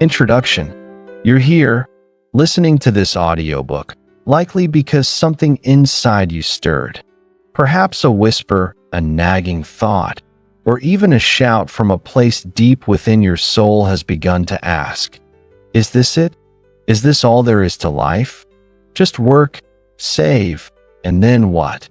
Introduction. You're here, listening to this audiobook, likely because something inside you stirred. Perhaps a whisper, a nagging thought, or even a shout from a place deep within your soul has begun to ask, is this it? Is this all there is to life? Just work, save, and then what?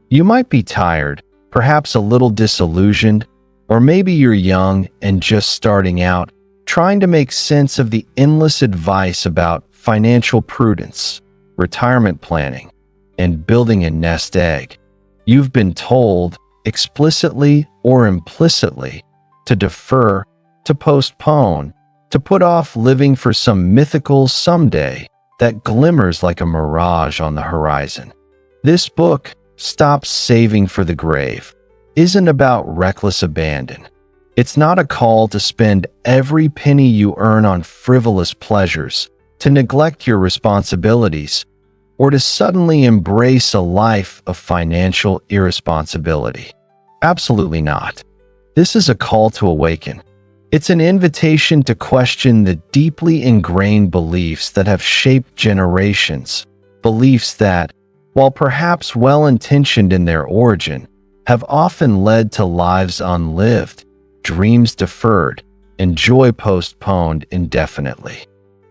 You might be tired, perhaps a little disillusioned, or maybe you're young and just starting out, trying to make sense of the endless advice about financial prudence, retirement planning, and building a nest egg. You've been told, explicitly or implicitly, to defer, to postpone, to put off living for some mythical someday that glimmers like a mirage on the horizon. This book, Stop Saving for the Grave, isn't about reckless abandon. It's not a call to spend every penny you earn on frivolous pleasures, to neglect your responsibilities, or to suddenly embrace a life of financial irresponsibility. Absolutely not. This is a call to awaken. It's an invitation to question the deeply ingrained beliefs that have shaped generations, beliefs that, while perhaps well-intentioned in their origin, have often led to lives unlived, dreams deferred, and joy postponed indefinitely.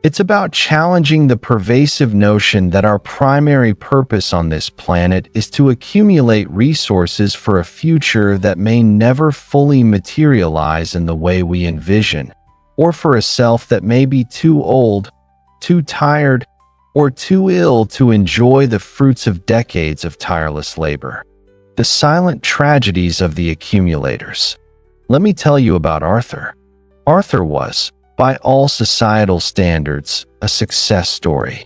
It's about challenging the pervasive notion that our primary purpose on this planet is to accumulate resources for a future that may never fully materialize in the way we envision, or for a self that may be too old, too tired, or too ill to enjoy the fruits of decades of tireless labor. The silent tragedies of the accumulators. Let me tell you about Arthur. Arthur was, by all societal standards, a success story.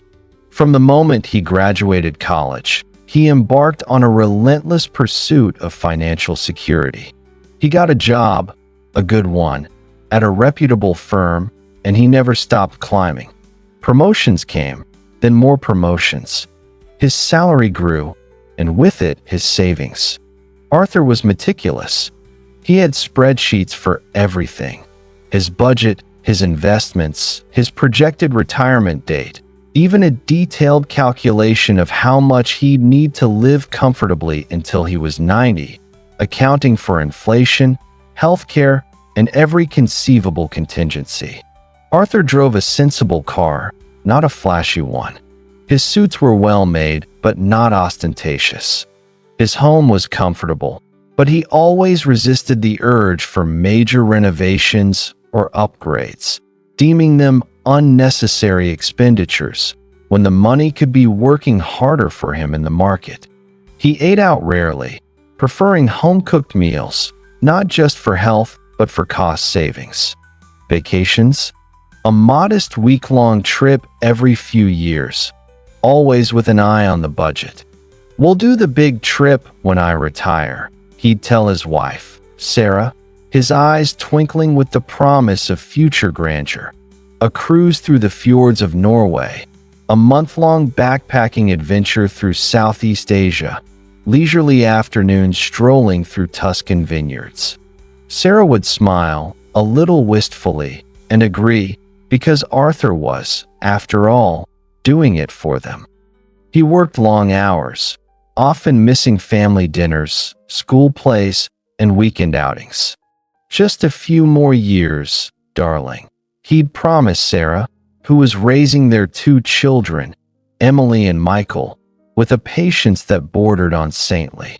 From the moment he graduated college, he embarked on a relentless pursuit of financial security. He got a job, a good one, at a reputable firm, and he never stopped climbing. Promotions came, then more promotions. His salary grew, and with it, his savings. Arthur was meticulous. He had spreadsheets for everything: his budget, his investments, his projected retirement date, even a detailed calculation of how much he'd need to live comfortably until he was 90, accounting for inflation, healthcare, and every conceivable contingency. Arthur drove a sensible car, not a flashy one. His suits were well made, but not ostentatious. His home was comfortable, but he always resisted the urge for major renovations or upgrades, deeming them unnecessary expenditures when the money could be working harder for him in the market. He ate out rarely, preferring home-cooked meals, not just for health, but for cost savings. Vacations? A modest week-long trip every few years, always with an eye on the budget. "We'll do the big trip when I retire," he'd tell his wife, Sarah, his eyes twinkling with the promise of future grandeur. A cruise through the fjords of Norway, a month-long backpacking adventure through Southeast Asia, leisurely afternoons strolling through Tuscan vineyards. Sarah would smile, a little wistfully, and agree, because Arthur was, after all, doing it for them. He worked long hours, often missing family dinners, school plays, and weekend outings. "Just a few more years, darling," he'd promised Sarah, who was raising their two children, Emily and Michael, with a patience that bordered on saintly.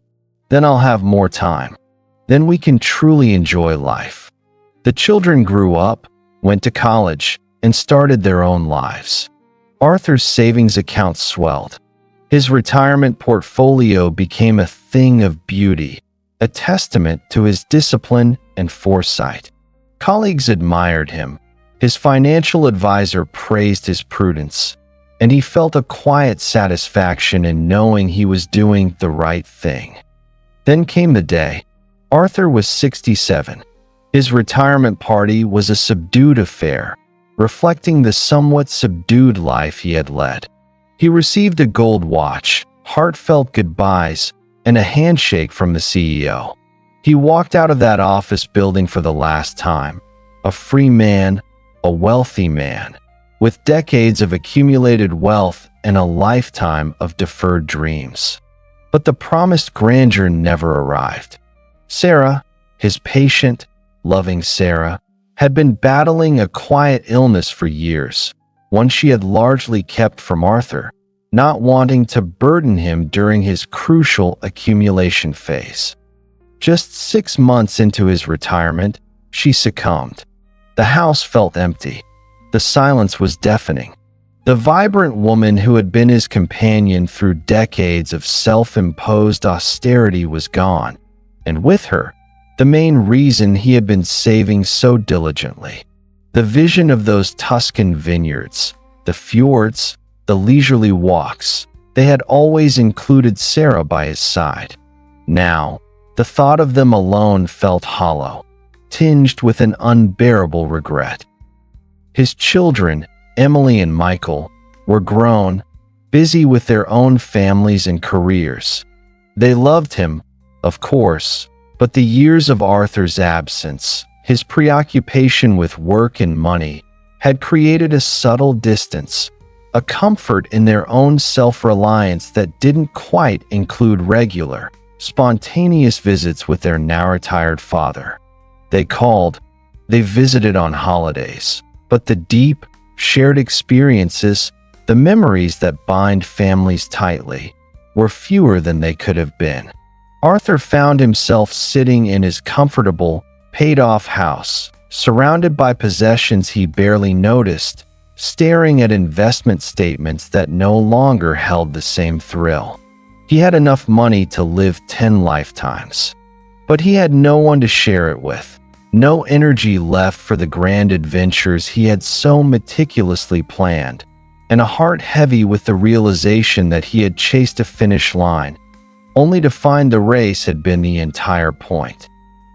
"Then I'll have more time. Then we can truly enjoy life." The children grew up, went to college, and started their own lives. Arthur's savings account swelled. His retirement portfolio became a thing of beauty, a testament to his discipline and foresight. Colleagues admired him. His financial advisor praised his prudence, and he felt a quiet satisfaction in knowing he was doing the right thing. Then came the day. Arthur was 67. His retirement party was a subdued affair, reflecting the somewhat subdued life he had led. He received a gold watch, heartfelt goodbyes, and a handshake from the CEO. He walked out of that office building for the last time, a free man, a wealthy man, with decades of accumulated wealth and a lifetime of deferred dreams. But the promised grandeur never arrived. Sarah, his patient, loving Sarah, had been battling a quiet illness for years, one she had largely kept from Arthur, not wanting to burden him during his crucial accumulation phase. Just 6 months into his retirement, she succumbed. The house felt empty. The silence was deafening. The vibrant woman who had been his companion through decades of self-imposed austerity was gone, and with her, the main reason he had been saving so diligently. The vision of those Tuscan vineyards, the fjords, the leisurely walks, they had always included Sarah by his side. Now, the thought of them alone felt hollow, tinged with an unbearable regret. His children, Emily and Michael, were grown, busy with their own families and careers. They loved him, of course, but the years of Arthur's absence, his preoccupation with work and money, had created a subtle distance, a comfort in their own self-reliance that didn't quite include regular, spontaneous visits with their now-retired father. They called, they visited on holidays, but the deep, shared experiences, the memories that bind families tightly, were fewer than they could have been. Arthur found himself sitting in his comfortable, paid-off house, surrounded by possessions he barely noticed, staring at investment statements that no longer held the same thrill. He had enough money to live 10 lifetimes, but he had no one to share it with, no energy left for the grand adventures he had so meticulously planned, and a heart heavy with the realization that he had chased a finish line, only to find the race had been the entire point.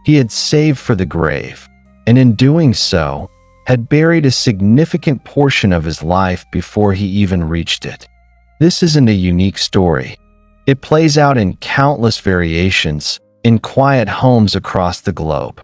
He had saved for the grave, and in doing so, had buried a significant portion of his life before he even reached it. This isn't a unique story. It plays out in countless variations, in quiet homes across the globe.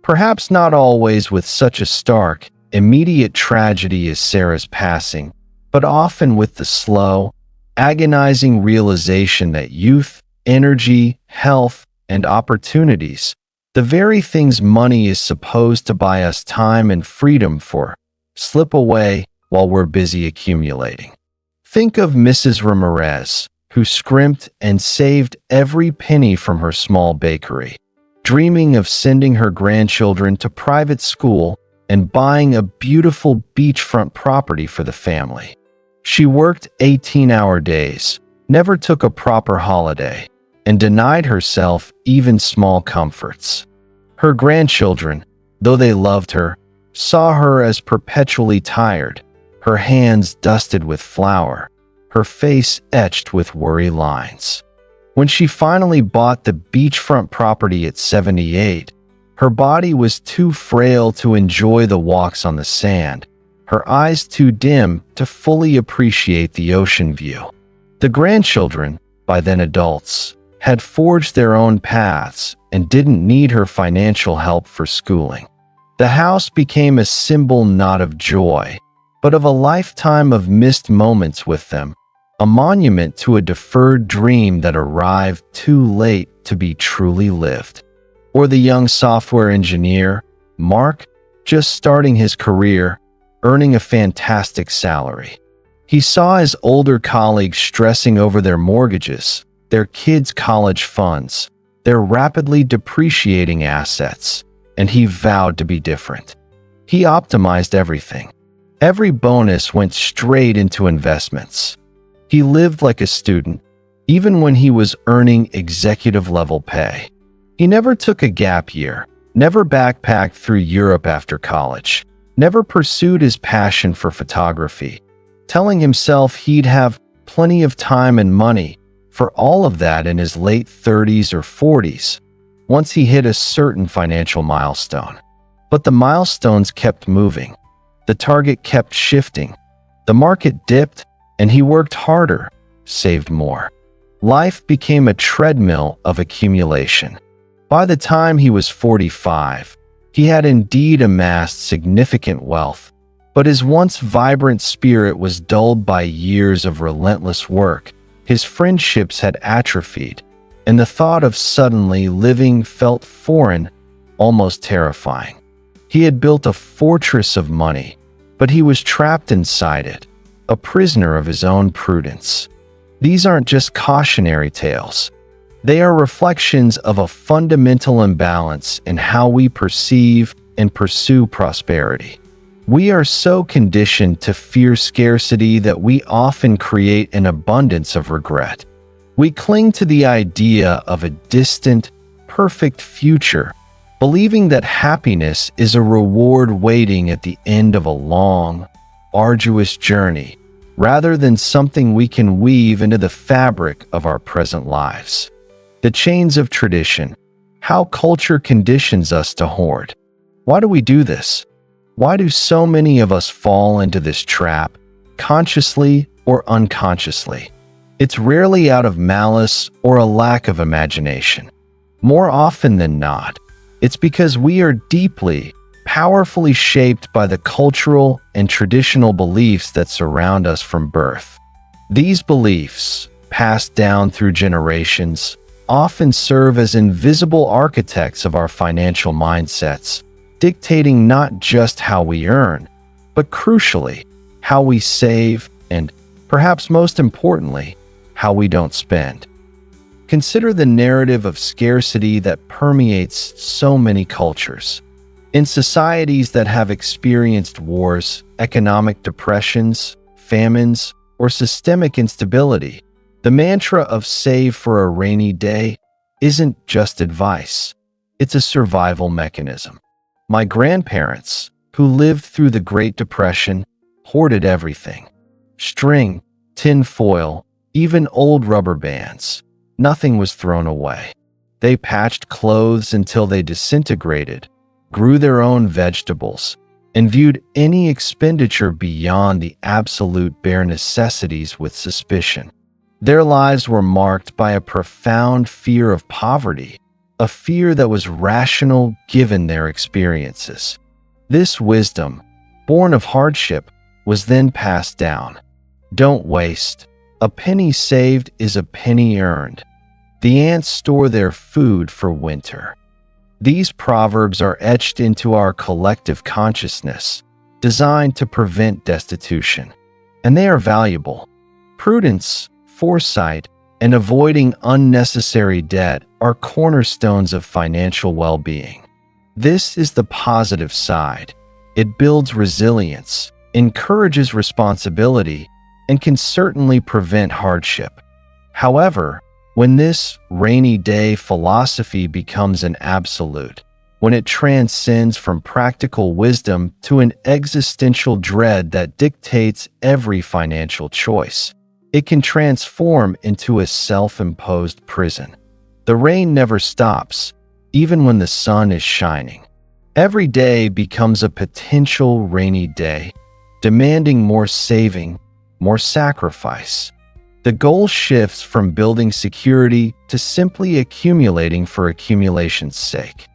Perhaps not always with such a stark, immediate tragedy as Sarah's passing, but often with the slow, agonizing realization that youth, energy, health, and opportunities, the very things money is supposed to buy us time and freedom for, slip away while we're busy accumulating. Think of Mrs. Ramirez, who scrimped and saved every penny from her small bakery, dreaming of sending her grandchildren to private school and buying a beautiful beachfront property for the family. She worked 18-hour days, never took a proper holiday, and denied herself even small comforts. Her grandchildren, though they loved her, saw her as perpetually tired, her hands dusted with flour, her face etched with worry lines. When she finally bought the beachfront property at 78, her body was too frail to enjoy the walks on the sand, her eyes too dim to fully appreciate the ocean view. The grandchildren, by then adults, had forged their own paths and didn't need her financial help for schooling. The house became a symbol not of joy, but of a lifetime of missed moments with them, a monument to a deferred dream that arrived too late to be truly lived. Or the young software engineer, Mark, just starting his career, earning a fantastic salary. He saw his older colleagues stressing over their mortgages, their kids' college funds, their rapidly depreciating assets, and he vowed to be different. He optimized everything. Every bonus went straight into investments. He lived like a student, even when he was earning executive-level pay. He never took a gap year, never backpacked through Europe after college, never pursued his passion for photography, telling himself he'd have plenty of time and money for all of that in his late 30s or 40s, once he hit a certain financial milestone. But the milestones kept moving. The target kept shifting. The market dipped, and he worked harder, saved more. Life became a treadmill of accumulation. By the time he was 45, he had indeed amassed significant wealth, But his once vibrant spirit was dulled by years of relentless work. His friendships had atrophied, and the thought of suddenly living felt foreign, almost terrifying. He had built a fortress of money, but he was trapped inside it, a prisoner of his own prudence. These aren't just cautionary tales. They are reflections of a fundamental imbalance in how we perceive and pursue prosperity. We are so conditioned to fear scarcity that we often create an abundance of regret. We cling to the idea of a distant, perfect future, believing that happiness is a reward waiting at the end of a long, arduous journey, rather than something we can weave into the fabric of our present lives. The chains of tradition, how culture conditions us to hoard. Why do we do this? Why do so many of us fall into this trap, consciously or unconsciously? It's rarely out of malice or a lack of imagination. More often than not, it's because we are deeply, powerfully shaped by the cultural and traditional beliefs that surround us from birth. These beliefs, passed down through generations, often serve as invisible architects of our financial mindsets, dictating not just how we earn, but crucially, how we save and, perhaps most importantly, how we don't spend. Consider the narrative of scarcity that permeates so many cultures. In societies that have experienced wars, economic depressions, famines, or systemic instability, the mantra of "save for a rainy day" isn't just advice. It's a survival mechanism. My grandparents, who lived through the Great Depression, hoarded everything: string, tin foil, even old rubber bands. Nothing was thrown away. They patched clothes until they disintegrated, grew their own vegetables, and viewed any expenditure beyond the absolute bare necessities with suspicion. Their lives were marked by a profound fear of poverty, a fear that was rational given their experiences. This wisdom, born of hardship, was then passed down. Don't waste. A penny saved is a penny earned. The ants store their food for winter. These proverbs are etched into our collective consciousness, designed to prevent destitution. And they are valuable. Prudence, foresight, and avoiding unnecessary debt are cornerstones of financial well-being. This is the positive side. It builds resilience, encourages responsibility, and can certainly prevent hardship. However, when this rainy day philosophy becomes an absolute, when it transcends from practical wisdom to an existential dread that dictates every financial choice, it can transform into a self-imposed prison. The rain never stops, even when the sun is shining. Every day becomes a potential rainy day, demanding more saving, more sacrifice. The goal shifts from building security to simply accumulating for accumulation's sake.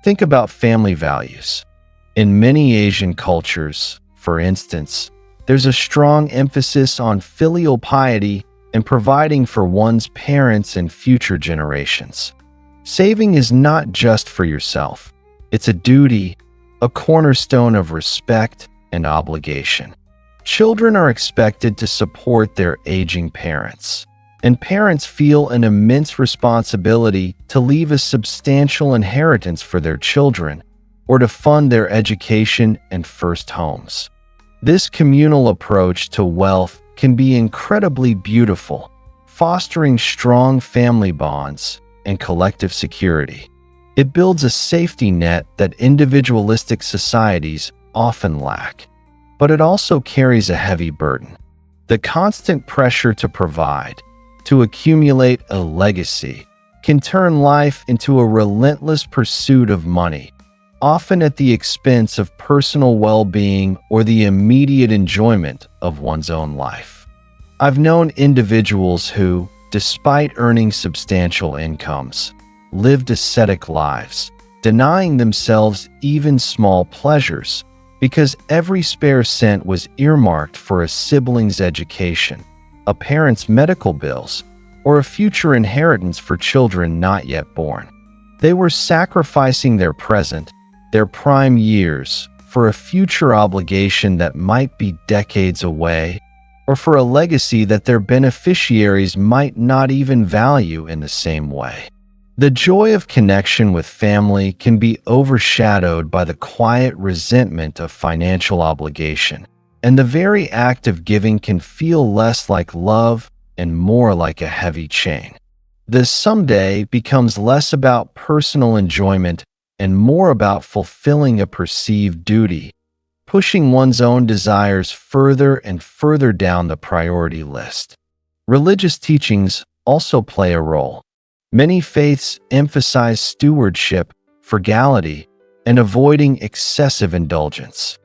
Think about family values. In many Asian cultures, for instance, there's a strong emphasis on filial piety and providing for one's parents and future generations. Saving is not just for yourself. It's a duty, a cornerstone of respect and obligation. Children are expected to support their aging parents, and parents feel an immense responsibility to leave a substantial inheritance for their children or to fund their education and first homes. This communal approach to wealth can be incredibly beautiful, fostering strong family bonds and collective security. It builds a safety net that individualistic societies often lack. But it also carries a heavy burden. The constant pressure to provide, to accumulate a legacy, can turn life into a relentless pursuit of money, often at the expense of personal well-being or the immediate enjoyment of one's own life. I've known individuals who, despite earning substantial incomes, lived ascetic lives, denying themselves even small pleasures, because every spare cent was earmarked for a sibling's education, a parent's medical bills, or a future inheritance for children not yet born. They were sacrificing their present, their prime years, for a future obligation that might be decades away, or for a legacy that their beneficiaries might not even value in the same way. The joy of connection with family can be overshadowed by the quiet resentment of financial obligation, and the very act of giving can feel less like love and more like a heavy chain. The someday becomes less about personal enjoyment and more about fulfilling a perceived duty, pushing one's own desires further and further down the priority list. Religious teachings also play a role. Many faiths emphasize stewardship, frugality, and avoiding excessive indulgence.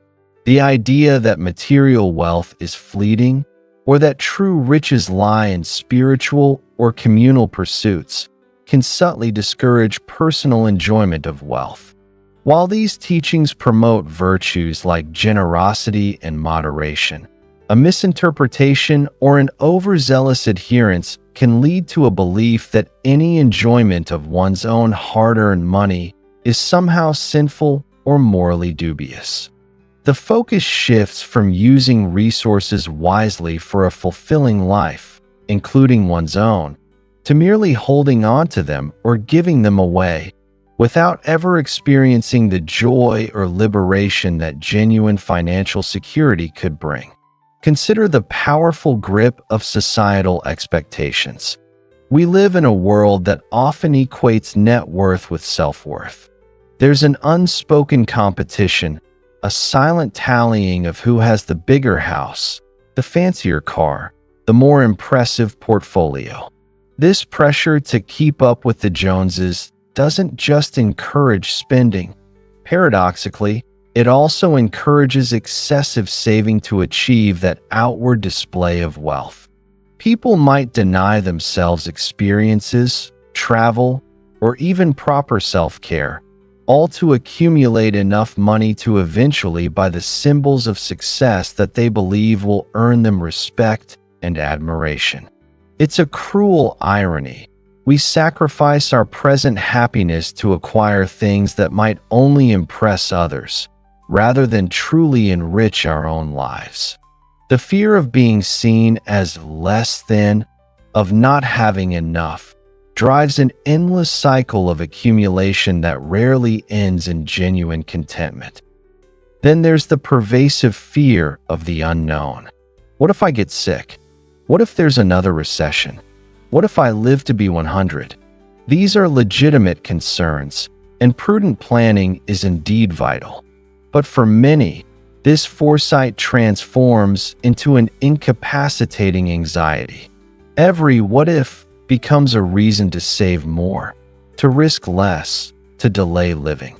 The idea that material wealth is fleeting, or that true riches lie in spiritual or communal pursuits, can subtly discourage personal enjoyment of wealth. While these teachings promote virtues like generosity and moderation, a misinterpretation or an overzealous adherence can lead to a belief that any enjoyment of one's own hard-earned money is somehow sinful or morally dubious. The focus shifts from using resources wisely for a fulfilling life, including one's own, to merely holding on to them or giving them away, without ever experiencing the joy or liberation that genuine financial security could bring. Consider the powerful grip of societal expectations. We live in a world that often equates net worth with self-worth. There's an unspoken competition, a silent tallying of who has the bigger house, the fancier car, the more impressive portfolio. This pressure to keep up with the Joneses doesn't just encourage spending. Paradoxically, it also encourages excessive saving to achieve that outward display of wealth. People might deny themselves experiences, travel, or even proper self-care, all to accumulate enough money to eventually buy the symbols of success that they believe will earn them respect and admiration. It's a cruel irony. We sacrifice our present happiness to acquire things that might only impress others, rather than truly enrich our own lives. The fear of being seen as less than, of not having enough, drives an endless cycle of accumulation that rarely ends in genuine contentment. Then there's the pervasive fear of the unknown. What if I get sick? What if there's another recession? What if I live to be 100? These are legitimate concerns, and prudent planning is indeed vital. But for many, this foresight transforms into an incapacitating anxiety. Every what if becomes a reason to save more, to risk less, to delay living.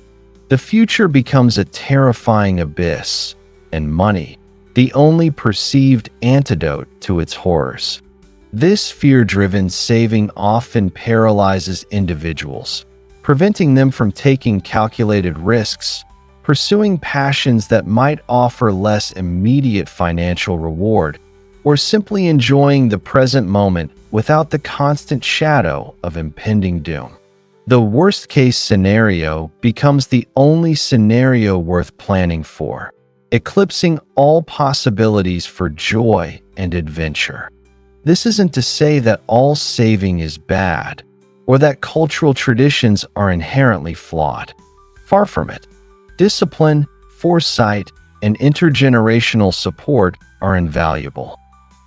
The future becomes a terrifying abyss, and money, the only perceived antidote to its horrors. This fear-driven saving often paralyzes individuals, preventing them from taking calculated risks, pursuing passions that might offer less immediate financial reward, or simply enjoying the present moment without the constant shadow of impending doom. The worst-case scenario becomes the only scenario worth planning for, eclipsing all possibilities for joy and adventure. This isn't to say that all saving is bad, or that cultural traditions are inherently flawed. Far from it. Discipline, foresight, and intergenerational support are invaluable.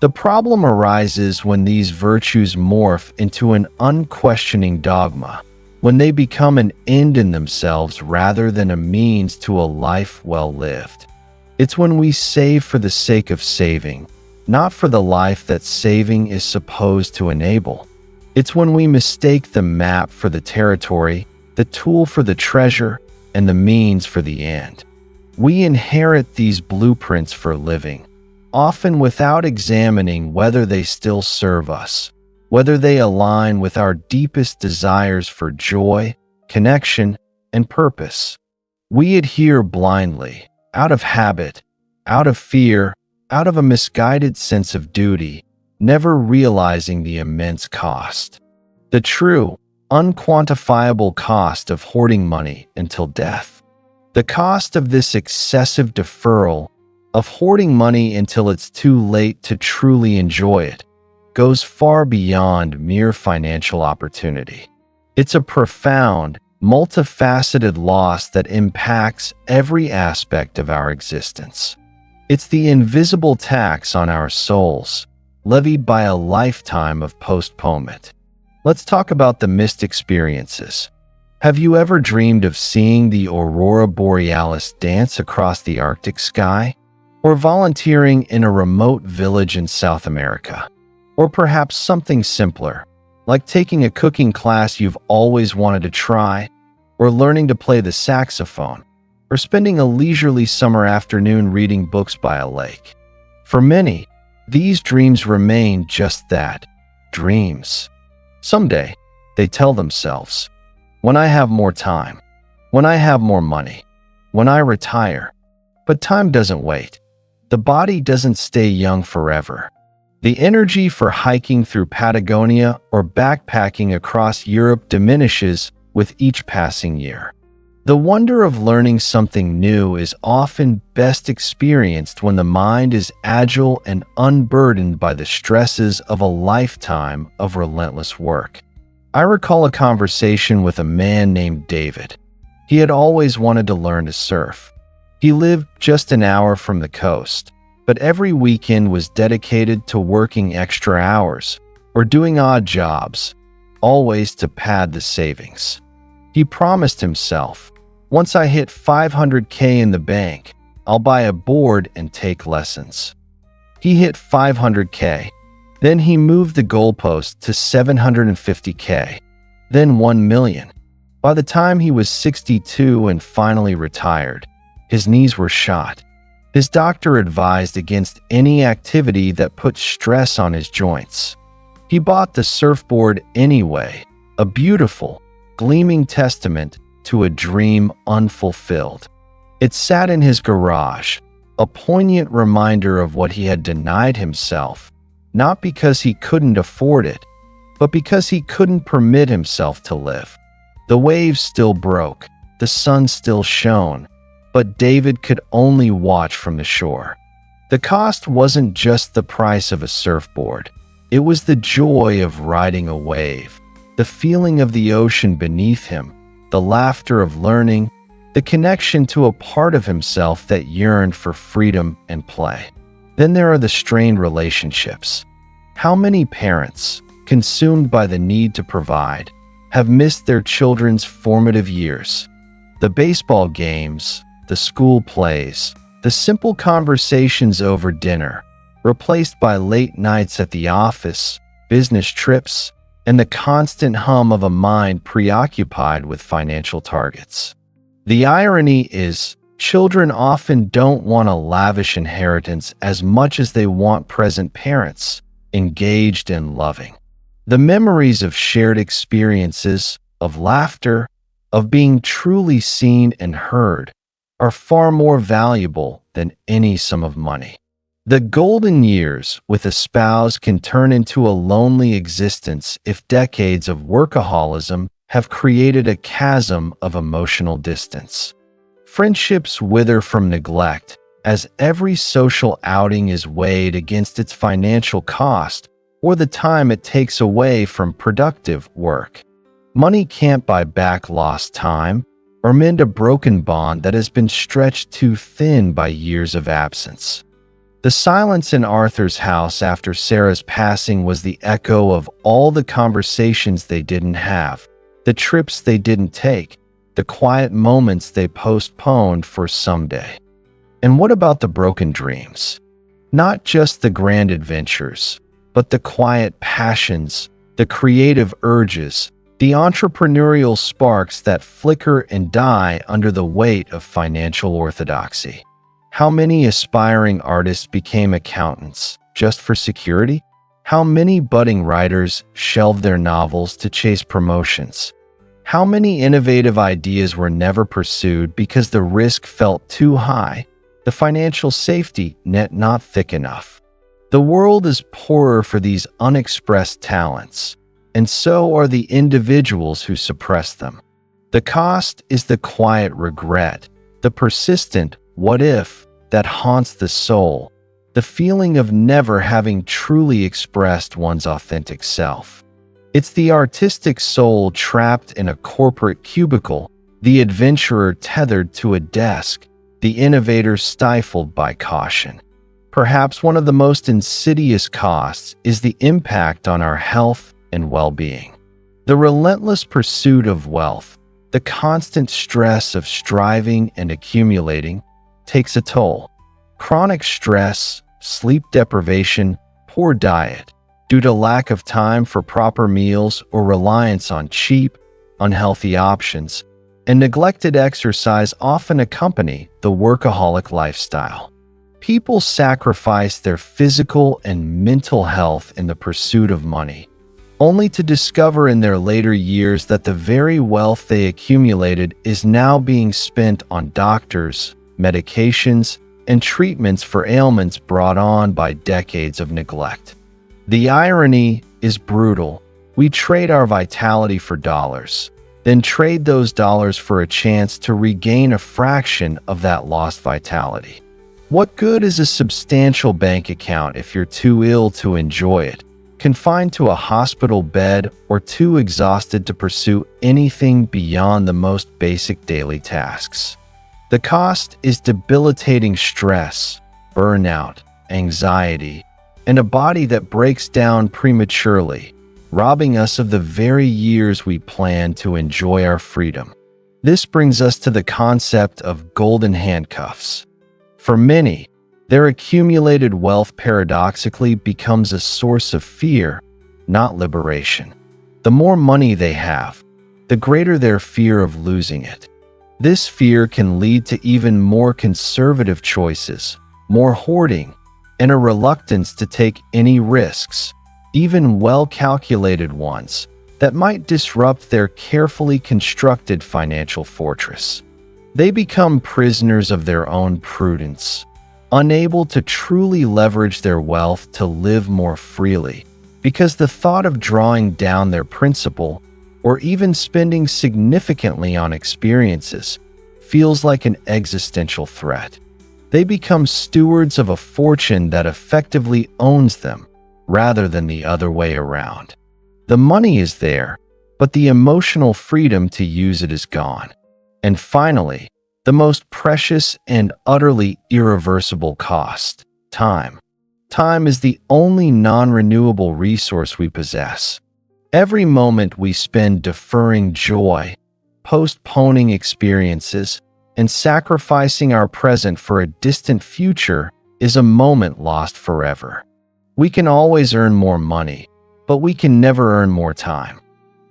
The problem arises when these virtues morph into an unquestioning dogma, when they become an end in themselves rather than a means to a life well lived. It's when we save for the sake of saving, not for the life that saving is supposed to enable. It's when we mistake the map for the territory, the tool for the treasure, and the means for the end. We inherit these blueprints for living, often without examining whether they still serve us, whether they align with our deepest desires for joy, connection, and purpose. We adhere blindly, out of habit, out of fear, out of a misguided sense of duty, never realizing the immense cost. The true, unquantifiable cost of hoarding money until death. The cost of this excessive deferral, of hoarding money until it's too late to truly enjoy it, goes far beyond mere financial opportunity. It's a profound, multifaceted loss that impacts every aspect of our existence. It's the invisible tax on our souls, levied by a lifetime of postponement. Let's talk about the missed experiences. Have you ever dreamed of seeing the aurora borealis dance across the Arctic sky? Or volunteering in a remote village in South America? Or perhaps something simpler, like taking a cooking class you've always wanted to try, or learning to play the saxophone, or spending a leisurely summer afternoon reading books by a lake. For many, these dreams remain just that, dreams. Someday, they tell themselves, when I have more time, when I have more money, when I retire. But time doesn't wait. The body doesn't stay young forever. The energy for hiking through Patagonia or backpacking across Europe diminishes with each passing year. The wonder of learning something new is often best experienced when the mind is agile and unburdened by the stresses of a lifetime of relentless work. I recall a conversation with a man named David. He had always wanted to learn to surf. He lived just an hour from the coast, but every weekend was dedicated to working extra hours or doing odd jobs, always to pad the savings. He promised himself, once I hit $500K in the bank, I'll buy a board and take lessons. He hit $500K. Then he moved the goalpost to $750K, then $1 million. By the time he was 62 and finally retired, his knees were shot. His doctor advised against any activity that put stress on his joints. He bought the surfboard anyway, a beautiful, gleaming testament to a dream unfulfilled. It sat in his garage, a poignant reminder of what he had denied himself, not because he couldn't afford it, but because he couldn't permit himself to live. The waves still broke, the sun still shone, but David could only watch from the shore. The cost wasn't just the price of a surfboard. It was the joy of riding a wave, the feeling of the ocean beneath him, the laughter of learning, the connection to a part of himself that yearned for freedom and play. Then there are the strained relationships. How many parents, consumed by the need to provide, have missed their children's formative years? The baseball games, the school plays, the simple conversations over dinner, replaced by late nights at the office, business trips, and the constant hum of a mind preoccupied with financial targets. The irony is, children often don't want a lavish inheritance as much as they want present parents, engaged and loving. The memories of shared experiences, of laughter, of being truly seen and heard, are far more valuable than any sum of money. The golden years with a spouse can turn into a lonely existence if decades of workaholism have created a chasm of emotional distance. Friendships wither from neglect, as every social outing is weighed against its financial cost or the time it takes away from productive work. Money can't buy back lost time or mend a broken bond that has been stretched too thin by years of absence. The silence in Arthur's house after Sarah's passing was the echo of all the conversations they didn't have, the trips they didn't take, the quiet moments they postponed for someday. And what about the broken dreams? Not just the grand adventures, but the quiet passions, the creative urges, the entrepreneurial sparks that flicker and die under the weight of financial orthodoxy. How many aspiring artists became accountants just for security? How many budding writers shelved their novels to chase promotions? How many innovative ideas were never pursued because the risk felt too high, the financial safety net not thick enough. The world is poorer for these unexpressed talents, and so are the individuals who suppress them. The cost is the quiet regret, the persistent what if that haunts the soul, the feeling of never having truly expressed one's authentic self. It's the artistic soul trapped in a corporate cubicle, the adventurer tethered to a desk, the innovator stifled by caution. Perhaps one of the most insidious costs is the impact on our health and well-being. The relentless pursuit of wealth, the constant stress of striving and accumulating, takes a toll. Chronic stress, sleep deprivation, poor diet, due to lack of time for proper meals or reliance on cheap, unhealthy options, and neglected exercise often accompany the workaholic lifestyle. People sacrifice their physical and mental health in the pursuit of money, only to discover in their later years that the very wealth they accumulated is now being spent on doctors, medications, and treatments for ailments brought on by decades of neglect. The irony is brutal. We trade our vitality for dollars, then trade those dollars for a chance to regain a fraction of that lost vitality. What good is a substantial bank account if you're too ill to enjoy it, confined to a hospital bed, or too exhausted to pursue anything beyond the most basic daily tasks? The cost is debilitating stress, burnout, anxiety, and a body that breaks down prematurely, robbing us of the very years we plan to enjoy our freedom. This brings us to the concept of golden handcuffs. For many, their accumulated wealth paradoxically becomes a source of fear, not liberation. The more money they have, the greater their fear of losing it. This fear can lead to even more conservative choices, more hoarding, and a reluctance to take any risks, even well-calculated ones, that might disrupt their carefully constructed financial fortress. They become prisoners of their own prudence, unable to truly leverage their wealth to live more freely, because the thought of drawing down their principal, or even spending significantly on experiences, feels like an existential threat. They become stewards of a fortune that effectively owns them, rather than the other way around. The money is there, but the emotional freedom to use it is gone. And finally, the most precious and utterly irreversible cost: time. Time is the only non-renewable resource we possess. Every moment we spend deferring joy, postponing experiences, and sacrificing our present for a distant future is a moment lost forever. We can always earn more money, but we can never earn more time.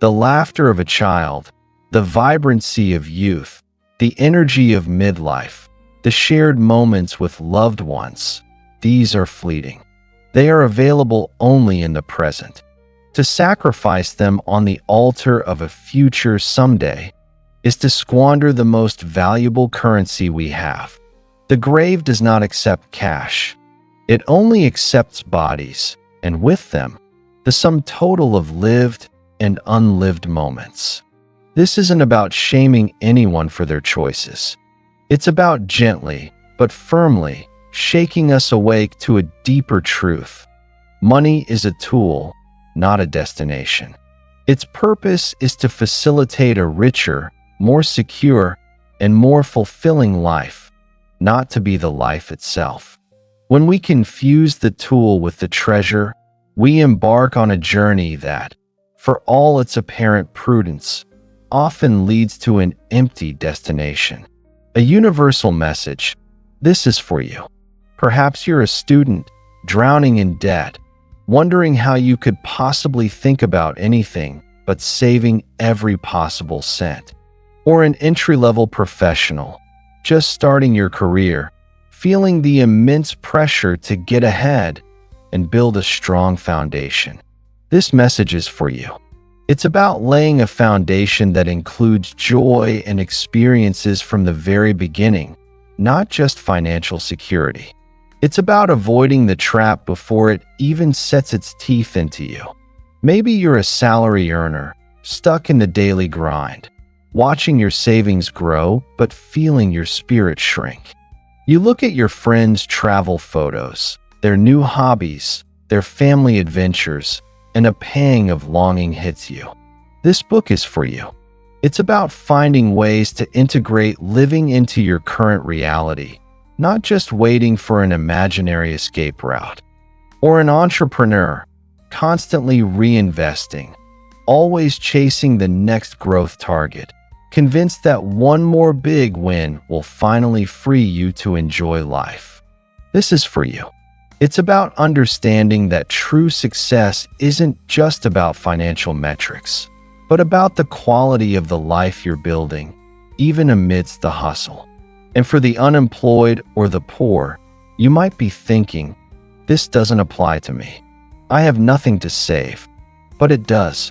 The laughter of a child, the vibrancy of youth, the energy of midlife, the shared moments with loved ones, these are fleeting. They are available only in the present. To sacrifice them on the altar of a future someday is to squander the most valuable currency we have. The grave does not accept cash. It only accepts bodies, and with them, the sum total of lived and unlived moments. This isn't about shaming anyone for their choices. It's about gently, but firmly, shaking us awake to a deeper truth. Money is a tool, not a destination. Its purpose is to facilitate a richer, more secure, and more fulfilling life, not to be the life itself. When we confuse the tool with the treasure, we embark on a journey that, for all its apparent prudence, often leads to an empty destination. A universal message: this is for you. Perhaps you're a student, drowning in debt, wondering how you could possibly think about anything but saving every possible cent. Or an entry-level professional, just starting your career, feeling the immense pressure to get ahead and build a strong foundation. This message is for you. It's about laying a foundation that includes joy and experiences from the very beginning, not just financial security. It's about avoiding the trap before it even sets its teeth into you. Maybe you're a salary earner, stuck in the daily grind, watching your savings grow but feeling your spirit shrink. You look at your friends' travel photos, their new hobbies, their family adventures, and a pang of longing hits you. This book is for you. It's about finding ways to integrate living into your current reality, not just waiting for an imaginary escape route. Or an entrepreneur, constantly reinvesting, always chasing the next growth target, convinced that one more big win will finally free you to enjoy life. This is for you. It's about understanding that true success isn't just about financial metrics, but about the quality of the life you're building, even amidst the hustle. And for the unemployed or the poor, you might be thinking, this doesn't apply to me. I have nothing to save. But it does.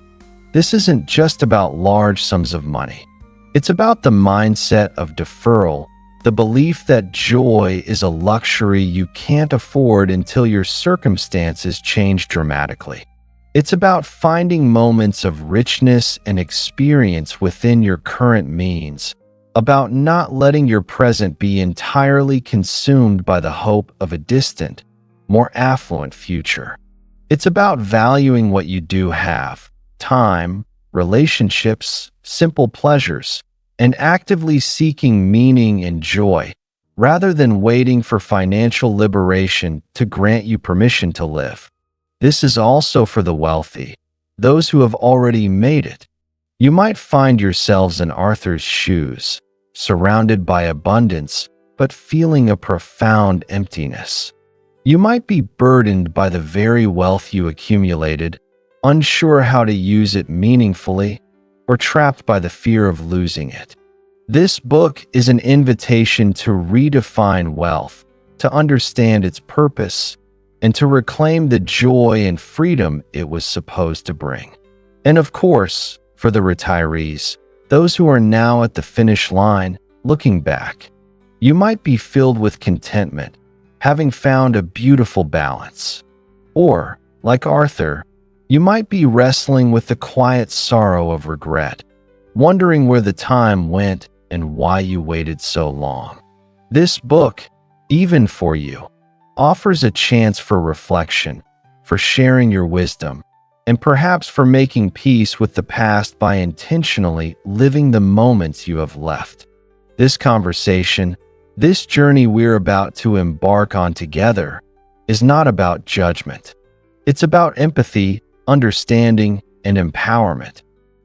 This isn't just about large sums of money. It's about the mindset of deferral, the belief that joy is a luxury you can't afford until your circumstances change dramatically. It's about finding moments of richness and experience within your current means, about not letting your present be entirely consumed by the hope of a distant, more affluent future. It's about valuing what you do have, time, relationships, simple pleasures, and actively seeking meaning and joy, rather than waiting for financial liberation to grant you permission to live. This is also for the wealthy, those who have already made it. You might find yourselves in Arthur's shoes, surrounded by abundance, but feeling a profound emptiness. You might be burdened by the very wealth you accumulated, unsure how to use it meaningfully, or trapped by the fear of losing it. This book is an invitation to redefine wealth, to understand its purpose, and to reclaim the joy and freedom it was supposed to bring. And of course, for the retirees, those who are now at the finish line, looking back, you might be filled with contentment, having found a beautiful balance. Or, like Arthur, you might be wrestling with the quiet sorrow of regret, wondering where the time went and why you waited so long. This book, even for you, offers a chance for reflection, for sharing your wisdom, and perhaps for making peace with the past by intentionally living the moments you have left. This conversation, this journey we're about to embark on together, is not about judgment. It's about empathy, understanding, and empowerment.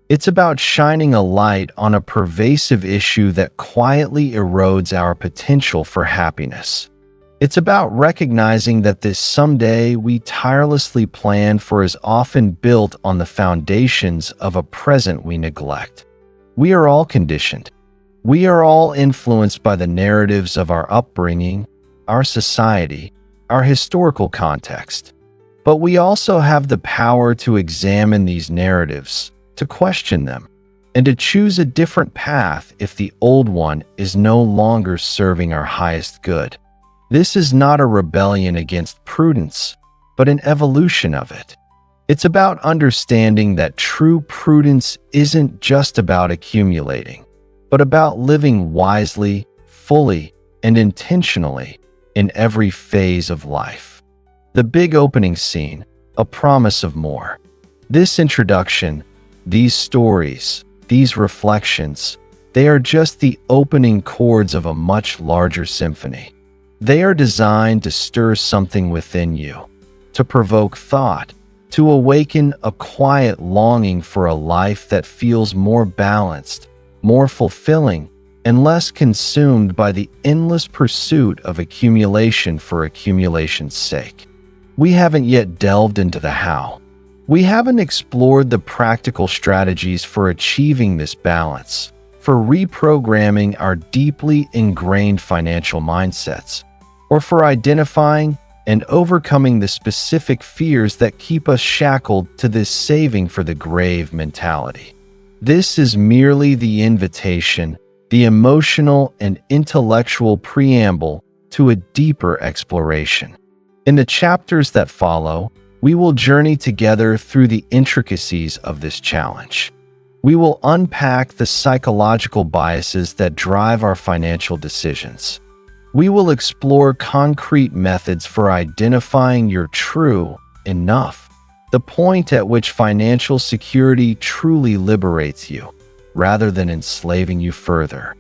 It's about shining a light on a pervasive issue that quietly erodes our potential for happiness. It's about recognizing that this someday we tirelessly plan for is often built on the foundations of a present we neglect. We are all conditioned. We are all influenced by the narratives of our upbringing, our society, our historical context. But we also have the power to examine these narratives, to question them, and to choose a different path if the old one is no longer serving our highest good. This is not a rebellion against prudence, but an evolution of it. It's about understanding that true prudence isn't just about accumulating, but about living wisely, fully, and intentionally in every phase of life. The big opening scene, a promise of more. This introduction, these stories, these reflections, they are just the opening chords of a much larger symphony. They are designed to stir something within you, to provoke thought, to awaken a quiet longing for a life that feels more balanced, more fulfilling, and less consumed by the endless pursuit of accumulation for accumulation's sake. We haven't yet delved into the how. We haven't explored the practical strategies for achieving this balance, for reprogramming our deeply ingrained financial mindsets, or for identifying and overcoming the specific fears that keep us shackled to this saving for the grave mentality. This is merely the invitation, the emotional and intellectual preamble to a deeper exploration. In the chapters that follow, we will journey together through the intricacies of this challenge. We will unpack the psychological biases that drive our financial decisions. We will explore concrete methods for identifying your true enough, the point at which financial security truly liberates you, rather than enslaving you further.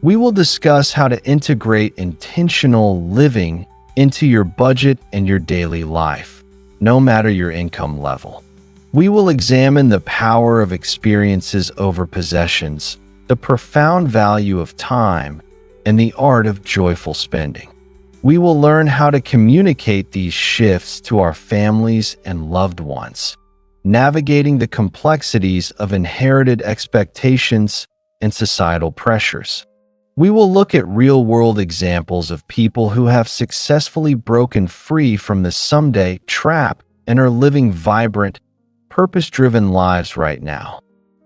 We will discuss how to integrate intentional living into your budget and your daily life, no matter your income level. We will examine the power of experiences over possessions, the profound value of time, and the art of joyful spending. We will learn how to communicate these shifts to our families and loved ones, navigating the complexities of inherited expectations and societal pressures. We will look at real-world examples of people who have successfully broken free from the someday trap and are living vibrant, purpose-driven lives right now.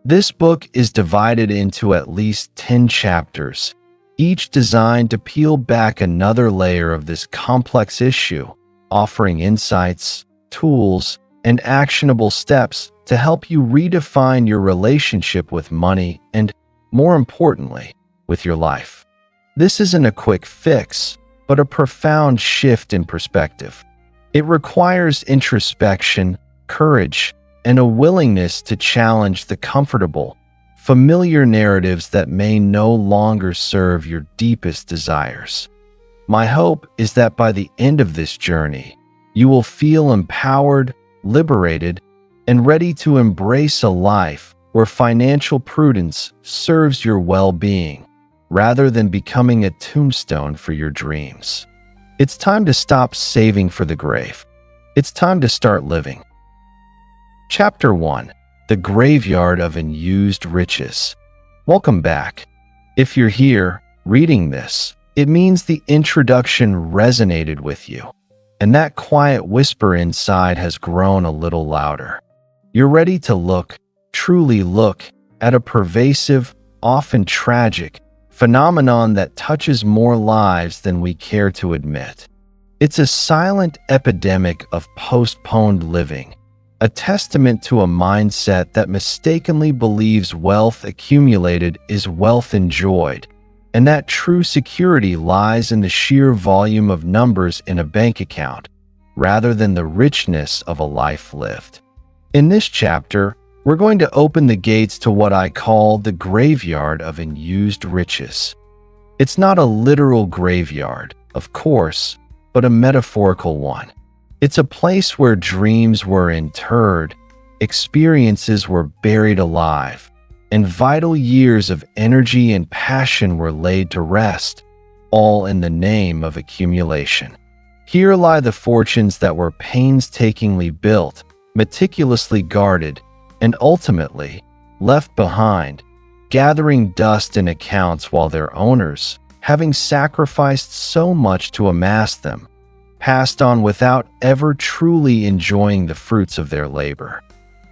This book is divided into at least 10 chapters, each designed to peel back another layer of this complex issue, offering insights, tools, and actionable steps to help you redefine your relationship with money and, more importantly, with your life. This isn't a quick fix, but a profound shift in perspective. It requires introspection, courage, and a willingness to challenge the comfortable, familiar narratives that may no longer serve your deepest desires. My hope is that by the end of this journey, you will feel empowered, liberated, and ready to embrace a life where financial prudence serves your well-being, rather than becoming a tombstone for your dreams. It's time to stop saving for the grave. It's time to start living. Chapter 1: The Graveyard of Unused Riches. Welcome back. If you're here, reading this, it means the introduction resonated with you, and that quiet whisper inside has grown a little louder. You're ready to look, truly look, at a pervasive, often tragic, phenomenon that touches more lives than we care to admit. It's a silent epidemic of postponed living, a testament to a mindset that mistakenly believes wealth accumulated is wealth enjoyed, and that true security lies in the sheer volume of numbers in a bank account, rather than the richness of a life lived. In this chapter, we're going to open the gates to what I call the graveyard of unused riches. It's not a literal graveyard, of course, but a metaphorical one. It's a place where dreams were interred, experiences were buried alive, and vital years of energy and passion were laid to rest, all in the name of accumulation. Here lie the fortunes that were painstakingly built, meticulously guarded, and ultimately left behind, gathering dust in accounts while their owners, having sacrificed so much to amass them, passed on without ever truly enjoying the fruits of their labor.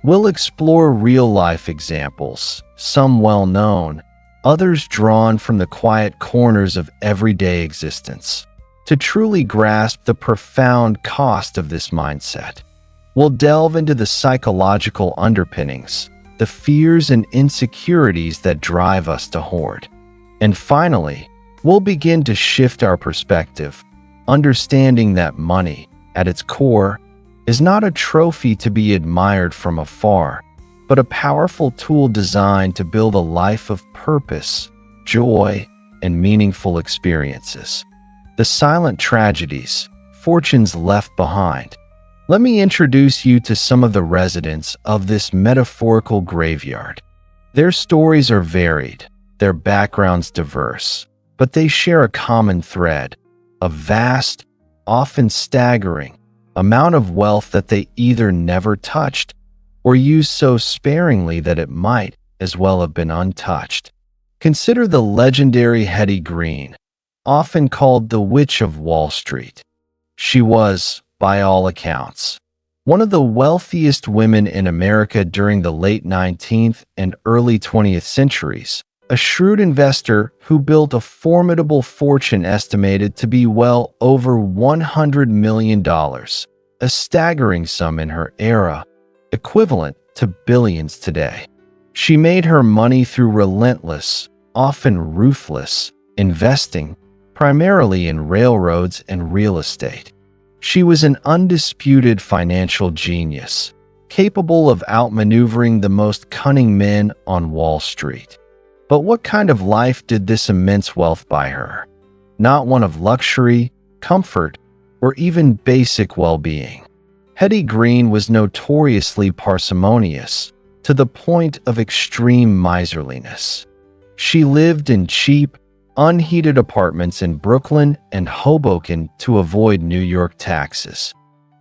We'll explore real-life examples, some well-known, others drawn from the quiet corners of everyday existence, to truly grasp the profound cost of this mindset. We'll delve into the psychological underpinnings, the fears and insecurities that drive us to hoard. And finally, we'll begin to shift our perspective, understanding that money, at its core, is not a trophy to be admired from afar, but a powerful tool designed to build a life of purpose, joy, and meaningful experiences. The silent tragedies, fortunes left behind. Let me introduce you to some of the residents of this metaphorical graveyard. Their stories are varied, their backgrounds diverse, but they share a common thread: a vast, often staggering, amount of wealth that they either never touched or used so sparingly that it might as well have been untouched. Consider the legendary Hetty Green, often called the Witch of Wall Street. She was, by all accounts, one of the wealthiest women in America during the late 19th and early 20th centuries, a shrewd investor who built a formidable fortune estimated to be well over $100 million, a staggering sum in her era, equivalent to billions today. She made her money through relentless, often ruthless, investing, primarily in railroads and real estate. She was an undisputed financial genius, capable of outmaneuvering the most cunning men on Wall Street. But what kind of life did this immense wealth buy her? Not one of luxury, comfort, or even basic well-being. Hetty Green was notoriously parsimonious, to the point of extreme miserliness. She lived in cheap, unheated apartments in Brooklyn and Hoboken to avoid New York taxes.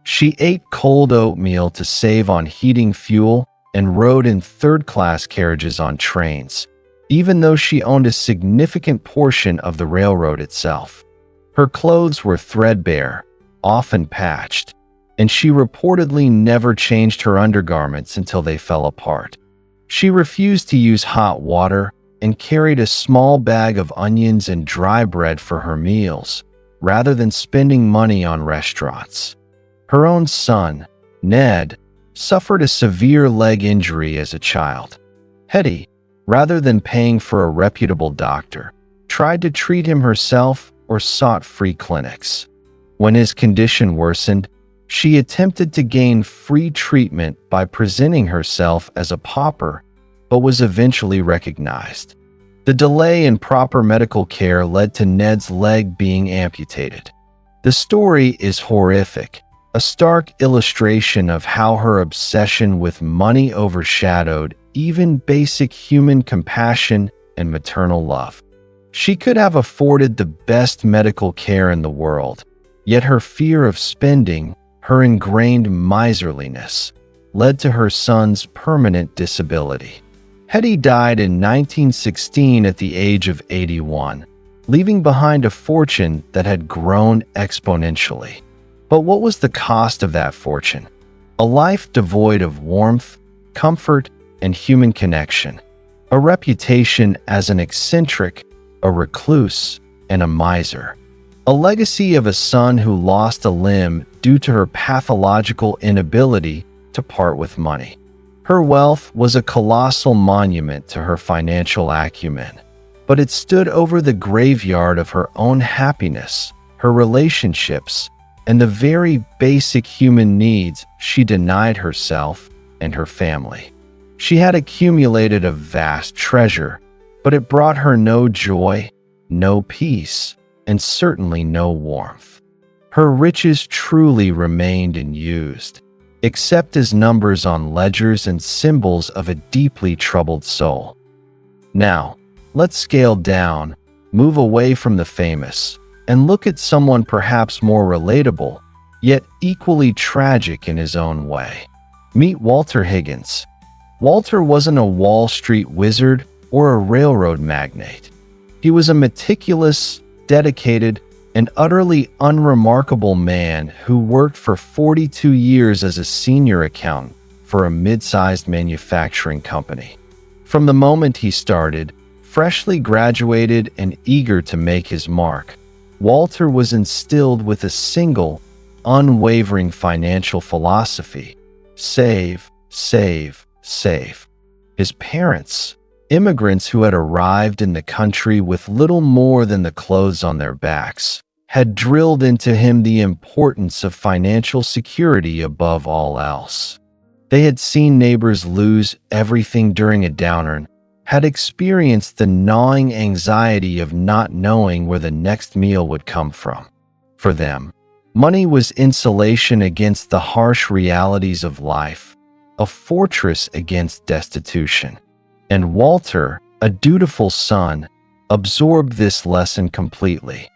She ate cold oatmeal to save on heating fuel and rode in third-class carriages on trains, even though she owned a significant portion of the railroad itself. Her clothes were threadbare, often patched, and she reportedly never changed her undergarments until they fell apart. She refused to use hot water and carried a small bag of onions and dry bread for her meals, rather than spending money on restaurants. Her own son, Ned, suffered a severe leg injury as a child. Hetty, rather than paying for a reputable doctor, tried to treat him herself or sought free clinics. When his condition worsened, she attempted to gain free treatment by presenting herself as a pauper, but was eventually recognized. The delay in proper medical care led to Ned's leg being amputated. The story is horrific, a stark illustration of how her obsession with money overshadowed even basic human compassion and maternal love. She could have afforded the best medical care in the world, yet her fear of spending, her ingrained miserliness, led to her son's permanent disability. Hetty died in 1916 at the age of 81, leaving behind a fortune that had grown exponentially. But what was the cost of that fortune? A life devoid of warmth, comfort, and human connection. A reputation as an eccentric, a recluse, and a miser. A legacy of a son who lost a limb due to her pathological inability to part with money. Her wealth was a colossal monument to her financial acumen, but it stood over the graveyard of her own happiness, her relationships, and the very basic human needs she denied herself and her family. She had accumulated a vast treasure, but it brought her no joy, no peace, and certainly no warmth. Her riches truly remained unused, except as numbers on ledgers and symbols of a deeply troubled soul. Now, let's scale down, move away from the famous, and look at someone perhaps more relatable, yet equally tragic in his own way. Meet Walter Higgins. Walter wasn't a Wall Street wizard or a railroad magnate. He was a meticulous, dedicated, and utterly unremarkable man who worked for 42 years as a senior accountant for a mid-sized manufacturing company. From the moment he started, freshly graduated and eager to make his mark, Walter was instilled with a single, unwavering financial philosophy: save, save, save. His parents, immigrants who had arrived in the country with little more than the clothes on their backs, had drilled into him the importance of financial security above all else. They had seen neighbors lose everything during a downturn, had experienced the gnawing anxiety of not knowing where the next meal would come from. For them, money was insulation against the harsh realities of life, a fortress against destitution. And Walter, a dutiful son, absorbed this lesson completely.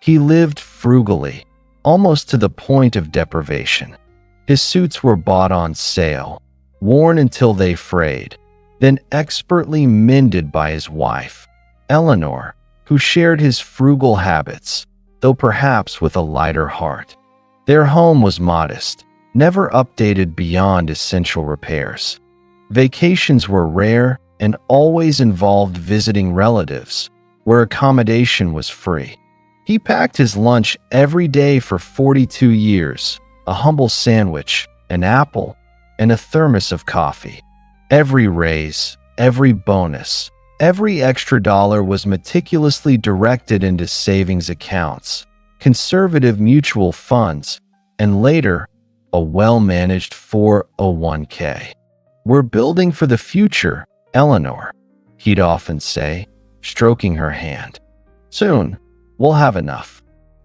He lived frugally, almost to the point of deprivation. His suits were bought on sale, worn until they frayed, then expertly mended by his wife, Eleanor, who shared his frugal habits, though perhaps with a lighter heart. Their home was modest, never updated beyond essential repairs. Vacations were rare, and always involved visiting relatives, where accommodation was free. He packed his lunch every day for 42 years, a humble sandwich, an apple, and a thermos of coffee. Every raise, every bonus, every extra dollar was meticulously directed into savings accounts, conservative mutual funds, and later, a well-managed 401k. "We're building for the future, Eleanor," he'd often say, stroking her hand. "Soon, we'll have enough.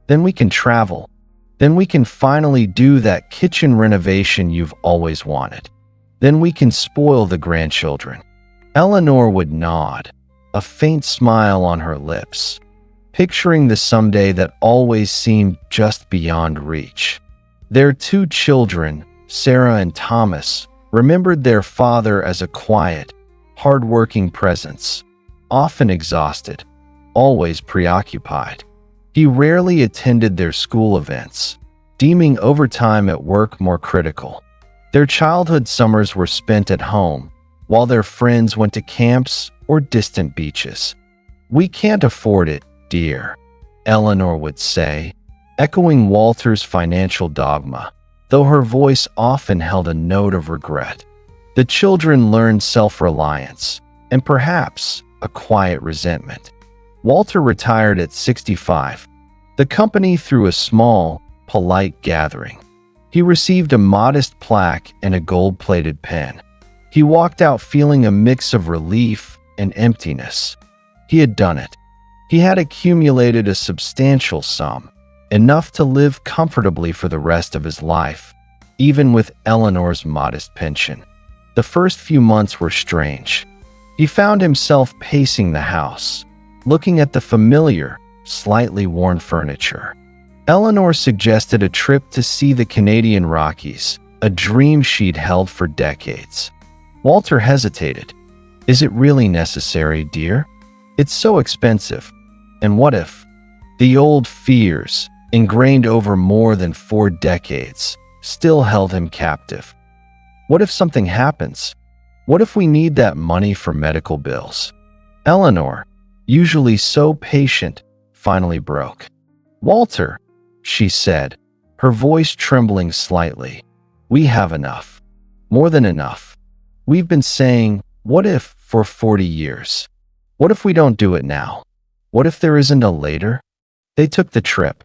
Then we can travel. Then we can finally do that kitchen renovation you've always wanted. Then we can spoil the grandchildren." Eleanor would nod, a faint smile on her lips, picturing the someday that always seemed just beyond reach. Their two children, Sarah and Thomas, remembered their father as a quiet, hard-working presence, often exhausted, always preoccupied. He rarely attended their school events, deeming overtime at work more critical. Their childhood summers were spent at home, while their friends went to camps or distant beaches. "We can't afford it, dear," Eleanor would say, echoing Walter's financial dogma, though her voice often held a note of regret. The children learned self-reliance, and perhaps a quiet resentment. Walter retired at 65. The company threw a small, polite gathering. He received a modest plaque and a gold-plated pen. He walked out feeling a mix of relief and emptiness. He had done it. He had accumulated a substantial sum, enough to live comfortably for the rest of his life, even with Eleanor's modest pension. The first few months were strange. He found himself pacing the house, looking at the familiar, slightly worn furniture. Eleanor suggested a trip to see the Canadian Rockies, a dream she'd held for decades. Walter hesitated. "Is it really necessary, dear? It's so expensive. And what if?" The old fears, ingrained over more than 4 decades, still held him captive. What if something happens? What if we need that money for medical bills? Eleanor, usually so patient, finally broke. "Walter," she said, her voice trembling slightly, "we have enough. More than enough. We've been saying, what if, for 40 years? What if we don't do it now? What if there isn't a later?" They took the trip.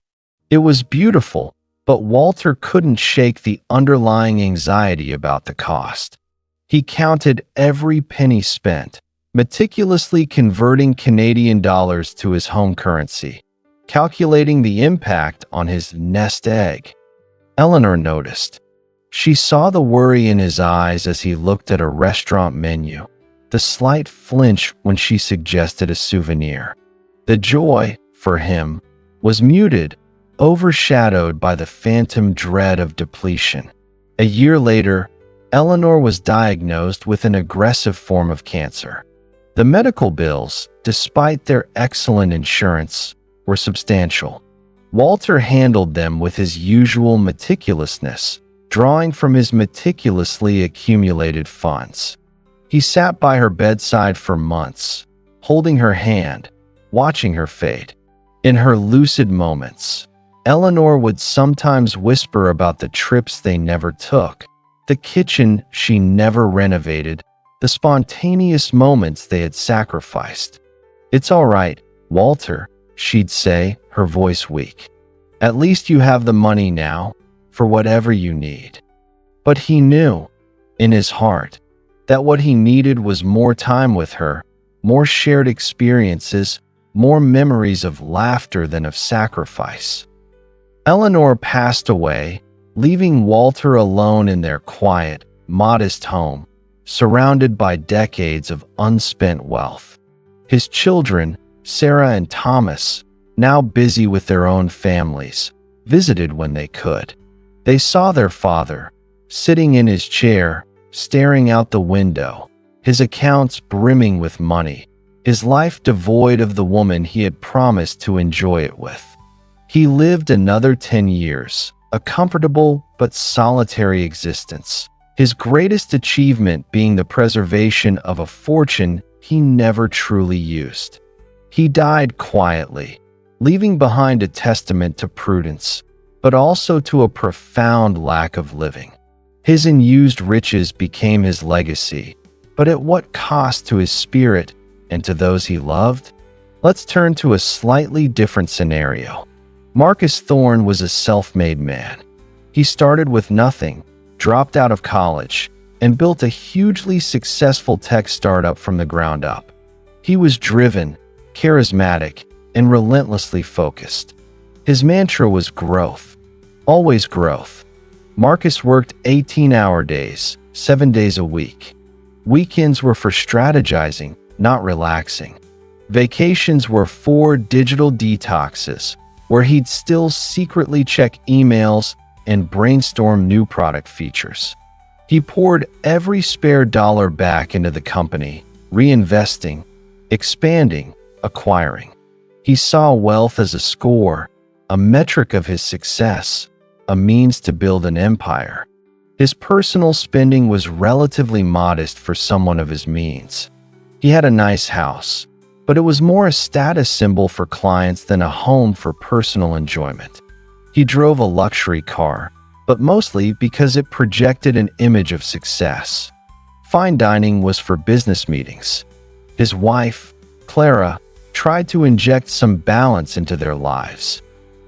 It was beautiful, but Walter couldn't shake the underlying anxiety about the cost. He counted every penny spent, meticulously converting Canadian dollars to his home currency, calculating the impact on his nest egg. Eleanor noticed. She saw the worry in his eyes as he looked at a restaurant menu, the slight flinch when she suggested a souvenir. The joy, for him, was muted, overshadowed by the phantom dread of depletion. A year later, Eleanor was diagnosed with an aggressive form of cancer. The medical bills, despite their excellent insurance, were substantial. Walter handled them with his usual meticulousness, drawing from his meticulously accumulated funds. He sat by her bedside for months, holding her hand, watching her fade. In her lucid moments, Eleanor would sometimes whisper about the trips they never took, the kitchen she never renovated, the spontaneous moments they had sacrificed. "It's all right, Walter," she'd say, her voice weak. "At least you have the money now, for whatever you need." But he knew, in his heart, that what he needed was more time with her, more shared experiences, more memories of laughter than of sacrifice. Eleanor passed away, leaving Walter alone in their quiet, modest home, surrounded by decades of unspent wealth. His children, Sarah and Thomas, now busy with their own families, visited when they could. They saw their father, sitting in his chair, staring out the window, his accounts brimming with money, his life devoid of the woman he had promised to enjoy it with. He lived another 10 years, a comfortable but solitary existence, his greatest achievement being the preservation of a fortune he never truly used. He died quietly, leaving behind a testament to prudence, but also to a profound lack of living. His unused riches became his legacy, but at what cost to his spirit and to those he loved? Let's turn to a slightly different scenario. Marcus Thorne was a self-made man. He started with nothing, dropped out of college, and built a hugely successful tech startup from the ground up. He was driven, charismatic, and relentlessly focused. His mantra was growth, always growth. Marcus worked 18-hour days, 7 days a week. Weekends were for strategizing, not relaxing. Vacations were 4 digital detoxes, where he'd still secretly check emails and brainstorm new product features. He poured every spare dollar back into the company, reinvesting, expanding, acquiring. He saw wealth as a score, a metric of his success, a means to build an empire. His personal spending was relatively modest for someone of his means. He had a nice house, but it was more a status symbol for clients than a home for personal enjoyment. He drove a luxury car, but mostly because it projected an image of success. Fine dining was for business meetings. His wife, Clara, tried to inject some balance into their lives.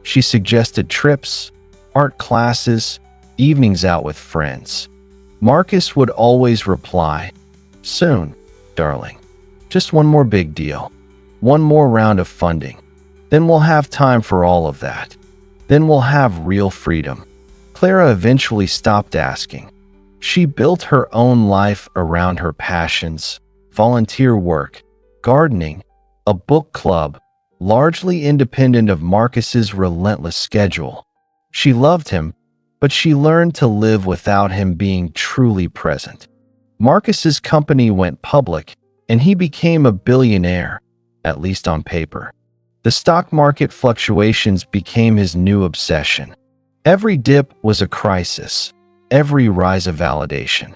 She suggested trips, art classes, evenings out with friends. Marcus would always reply, "Soon, darling. Just one more big deal. One more round of funding. Then we'll have time for all of that. Then we'll have real freedom." Clara eventually stopped asking. She built her own life around her passions: volunteer work, gardening, a book club, largely independent of Marcus's relentless schedule. She loved him, but she learned to live without him being truly present. Marcus's company went public, and he became a billionaire, at least on paper. The stock market fluctuations became his new obsession. Every dip was a crisis, every rise a validation.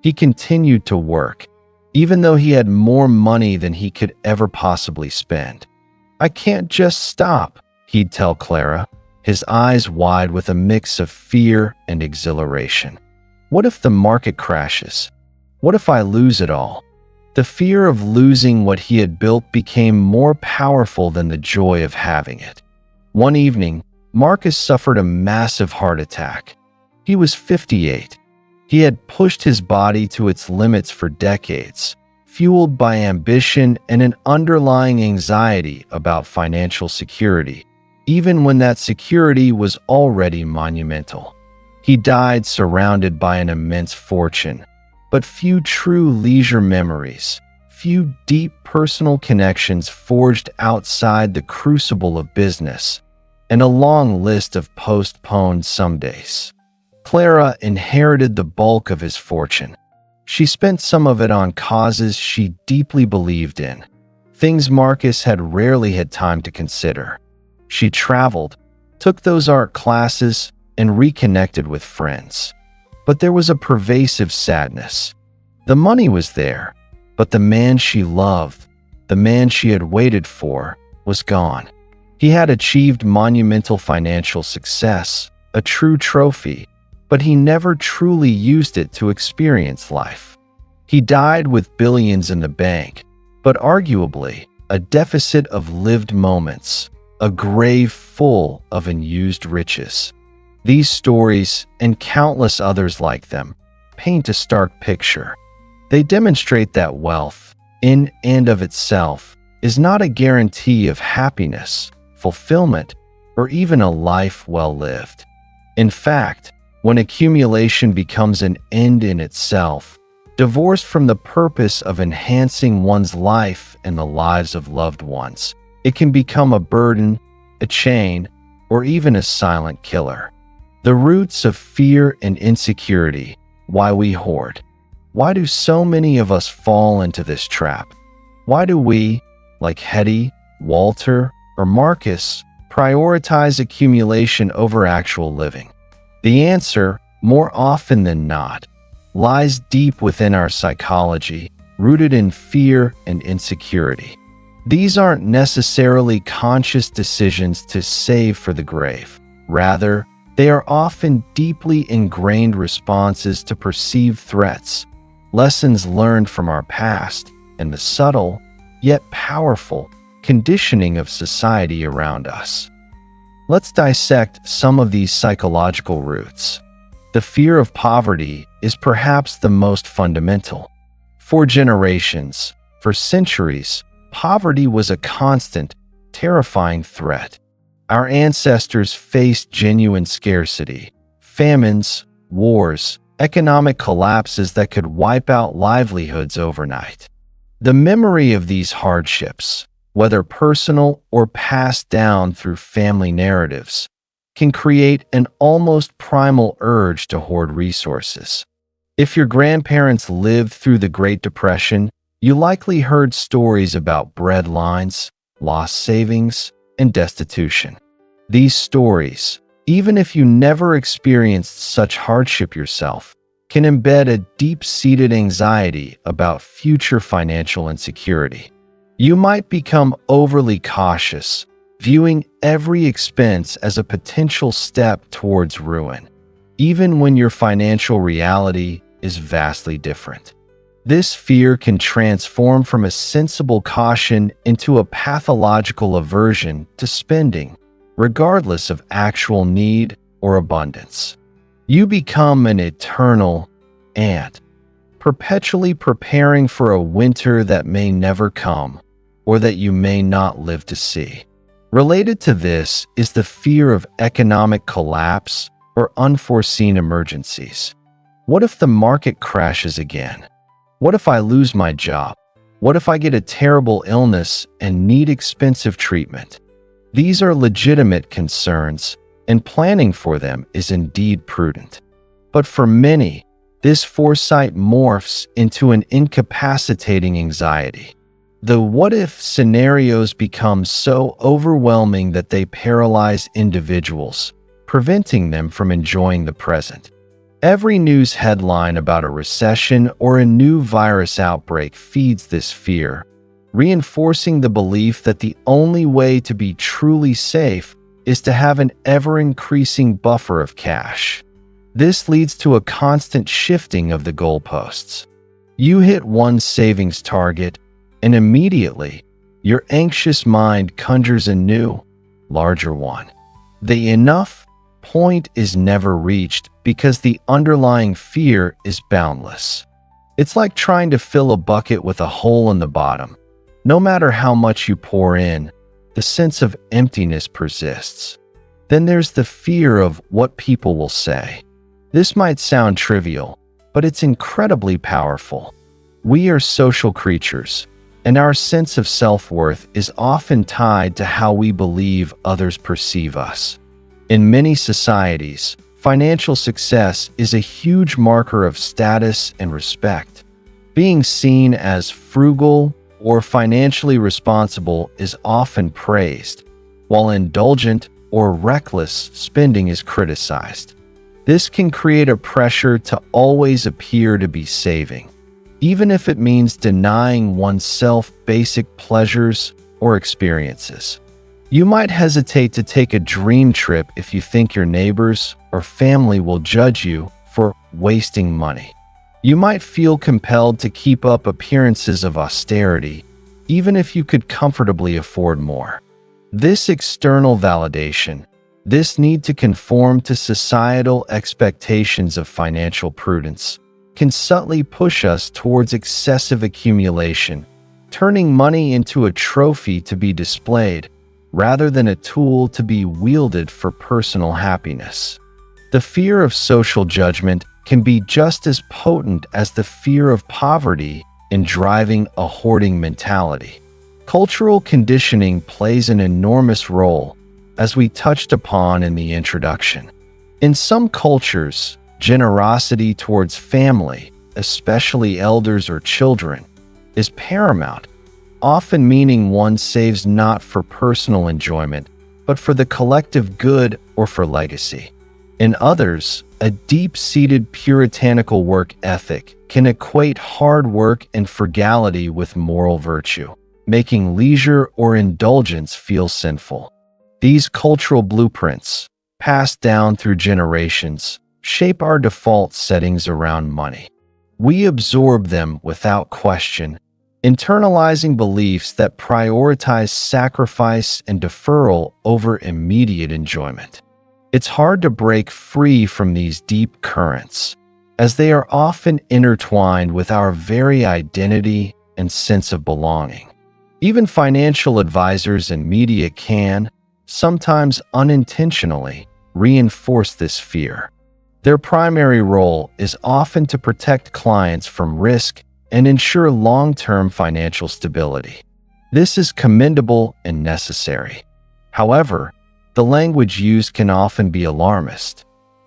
He continued to work, even though he had more money than he could ever possibly spend. "I can't just stop," he'd tell Clara, his eyes wide with a mix of fear and exhilaration. "What if the market crashes? What if I lose it all?" The fear of losing what he had built became more powerful than the joy of having it. One evening, Marcus suffered a massive heart attack. He was 58. He had pushed his body to its limits for decades, fueled by ambition and an underlying anxiety about financial security, even when that security was already monumental. He died surrounded by an immense fortune, but few true leisure memories, few deep personal connections forged outside the crucible of business, and a long list of postponed somedays. Clara inherited the bulk of his fortune. She spent some of it on causes she deeply believed in, things Marcus had rarely had time to consider. She traveled, took those art classes, and reconnected with friends. But there was a pervasive sadness. The money was there, but the man she loved, the man she had waited for, was gone. He had achieved monumental financial success, a true trophy, but he never truly used it to experience life. He died with billions in the bank, but arguably a deficit of lived moments, a grave full of unused riches. These stories, and countless others like them, paint a stark picture. They demonstrate that wealth, in and of itself, is not a guarantee of happiness, fulfillment, or even a life well lived. In fact, when accumulation becomes an end in itself, divorced from the purpose of enhancing one's life and the lives of loved ones, it can become a burden, a chain, or even a silent killer. The roots of fear and insecurity, why we hoard. Why do so many of us fall into this trap? Why do we, like Hetty, Walter, or Marcus, prioritize accumulation over actual living? The answer, more often than not, lies deep within our psychology, rooted in fear and insecurity. These aren't necessarily conscious decisions to save for the grave. Rather, they are often deeply ingrained responses to perceived threats, lessons learned from our past, and the subtle, yet powerful, conditioning of society around us. Let's dissect some of these psychological roots. The fear of poverty is perhaps the most fundamental. For generations, for centuries, poverty was a constant, terrifying threat. Our ancestors faced genuine scarcity, famines, wars, economic collapses that could wipe out livelihoods overnight. The memory of these hardships, whether personal or passed down through family narratives, can create an almost primal urge to hoard resources. If your grandparents lived through the Great Depression, you likely heard stories about bread lines, lost savings, and destitution. These stories, even if you never experienced such hardship yourself, can embed a deep-seated anxiety about future financial insecurity. You might become overly cautious, viewing every expense as a potential step towards ruin, even when your financial reality is vastly different. This fear can transform from a sensible caution into a pathological aversion to spending, regardless of actual need or abundance. You become an eternal ant, perpetually preparing for a winter that may never come or that you may not live to see. Related to this is the fear of economic collapse or unforeseen emergencies. What if the market crashes again? What if I lose my job? What if I get a terrible illness and need expensive treatment? These are legitimate concerns, and planning for them is indeed prudent. But for many, this foresight morphs into an incapacitating anxiety. The what-if scenarios become so overwhelming that they paralyze individuals, preventing them from enjoying the present. Every news headline about a recession or a new virus outbreak feeds this fear, reinforcing the belief that the only way to be truly safe is to have an ever-increasing buffer of cash. This leads to a constant shifting of the goalposts. You hit one savings target, and immediately, your anxious mind conjures a new, larger one. The enough point is never reached because the underlying fear is boundless. It's like trying to fill a bucket with a hole in the bottom. No matter how much you pour in, the sense of emptiness persists. Then there's the fear of what people will say. This might sound trivial, but it's incredibly powerful. We are social creatures, and our sense of self-worth is often tied to how we believe others perceive us. In many societies, financial success is a huge marker of status and respect. Being seen as frugal or financially responsible is often praised, while indulgent or reckless spending is criticized. This can create a pressure to always appear to be saving, even if it means denying oneself basic pleasures or experiences. You might hesitate to take a dream trip if you think your neighbors or family will judge you for wasting money. You might feel compelled to keep up appearances of austerity, even if you could comfortably afford more. This external validation, this need to conform to societal expectations of financial prudence, can subtly push us towards excessive accumulation, turning money into a trophy to be displayed, rather than a tool to be wielded for personal happiness. The fear of social judgment can be just as potent as the fear of poverty in driving a hoarding mentality. Cultural conditioning plays an enormous role, as we touched upon in the introduction. In some cultures, generosity towards family, especially elders or children, is paramount, often meaning one saves not for personal enjoyment, but for the collective good or for legacy. In others, a deep-seated puritanical work ethic can equate hard work and frugality with moral virtue, making leisure or indulgence feel sinful. These cultural blueprints, passed down through generations, shape our default settings around money. We absorb them without question, internalizing beliefs that prioritize sacrifice and deferral over immediate enjoyment. It's hard to break free from these deep currents, as they are often intertwined with our very identity and sense of belonging. Even financial advisors and media can, sometimes unintentionally, reinforce this fear. Their primary role is often to protect clients from risk and ensure long-term financial stability. This is commendable and necessary. However, the language used can often be alarmist.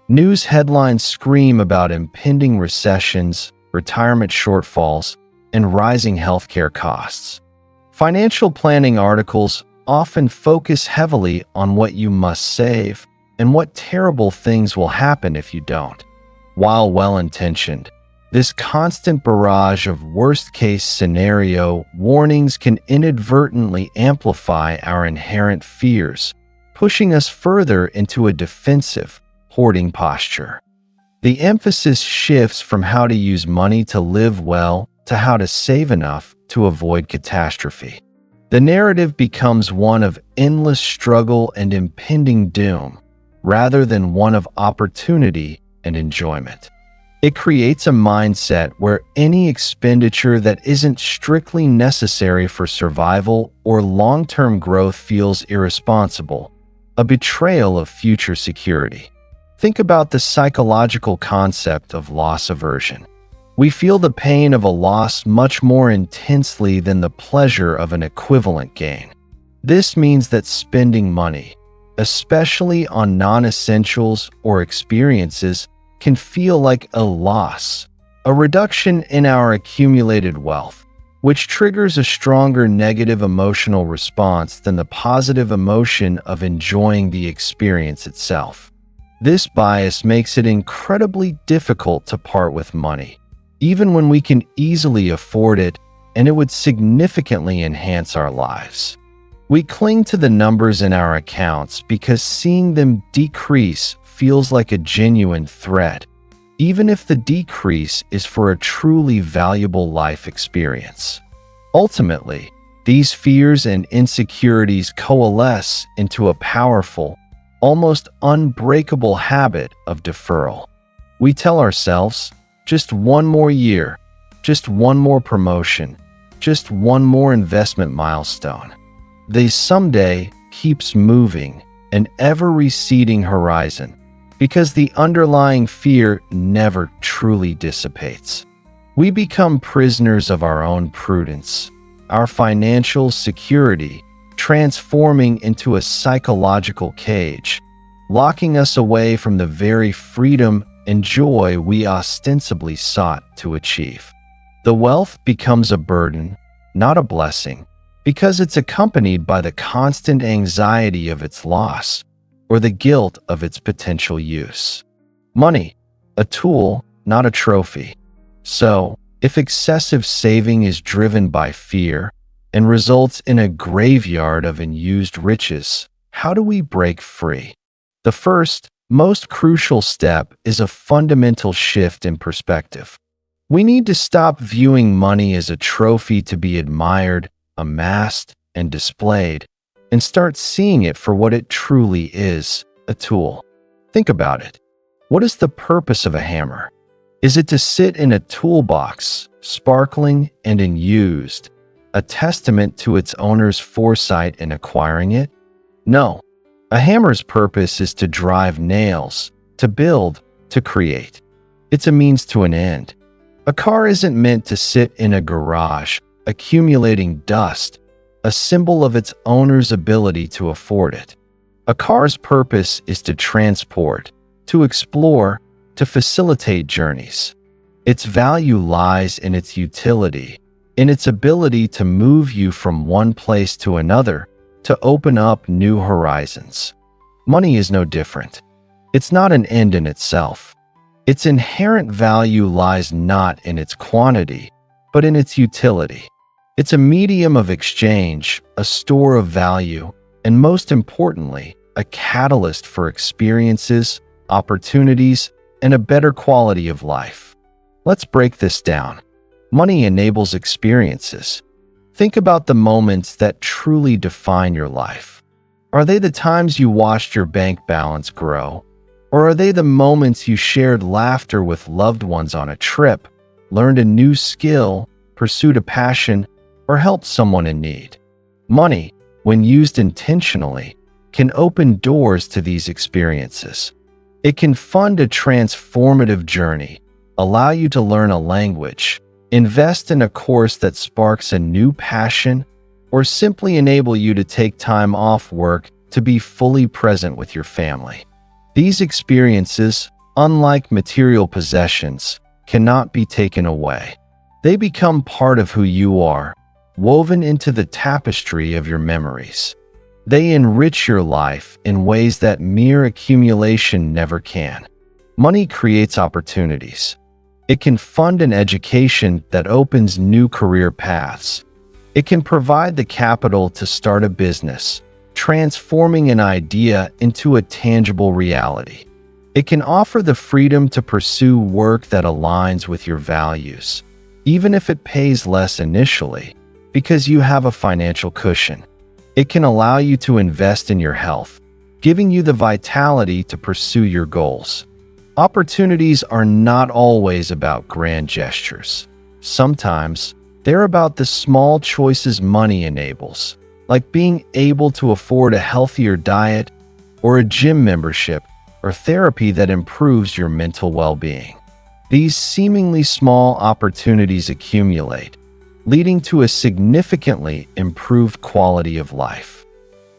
News headlines scream about impending recessions, retirement shortfalls, and rising healthcare costs. Financial planning articles often focus heavily on what you must save and what terrible things will happen if you don't. While well-intentioned, this constant barrage of worst-case scenario warnings can inadvertently amplify our inherent fears, pushing us further into a defensive, hoarding posture. The emphasis shifts from how to use money to live well to how to save enough to avoid catastrophe. The narrative becomes one of endless struggle and impending doom, rather than one of opportunity and enjoyment. It creates a mindset where any expenditure that isn't strictly necessary for survival or long-term growth feels irresponsible, a betrayal of future security. Think about the psychological concept of loss aversion. We feel the pain of a loss much more intensely than the pleasure of an equivalent gain. This means that spending money, especially on non-essentials or experiences, can feel like a loss, a reduction in our accumulated wealth, which triggers a stronger negative emotional response than the positive emotion of enjoying the experience itself. This bias makes it incredibly difficult to part with money, even when we can easily afford it and it would significantly enhance our lives. We cling to the numbers in our accounts because seeing them decrease feels like a genuine threat, even if the decrease is for a truly valuable life experience. Ultimately, these fears and insecurities coalesce into a powerful, almost unbreakable habit of deferral. We tell ourselves, just one more year, just one more promotion, just one more investment milestone. The someday keeps moving, an ever-receding horizon, because the underlying fear never truly dissipates. We become prisoners of our own prudence, our financial security, transforming into a psychological cage, locking us away from the very freedom and joy we ostensibly sought to achieve. The wealth becomes a burden, not a blessing, because it's accompanied by the constant anxiety of its loss or the guilt of its potential use. Money, a tool, not a trophy. So, if excessive saving is driven by fear and results in a graveyard of unused riches, how do we break free? The first, most crucial step is a fundamental shift in perspective. We need to stop viewing money as a trophy to be admired, amassed, and displayed, and start seeing it for what it truly is, a tool. Think about it. What is the purpose of a hammer? Is it to sit in a toolbox, sparkling and unused, a testament to its owner's foresight in acquiring it? No. A hammer's purpose is to drive nails, to build, to create. It's a means to an end. A car isn't meant to sit in a garage, accumulating dust, a symbol of its owner's ability to afford it. A car's purpose is to transport, to explore, to facilitate journeys. Its value lies in its utility, in its ability to move you from one place to another, to open up new horizons. Money is no different. It's not an end in itself. Its inherent value lies not in its quantity, but in its utility. It's a medium of exchange, a store of value, and most importantly, a catalyst for experiences, opportunities, and a better quality of life. Let's break this down. Money enables experiences. Think about the moments that truly define your life. Are they the times you watched your bank balance grow? Or are they the moments you shared laughter with loved ones on a trip, learned a new skill, pursued a passion, or helped someone in need? Money, when used intentionally, can open doors to these experiences. It can fund a transformative journey, allow you to learn a language, invest in a course that sparks a new passion, or simply enable you to take time off work to be fully present with your family. These experiences, unlike material possessions, cannot be taken away. They become part of who you are, woven into the tapestry of your memories. They enrich your life in ways that mere accumulation never can. Money creates opportunities. It can fund an education that opens new career paths. It can provide the capital to start a business, transforming an idea into a tangible reality. It can offer the freedom to pursue work that aligns with your values, even if it pays less initially, because you have a financial cushion. It can allow you to invest in your health, giving you the vitality to pursue your goals. Opportunities are not always about grand gestures. Sometimes, they're about the small choices money enables, like being able to afford a healthier diet, or a gym membership, or therapy that improves your mental well-being. These seemingly small opportunities accumulate, leading to a significantly improved quality of life.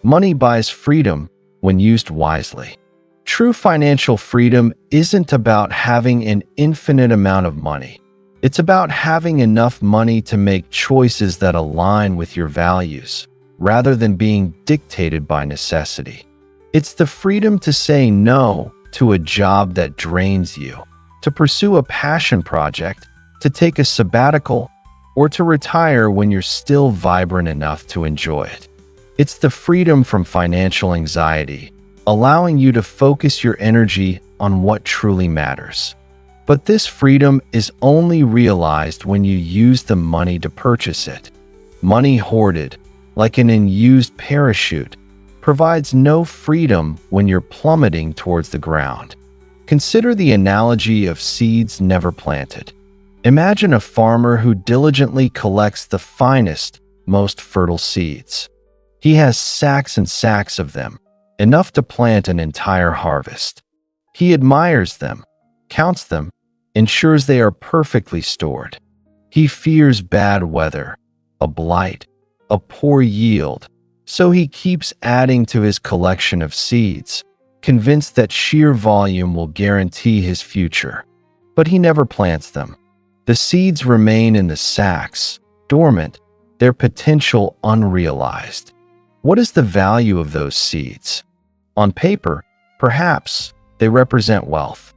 Money buys freedom when used wisely. True financial freedom isn't about having an infinite amount of money. It's about having enough money to make choices that align with your values, rather than being dictated by necessity. It's the freedom to say no to a job that drains you, to pursue a passion project, to take a sabbatical, or to retire when you're still vibrant enough to enjoy it. It's the freedom from financial anxiety, allowing you to focus your energy on what truly matters. But this freedom is only realized when you use the money to purchase it. Money hoarded, like an unused parachute, provides no freedom when you're plummeting towards the ground. Consider the analogy of seeds never planted. Imagine a farmer who diligently collects the finest, most fertile seeds. He has sacks and sacks of them, enough to plant an entire harvest. He admires them, counts them, ensures they are perfectly stored. He fears bad weather, a blight, a poor yield, so he keeps adding to his collection of seeds, convinced that sheer volume will guarantee his future. But he never plants them. The seeds remain in the sacks, dormant, their potential unrealized. What is the value of those seeds? On paper, perhaps, they represent wealth.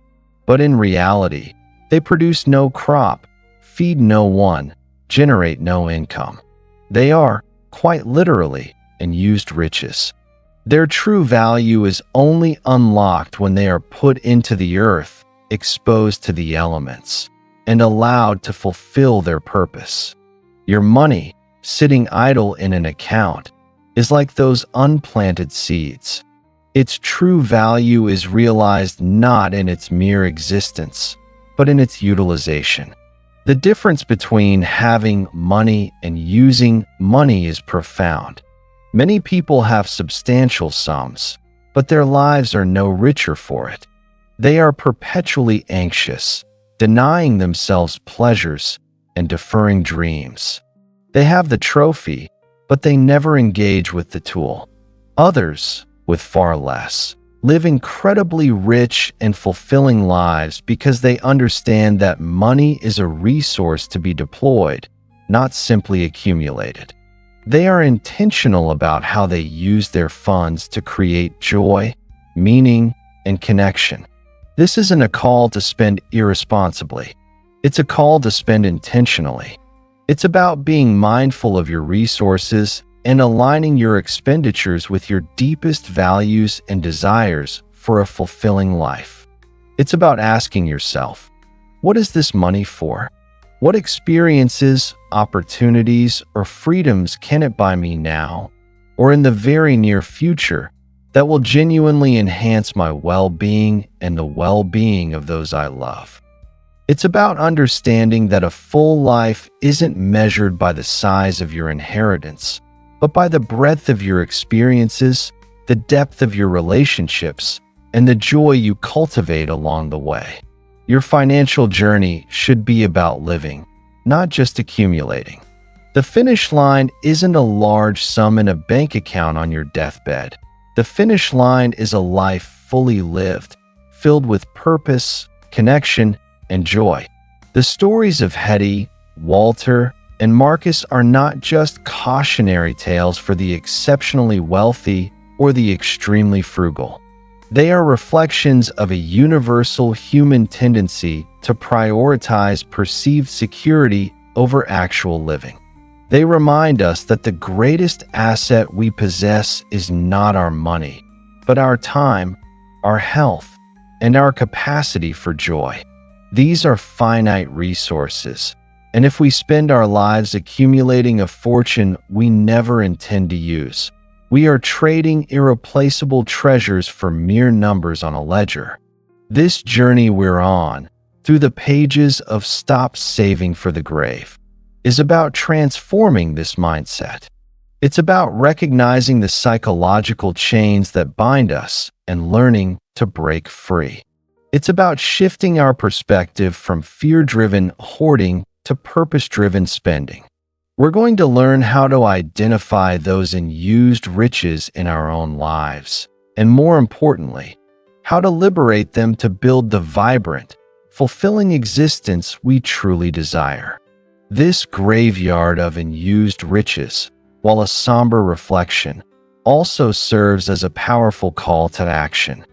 But in reality, they produce no crop, feed no one, generate no income. They are, quite literally, unused riches. Their true value is only unlocked when they are put into the earth, exposed to the elements, and allowed to fulfill their purpose. Your money, sitting idle in an account, is like those unplanted seeds. Its true value is realized not in its mere existence, but in its utilization. The difference between having money and using money is profound. Many people have substantial sums, but their lives are no richer for it. They are perpetually anxious, denying themselves pleasures and deferring dreams. They have the trophy, but they never engage with the tool. Others, with far less, live incredibly rich and fulfilling lives because they understand that money is a resource to be deployed, not simply accumulated. They are intentional about how they use their funds to create joy, meaning, and connection. This isn't a call to spend irresponsibly. It's a call to spend intentionally. It's about being mindful of your resources and aligning your expenditures with your deepest values and desires for a fulfilling life. It's about asking yourself, what is this money for? What experiences, opportunities, or freedoms can it buy me now, or in the very near future, that will genuinely enhance my well-being and the well-being of those I love? It's about understanding that a full life isn't measured by the size of your inheritance, but by the breadth of your experiences, the depth of your relationships, and the joy you cultivate along the way. Your financial journey should be about living, not just accumulating. The finish line isn't a large sum in a bank account on your deathbed. The finish line is a life fully lived, filled with purpose, connection, and joy. The stories of Hetty, Walter, and Marcus are not just cautionary tales for the exceptionally wealthy or the extremely frugal. They are reflections of a universal human tendency to prioritize perceived security over actual living. They remind us that the greatest asset we possess is not our money, but our time, our health, and our capacity for joy. These are finite resources, and if we spend our lives accumulating a fortune we never intend to use, we are trading irreplaceable treasures for mere numbers on a ledger. This journey we're on, through the pages of Stop Saving for the Grave, is about transforming this mindset. It's about recognizing the psychological chains that bind us and learning to break free. It's about shifting our perspective from fear-driven hoarding to purpose-driven spending. We're going to learn how to identify those unused riches in our own lives, and more importantly, how to liberate them to build the vibrant, fulfilling existence we truly desire. This graveyard of unused riches, while a somber reflection, also serves as a powerful call to action.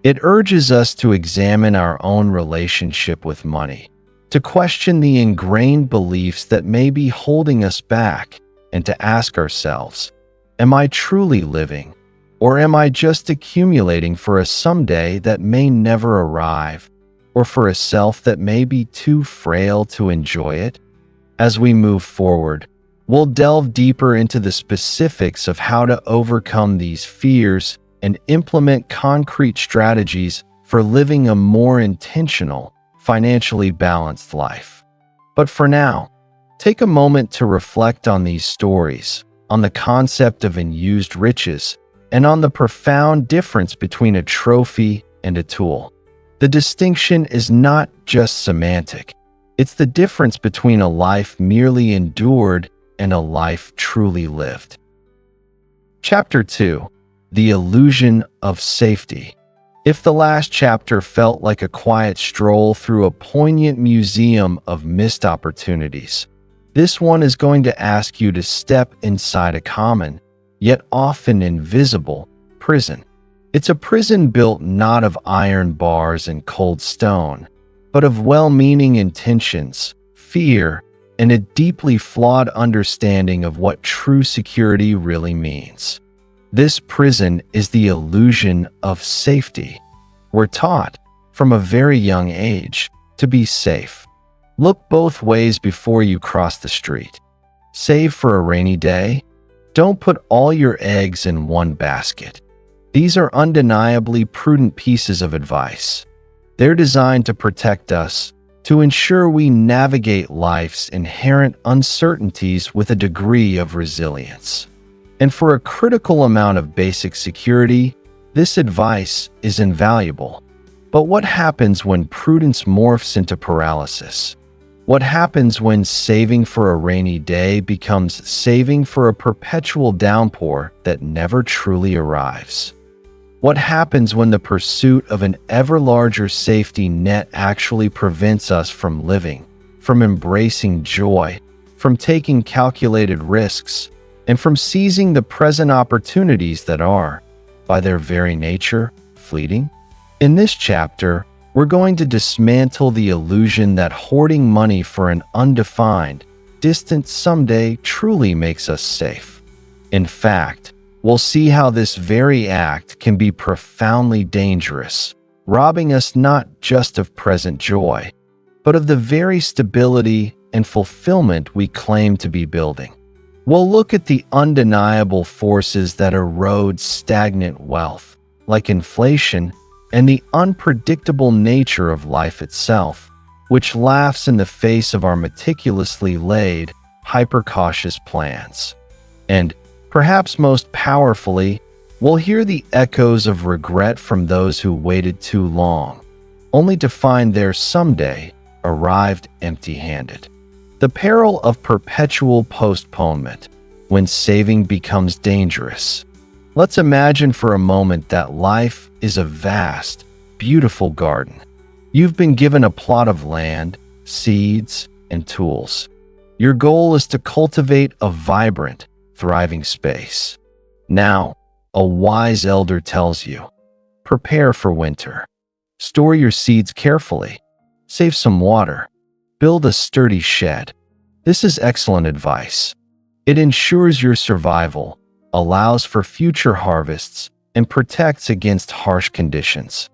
It urges us to examine our own relationship with money, to question the ingrained beliefs that may be holding us back, and to ask ourselves, am I truly living, or am I just accumulating for a someday that may never arrive, or for a self that may be too frail to enjoy it? As we move forward, we'll delve deeper into the specifics of how to overcome these fears and implement concrete strategies for living a more intentional, financially balanced life. But for now, take a moment to reflect on these stories, on the concept of unused riches, and on the profound difference between a trophy and a tool. The distinction is not just semantic. It's the difference between a life merely endured and a life truly lived. Chapter 2. The Illusion of Safety. If the last chapter felt like a quiet stroll through a poignant museum of missed opportunities, this one is going to ask you to step inside a common, yet often invisible, prison. It's a prison built not of iron bars and cold stone, but of well-meaning intentions, fear, and a deeply flawed understanding of what true security really means. This prison is the illusion of safety. We're taught, from a very young age, to be safe. Look both ways before you cross the street. Save for a rainy day. Don't put all your eggs in one basket. These are undeniably prudent pieces of advice. They're designed to protect us, to ensure we navigate life's inherent uncertainties with a degree of resilience. And for a critical amount of basic security, this advice is invaluable. But what happens when prudence morphs into paralysis? What happens when saving for a rainy day becomes saving for a perpetual downpour that never truly arrives? What happens when the pursuit of an ever larger safety net actually prevents us from living, from embracing joy, from taking calculated risks, and from seizing the present opportunities that are, by their very nature, fleeting? In this chapter, we're going to dismantle the illusion that hoarding money for an undefined, distant someday truly makes us safe. In fact, we'll see how this very act can be profoundly dangerous, robbing us not just of present joy, but of the very stability and fulfillment we claim to be building. We'll look at the undeniable forces that erode stagnant wealth, like inflation, and the unpredictable nature of life itself, which laughs in the face of our meticulously laid, hyper-cautious plans. And, perhaps most powerfully, we'll hear the echoes of regret from those who waited too long, only to find their someday arrived empty-handed. The peril of perpetual postponement, when saving becomes dangerous. Let's imagine for a moment that life is a vast, beautiful garden. You've been given a plot of land, seeds, and tools. Your goal is to cultivate a vibrant, thriving space. Now, a wise elder tells you, prepare for winter. Store your seeds carefully. Save some water. Build a sturdy shed. This is excellent advice. It ensures your survival, allows for future harvests, and protects against harsh conditions.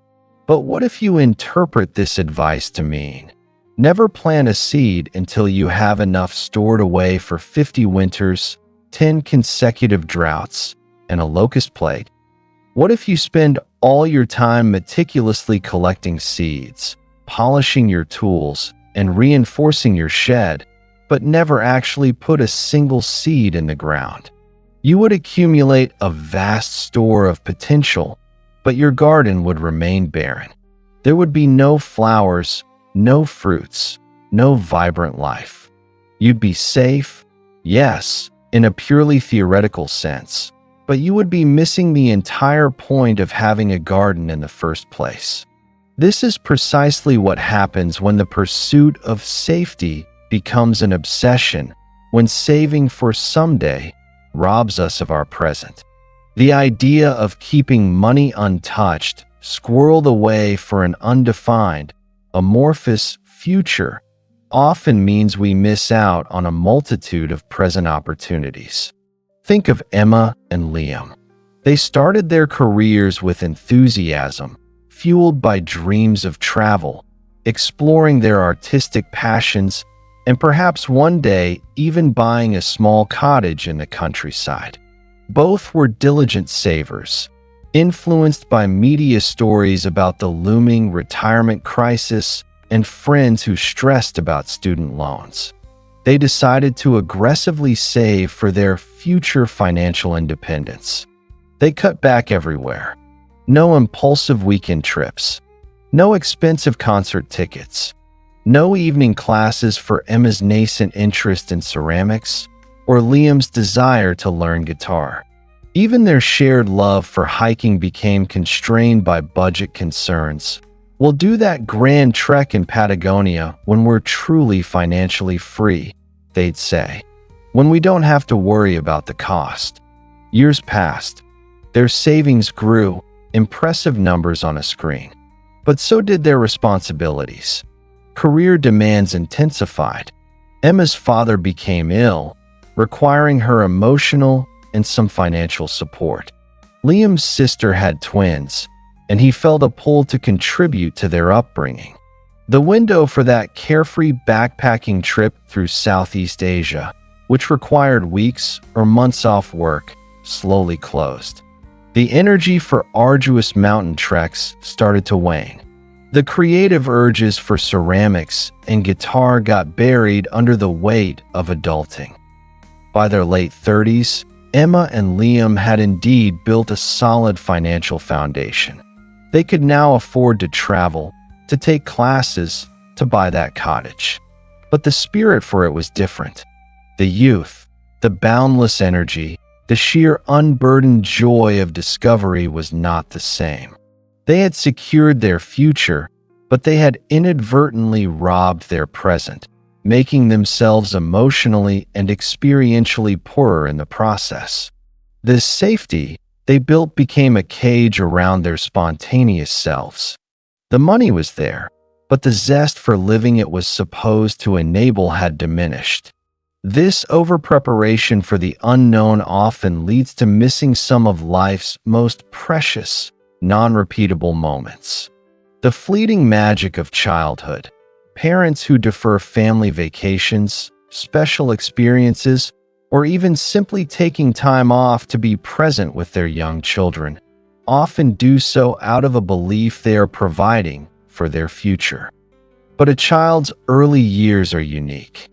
But what if you interpret this advice to mean, never plant a seed until you have enough stored away for 50 winters, 10 consecutive droughts, and a locust plague? What if you spend all your time meticulously collecting seeds, polishing your tools, and reinforcing your shed, but never actually put a single seed in the ground? You would accumulate a vast store of potential, but your garden would remain barren. There would be no flowers, no fruits, no vibrant life. You'd be safe, yes, in a purely theoretical sense, but you would be missing the entire point of having a garden in the first place. This is precisely what happens when the pursuit of safety becomes an obsession, when saving for someday robs us of our present. The idea of keeping money untouched, squirreled away for an undefined, amorphous future, often means we miss out on a multitude of present opportunities. Think of Emma and Liam. They started their careers with enthusiasm, fueled by dreams of travel, exploring their artistic passions, and perhaps one day even buying a small cottage in the countryside. Both were diligent savers, influenced by media stories about the looming retirement crisis and friends who stressed about student loans. They decided to aggressively save for their future financial independence. They cut back everywhere. No impulsive weekend trips. No expensive concert tickets. No evening classes for Emma's nascent interest in ceramics or Liam's desire to learn guitar. Even their shared love for hiking became constrained by budget concerns. We'll do that grand trek in Patagonia when we're truly financially free, they'd say, when we don't have to worry about the cost. Years passed. Their savings grew, impressive numbers on a screen. But so did their responsibilities. Career demands intensified. Emma's father became ill, requiring her emotional and some financial support. Liam's sister had twins, and he felt a pull to contribute to their upbringing. The window for that carefree backpacking trip through Southeast Asia, which required weeks or months off work, slowly closed. The energy for arduous mountain treks started to wane. The creative urges for ceramics and guitar got buried under the weight of adulting. By their late 30s, Emma and Liam had indeed built a solid financial foundation. They could now afford to travel, to take classes, to buy that cottage. But the spirit for it was different. The youth, the boundless energy, the sheer unburdened joy of discovery was not the same. They had secured their future, but they had inadvertently robbed their present, making themselves emotionally and experientially poorer in the process. This safety, they built became a cage around their spontaneous selves. The money was there, but the zest for living it was supposed to enable had diminished. This over-preparation for the unknown often leads to missing some of life's most precious, non-repeatable moments. The fleeting magic of childhood. Parents who defer family vacations, special experiences, or even simply taking time off to be present with their young children often do so out of a belief they are providing for their future. But a child's early years are unique.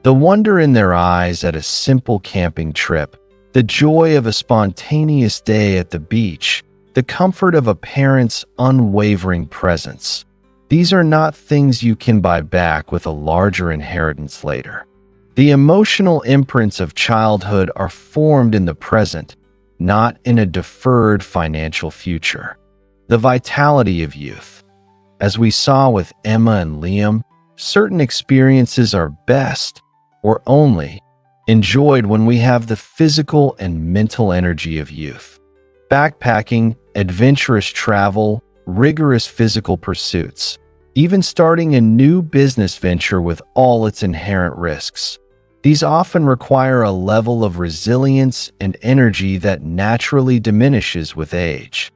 The wonder in their eyes at a simple camping trip, the joy of a spontaneous day at the beach, the comfort of a parent's unwavering presence. These are not things you can buy back with a larger inheritance later. The emotional imprints of childhood are formed in the present, not in a deferred financial future. The vitality of youth. As we saw with Emma and Liam, certain experiences are best, or only, enjoyed when we have the physical and mental energy of youth. Backpacking, adventurous travel, rigorous physical pursuits, even starting a new business venture with all its inherent risks. These often require a level of resilience and energy that naturally diminishes with age.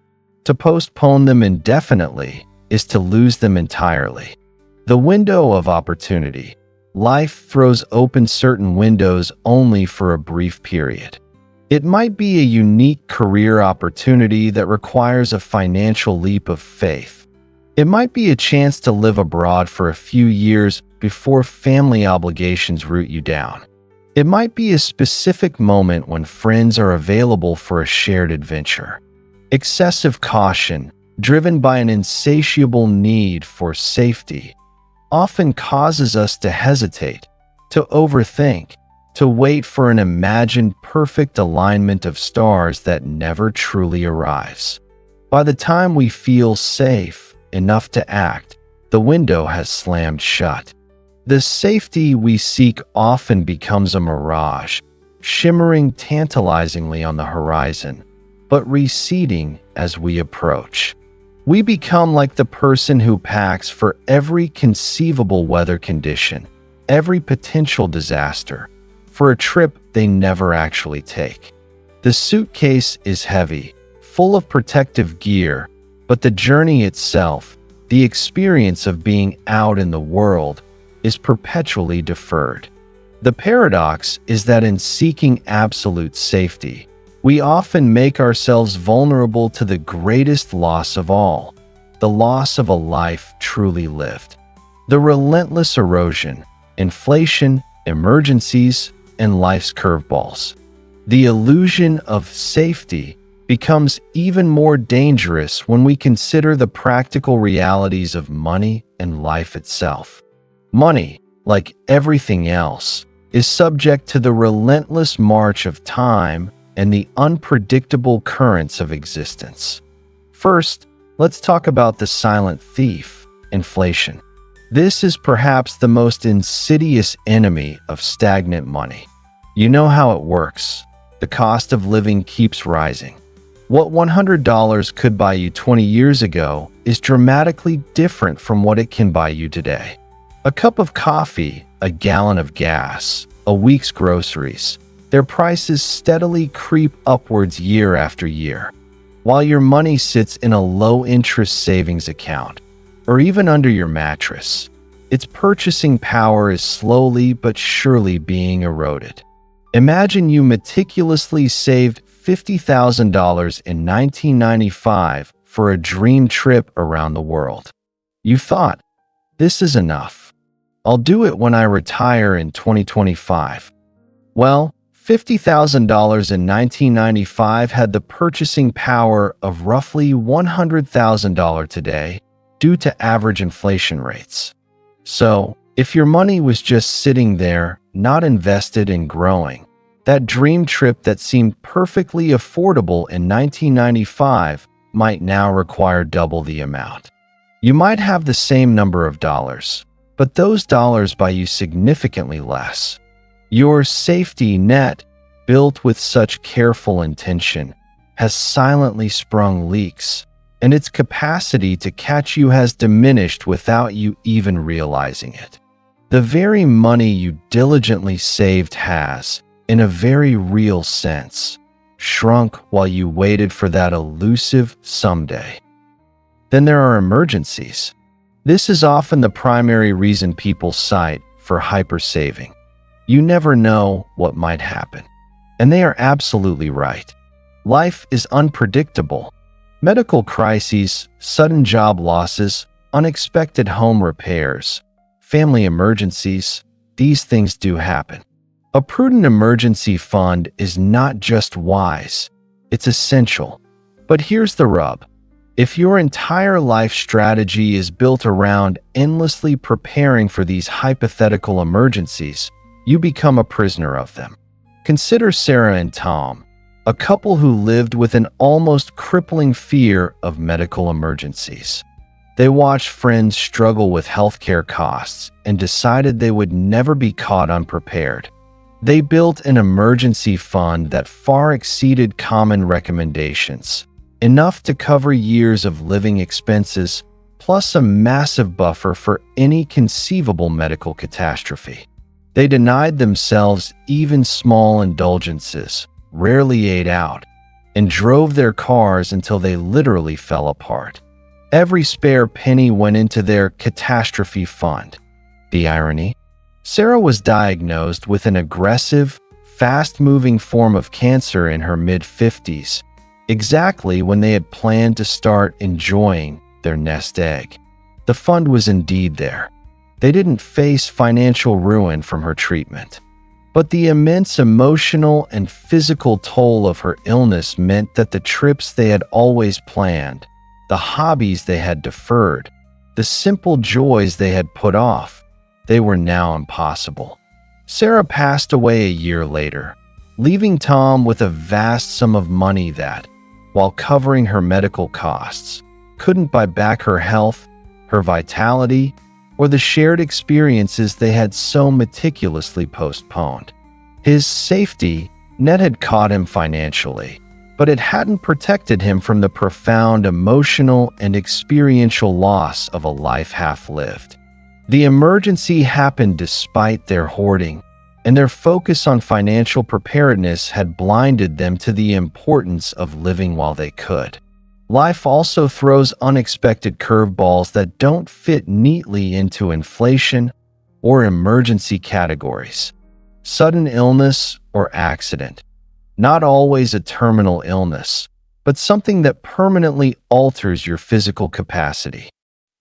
To postpone them indefinitely is to lose them entirely. The window of opportunity. Life throws open certain windows only for a brief period. It might be a unique career opportunity that requires a financial leap of faith. It might be a chance to live abroad for a few years before family obligations root you down. It might be a specific moment when friends are available for a shared adventure. Excessive caution, driven by an insatiable need for safety, often causes us to hesitate, to overthink, to wait for an imagined perfect alignment of stars that never truly arrives. By the time we feel safe enough to act, the window has slammed shut. The safety we seek often becomes a mirage, shimmering tantalizingly on the horizon, but receding as we approach. We become like the person who packs for every conceivable weather condition, every potential disaster, for a trip they never actually take. The suitcase is heavy, full of protective gear, but the journey itself, the experience of being out in the world, is perpetually deferred. The paradox is that in seeking absolute safety, we often make ourselves vulnerable to the greatest loss of all, the loss of a life truly lived. The relentless erosion, inflation, emergencies, and life's curveballs. The illusion of safety becomes even more dangerous when we consider the practical realities of money and life itself. Money, like everything else, is subject to the relentless march of time and the unpredictable currents of existence. First, let's talk about the silent thief, inflation. This is perhaps the most insidious enemy of stagnant money. You know how it works. The cost of living keeps rising. What $100 could buy you 20 years ago is dramatically different from what it can buy you today. A cup of coffee, a gallon of gas, a week's groceries. Their prices steadily creep upwards year after year. While your money sits in a low-interest savings account, or even under your mattress, its purchasing power is slowly but surely being eroded. Imagine you meticulously saved $50,000 in 1995 for a dream trip around the world. You thought, this is enough. I'll do it when I retire in 2025. Well, $50,000 in 1995 had the purchasing power of roughly $100,000 today due to average inflation rates. So, if your money was just sitting there, not invested in growing, that dream trip that seemed perfectly affordable in 1995 might now require double the amount. You might have the same number of dollars, but those dollars buy you significantly less. Your safety net, built with such careful intention, has silently sprung leaks, and its capacity to catch you has diminished without you even realizing it. The very money you diligently saved has, in a very real sense, shrunk while you waited for that elusive someday. Then there are emergencies. This is often the primary reason people cite for hyper-saving. You never know what might happen. And they are absolutely right. Life is unpredictable. Medical crises, sudden job losses, unexpected home repairs, family emergencies, these things do happen. A prudent emergency fund is not just wise, it's essential. But here's the rub. If your entire life strategy is built around endlessly preparing for these hypothetical emergencies, you become a prisoner of them. Consider Sarah and Tom, a couple who lived with an almost crippling fear of medical emergencies. They watched friends struggle with healthcare costs and decided they would never be caught unprepared. They built an emergency fund that far exceeded common recommendations, enough to cover years of living expenses, plus a massive buffer for any conceivable medical catastrophe. They denied themselves even small indulgences, rarely ate out, and drove their cars until they literally fell apart. Every spare penny went into their catastrophe fund. The irony? Sarah was diagnosed with an aggressive, fast-moving form of cancer in her mid-50s, exactly when they had planned to start enjoying their nest egg. The fund was indeed there. They didn't face financial ruin from her treatment. But the immense emotional and physical toll of her illness meant that the trips they had always planned, the hobbies they had deferred, the simple joys they had put off, they were now impossible. Sarah passed away a year later, leaving Tom with a vast sum of money that, while covering her medical costs, couldn't buy back her health, her vitality, or the shared experiences they had so meticulously postponed. His safety net had caught him financially, but it hadn't protected him from the profound emotional and experiential loss of a life half-lived. The emergency happened despite their hoarding, and their focus on financial preparedness had blinded them to the importance of living while they could. Life also throws unexpected curveballs that don't fit neatly into inflation or emergency categories. Sudden illness or accident. Not always a terminal illness, but something that permanently alters your physical capacity.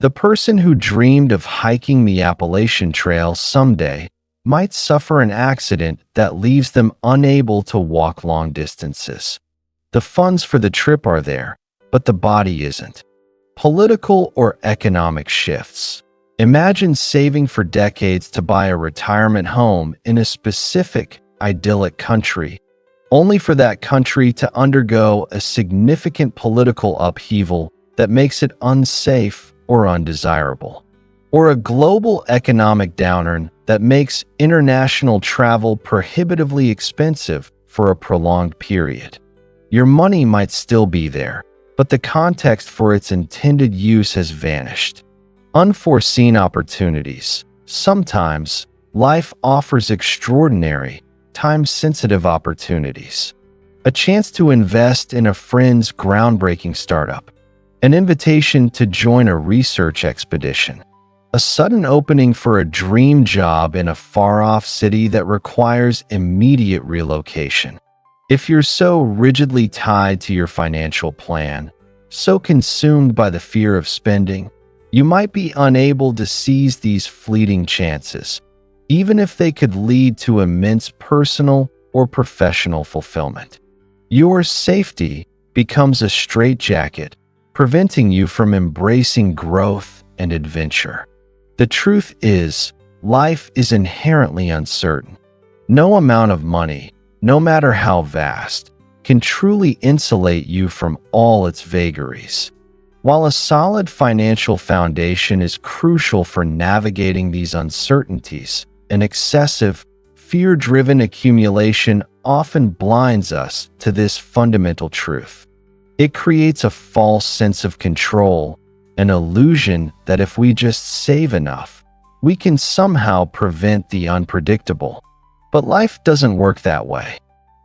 The person who dreamed of hiking the Appalachian Trail someday might suffer an accident that leaves them unable to walk long distances. The funds for the trip are there, but the body isn't. Political or economic shifts. Imagine saving for decades to buy a retirement home in a specific, idyllic country, only for that country to undergo a significant political upheaval that makes it unsafe or undesirable. Or a global economic downturn that makes international travel prohibitively expensive for a prolonged period. Your money might still be there, but the context for its intended use has vanished. Unforeseen opportunities. Sometimes, life offers extraordinary, time-sensitive opportunities. A chance to invest in a friend's groundbreaking startup. An invitation to join a research expedition. A sudden opening for a dream job in a far-off city that requires immediate relocation. If you're so rigidly tied to your financial plan, so consumed by the fear of spending, you might be unable to seize these fleeting chances, even if they could lead to immense personal or professional fulfillment. Your safety becomes a straitjacket, preventing you from embracing growth and adventure. The truth is, life is inherently uncertain. No amount of money, no matter how vast, can truly insulate you from all its vagaries. While a solid financial foundation is crucial for navigating these uncertainties, an excessive, fear-driven accumulation often blinds us to this fundamental truth. It creates a false sense of control, an illusion that if we just save enough, we can somehow prevent the unpredictable. But life doesn't work that way.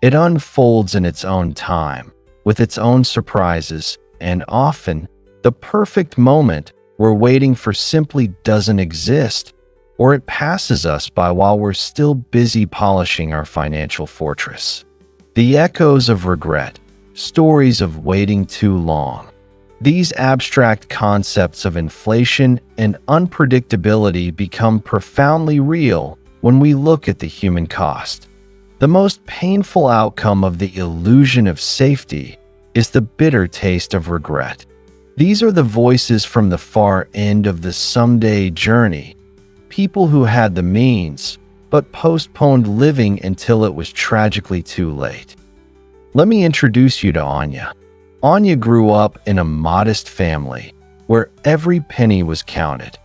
It unfolds in its own time, with its own surprises, and often, the perfect moment we're waiting for simply doesn't exist, or it passes us by while we're still busy polishing our financial fortress. The echoes of regret, stories of waiting too long. These abstract concepts of inflation and unpredictability become profoundly real when we look at the human cost. The most painful outcome of the illusion of safety is the bitter taste of regret. These are the voices from the far end of the someday journey, people who had the means, but postponed living until it was tragically too late. Let me introduce you to Anya. Anya grew up in a modest family where every penny was counted.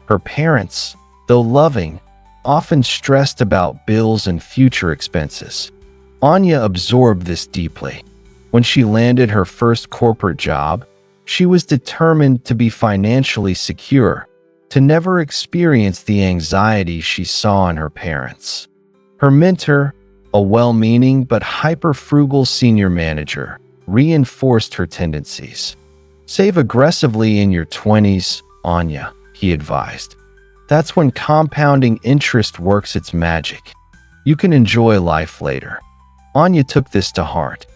Her parents, though loving, often stressed about bills and future expenses. Anya absorbed this deeply. When she landed her first corporate job, she was determined to be financially secure, to never experience the anxiety she saw in her parents. Her mentor, a well-meaning but hyper-frugal senior manager, reinforced her tendencies. "Save aggressively in your 20s, Anya," he advised. "That's when compounding interest works its magic. You can enjoy life later." Anya took this to heart.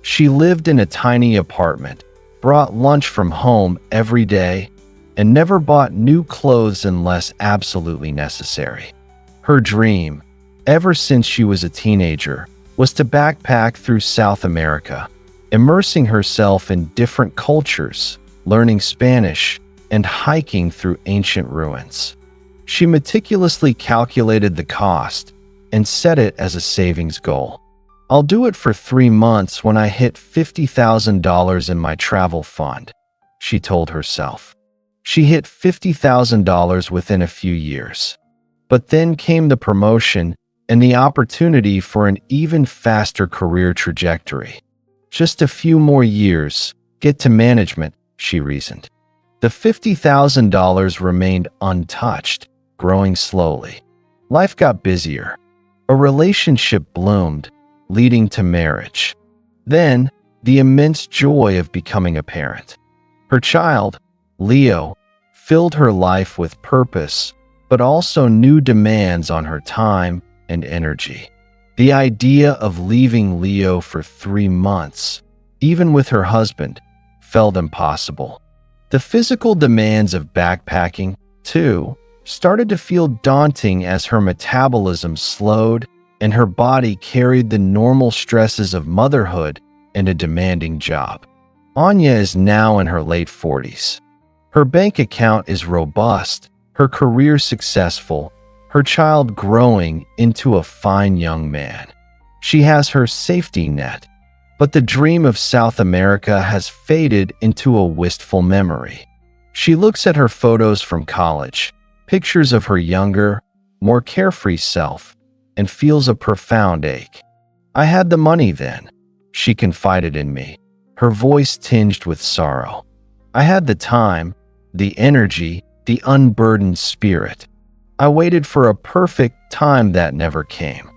She lived in a tiny apartment, brought lunch from home every day, and never bought new clothes unless absolutely necessary. Her dream, ever since she was a teenager, was to backpack through South America, immersing herself in different cultures, learning Spanish, and hiking through ancient ruins. She meticulously calculated the cost and set it as a savings goal. "I'll do it for 3 months when I hit $50,000 in my travel fund," she told herself. She hit $50,000 within a few years. But then came the promotion and the opportunity for an even faster career trajectory. "Just a few more years, get to management," she reasoned. The $50,000 remained untouched, growing slowly. Life got busier. A relationship bloomed, leading to marriage. Then, the immense joy of becoming a parent. Her child, Leo, filled her life with purpose, but also new demands on her time and energy. The idea of leaving Leo for 3 months, even with her husband, felt impossible. The physical demands of backpacking, too, started to feel daunting as her metabolism slowed and her body carried the normal stresses of motherhood and a demanding job. Anya is now in her late 40s. Her bank account is robust, her career successful, her child growing into a fine young man. She has her safety net, but the dream of South America has faded into a wistful memory. She looks at her photos from college, pictures of her younger, more carefree self, and feels a profound ache. "I had the money then," she confided in me, her voice tinged with sorrow. "I had the time, the energy, the unburdened spirit. I waited for a perfect time that never came.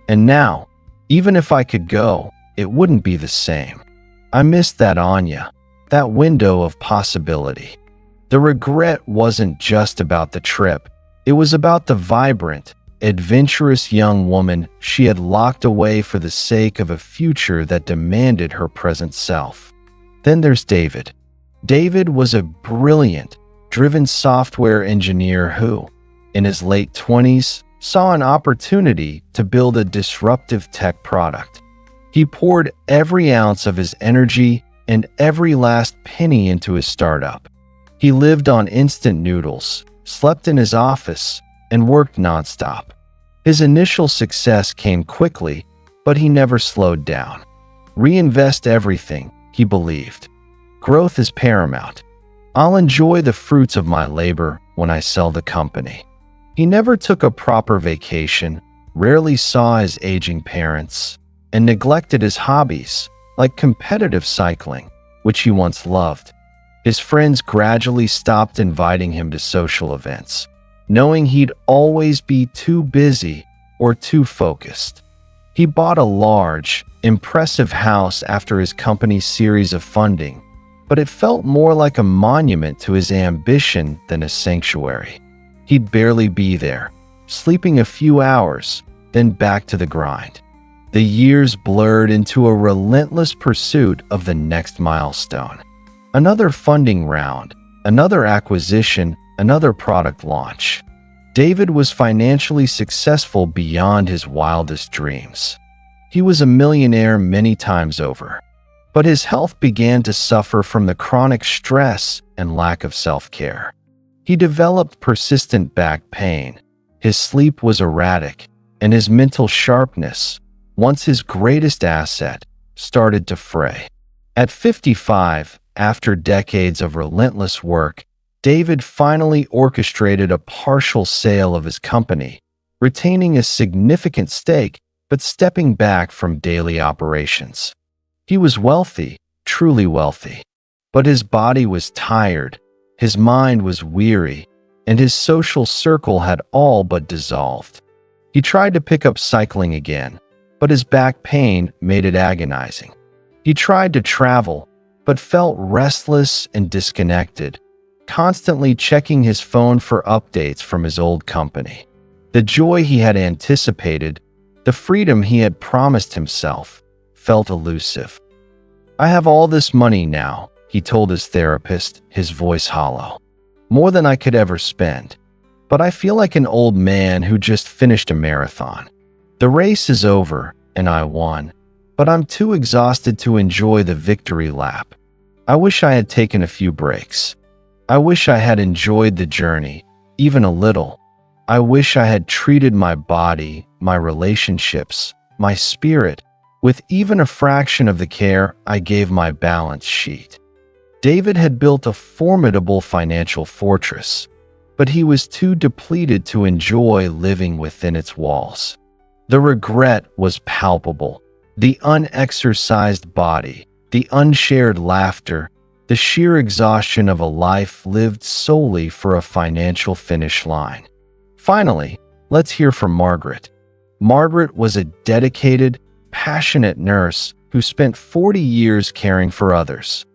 And now, even if I could go, it wouldn't be the same. I missed that Anya, that window of possibility." The regret wasn't just about the trip. It was about the vibrant, adventurous young woman she had locked away for the sake of a future that demanded her present self. Then there's David. David was a brilliant, driven software engineer who, in his late 20s, saw an opportunity to build a disruptive tech product. He poured every ounce of his energy and every last penny into his startup. He lived on instant noodles, slept in his office, and worked nonstop. His initial success came quickly, but he never slowed down. Reinvest everything, he believed. Growth is paramount. I'll enjoy the fruits of my labor when I sell the company. He never took a proper vacation, rarely saw his aging parents, and neglected his hobbies, like competitive cycling, which he once loved. His friends gradually stopped inviting him to social events, knowing he'd always be too busy or too focused. He bought a large, impressive house after his company's series of funding, but it felt more like a monument to his ambition than a sanctuary. He'd barely be there, sleeping a few hours, then back to the grind. The years blurred into a relentless pursuit of the next milestone. Another funding round, another acquisition, another product launch. David was financially successful beyond his wildest dreams. He was a millionaire many times over, but his health began to suffer from the chronic stress and lack of self-care. He developed persistent back pain, his sleep was erratic, and his mental sharpness, once his greatest asset, started to fray. At 55, after decades of relentless work, David finally orchestrated a partial sale of his company, retaining a significant stake but stepping back from daily operations. He was wealthy, truly wealthy, but his body was tired, his mind was weary, and his social circle had all but dissolved. He tried to pick up cycling again, but his back pain made it agonizing. He tried to travel, but felt restless and disconnected, constantly checking his phone for updates from his old company. The joy he had anticipated, the freedom he had promised himself, felt elusive. "I have all this money now," he told his therapist, his voice hollow. "More than I could ever spend. But I feel like an old man who just finished a marathon. The race is over, and I won, but I'm too exhausted to enjoy the victory lap. I wish I had taken a few breaks. I wish I had enjoyed the journey, even a little. I wish I had treated my body, my relationships, my spirit, with even a fraction of the care I gave my balance sheet." David had built a formidable financial fortress, but he was too depleted to enjoy living within its walls. The regret was palpable. The unexercised body, the unshared laughter, the sheer exhaustion of a life lived solely for a financial finish line. Finally, let's hear from Margaret. Margaret was a dedicated, passionate nurse who spent 40 years caring for others.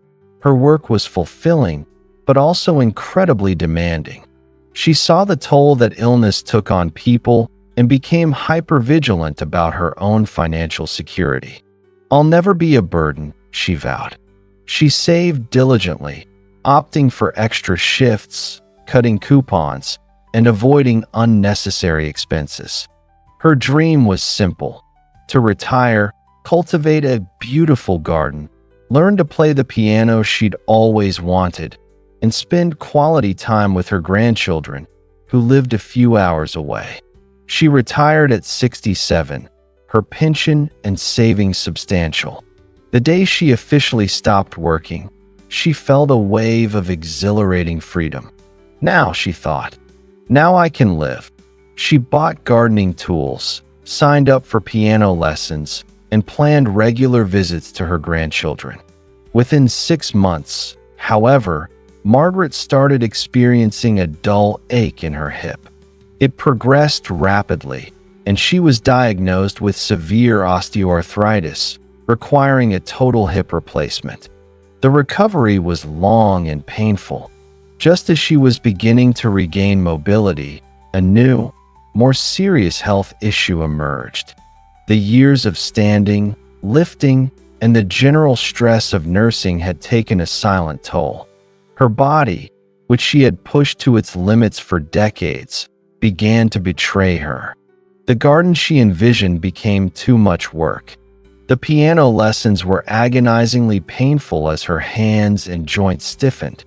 Her work was fulfilling, but also incredibly demanding. She saw the toll that illness took on people and became hypervigilant about her own financial security. "I'll never be a burden," she vowed. She saved diligently, opting for extra shifts, cutting coupons, and avoiding unnecessary expenses. Her dream was simple: to retire, cultivate a beautiful garden, learn to play the piano she'd always wanted, and spend quality time with her grandchildren, who lived a few hours away. She retired at 67, her pension and savings substantial. The day she officially stopped working, she felt a wave of exhilarating freedom. "Now," she thought, "now I can live." She bought gardening tools, signed up for piano lessons, and planned regular visits to her grandchildren. Within 6 months, however, Margaret started experiencing a dull ache in her hip. It progressed rapidly, and she was diagnosed with severe osteoarthritis, requiring a total hip replacement. The recovery was long and painful. Just as she was beginning to regain mobility, a new, more serious health issue emerged. The years of standing, lifting, and the general stress of nursing had taken a silent toll. Her body, which she had pushed to its limits for decades, began to betray her. The garden she envisioned became too much work. The piano lessons were agonizingly painful as her hands and joints stiffened.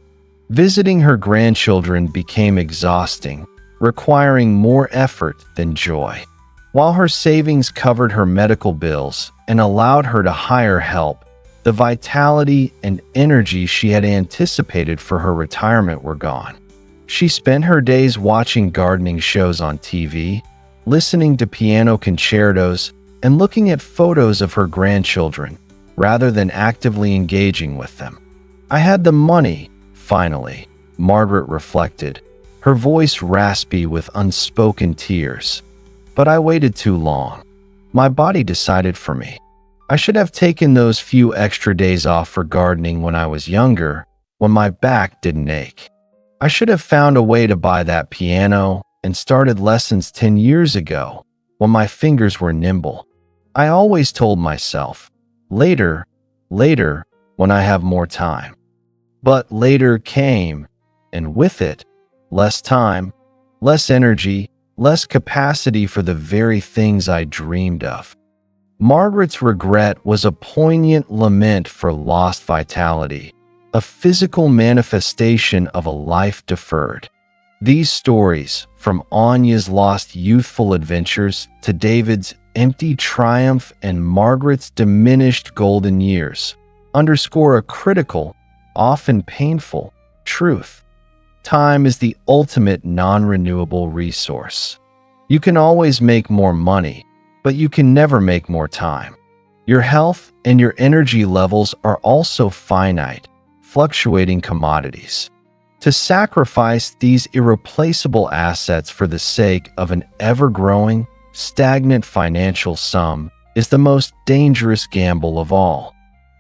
Visiting her grandchildren became exhausting, requiring more effort than joy. While her savings covered her medical bills and allowed her to hire help, the vitality and energy she had anticipated for her retirement were gone. She spent her days watching gardening shows on TV, listening to piano concertos, and looking at photos of her grandchildren, rather than actively engaging with them. I had the money, finally, Margaret reflected, her voice raspy with unspoken tears. But I waited too long. My body decided for me. I should have taken those few extra days off for gardening when I was younger, when my back didn't ache. I should have found a way to buy that piano and started lessons 10 years ago, when my fingers were nimble. I always told myself, later, when I have more time. But later came, and with it, less time, less energy, less capacity for the very things I dreamed of. Margaret's regret was a poignant lament for lost vitality, a physical manifestation of a life deferred. These stories, from Anya's lost youthful adventures to David's empty triumph and Margaret's diminished golden years, underscore a critical, often painful, truth. Time is the ultimate non-renewable resource. You can always make more money, but you can never make more time. Your health and your energy levels are also finite, fluctuating commodities. To sacrifice these irreplaceable assets for the sake of an ever-growing, stagnant financial sum is the most dangerous gamble of all.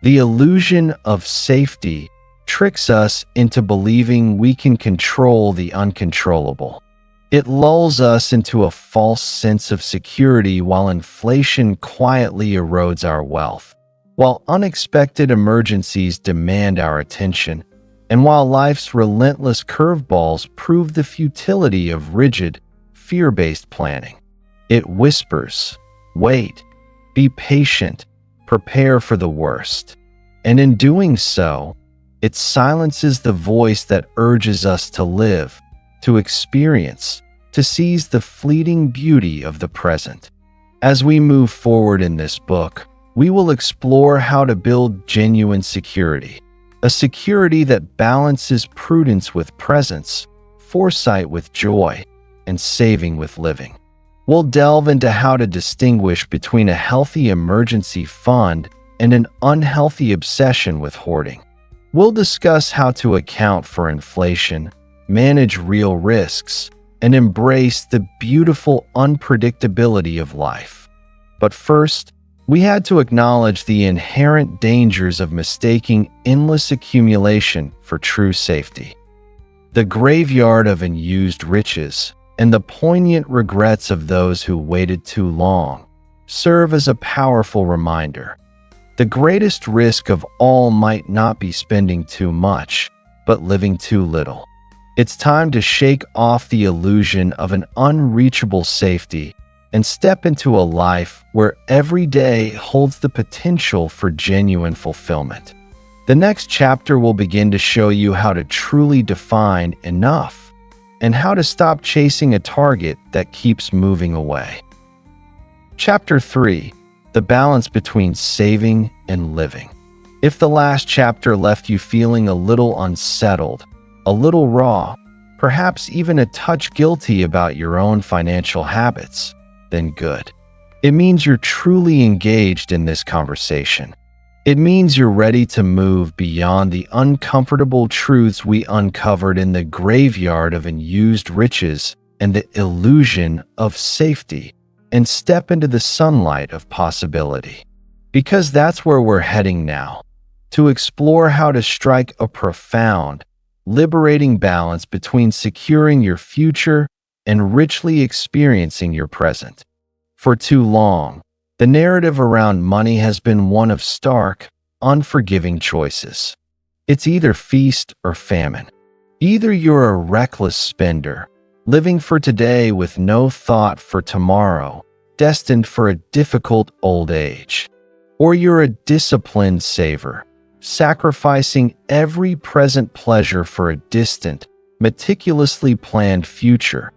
The illusion of safety tricks us into believing we can control the uncontrollable. It lulls us into a false sense of security while inflation quietly erodes our wealth, while unexpected emergencies demand our attention, and while life's relentless curveballs prove the futility of rigid, fear-based planning. It whispers, wait, be patient, prepare for the worst. And in doing so, it silences the voice that urges us to live, to experience, to seize the fleeting beauty of the present. As we move forward in this book, we will explore how to build genuine security, a security that balances prudence with presence, foresight with joy, and saving with living. We'll delve into how to distinguish between a healthy emergency fund and an unhealthy obsession with hoarding. We'll discuss how to account for inflation, manage real risks, and embrace the beautiful unpredictability of life. But first, we had to acknowledge the inherent dangers of mistaking endless accumulation for true safety. The graveyard of unused riches and the poignant regrets of those who waited too long serve as a powerful reminder. The greatest risk of all might not be spending too much, but living too little. It's time to shake off the illusion of an unreachable safety and step into a life where every day holds the potential for genuine fulfillment. The next chapter will begin to show you how to truly define enough and how to stop chasing a target that keeps moving away. Chapter 3: The balance between saving and living. If the last chapter left you feeling a little unsettled, a little raw, perhaps even a touch guilty about your own financial habits, then good. It means you're truly engaged in this conversation. It means you're ready to move beyond the uncomfortable truths we uncovered in the graveyard of unused riches and the illusion of safety, and step into the sunlight of possibility. Because that's where we're heading now, to explore how to strike a profound, liberating balance between securing your future and richly experiencing your present. For too long, the narrative around money has been one of stark, unforgiving choices. It's either feast or famine. Either you're a reckless spender, living for today with no thought for tomorrow, destined for a difficult old age, or you're a disciplined saver, sacrificing every present pleasure for a distant, meticulously planned future,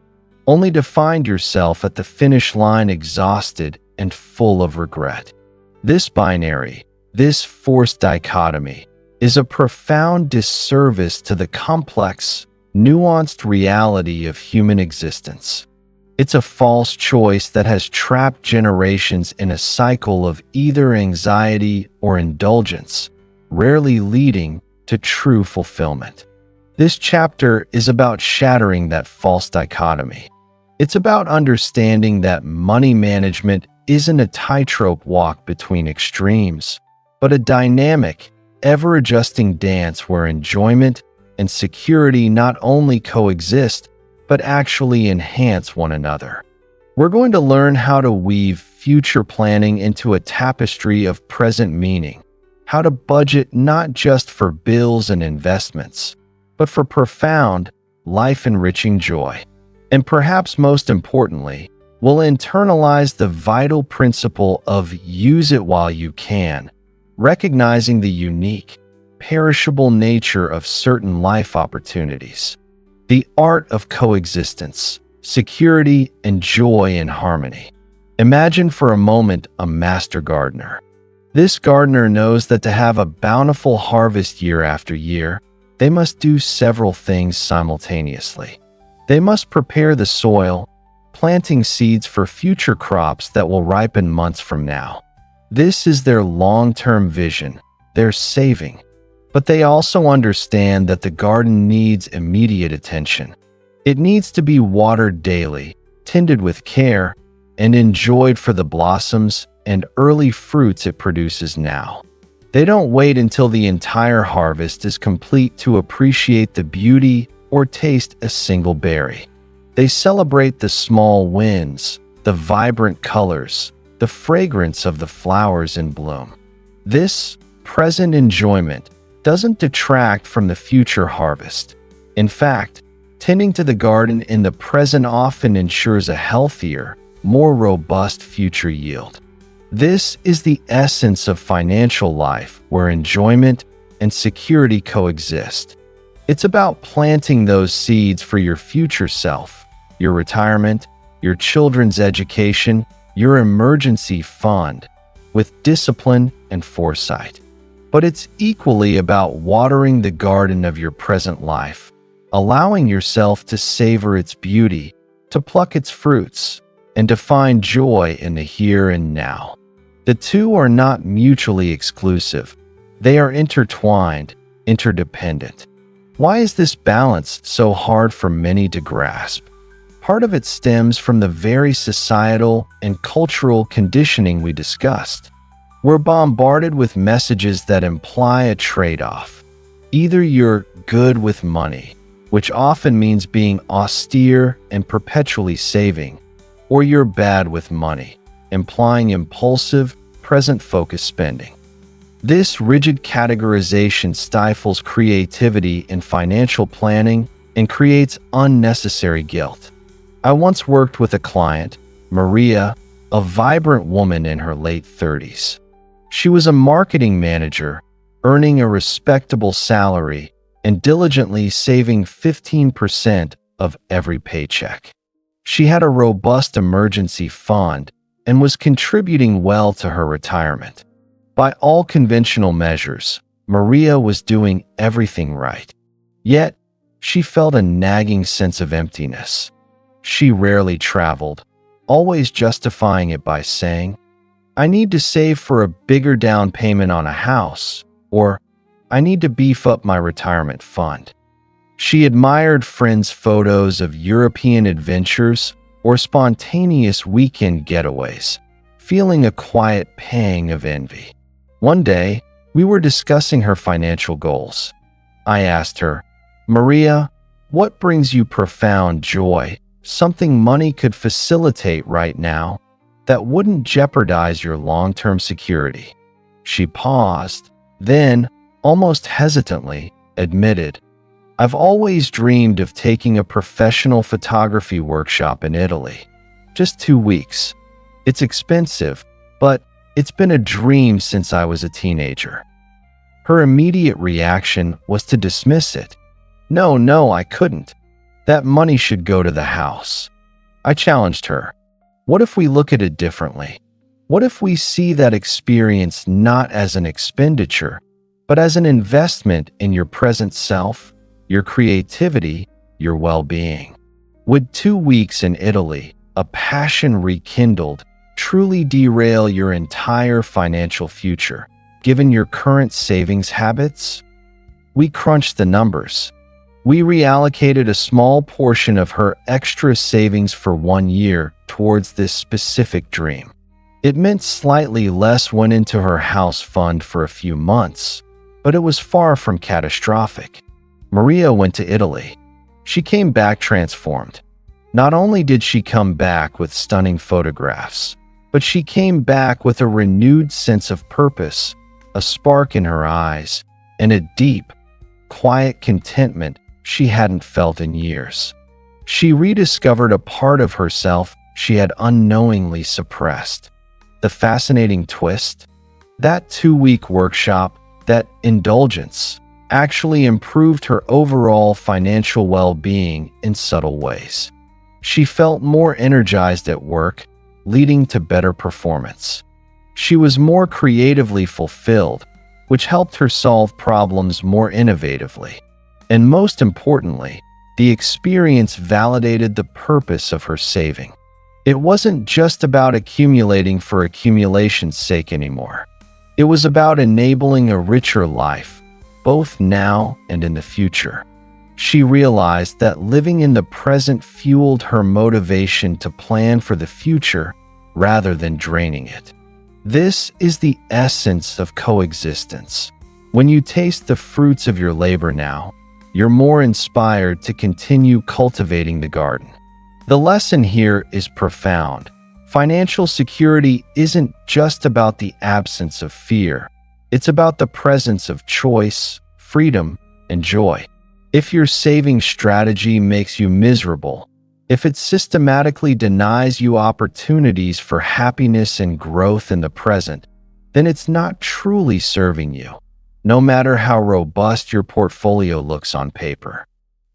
only to find yourself at the finish line exhausted and full of regret. This binary, this forced dichotomy, is a profound disservice to the complex, nuanced reality of human existence. It's a false choice that has trapped generations in a cycle of either anxiety or indulgence, rarely leading to true fulfillment. This chapter is about shattering that false dichotomy. It's about understanding that money management isn't a tightrope walk between extremes, but a dynamic, ever-adjusting dance where enjoyment and security not only coexist, but actually enhance one another. We're going to learn how to weave future planning into a tapestry of present meaning, how to budget not just for bills and investments, but for profound, life-enriching joy. And perhaps most importantly, we'll internalize the vital principle of use it while you can, recognizing the unique, perishable nature of certain life opportunities. The art of coexistence, security, and joy in harmony. Imagine for a moment a master gardener. This gardener knows that to have a bountiful harvest year after year, they must do several things simultaneously. They must prepare the soil, planting seeds for future crops that will ripen months from now. This is their long-term vision, their saving. But they also understand that the garden needs immediate attention. It needs to be watered daily, tended with care, and enjoyed for the blossoms and early fruits it produces now. They don't wait until the entire harvest is complete to appreciate the beauty or taste a single berry. They celebrate the small wins, the vibrant colors, the fragrance of the flowers in bloom. This present enjoyment doesn't detract from the future harvest. In fact, tending to the garden in the present often ensures a healthier, more robust future yield. This is the essence of financial life where enjoyment and security coexist. It's about planting those seeds for your future self, your retirement, your children's education, your emergency fund, with discipline and foresight. But it's equally about watering the garden of your present life, allowing yourself to savor its beauty, to pluck its fruits, and to find joy in the here and now. The two are not mutually exclusive. They are intertwined, interdependent. Why is this balance so hard for many to grasp? Part of it stems from the very societal and cultural conditioning we discussed. We're bombarded with messages that imply a trade-off. Either you're good with money, which often means being austere and perpetually saving, or you're bad with money, implying impulsive, present-focused spending. This rigid categorization stifles creativity in financial planning and creates unnecessary guilt. I once worked with a client, Maria, a vibrant woman in her late 30s. She was a marketing manager, earning a respectable salary and diligently saving 15% of every paycheck. She had a robust emergency fund and was contributing well to her retirement. By all conventional measures, Maria was doing everything right. Yet, she felt a nagging sense of emptiness. She rarely traveled, always justifying it by saying, "I need to save for a bigger down payment on a house," or "I need to beef up my retirement fund." She admired friends' photos of European adventures or spontaneous weekend getaways, feeling a quiet pang of envy. One day, we were discussing her financial goals. I asked her, "Maria, what brings you profound joy, something money could facilitate right now that wouldn't jeopardize your long-term security?" She paused, then, almost hesitantly, admitted, "I've always dreamed of taking a professional photography workshop in Italy. Just 2 weeks. It's expensive, but it's been a dream since I was a teenager." Her immediate reaction was to dismiss it. No, I couldn't. That money should go to the house." I challenged her. What if we look at it differently? What if we see that experience not as an expenditure, but as an investment in your present self, your creativity, your well-being? Would 2 weeks in Italy, a passion rekindled, truly derail your entire financial future, given your current savings habits? We crunched the numbers. We reallocated a small portion of her extra savings for 1 year towards this specific dream. It meant slightly less went into her house fund for a few months, but it was far from catastrophic. Maria went to Italy. She came back transformed. Not only did she come back with stunning photographs, but she came back with a renewed sense of purpose, a spark in her eyes, and a deep, quiet contentment she hadn't felt in years. She rediscovered a part of herself she had unknowingly suppressed. The fascinating twist? That 2-week workshop, that indulgence, actually improved her overall financial well-being in subtle ways. She felt more energized at work, leading to better performance. She was more creatively fulfilled, which helped her solve problems more innovatively. And most importantly, the experience validated the purpose of her saving. It wasn't just about accumulating for accumulation's sake anymore. It was about enabling a richer life, both now and in the future. She realized that living in the present fueled her motivation to plan for the future rather than draining it. This is the essence of coexistence. When you taste the fruits of your labor now, you're more inspired to continue cultivating the garden. The lesson here is profound. Financial security isn't just about the absence of fear. It's about the presence of choice, freedom, and joy. If your saving strategy makes you miserable, if it systematically denies you opportunities for happiness and growth in the present, then it's not truly serving you, no matter how robust your portfolio looks on paper.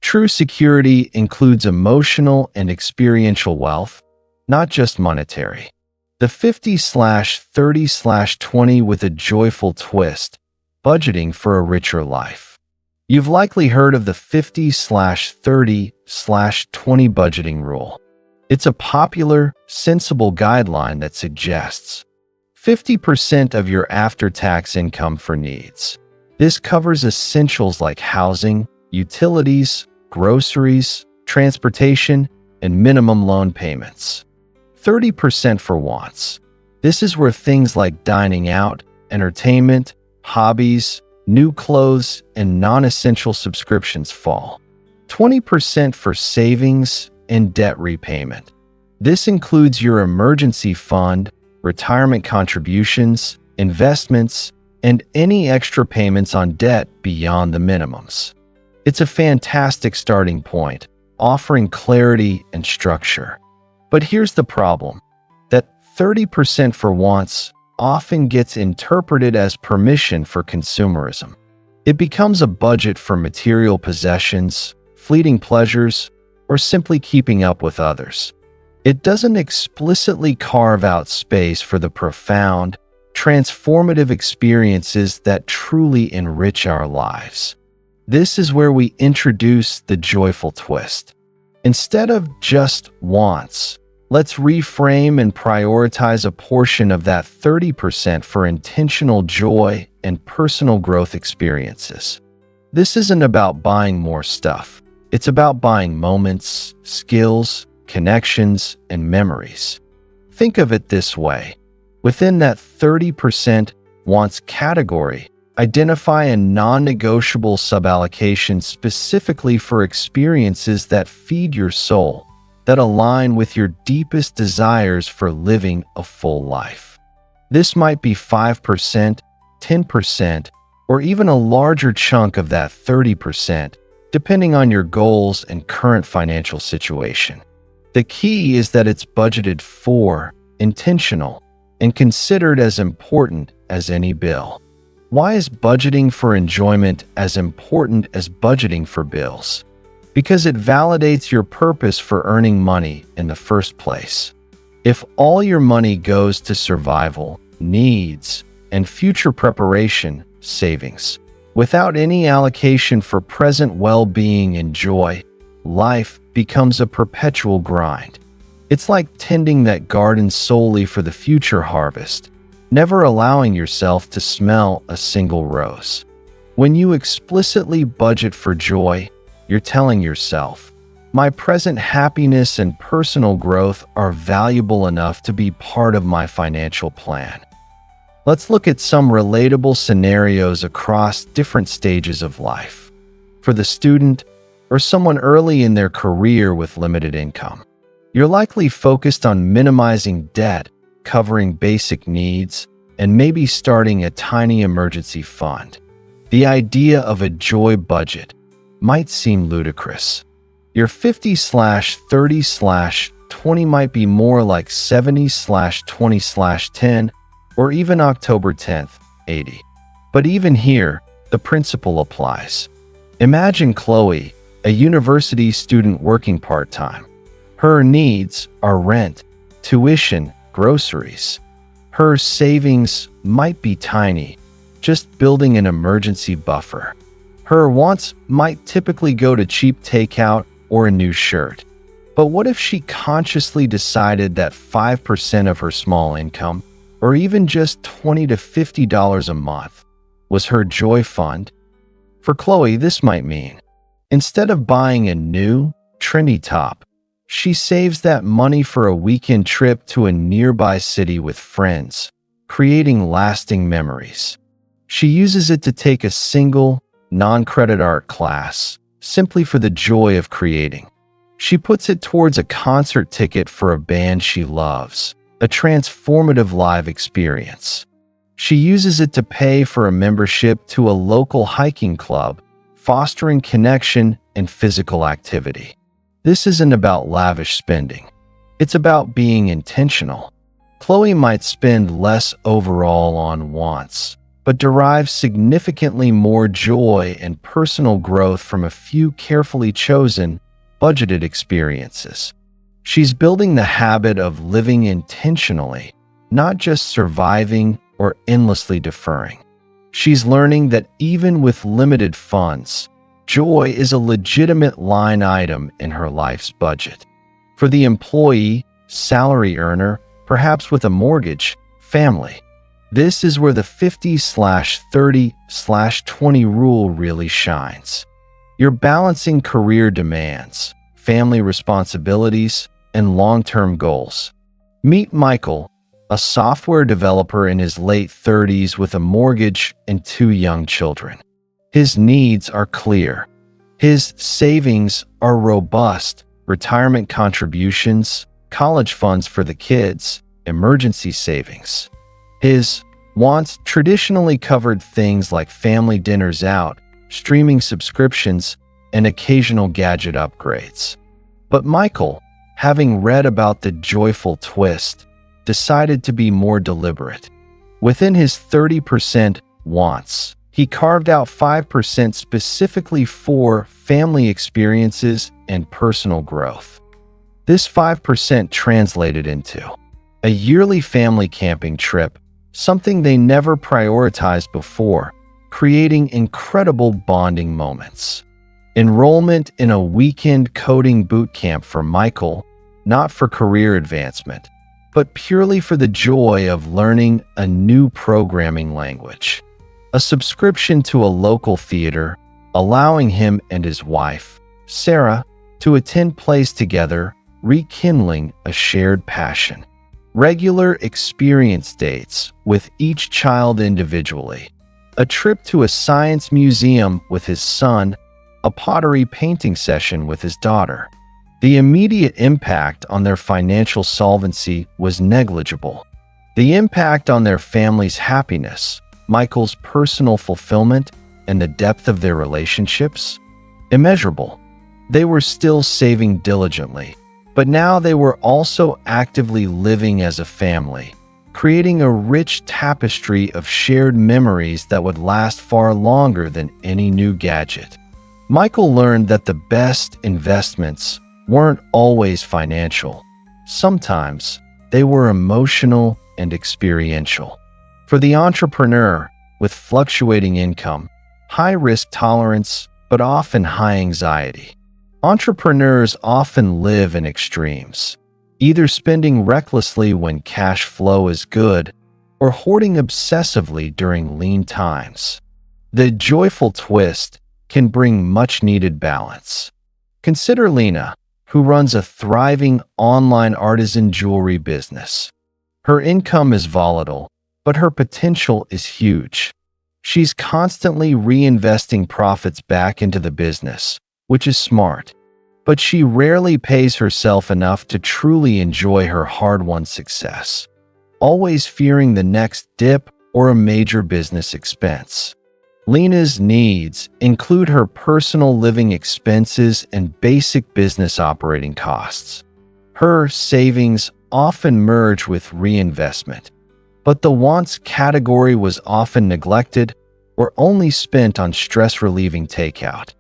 True security includes emotional and experiential wealth, not just monetary. The 50/30/20 with a joyful twist, budgeting for a richer life. You've likely heard of the 50/30/20 budgeting rule. It's a popular, sensible guideline that suggests 50% of your after-tax income for needs. This covers essentials like housing, utilities, groceries, transportation, and minimum loan payments. 30% for wants. This is where things like dining out, entertainment, hobbies, new clothes, and non-essential subscriptions fall. 20% for savings and debt repayment. This includes your emergency fund, retirement contributions, investments, and any extra payments on debt beyond the minimums. It's a fantastic starting point, offering clarity and structure. But here's the problem. That 30% for wants often gets interpreted as permission for consumerism. It becomes a budget for material possessions, fleeting pleasures, or simply keeping up with others. It doesn't explicitly carve out space for the profound, transformative experiences that truly enrich our lives. This is where we introduce the joyful twist. Instead of just wants, let's reframe and prioritize a portion of that 30% for intentional joy and personal growth experiences. This isn't about buying more stuff. It's about buying moments, skills, connections, and memories. Think of it this way. Within that 30% wants category, identify a non-negotiable suballocation specifically for experiences that feed your soul, that align with your deepest desires for living a full life. This might be 5%, 10%, or even a larger chunk of that 30%, depending on your goals and current financial situation. The key is that it's budgeted for, intentional, and considered as important as any bill. Why is budgeting for enjoyment as important as budgeting for bills? Because it validates your purpose for earning money in the first place. If all your money goes to survival, needs, and future preparation, savings, without any allocation for present well-being and joy, life becomes a perpetual grind. It's like tending that garden solely for the future harvest, never allowing yourself to smell a single rose. When you explicitly budget for joy, you're telling yourself, my present happiness and personal growth are valuable enough to be part of my financial plan. Let's look at some relatable scenarios across different stages of life. For the student, or someone early in their career with limited income, you're likely focused on minimizing debt, covering basic needs, and maybe starting a tiny emergency fund. The idea of a joy budget might seem ludicrous. Your 50/30/20 might be more like 70/20/10, or even October 10th, 80. But even here, the principle applies. Imagine Chloe, a university student working part-time. Her needs are rent, tuition, groceries. Her savings might be tiny, just building an emergency buffer. Her wants might typically go to cheap takeout or a new shirt. But what if she consciously decided that 5% of her small income, or even just $20 to $50 a month, was her joy fund? For Chloe, this might mean, instead of buying a new, trendy top, she saves that money for a weekend trip to a nearby city with friends, creating lasting memories. She uses it to take a single, non-credit art class, simply for the joy of creating. She puts it towards a concert ticket for a band she loves, a transformative live experience. She uses it to pay for a membership to a local hiking club, fostering connection and physical activity. This isn't about lavish spending. It's about being intentional. Chloe might spend less overall on wants, but derives significantly more joy and personal growth from a few carefully chosen, budgeted experiences. She's building the habit of living intentionally, not just surviving or endlessly deferring. She's learning that even with limited funds, joy is a legitimate line item in her life's budget. For the employee, salary earner, perhaps with a mortgage, family, this is where the 50/30/20 rule really shines. You're balancing career demands, family responsibilities, and long-term goals. Meet Michael, a software developer in his late 30s with a mortgage and 2 young children. His needs are clear. His savings are robust: retirement contributions, college funds for the kids, emergency savings. His wants traditionally covered things like family dinners out, streaming subscriptions, and occasional gadget upgrades. But Michael, having read about the joyful twist, decided to be more deliberate. Within his 30% wants, he carved out 5% specifically for family experiences and personal growth. This 5% translated into a yearly family camping trip, something they never prioritized before, creating incredible bonding moments. Enrollment in a weekend coding boot camp for Michael, not for career advancement, but purely for the joy of learning a new programming language. A subscription to a local theater, allowing him and his wife, Sarah, to attend plays together, rekindling a shared passion. Regular experience dates with each child individually. A trip to a science museum with his son, a pottery painting session with his daughter. The immediate impact on their financial solvency was negligible. The impact on their family's happiness, Michael's personal fulfillment, and the depth of their relationships? Immeasurable. They were still saving diligently, but now they were also actively living as a family, creating a rich tapestry of shared memories that would last far longer than any new gadget. Michael learned that the best investments weren't always financial. Sometimes they were emotional and experiential. For the entrepreneur, with fluctuating income, high risk tolerance, but often high anxiety, entrepreneurs often live in extremes. either spending recklessly when cash flow is good or hoarding obsessively during lean times. The joyful twist can bring much-needed balance. Consider Lena, who runs a thriving online artisan jewelry business. Her income is volatile, but her potential is huge. She's constantly reinvesting profits back into the business, which is smart. But she rarely pays herself enough to truly enjoy her hard-won success, always fearing the next dip or a major business expense. Lena's needs include her personal living expenses and basic business operating costs. Her savings often merge with reinvestment, but the wants category was often neglected or only spent on stress-relieving takeout.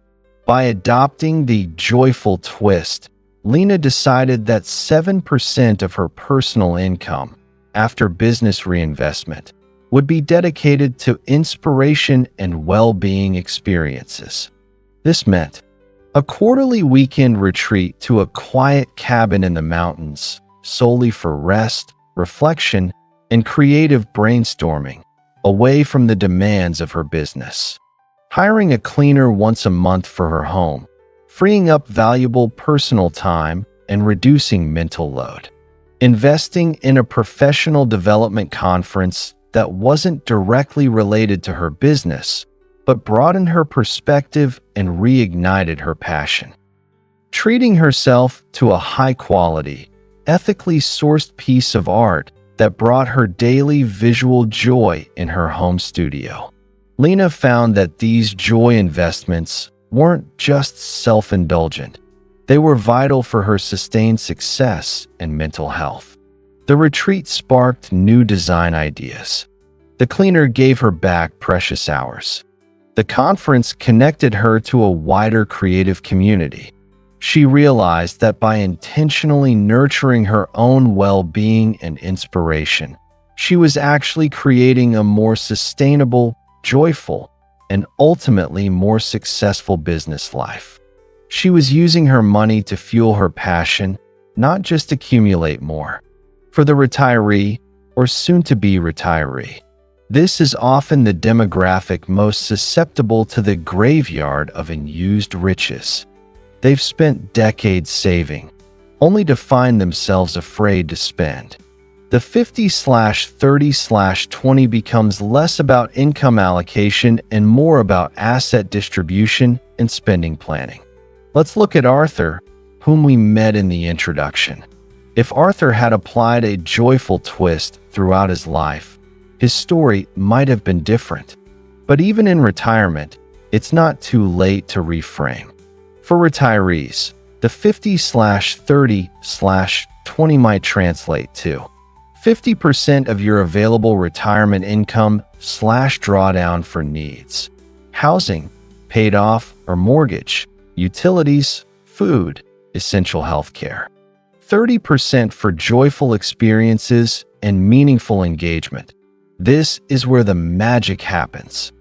By adopting the joyful twist, Lena decided that 7% of her personal income, after business reinvestment, would be dedicated to inspiration and well-being experiences. This meant a quarterly weekend retreat to a quiet cabin in the mountains, solely for rest, reflection, and creative brainstorming, away from the demands of her business. Hiring a cleaner once a month for her home, freeing up valuable personal time and reducing mental load. Investing in a professional development conference that wasn't directly related to her business, but broadened her perspective and reignited her passion. Treating herself to a high-quality, ethically sourced piece of art that brought her daily visual joy in her home studio. Lena found that these joy investments weren't just self-indulgent. They were vital for her sustained success and mental health. The retreat sparked new design ideas. The cleaner gave her back precious hours. The conference connected her to a wider creative community. She realized that by intentionally nurturing her own well-being and inspiration, she was actually creating a more sustainable, joyful, and ultimately more successful business life. She was using her money to fuel her passion, not just accumulate more. For the retiree, or soon-to-be retiree, this is often the demographic most susceptible to the graveyard of unused riches. They've spent decades saving, only to find themselves afraid to spend. The 50/30/20 becomes less about income allocation and more about asset distribution and spending planning. Let's look at Arthur, whom we met in the introduction. If Arthur had applied a joyful twist throughout his life, his story might have been different. But even in retirement, it's not too late to reframe. For retirees, the 50/30/20 might translate to 50% of your available retirement income /drawdown for needs. Housing, paid off or mortgage, utilities, food, essential healthcare. 30% for joyful experiences and meaningful engagement. This is where the magic happens.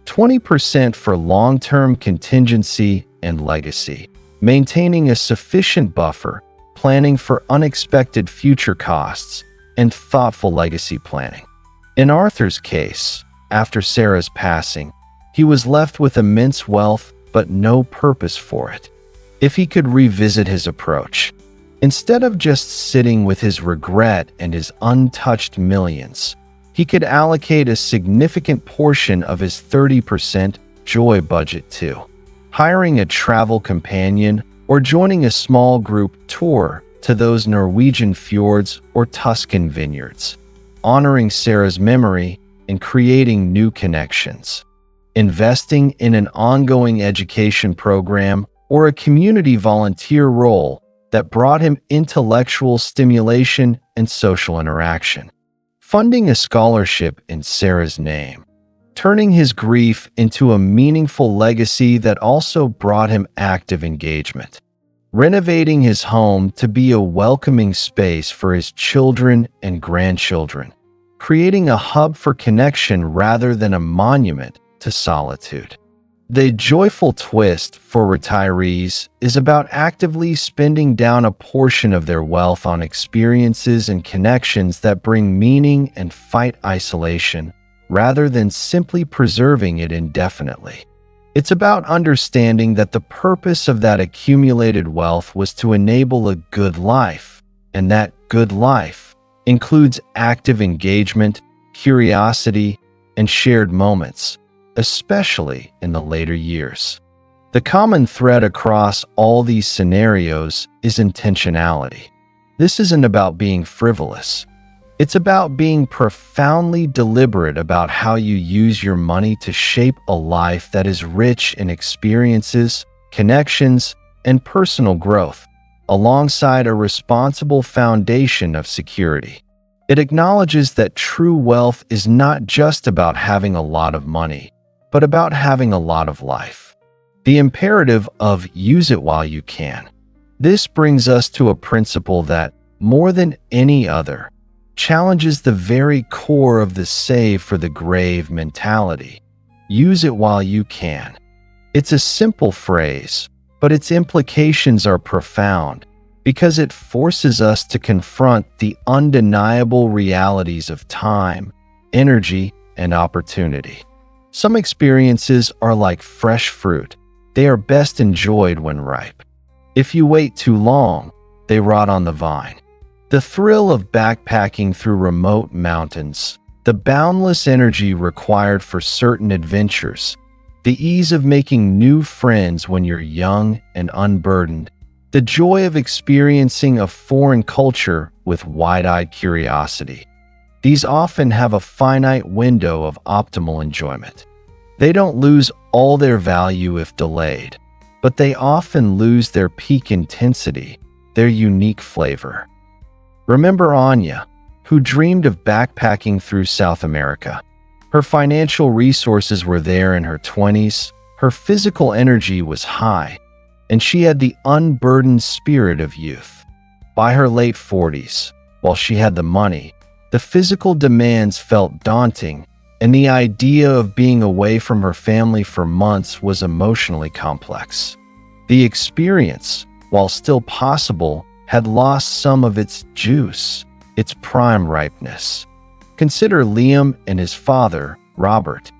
20% for long-term contingency and legacy, maintaining a sufficient buffer, planning for unexpected future costs, and thoughtful legacy planning. In Arthur's case, after Sarah's passing, he was left with immense wealth but no purpose for it. If he could revisit his approach, instead of just sitting with his regret and his untouched millions, he could allocate a significant portion of his 30% joy budget to hiring a travel companion or joining a small group tour to those Norwegian fjords or Tuscan vineyards, honoring Sarah's memory and creating new connections, investing in an ongoing education program or a community volunteer role that brought him intellectual stimulation and social interaction, funding a scholarship in Sarah's name, turning his grief into a meaningful legacy that also brought him active engagement, renovating his home to be a welcoming space for his children and grandchildren, creating a hub for connection rather than a monument to solitude. The joyful twist for retirees is about actively spending down a portion of their wealth on experiences and connections that bring meaning and fight isolation, rather than simply preserving it indefinitely. It's about understanding that the purpose of that accumulated wealth was to enable a good life, and that good life includes active engagement, curiosity, and shared moments, especially in the later years. The common thread across all these scenarios is intentionality. This isn't about being frivolous. It's about being profoundly deliberate about how you use your money to shape a life that is rich in experiences, connections, and personal growth, alongside a responsible foundation of security. It acknowledges that true wealth is not just about having a lot of money, but about having a lot of life. The imperative of use it while you can. This brings us to a principle that, more than any other, challenges the very core of the save for the grave mentality. Use it while you can. It's a simple phrase, but its implications are profound because it forces us to confront the undeniable realities of time, energy, and opportunity. Some experiences are like fresh fruit. They are best enjoyed when ripe. If you wait too long, they rot on the vine. The thrill of backpacking through remote mountains, the boundless energy required for certain adventures, the ease of making new friends when you're young and unburdened, the joy of experiencing a foreign culture with wide-eyed curiosity. These often have a finite window of optimal enjoyment. They don't lose all their value if delayed, but they often lose their peak intensity, their unique flavor. Remember Anya, who dreamed of backpacking through South America. Her financial resources were there in her 20s, her physical energy was high, and she had the unburdened spirit of youth. By her late 40s, while she had the money, the physical demands felt daunting, and the idea of being away from her family for months was emotionally complex. The experience, while still possible, had lost some of its juice, its prime ripeness. Consider Liam and his father, Robert.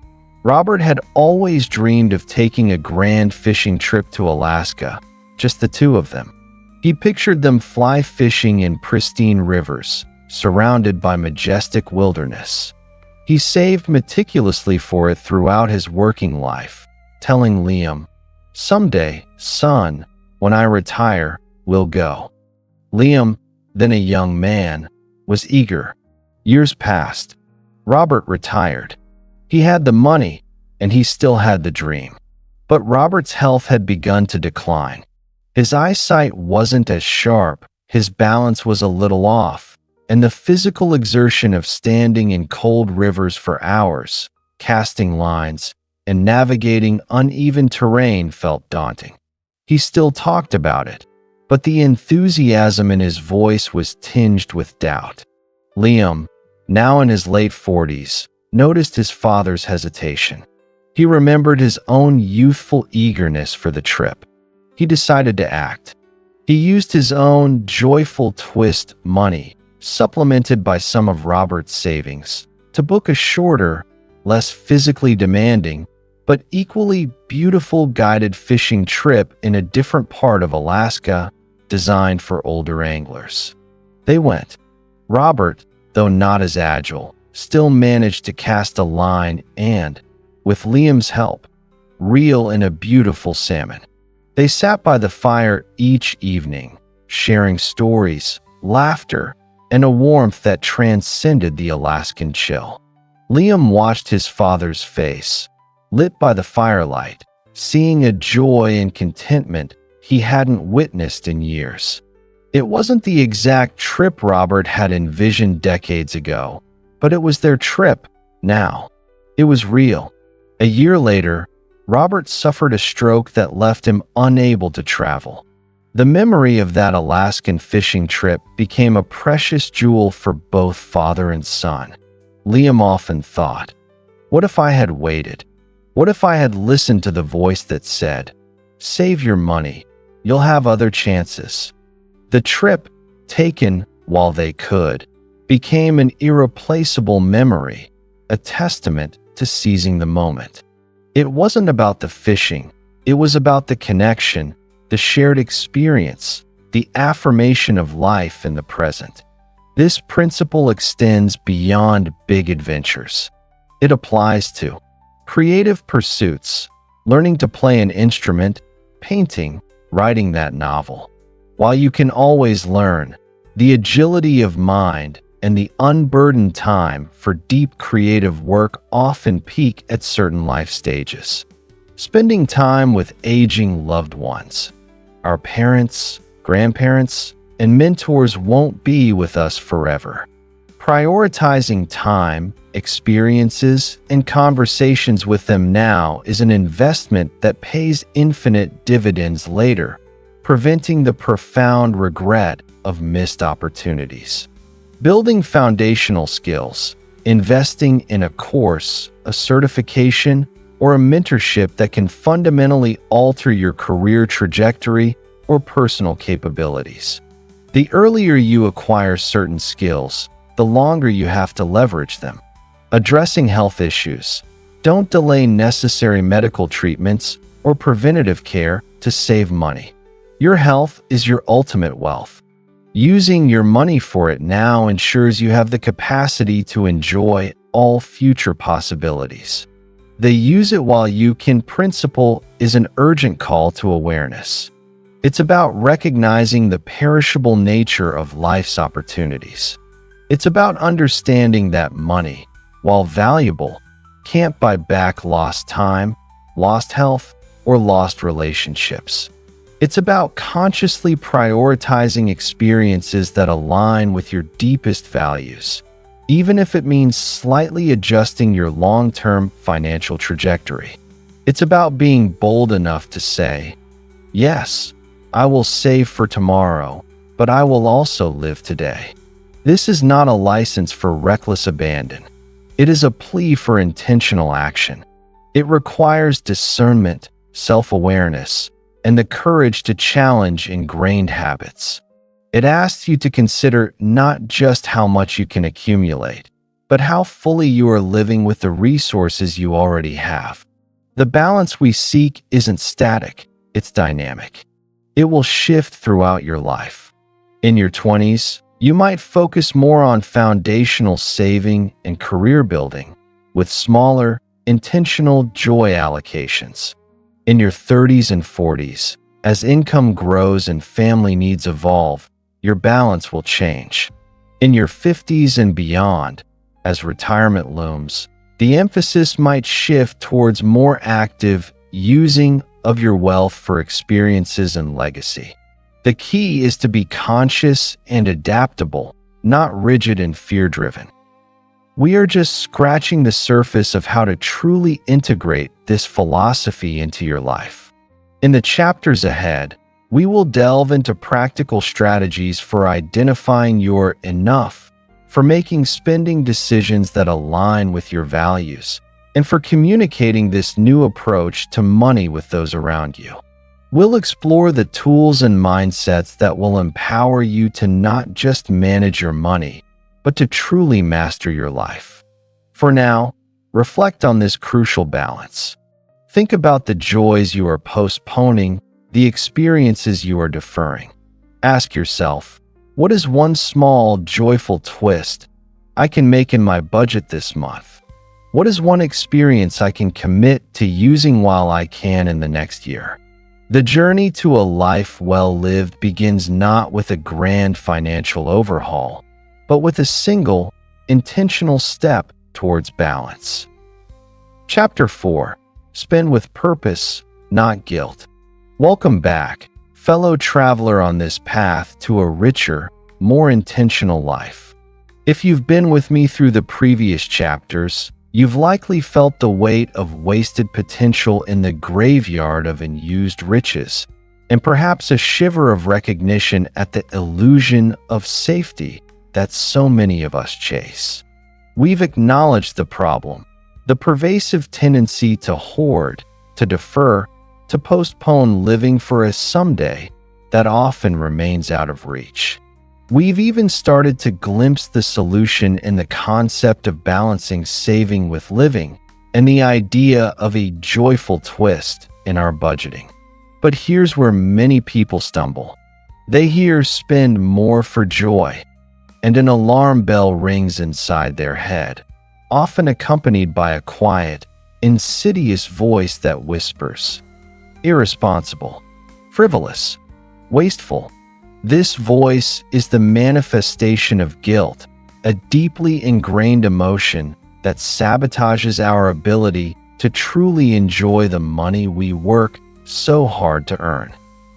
Robert had always dreamed of taking a grand fishing trip to Alaska, just the two of them. He pictured them fly fishing in pristine rivers, surrounded by majestic wilderness. He saved meticulously for it throughout his working life, telling Liam, "Someday, son, when I retire, we'll go." Liam, then a young man, was eager. Years passed. Robert retired. He had the money, and he still had the dream. But Robert's health had begun to decline. His eyesight wasn't as sharp, his balance was a little off, and the physical exertion of standing in cold rivers for hours, casting lines, and navigating uneven terrain felt daunting. He still talked about it, but the enthusiasm in his voice was tinged with doubt. Liam, now in his late 40s, noticed his father's hesitation. He remembered his own youthful eagerness for the trip. He decided to act. He used his own joyful twist money, supplemented by some of Robert's savings, to book a shorter, less physically demanding, but equally beautiful guided fishing trip in a different part of Alaska, designed for older anglers. They went. Robert, though not as agile, still managed to cast a line and, with Liam's help, reel in a beautiful salmon. They sat by the fire each evening, sharing stories, laughter, and a warmth that transcended the Alaskan chill. Liam watched his father's face, lit by the firelight, seeing a joy and contentment he hadn't witnessed in years. It wasn't the exact trip Robert had envisioned decades ago, but it was their trip now. It was real. A year later, Robert suffered a stroke that left him unable to travel. The memory of that Alaskan fishing trip became a precious jewel for both father and son. Liam often thought, what if I had waited? What if I had listened to the voice that said, "Save your money, you'll have other chances"? The trip, taken while they could, became an irreplaceable memory, a testament to seizing the moment. It wasn't about the fishing, it was about the connection, the shared experience, the affirmation of life in the present. This principle extends beyond big adventures. It applies to creative pursuits, learning to play an instrument, painting, writing that novel. While you can always learn, the agility of mind and the unburdened time for deep creative work often peak at certain life stages. Spending time with aging loved ones. Our parents, grandparents, and mentors won't be with us forever. Prioritizing time, experiences, and conversations with them now is an investment that pays infinite dividends later, preventing the profound regret of missed opportunities. Building foundational skills, investing in a course, a certification, or a mentorship that can fundamentally alter your career trajectory or personal capabilities. The earlier you acquire certain skills, the longer you have to leverage them. Addressing health issues. Don't delay necessary medical treatments or preventative care to save money. Your health is your ultimate wealth. Using your money for it now ensures you have the capacity to enjoy all future possibilities. The use it while you can principle is an urgent call to awareness. It's about recognizing the perishable nature of life's opportunities. It's about understanding that money, while valuable, can't buy back lost time, lost health, or lost relationships. It's about consciously prioritizing experiences that align with your deepest values, even if it means slightly adjusting your long-term financial trajectory. It's about being bold enough to say, "Yes, I will save for tomorrow, but I will also live today." This is not a license for reckless abandon. It is a plea for intentional action. It requires discernment, self-awareness, and the courage to challenge ingrained habits. It asks you to consider not just how much you can accumulate, but how fully you are living with the resources you already have. The balance we seek isn't static, it's dynamic. It will shift throughout your life. In your 20s, you might focus more on foundational saving and career building, with smaller, intentional joy allocations. In your 30s and 40s, as income grows and family needs evolve, your balance will change. In your 50s and beyond, as retirement looms, the emphasis might shift towards more active using of your wealth for experiences and legacy. The key is to be conscious and adaptable, not rigid and fear-driven. We are just scratching the surface of how to truly integrate this philosophy into your life. In the chapters ahead, we will delve into practical strategies for identifying your enough, for making spending decisions that align with your values, and for communicating this new approach to money with those around you. We'll explore the tools and mindsets that will empower you to not just manage your money, but to truly master your life. For now, reflect on this crucial balance. Think about the joys you are postponing, the experiences you are deferring. Ask yourself, what is one small, joyful twist I can make in my budget this month? What is one experience I can commit to using while I can in the next year? The journey to a life well lived begins not with a grand financial overhaul, but with a single, intentional step towards balance. Chapter 4. Spend with purpose, not guilt. Welcome back, fellow traveler on this path to a richer, more intentional life. If you've been with me through the previous chapters, you've likely felt the weight of wasted potential in the graveyard of unused riches, and perhaps a shiver of recognition at the illusion of safety that so many of us chase. We've acknowledged the problem, The pervasive tendency to hoard, to defer, to postpone living for a someday that often remains out of reach. We've even started to glimpse the solution in the concept of balancing saving with living and the idea of a joyful twist in our budgeting. But here's where many people stumble. They hear "spend more for joy," and an alarm bell rings inside their head, often accompanied by a quiet, insidious voice that whispers, "Irresponsible, frivolous, wasteful." This voice is the manifestation of guilt, a deeply ingrained emotion that sabotages our ability to truly enjoy the money we work so hard to earn.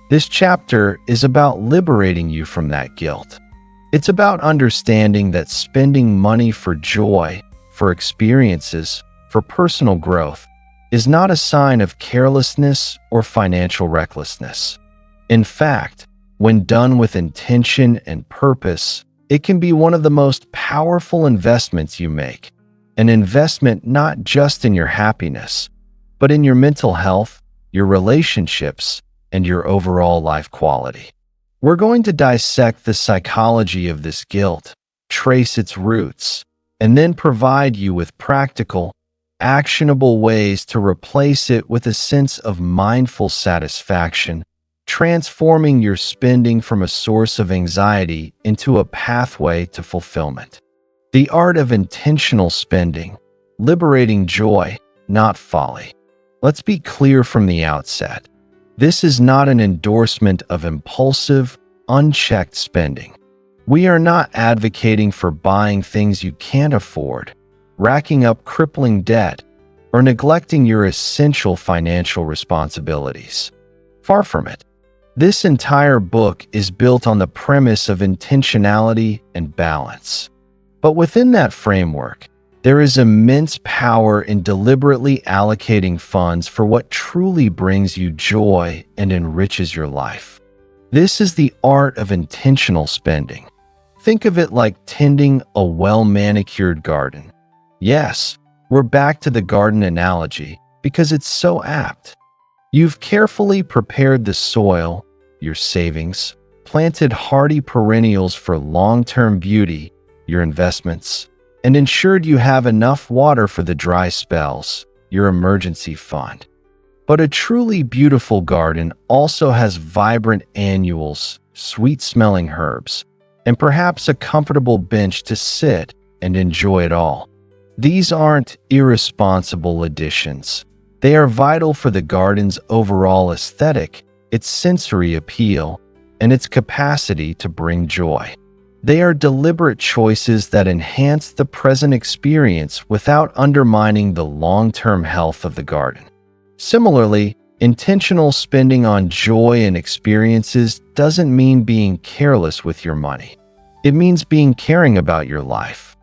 This chapter is about liberating you from that guilt. It's about understanding that spending money for joy, for experiences, for personal growth, is not a sign of carelessness or financial recklessness. In fact, when done with intention and purpose, it can be one of the most powerful investments you make. An investment not just in your happiness, but in your mental health, your relationships, and your overall life quality. We're going to dissect the psychology of this guilt, trace its roots, and then provide you with practical, actionable ways to replace it with a sense of mindful satisfaction, transforming your spending from a source of anxiety into a pathway to fulfillment. The art of intentional spending, liberating joy, not folly. Let's be clear from the outset. This is not an endorsement of impulsive, unchecked spending. We are not advocating for buying things you can't afford, racking up crippling debt, or neglecting your essential financial responsibilities. Far from it. This entire book is built on the premise of intentionality and balance. But within that framework, there is immense power in deliberately allocating funds for what truly brings you joy and enriches your life. This is the art of intentional spending. Think of it like tending a well-manicured garden. Yes, we're back to the garden analogy because it's so apt. You've carefully prepared the soil, your savings, planted hardy perennials for long-term beauty, your investments, and ensured you have enough water for the dry spells, your emergency fund. But a truly beautiful garden also has vibrant annuals, sweet-smelling herbs, and perhaps a comfortable bench to sit and enjoy it all. These aren't irresponsible additions. They are vital for the garden's overall aesthetic, its sensory appeal, and its capacity to bring joy. They are deliberate choices that enhance the present experience without undermining the long-term health of the garden. Similarly, intentional spending on joy and experiences doesn't mean being careless with your money. It means being caring about your life.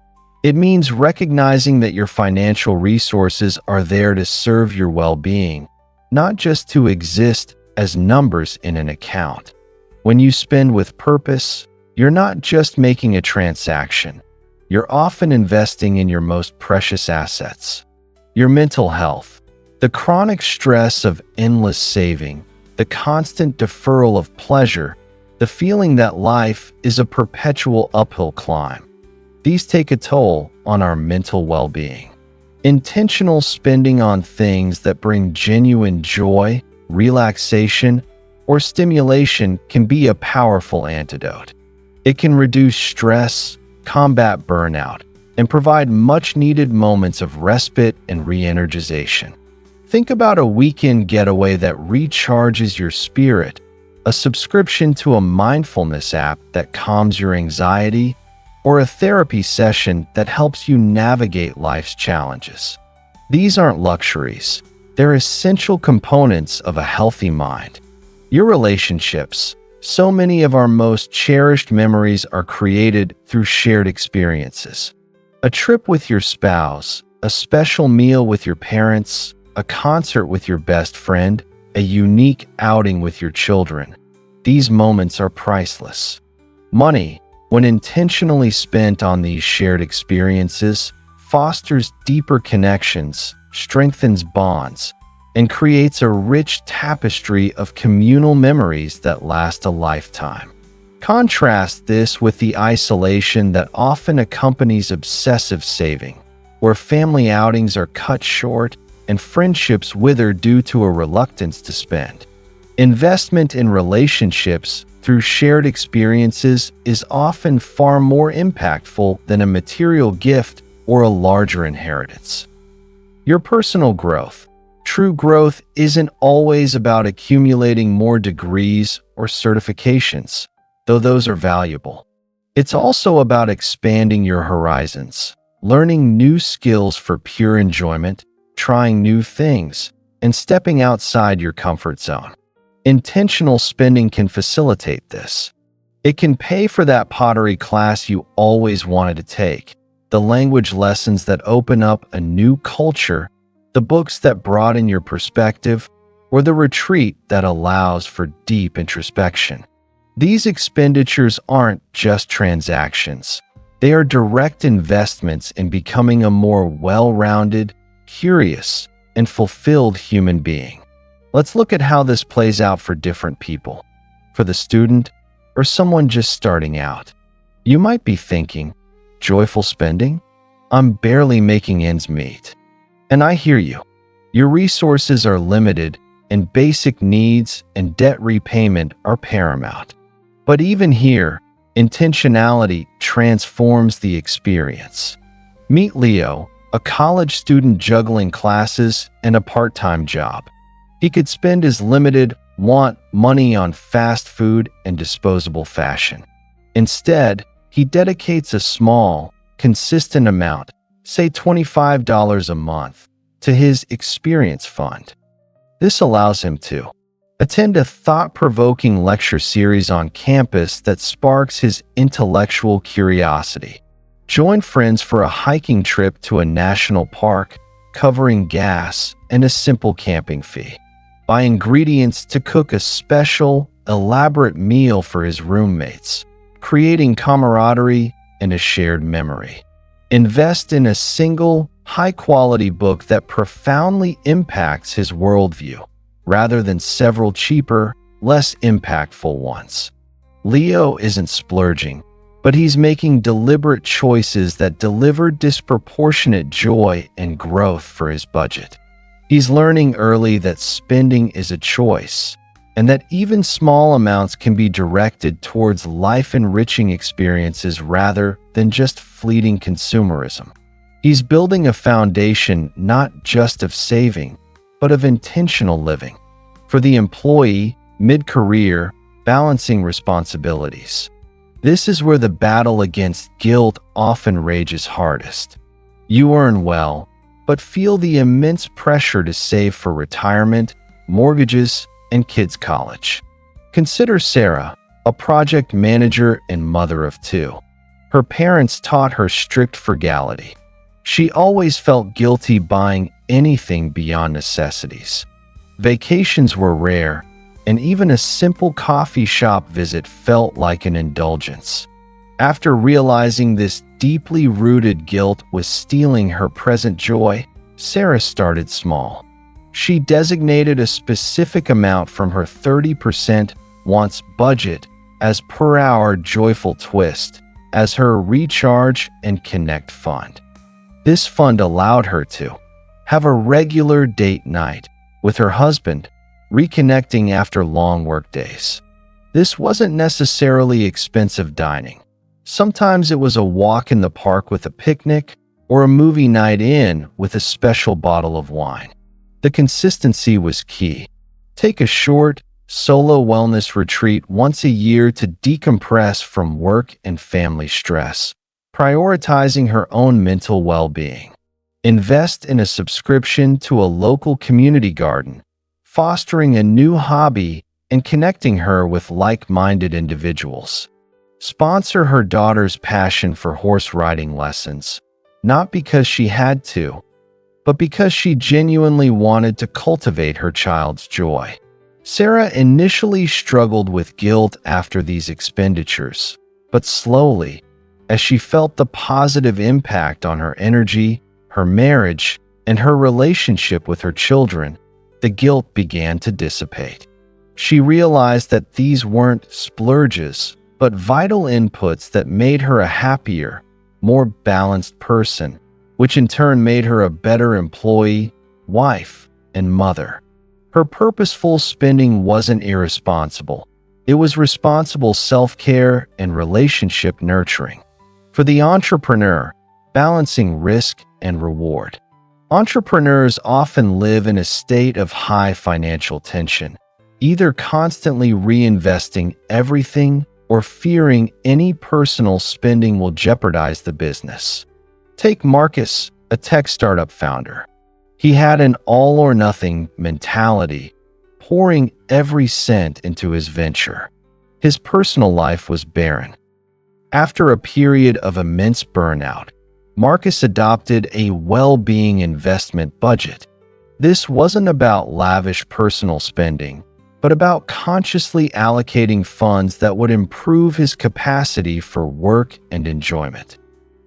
It means recognizing that your financial resources are there to serve your well-being, not just to exist as numbers in an account. When you spend with purpose, you're not just making a transaction. You're often investing in your most precious assets. Your mental health. The chronic stress of endless saving, the constant deferral of pleasure, the feeling that life is a perpetual uphill climb. These take a toll on our mental well-being. Intentional spending on things that bring genuine joy, relaxation, or stimulation can be a powerful antidote. It can reduce stress, combat burnout, and provide much-needed moments of respite and re-energization. Think about a weekend getaway that recharges your spirit, a subscription to a mindfulness app that calms your anxiety, or a therapy session that helps you navigate life's challenges. These aren't luxuries. They're essential components of a healthy mind. Your relationships. So many of our most cherished memories are created through shared experiences. A trip with your spouse, a special meal with your parents, a concert with your best friend, a unique outing with your children. These moments are priceless. Money, when intentionally spent on these shared experiences, fosters deeper connections, strengthens bonds, and creates a rich tapestry of communal memories that last a lifetime. Contrast this with the isolation that often accompanies obsessive saving, where family outings are cut short and friendships wither due to a reluctance to spend. Investment in relationships through shared experiences is often far more impactful than a material gift or a larger inheritance. Your personal growth. True growth isn't always about accumulating more degrees or certifications, though those are valuable. It's also about expanding your horizons, learning new skills for pure enjoyment, trying new things, and stepping outside your comfort zone. Intentional spending can facilitate this. It can pay for that pottery class you always wanted to take, the language lessons that open up a new culture, the books that broaden your perspective, or the retreat that allows for deep introspection. These expenditures aren't just transactions. They are direct investments in becoming a more well-rounded, curious, and fulfilled human being. Let's look at how this plays out for different people. For the student, or someone just starting out, you might be thinking, joyful spending? I'm barely making ends meet. And I hear you. Your resources are limited, and basic needs and debt repayment are paramount. But even here, intentionality transforms the experience. Meet Leo, a college student juggling classes and a part-time job. He could spend his limited money on fast food and disposable fashion. Instead, he dedicates a small, consistent amount, say $25 a month, to his experience fund. This allows him to attend a thought-provoking lecture series on campus that sparks his intellectual curiosity, join friends for a hiking trip to a national park covering gas and a simple camping fee, buy ingredients to cook a special, elaborate meal for his roommates, creating camaraderie and a shared memory. Invest in a single, high-quality book that profoundly impacts his worldview, rather than several cheaper, less impactful ones. Leo isn't splurging, but he's making deliberate choices that deliver disproportionate joy and growth for his budget. He's learning early that spending is a choice, and that even small amounts can be directed towards life-enriching experiences rather than just fleeting consumerism. He's building a foundation not just of saving, but of intentional living. For the employee, mid-career, balancing responsibilities. This is where the battle against guilt often rages hardest. You earn well, but feel the immense pressure to save for retirement, mortgages, and kids' college. Consider Sarah, a project manager and mother of two. Her parents taught her strict frugality. She always felt guilty buying anything beyond necessities. Vacations were rare, and even a simple coffee shop visit felt like an indulgence. After realizing this deeply rooted guilt was stealing her present joy, Sarah started small. She designated a specific amount from her 30% wants budget as per hour joyful twist as her recharge and connect fund. This fund allowed her to have a regular date night with her husband, reconnecting after long work days. This wasn't necessarily expensive dining. Sometimes it was a walk in the park with a picnic or a movie night in with a special bottle of wine. The consistency was key. Take a short, solo wellness retreat once a year to decompress from work and family stress, prioritizing her own mental well-being. Invest in a subscription to a local community garden, fostering a new hobby and connecting her with like-minded individuals. Sponsor her daughter's passion for horse riding lessons, not because she had to, but because she genuinely wanted to cultivate her child's joy. Sarah initially struggled with guilt after these expenditures, but slowly, As she felt the positive impact on her energy, her marriage, and her relationship with her children, the guilt began to dissipate. She realized that these weren't splurges, but vital inputs that made her a happier, more balanced person, which in turn made her a better employee, wife, and mother. Her purposeful spending wasn't irresponsible. It was responsible self-care and relationship nurturing. For the entrepreneur, balancing risk and reward. Entrepreneurs often live in a state of high financial tension, either constantly reinvesting everything or fearing any personal spending will jeopardize the business. Take Marcus, a tech startup founder. He had an all-or-nothing mentality, pouring every cent into his venture. His personal life was barren. After a period of immense burnout, Marcus adopted a well-being investment budget. This wasn't about lavish personal spending, but about consciously allocating funds that would improve his capacity for work and enjoyment.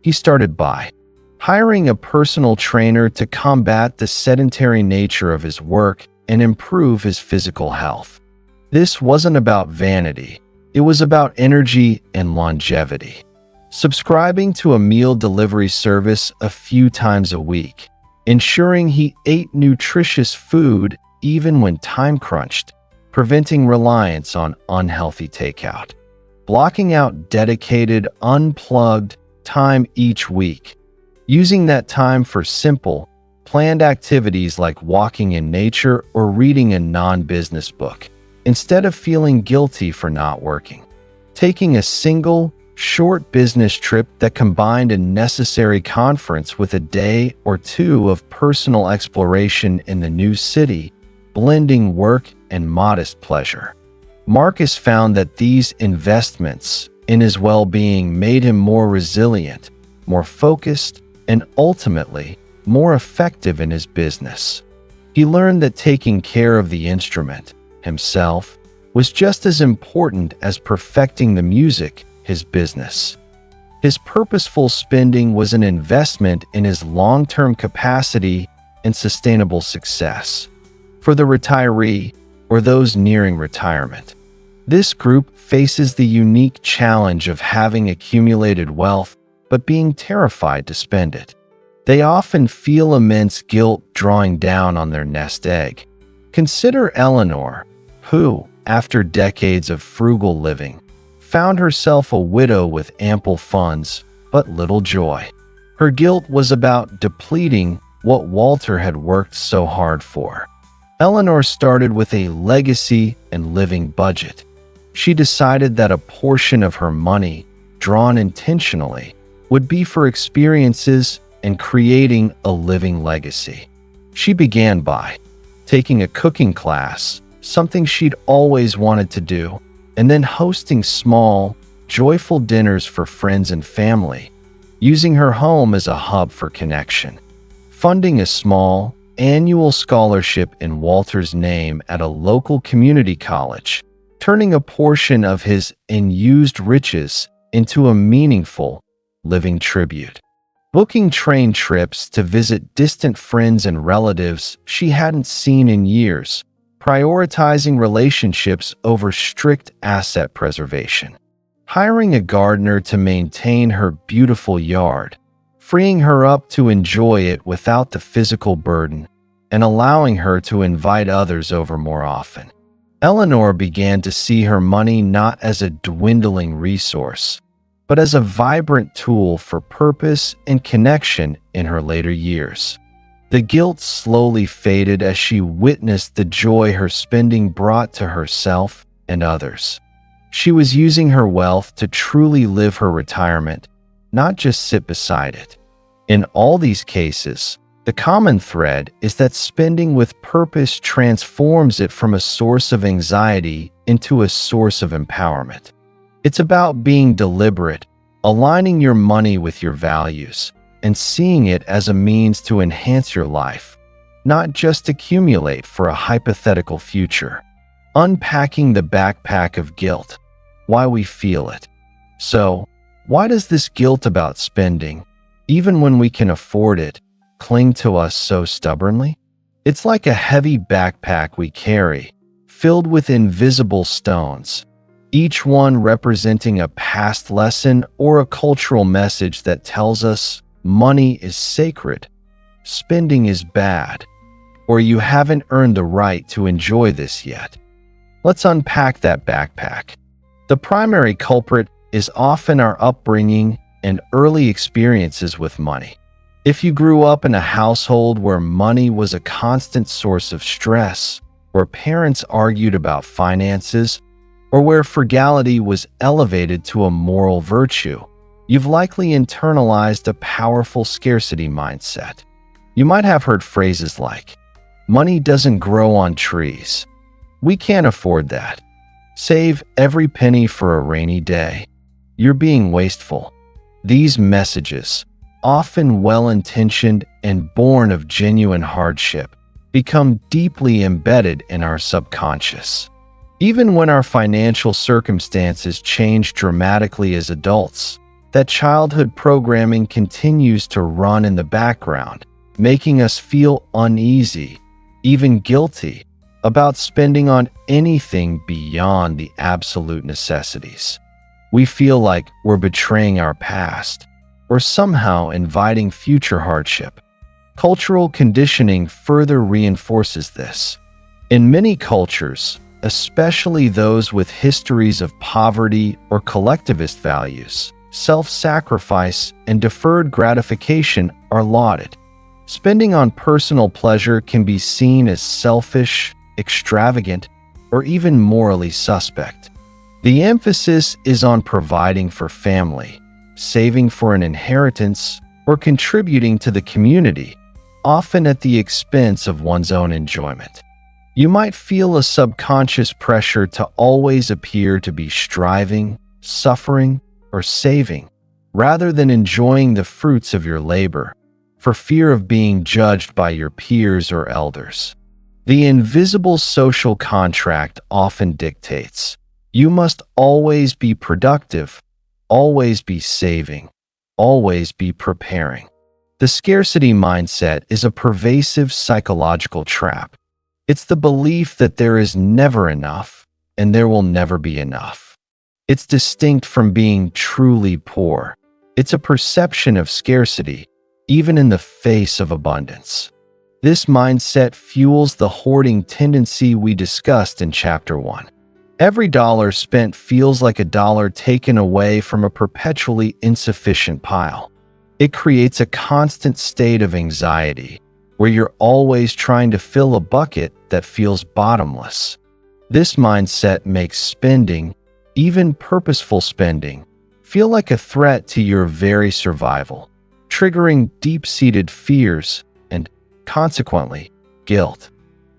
He started by hiring a personal trainer to combat the sedentary nature of his work and improve his physical health. This wasn't about vanity, it was about energy and longevity. Subscribing to a meal delivery service a few times a week, ensuring he ate nutritious food even when time crunched, preventing reliance on unhealthy takeout. Blocking out dedicated, unplugged time each week, using that time for simple, planned activities like walking in nature or reading a non-business book, instead of feeling guilty for not working. Taking a single, short business trip that combined a necessary conference with a day or two of personal exploration in the new city, blending work and modest pleasure. Marcus found that these investments in his well-being made him more resilient, more focused, and ultimately more effective in his business. He learned that taking care of the instrument, himself, was just as important as perfecting the music, his business. His purposeful spending was an investment in his long-term capacity and sustainable success. For the retiree, or those nearing retirement, this group faces the unique challenge of having accumulated wealth but being terrified to spend it. They often feel immense guilt drawing down on their nest egg. Consider Eleanor, who, after decades of frugal living, found herself a widow with ample funds but little joy. Her guilt was about depleting what Walter had worked so hard for. Eleanor started with a legacy and living budget. She decided that a portion of her money, drawn intentionally, would be for experiences and creating a living legacy. She began by taking a cooking class, something she'd always wanted to do, and then hosting small, joyful dinners for friends and family, using her home as a hub for connection. Funding a small, annual scholarship in Walter's name at a local community college, turning a portion of his unused riches into a meaningful, living tribute. Booking train trips to visit distant friends and relatives she hadn't seen in years, prioritizing relationships over strict asset preservation. Hiring a gardener to maintain her beautiful yard, freeing her up to enjoy it without the physical burden, and allowing her to invite others over more often. Eleanor began to see her money not as a dwindling resource, but as a vibrant tool for purpose and connection in her later years. The guilt slowly faded as she witnessed the joy her spending brought to herself and others. She was using her wealth to truly live her retirement, not just sit beside it. In all these cases, the common thread is that spending with purpose transforms it from a source of anxiety into a source of empowerment. It's about being deliberate, aligning your money with your values, and seeing it as a means to enhance your life, not just accumulate for a hypothetical future. Unpacking the backpack of guilt, why we feel it. So, Why does this guilt about spending, even when we can afford it, cling to us so stubbornly? It's like a heavy backpack we carry, filled with invisible stones, each one representing a past lesson or a cultural message that tells us money is sacred, spending is bad, or you haven't earned the right to enjoy this yet. Let's unpack that backpack. The primary culprit is often our upbringing and early experiences with money. If you grew up in a household where money was a constant source of stress, where parents argued about finances, or where frugality was elevated to a moral virtue, you've likely internalized a powerful scarcity mindset. You might have heard phrases like, "Money doesn't grow on trees. We can't afford that. Save every penny for a rainy day. You're being wasteful." These messages, often well-intentioned and born of genuine hardship, become deeply embedded in our subconscious. Even when our financial circumstances change dramatically as adults, that childhood programming continues to run in the background, making us feel uneasy, even guilty, about spending on anything beyond the absolute necessities. We feel like we're betraying our past, or somehow inviting future hardship. Cultural conditioning further reinforces this. In many cultures, especially those with histories of poverty or collectivist values, self-sacrifice and deferred gratification are lauded. Spending on personal pleasure can be seen as selfish, extravagant, or even morally suspect. The emphasis is on providing for family, saving for an inheritance, or contributing to the community, often at the expense of one's own enjoyment. You might feel a subconscious pressure to always appear to be striving, suffering, or saving, rather than enjoying the fruits of your labor, for fear of being judged by your peers or elders. The invisible social contract often dictates, you must always be productive, always be saving, always be preparing. The scarcity mindset is a pervasive psychological trap. It's the belief that there is never enough and there will never be enough. It's distinct from being truly poor. It's a perception of scarcity, even in the face of abundance. This mindset fuels the hoarding tendency we discussed in Chapter 1. Every dollar spent feels like a dollar taken away from a perpetually insufficient pile. It creates a constant state of anxiety, where you're always trying to fill a bucket that feels bottomless. This mindset makes spending, even purposeful spending, feel like a threat to your very survival, triggering deep-seated fears and, consequently, guilt.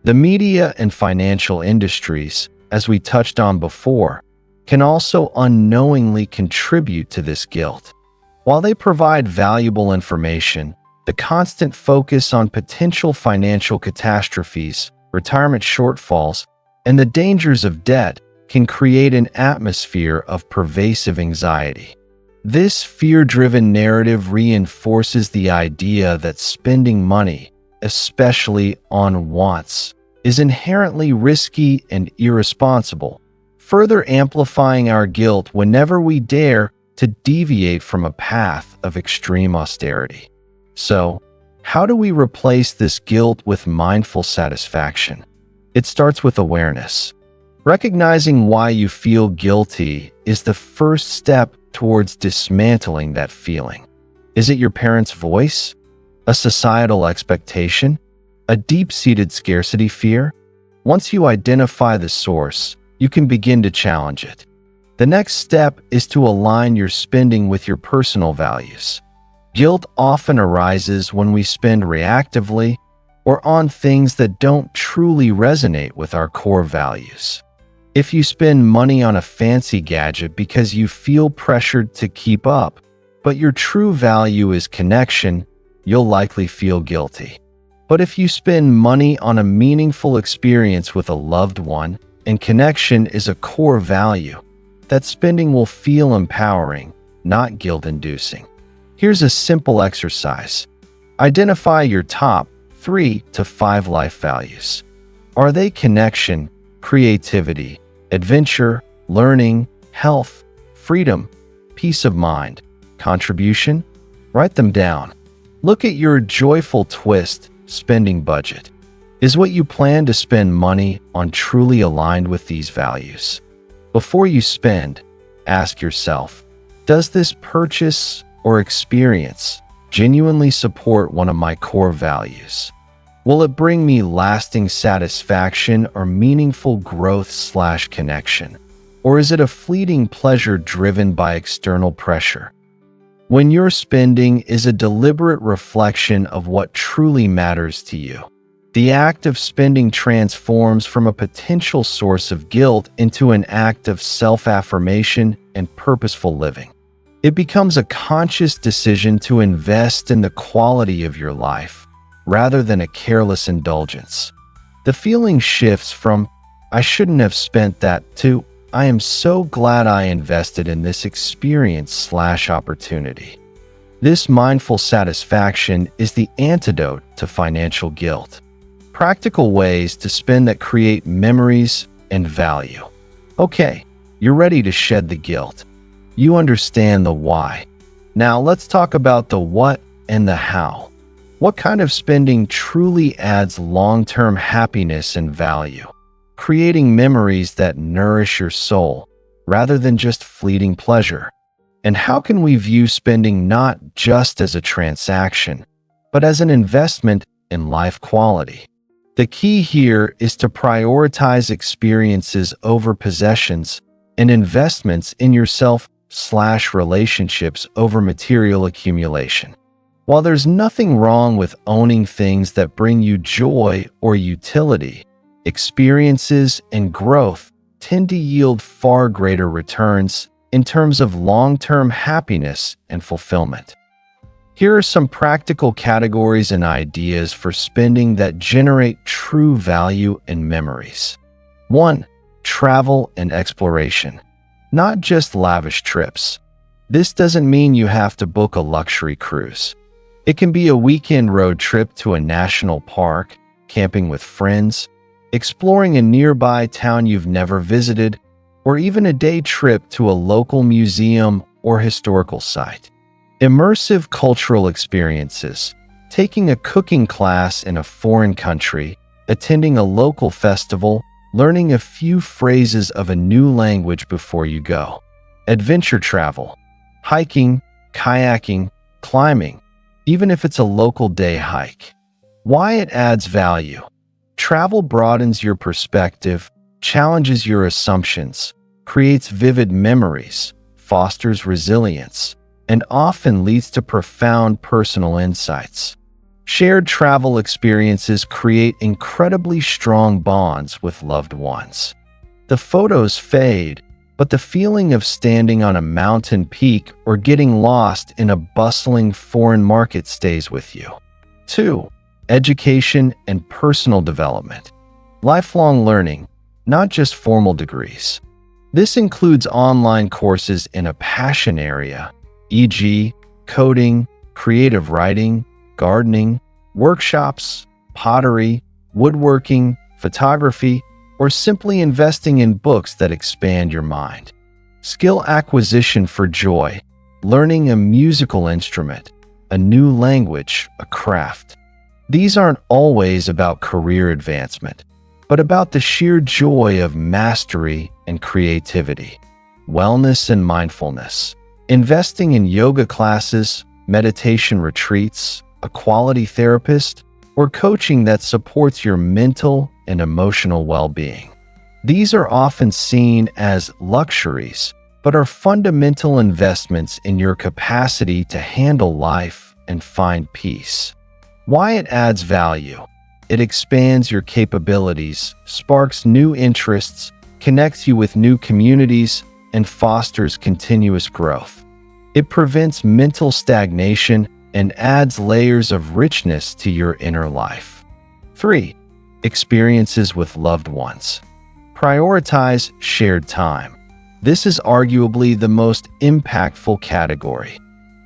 The media and financial industries, as we touched on before, can also unknowingly contribute to this guilt. While they provide valuable information, the constant focus on potential financial catastrophes, retirement shortfalls, and the dangers of debt can create an atmosphere of pervasive anxiety. This fear-driven narrative reinforces the idea that spending money, especially on wants, is inherently risky and irresponsible, further amplifying our guilt whenever we dare to deviate from a path of extreme austerity. So, how do we replace this guilt with mindful satisfaction? It starts with awareness. Recognizing why you feel guilty is the first step towards dismantling that feeling. Is it your parents' voice? A societal expectation? A deep-seated scarcity fear? Once you identify the source, you can begin to challenge it. The next step is to align your spending with your personal values. Guilt often arises when we spend reactively or on things that don't truly resonate with our core values. If you spend money on a fancy gadget because you feel pressured to keep up, but your true value is connection, you'll likely feel guilty. But if you spend money on a meaningful experience with a loved one, and connection is a core value, that spending will feel empowering, not guilt-inducing. Here's a simple exercise. Identify your top 3 to 5 life values. Are they connection, creativity, adventure, learning, health, freedom, peace of mind, contribution? Write them down. Look at your joyful twist spending budget. Is what you plan to spend money on truly aligned with these values? Before you spend, ask yourself, does this purchase or experience genuinely support one of my core values? Will it bring me lasting satisfaction or meaningful growth/connection? Or is it a fleeting pleasure driven by external pressure? When your spending is a deliberate reflection of what truly matters to you, the act of spending transforms from a potential source of guilt into an act of self-affirmation and purposeful living. It becomes a conscious decision to invest in the quality of your life, rather than a careless indulgence. The feeling shifts from, "I shouldn't have spent that," to, "I am so glad I invested in this experience/opportunity." This mindful satisfaction is the antidote to financial guilt. Practical ways to spend that create memories and value. Okay, you're ready to shed the guilt. You understand the why. Now let's talk about the what and the how. What kind of spending truly adds long-term happiness and value, creating memories that nourish your soul rather than just fleeting pleasure? And how can we view spending not just as a transaction, but as an investment in life quality? The key here is to prioritize experiences over possessions and investments in yourself/relationships over material accumulation. While there's nothing wrong with owning things that bring you joy or utility, experiences and growth tend to yield far greater returns in terms of long-term happiness and fulfillment. Here are some practical categories and ideas for spending that generate true value and memories. 1. Travel and exploration. Not just lavish trips. This doesn't mean you have to book a luxury cruise. It can be a weekend road trip to a national park, camping with friends, exploring a nearby town you've never visited, or even a day trip to a local museum or historical site. Immersive cultural experiences. Taking a cooking class in a foreign country, attending a local festival, learning a few phrases of a new language before you go. Adventure travel. Hiking, kayaking, climbing, even if it's a local day hike. Why it adds value. Travel broadens your perspective, challenges your assumptions, creates vivid memories, fosters resilience, and often leads to profound personal insights. Shared travel experiences create incredibly strong bonds with loved ones. The photos fade, but the feeling of standing on a mountain peak or getting lost in a bustling foreign market stays with you. 2. Education and personal development. Lifelong learning, not just formal degrees. This includes online courses in a passion area, e.g., coding, creative writing, gardening, workshops, pottery, woodworking, photography, or simply investing in books that expand your mind. Skill acquisition for joy, learning a musical instrument, a new language, a craft. These aren't always about career advancement, but about the sheer joy of mastery and creativity. Wellness and mindfulness. Investing in yoga classes, meditation retreats, a quality therapist, or coaching that supports your mental and emotional well-being. These are often seen as luxuries, but are fundamental investments in your capacity to handle life and find peace. Why it adds value. It expands your capabilities, sparks new interests, connects you with new communities, and fosters continuous growth. It prevents mental stagnation and adds layers of richness to your inner life. 3. Experiences with loved ones. Prioritize shared time. This is arguably the most impactful category.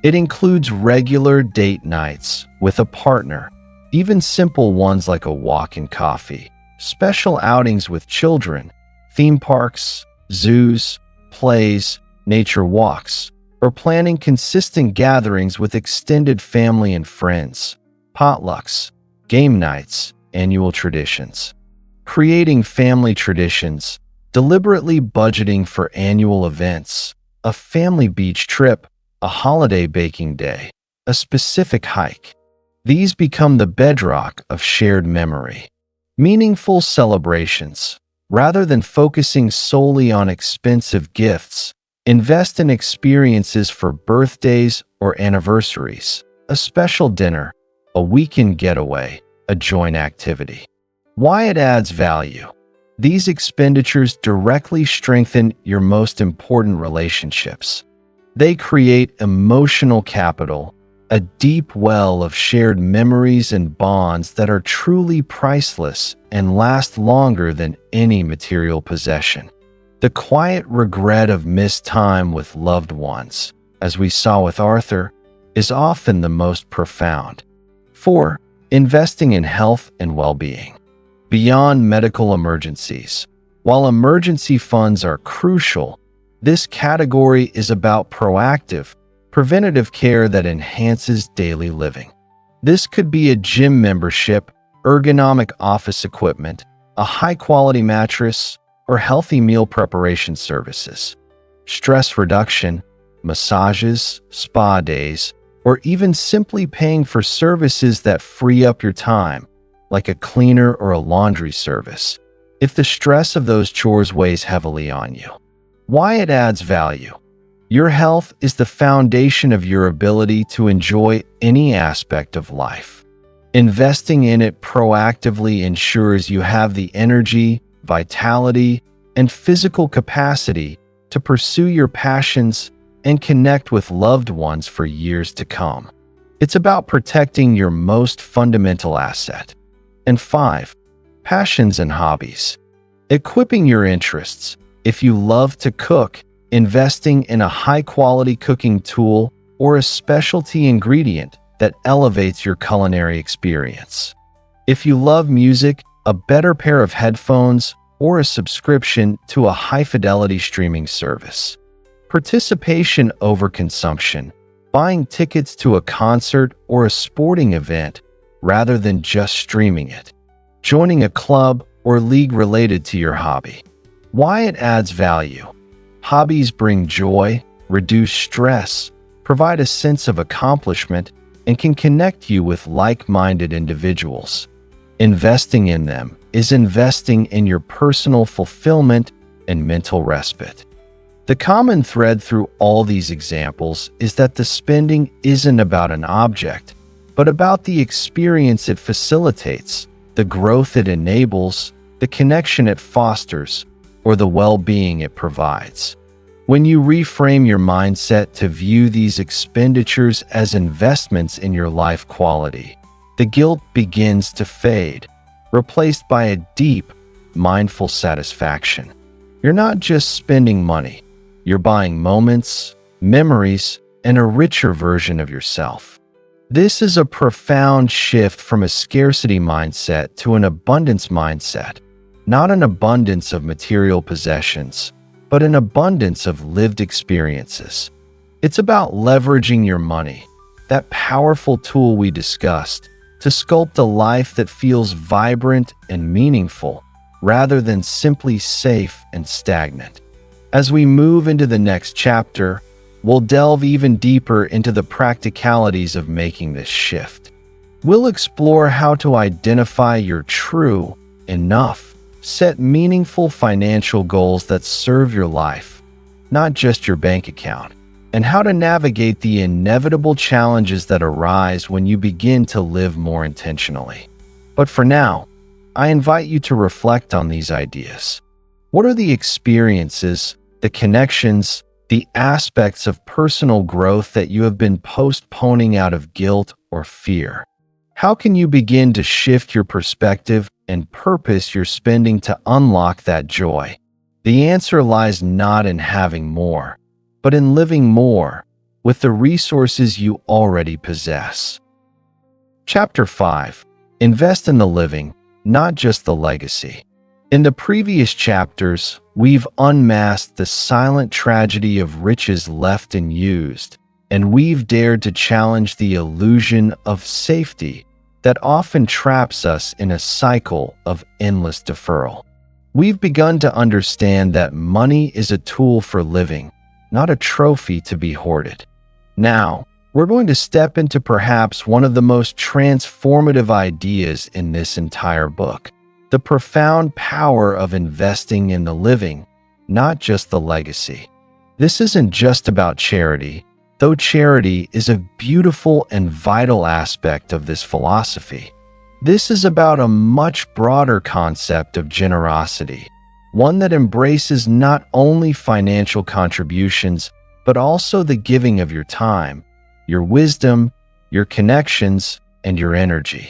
It includes regular date nights with a partner, even simple ones like a walk and coffee, special outings with children, theme parks, zoos, plays, nature walks, or planning consistent gatherings with extended family and friends, potlucks, game nights, annual traditions. Creating family traditions, deliberately budgeting for annual events, a family beach trip, a holiday baking day, a specific hike. These become the bedrock of shared memory. Meaningful celebrations. Rather than focusing solely on expensive gifts, invest in experiences for birthdays or anniversaries, a special dinner, a weekend getaway, a joint activity. Why it adds value. These expenditures directly strengthen your most important relationships. They create emotional capital, a deep well of shared memories and bonds that are truly priceless and last longer than any material possession. The quiet regret of missed time with loved ones, as we saw with Arthur, is often the most profound. 4. Investing in health and well-being. Beyond medical emergencies. While emergency funds are crucial, this category is about proactive, preventative care that enhances daily living. This could be a gym membership, ergonomic office equipment, a high-quality mattress, or healthy meal preparation services. Stress reduction, massages, spa days, or even simply paying for services that free up your time, like a cleaner or a laundry service, if the stress of those chores weighs heavily on you. Why it adds value. Your health is the foundation of your ability to enjoy any aspect of life. Investing in it proactively ensures you have the energy, vitality, and physical capacity to pursue your passions and connect with loved ones for years to come. It's about protecting your most fundamental asset. And 5. Passions and hobbies. Equipping your interests. If you love to cook, investing in a high-quality cooking tool or a specialty ingredient that elevates your culinary experience. If you love music, a better pair of headphones or a subscription to a high-fidelity streaming service. Participation over consumption. Buying tickets to a concert or a sporting event rather than just streaming it. Joining a club or league related to your hobby. Why it adds value. Hobbies bring joy, reduce stress, provide a sense of accomplishment, and can connect you with like-minded individuals. Investing in them is investing in your personal fulfillment and mental respite. The common thread through all these examples is that the spending isn't about an object, but about the experience it facilitates, the growth it enables, the connection it fosters, or the well-being it provides. When you reframe your mindset to view these expenditures as investments in your life quality, the guilt begins to fade, replaced by a deep, mindful satisfaction. You're not just spending money, you're buying moments, memories, and a richer version of yourself. This is a profound shift from a scarcity mindset to an abundance mindset, not an abundance of material possessions, but an abundance of lived experiences. It's about leveraging your money, that powerful tool we discussed, to sculpt a life that feels vibrant and meaningful, rather than simply safe and stagnant. As we move into the next chapter, we'll delve even deeper into the practicalities of making this shift. We'll explore how to identify your true enough, set meaningful financial goals that serve your life, not just your bank account, and how to navigate the inevitable challenges that arise when you begin to live more intentionally. But for now, I invite you to reflect on these ideas. What are the experiences, the connections, the aspects of personal growth that you have been postponing out of guilt or fear? How can you begin to shift your perspective and purpose your spending to unlock that joy? The answer lies not in having more, but in living more with the resources you already possess. Chapter 5. Invest in the living, not just the legacy. In the previous chapters, we've unmasked the silent tragedy of riches left unused, and we've dared to challenge the illusion of safety that often traps us in a cycle of endless deferral. We've begun to understand that money is a tool for living, not a trophy to be hoarded. Now, we're going to step into perhaps one of the most transformative ideas in this entire book: the profound power of investing in the living, not just the legacy. This isn't just about charity, though charity is a beautiful and vital aspect of this philosophy. This is about a much broader concept of generosity, one that embraces not only financial contributions, but also the giving of your time, your wisdom, your connections, and your energy.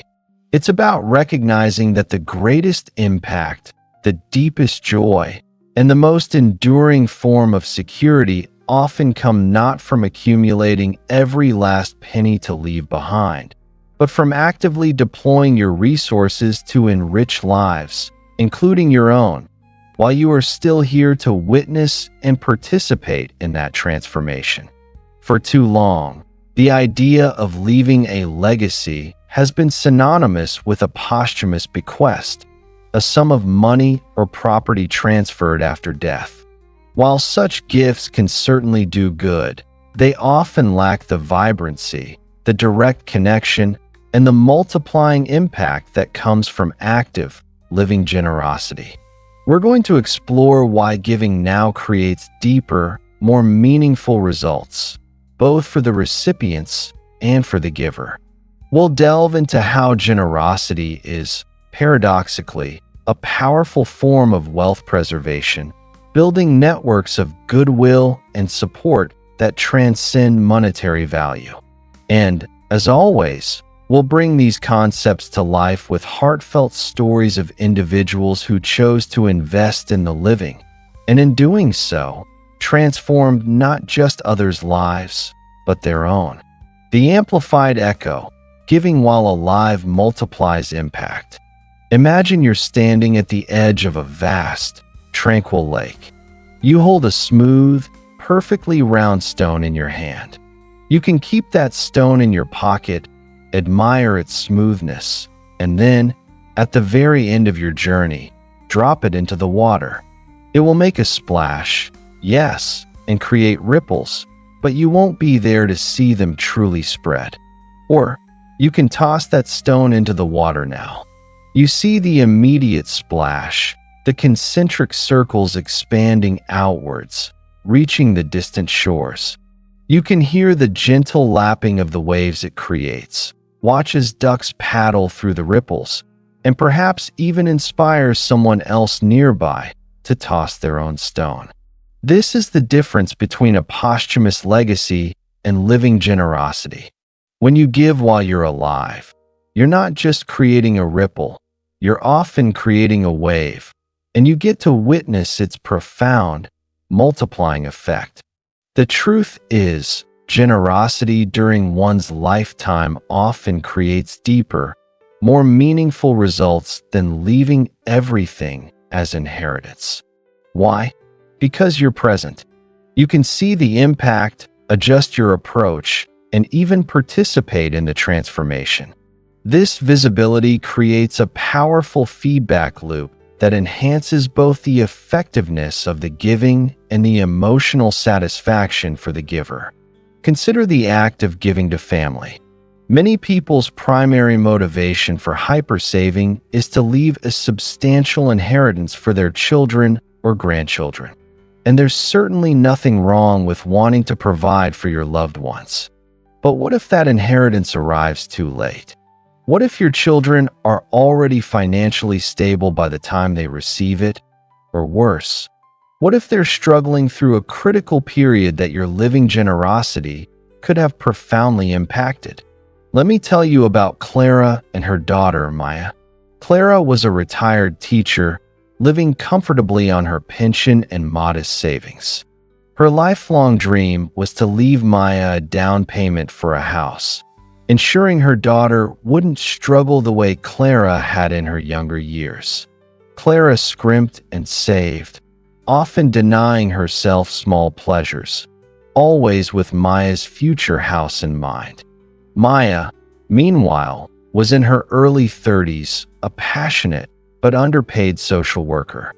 It's about recognizing that the greatest impact, the deepest joy, and the most enduring form of security often come not from accumulating every last penny to leave behind, but from actively deploying your resources to enrich lives, including your own, while you are still here to witness and participate in that transformation. For too long, the idea of leaving a legacy has been synonymous with a posthumous bequest, a sum of money or property transferred after death. While such gifts can certainly do good, they often lack the vibrancy, the direct connection, and the multiplying impact that comes from active, living generosity. We're going to explore why giving now creates deeper, more meaningful results, both for the recipients and for the giver. We'll delve into how generosity is, paradoxically, a powerful form of wealth preservation, building networks of goodwill and support that transcend monetary value. And, as always, we'll bring these concepts to life with heartfelt stories of individuals who chose to invest in the living, and in doing so, transformed not just others' lives, but their own. The amplified echo, giving while alive, multiplies impact. Imagine you're standing at the edge of a vast, tranquil lake. You hold a smooth, perfectly round stone in your hand. You can keep that stone in your pocket, admire its smoothness, and then, at the very end of your journey, drop it into the water. It will make a splash, yes, and create ripples, but you won't be there to see them truly spread. Or, you can toss that stone into the water now. You see the immediate splash, the concentric circles expanding outwards, reaching the distant shores. You can hear the gentle lapping of the waves it creates, watch as ducks paddle through the ripples, and perhaps even inspire someone else nearby to toss their own stone. This is the difference between a posthumous legacy and living generosity. When you give while you're alive, you're not just creating a ripple, you're often creating a wave, and you get to witness its profound, multiplying effect. The truth is, generosity during one's lifetime often creates deeper, more meaningful results than leaving everything as inheritance. Why? Because you're present. You can see the impact, adjust your approach, and even participate in the transformation. This visibility creates a powerful feedback loop that enhances both the effectiveness of the giving and the emotional satisfaction for the giver. Consider the act of giving to family. Many people's primary motivation for hypersaving is to leave a substantial inheritance for their children or grandchildren. And there's certainly nothing wrong with wanting to provide for your loved ones. But what if that inheritance arrives too late? What if your children are already financially stable by the time they receive it? Or worse, what if they're struggling through a critical period that your living generosity could have profoundly impacted? Let me tell you about Clara and her daughter, Maya. Clara was a retired teacher living comfortably on her pension and modest savings. Her lifelong dream was to leave Maya a down payment for a house, ensuring her daughter wouldn't struggle the way Clara had in her younger years. Clara scrimped and saved, often denying herself small pleasures, always with Maya's future house in mind. Maya, meanwhile, was in her early 30s, a passionate but underpaid social worker.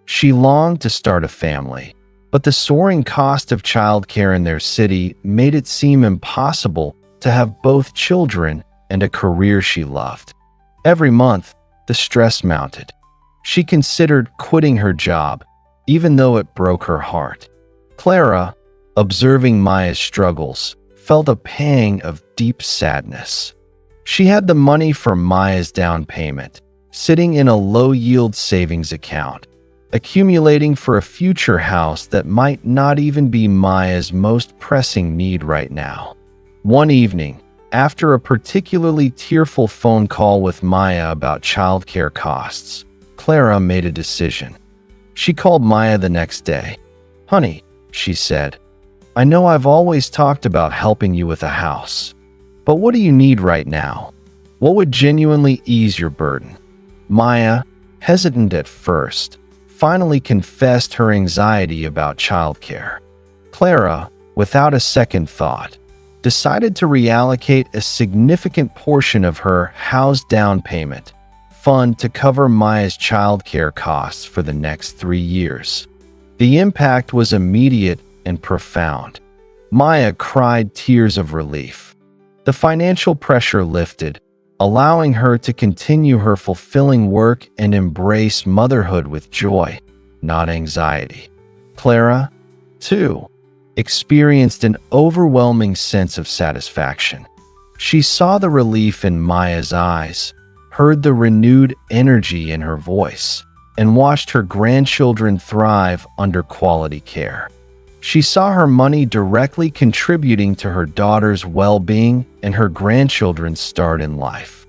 She longed to start a family, but the soaring cost of childcare in their city made it seem impossible to have both children and a career she loved. Every month, the stress mounted. She considered quitting her job, even though it broke her heart. Clara, observing Maya's struggles, felt a pang of deep sadness. She had the money for Maya's down payment, sitting in a low-yield savings account, accumulating for a future house that might not even be Maya's most pressing need right now. One evening, after a particularly tearful phone call with Maya about childcare costs, Clara made a decision. She called Maya the next day. "Honey," she said, "I know I've always talked about helping you with a house, but what do you need right now? What would genuinely ease your burden?" Maya, hesitant at first, finally confessed her anxiety about childcare. Clara, without a second thought, decided to reallocate a significant portion of her house down payment fund to cover Maya's childcare costs for the next 3 years. The impact was immediate and profound. Maya cried tears of relief. The financial pressure lifted, allowing her to continue her fulfilling work and embrace motherhood with joy, not anxiety. Clara, too, experienced an overwhelming sense of satisfaction. She saw the relief in Maya's eyes, heard the renewed energy in her voice, and watched her grandchildren thrive under quality care. She saw her money directly contributing to her daughter's well-being and her grandchildren's start in life.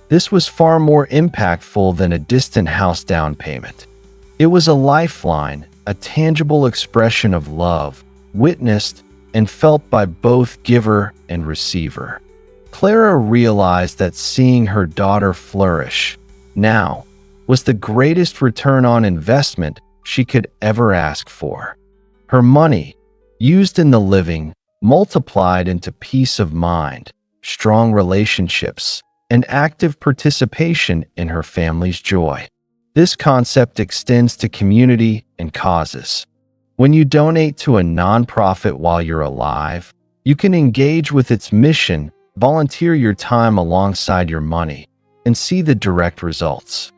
This was far more impactful than a distant house down payment. It was a lifeline, a tangible expression of love, witnessed and felt by both giver and receiver. Clara realized that seeing her daughter flourish now was the greatest return on investment she could ever ask for. Her money, used in the living, multiplied into peace of mind, strong relationships, and active participation in her family's joy. This concept extends to community and causes. When you donate to a nonprofit while you're alive, you can engage with its mission, volunteer your time alongside your money, and see the direct results.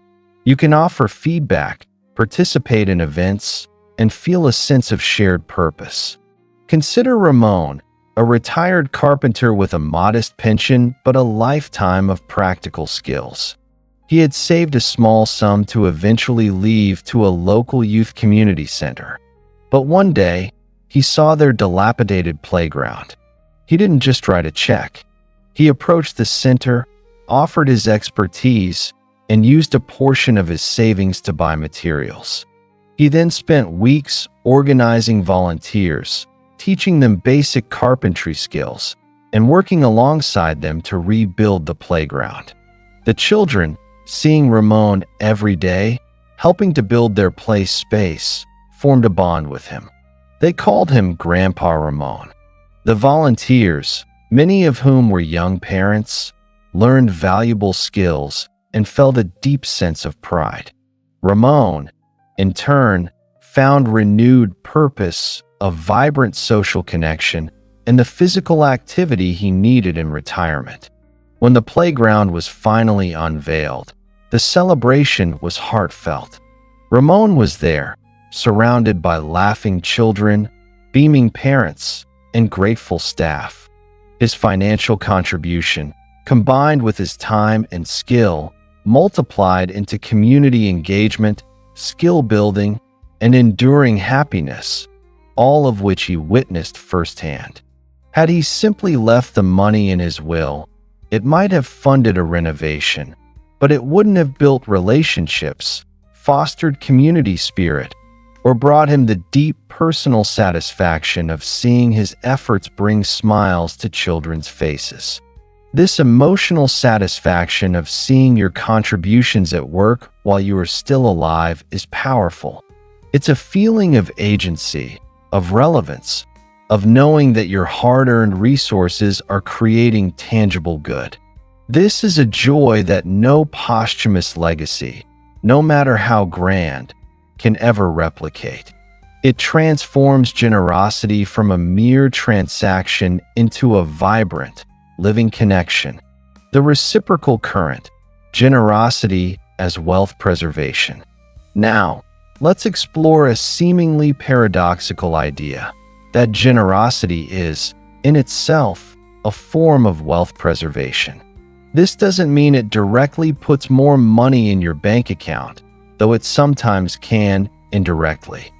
You can offer feedback, participate in events, and feel a sense of shared purpose. Consider Ramon, a retired carpenter with a modest pension but a lifetime of practical skills. He had saved a small sum to eventually leave to a local youth community center. But one day, he saw their dilapidated playground. He didn't just write a check. He approached the center, offered his expertise, and used a portion of his savings to buy materials. He then spent weeks organizing volunteers, teaching them basic carpentry skills, and working alongside them to rebuild the playground. The children, seeing Ramon every day, helping to build their play space, formed a bond with him. They called him Grandpa Ramon. The volunteers, many of whom were young parents, learned valuable skills and felt a deep sense of pride. Ramon, in turn, found renewed purpose, a vibrant social connection, and the physical activity he needed in retirement. When the playground was finally unveiled, the celebration was heartfelt. Ramon was there, surrounded by laughing children, beaming parents, and grateful staff. His financial contribution, combined with his time and skill, multiplied into community engagement, skill building, and enduring happiness, all of which he witnessed firsthand. Had he simply left the money in his will, it might have funded a renovation, but it wouldn't have built relationships, fostered community spirit, or brought him the deep personal satisfaction of seeing his efforts bring smiles to children's faces. This emotional satisfaction of seeing your contributions at work while you are still alive is powerful. It's a feeling of agency, of relevance, of knowing that your hard-earned resources are creating tangible good. This is a joy that no posthumous legacy, no matter how grand, can ever replicate. It transforms generosity from a mere transaction into a vibrant, living connection. The reciprocal current, generosity as wealth preservation. Now, let's explore a seemingly paradoxical idea, that generosity is, in itself, a form of wealth preservation. This doesn't mean it directly puts more money in your bank account, though it sometimes can indirectly.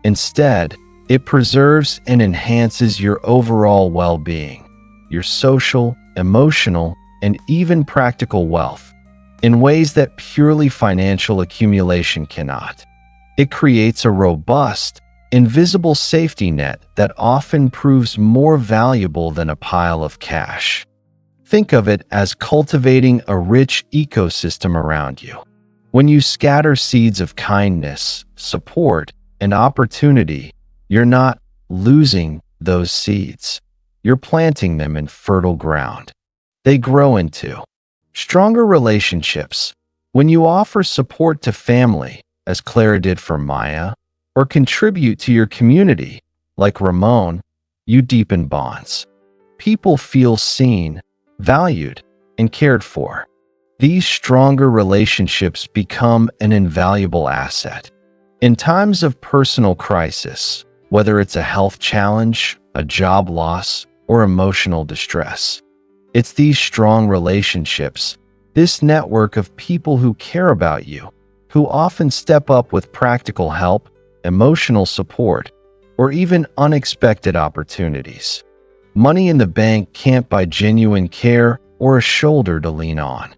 Instead, it preserves and enhances your overall well-being, your social, emotional, and even practical wealth, in ways that purely financial accumulation cannot. It creates a robust, invisible safety net that often proves more valuable than a pile of cash. Think of it as cultivating a rich ecosystem around you. When you scatter seeds of kindness, support, and opportunity, you're not losing those seeds. You're planting them in fertile ground. They grow into stronger relationships. When you offer support to family, as Clara did for Maya, or contribute to your community, like Ramon, you deepen bonds. People feel seen, valued, and cared for. These stronger relationships become an invaluable asset. In times of personal crisis, whether it's a health challenge, a job loss, or emotional distress, it's these strong relationships, this network of people who care about you, who often step up with practical help, emotional support, or even unexpected opportunities. Money in the bank can't buy genuine care or a shoulder to lean on.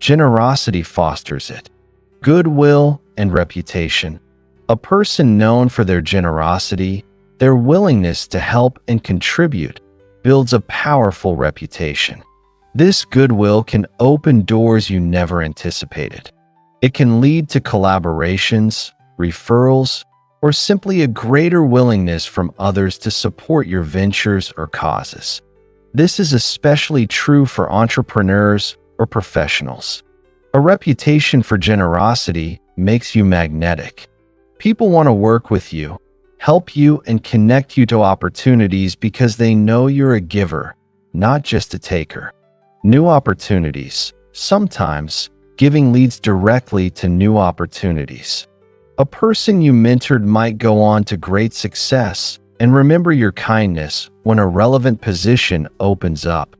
Generosity fosters it. Goodwill and reputation. A person known for their generosity, their willingness to help and contribute, builds a powerful reputation. This goodwill can open doors you never anticipated. It can lead to collaborations, referrals, or simply a greater willingness from others to support your ventures or causes. This is especially true for entrepreneurs or professionals. A reputation for generosity makes you magnetic. People want to work with you, help you, and connect you to opportunities because they know you're a giver, not just a taker. New opportunities. Sometimes, giving leads directly to new opportunities. A person you mentored might go on to great success and remember your kindness when a relevant position opens up.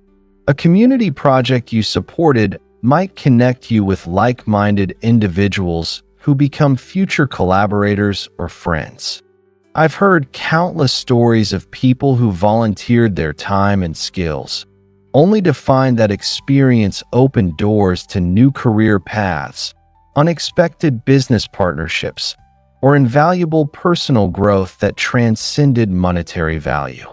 A community project you supported might connect you with like-minded individuals who become future collaborators or friends. I've heard countless stories of people who volunteered their time and skills, only to find that experience opened doors to new career paths, unexpected business partnerships, or invaluable personal growth that transcended monetary value.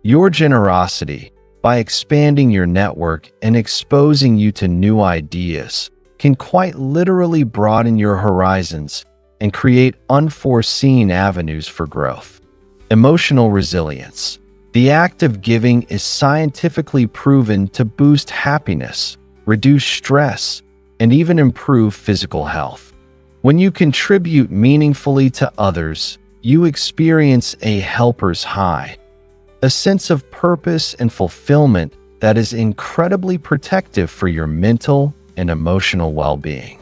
Your generosity, by expanding your network and exposing you to new ideas, can quite literally broaden your horizons and create unforeseen avenues for growth. Emotional resilience. The act of giving is scientifically proven to boost happiness, reduce stress, and even improve physical health. When you contribute meaningfully to others, you experience a helper's high, a sense of purpose and fulfillment that is incredibly protective for your mental and emotional well-being.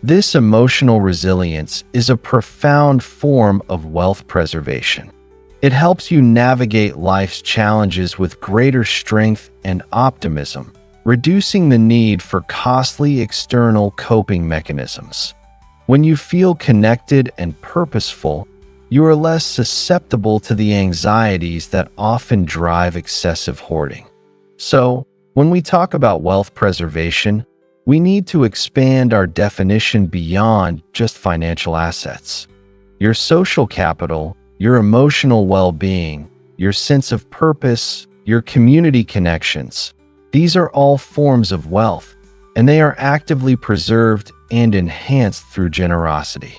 This emotional resilience is a profound form of wealth preservation. It helps you navigate life's challenges with greater strength and optimism, reducing the need for costly external coping mechanisms. When you feel connected and purposeful, you are less susceptible to the anxieties that often drive excessive hoarding. So, when we talk about wealth preservation, we need to expand our definition beyond just financial assets. Your social capital, your emotional well-being, your sense of purpose, your community connections. These are all forms of wealth, and they are actively preserved and enhanced through generosity.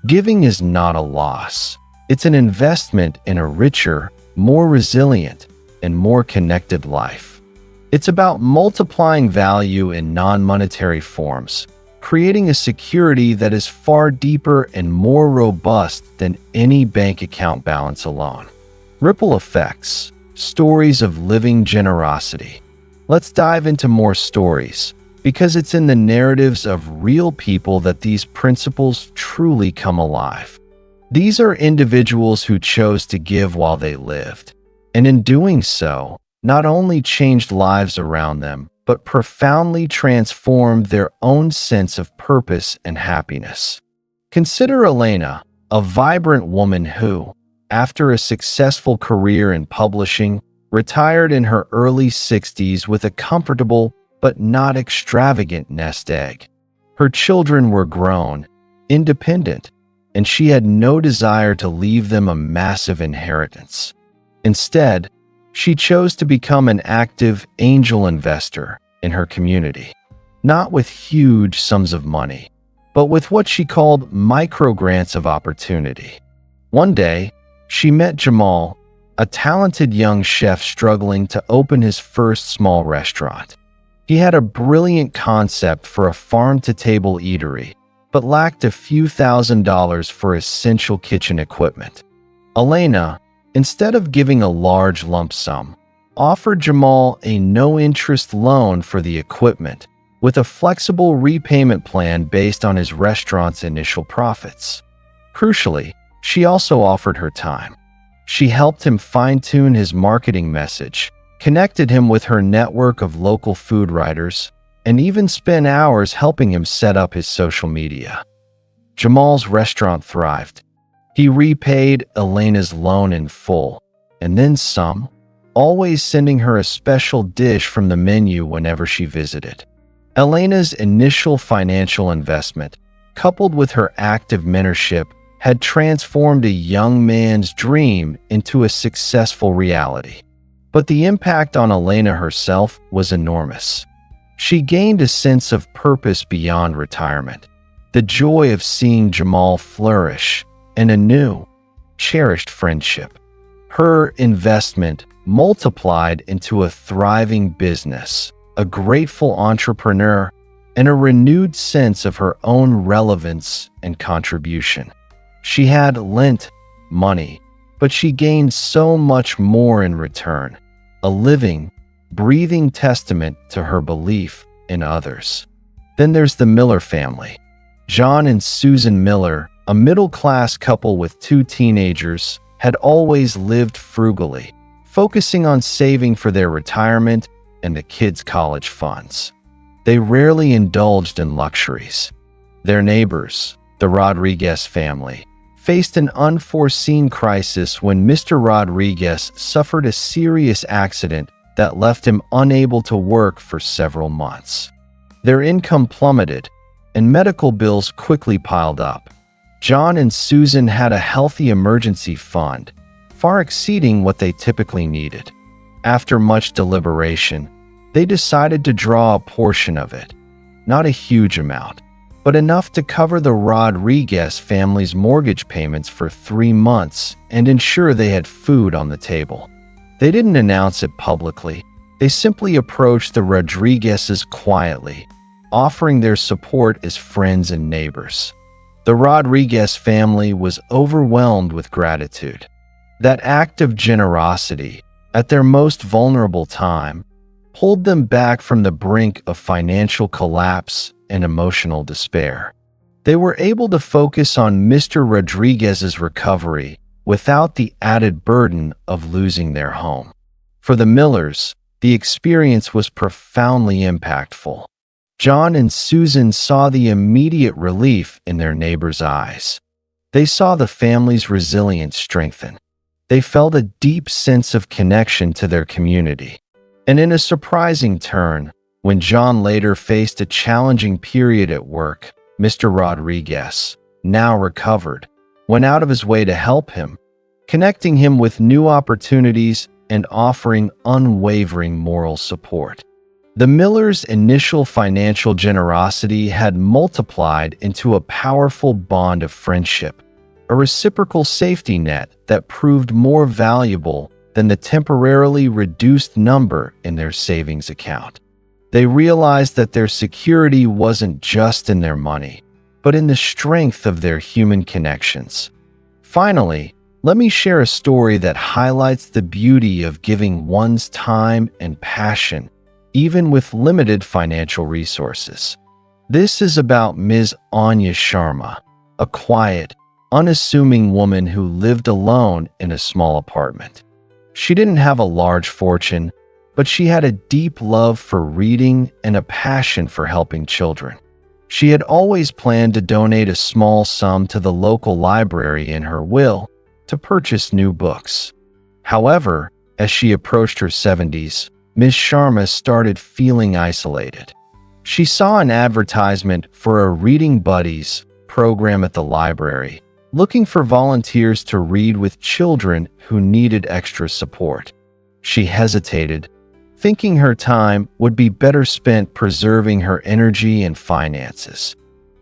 Giving is not a loss. It's an investment in a richer, more resilient, and more connected life. It's about multiplying value in non-monetary forms, creating a security that is far deeper and more robust than any bank account balance alone. Ripple effects, stories of living generosity. Let's dive into more stories, because it's in the narratives of real people that these principles truly come alive. These are individuals who chose to give while they lived, and in doing so, not only changed lives around them, but profoundly transformed their own sense of purpose and happiness. Consider Elena, a vibrant woman who, after a successful career in publishing, retired in her early 60s with a comfortable but not extravagant nest egg. Her children were grown, independent, and she had no desire to leave them a massive inheritance. Instead, she chose to become an active angel investor in her community, not with huge sums of money, but with what she called micro-grants of opportunity. One day, she met Jamal, a talented young chef struggling to open his first small restaurant. He had a brilliant concept for a farm-to-table eatery, but lacked a few $1,000s for essential kitchen equipment. Elena, instead of giving a large lump sum, offered Jamal a no-interest loan for the equipment, with a flexible repayment plan based on his restaurant's initial profits. Crucially, she also offered her time. She helped him fine-tune his marketing message, connected him with her network of local food writers, and even spent hours helping him set up his social media. Jamal's restaurant thrived. He repaid Elena's loan in full, and then some, always sending her a special dish from the menu whenever she visited. Elena's initial financial investment, coupled with her active mentorship, had transformed a young man's dream into a successful reality. But the impact on Elena herself was enormous. She gained a sense of purpose beyond retirement, the joy of seeing Jamal flourish, and a new, cherished friendship. Her investment multiplied into a thriving business, a grateful entrepreneur, and a renewed sense of her own relevance and contribution. She had lent money, but she gained so much more in return, a living, breathing testament to her belief in others. Then there's the Miller family. John and Susan Miller, a middle-class couple with 2 teenagers, had always lived frugally, focusing on saving for their retirement and the kids' college funds. They rarely indulged in luxuries. Their neighbors, the Rodriguez family, faced an unforeseen crisis when Mr. Rodriguez suffered a serious accident that left him unable to work for several months. Their income plummeted, and medical bills quickly piled up. John and Susan had a healthy emergency fund, far exceeding what they typically needed. After much deliberation, they decided to draw a portion of it, not a huge amount, but enough to cover the Rodriguez family's mortgage payments for 3 months and ensure they had food on the table. They didn't announce it publicly. They simply approached the Rodriguezes quietly, offering their support as friends and neighbors. The Rodriguez family was overwhelmed with gratitude. That act of generosity, at their most vulnerable time, pulled them back from the brink of financial collapse and emotional despair. They were able to focus on Mr. Rodriguez's recovery without the added burden of losing their home. For the Millers, the experience was profoundly impactful. John and Susan saw the immediate relief in their neighbors' eyes. They saw the family's resilience strengthen. They felt a deep sense of connection to their community. And in a surprising turn, When John later faced a challenging period at work, Mr. Rodriguez, now recovered, went out of his way to help him, connecting him with new opportunities and offering unwavering moral support. The Millers' initial financial generosity had multiplied into a powerful bond of friendship, a reciprocal safety net that proved more valuable than the temporarily reduced number in their savings account. They realized that their security wasn't just in their money, but in the strength of their human connections. Finally, let me share a story that highlights the beauty of giving one's time and passion, even with limited financial resources. This is about Ms. Anya Sharma, a quiet, unassuming woman who lived alone in a small apartment. She didn't have a large fortune, but she had a deep love for reading and a passion for helping children. She had always planned to donate a small sum to the local library in her will to purchase new books. However, as she approached her 70s, Ms. Sharma started feeling isolated. She saw an advertisement for a Reading Buddies program at the library, looking for volunteers to read with children who needed extra support. She hesitated, thinking her time would be better spent preserving her energy and finances.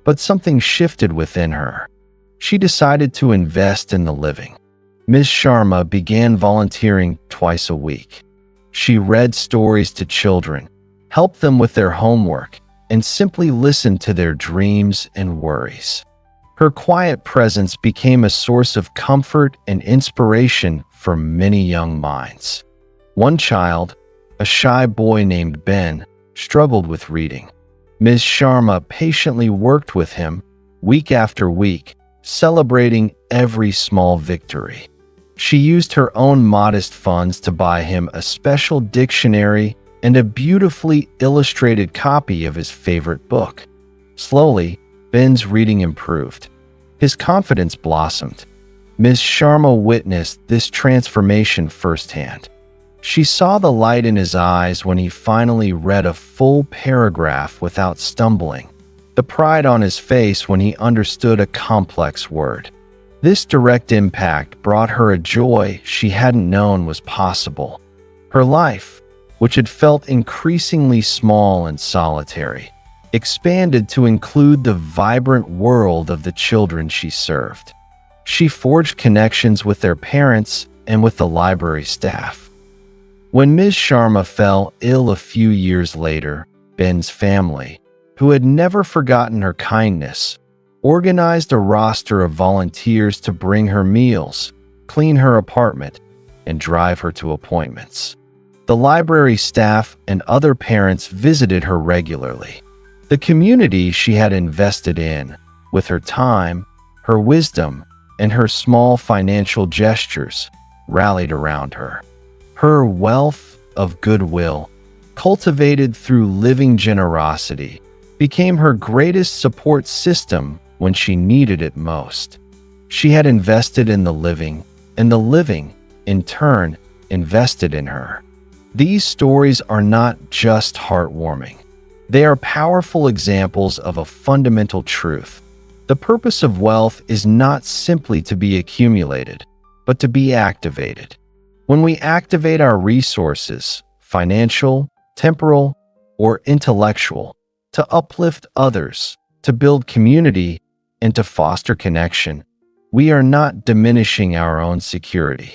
But something shifted within her. She decided to invest in the living. Ms. Sharma began volunteering twice a week. She read stories to children, helped them with their homework, and simply listened to their dreams and worries. Her quiet presence became a source of comfort and inspiration for many young minds. One child, a shy boy named Ben, struggled with reading. Ms. Sharma patiently worked with him week after week, celebrating every small victory. She used her own modest funds to buy him a special dictionary and a beautifully illustrated copy of his favorite book. Slowly, Ben's reading improved. His confidence blossomed. Ms. Sharma witnessed this transformation firsthand. She saw the light in his eyes when he finally read a full paragraph without stumbling, the pride on his face when he understood a complex word. This direct impact brought her a joy she hadn't known was possible. Her life, which had felt increasingly small and solitary, expanded to include the vibrant world of the children she served. She forged connections with their parents and with the library staff. When Ms. Sharma fell ill a few years later, Ben's family, who had never forgotten her kindness, organized a roster of volunteers to bring her meals, clean her apartment, and drive her to appointments. The library staff and other parents visited her regularly. The community she had invested in, with her time, her wisdom, and her small financial gestures, rallied around her. Her wealth of goodwill, cultivated through living generosity, became her greatest support system when she needed it most. She had invested in the living, and the living, in turn, invested in her. These stories are not just heartwarming. They are powerful examples of a fundamental truth. The purpose of wealth is not simply to be accumulated, but to be activated. When we activate our resources, financial, temporal, or intellectual, to uplift others, to build community, and to foster connection, we are not diminishing our own security.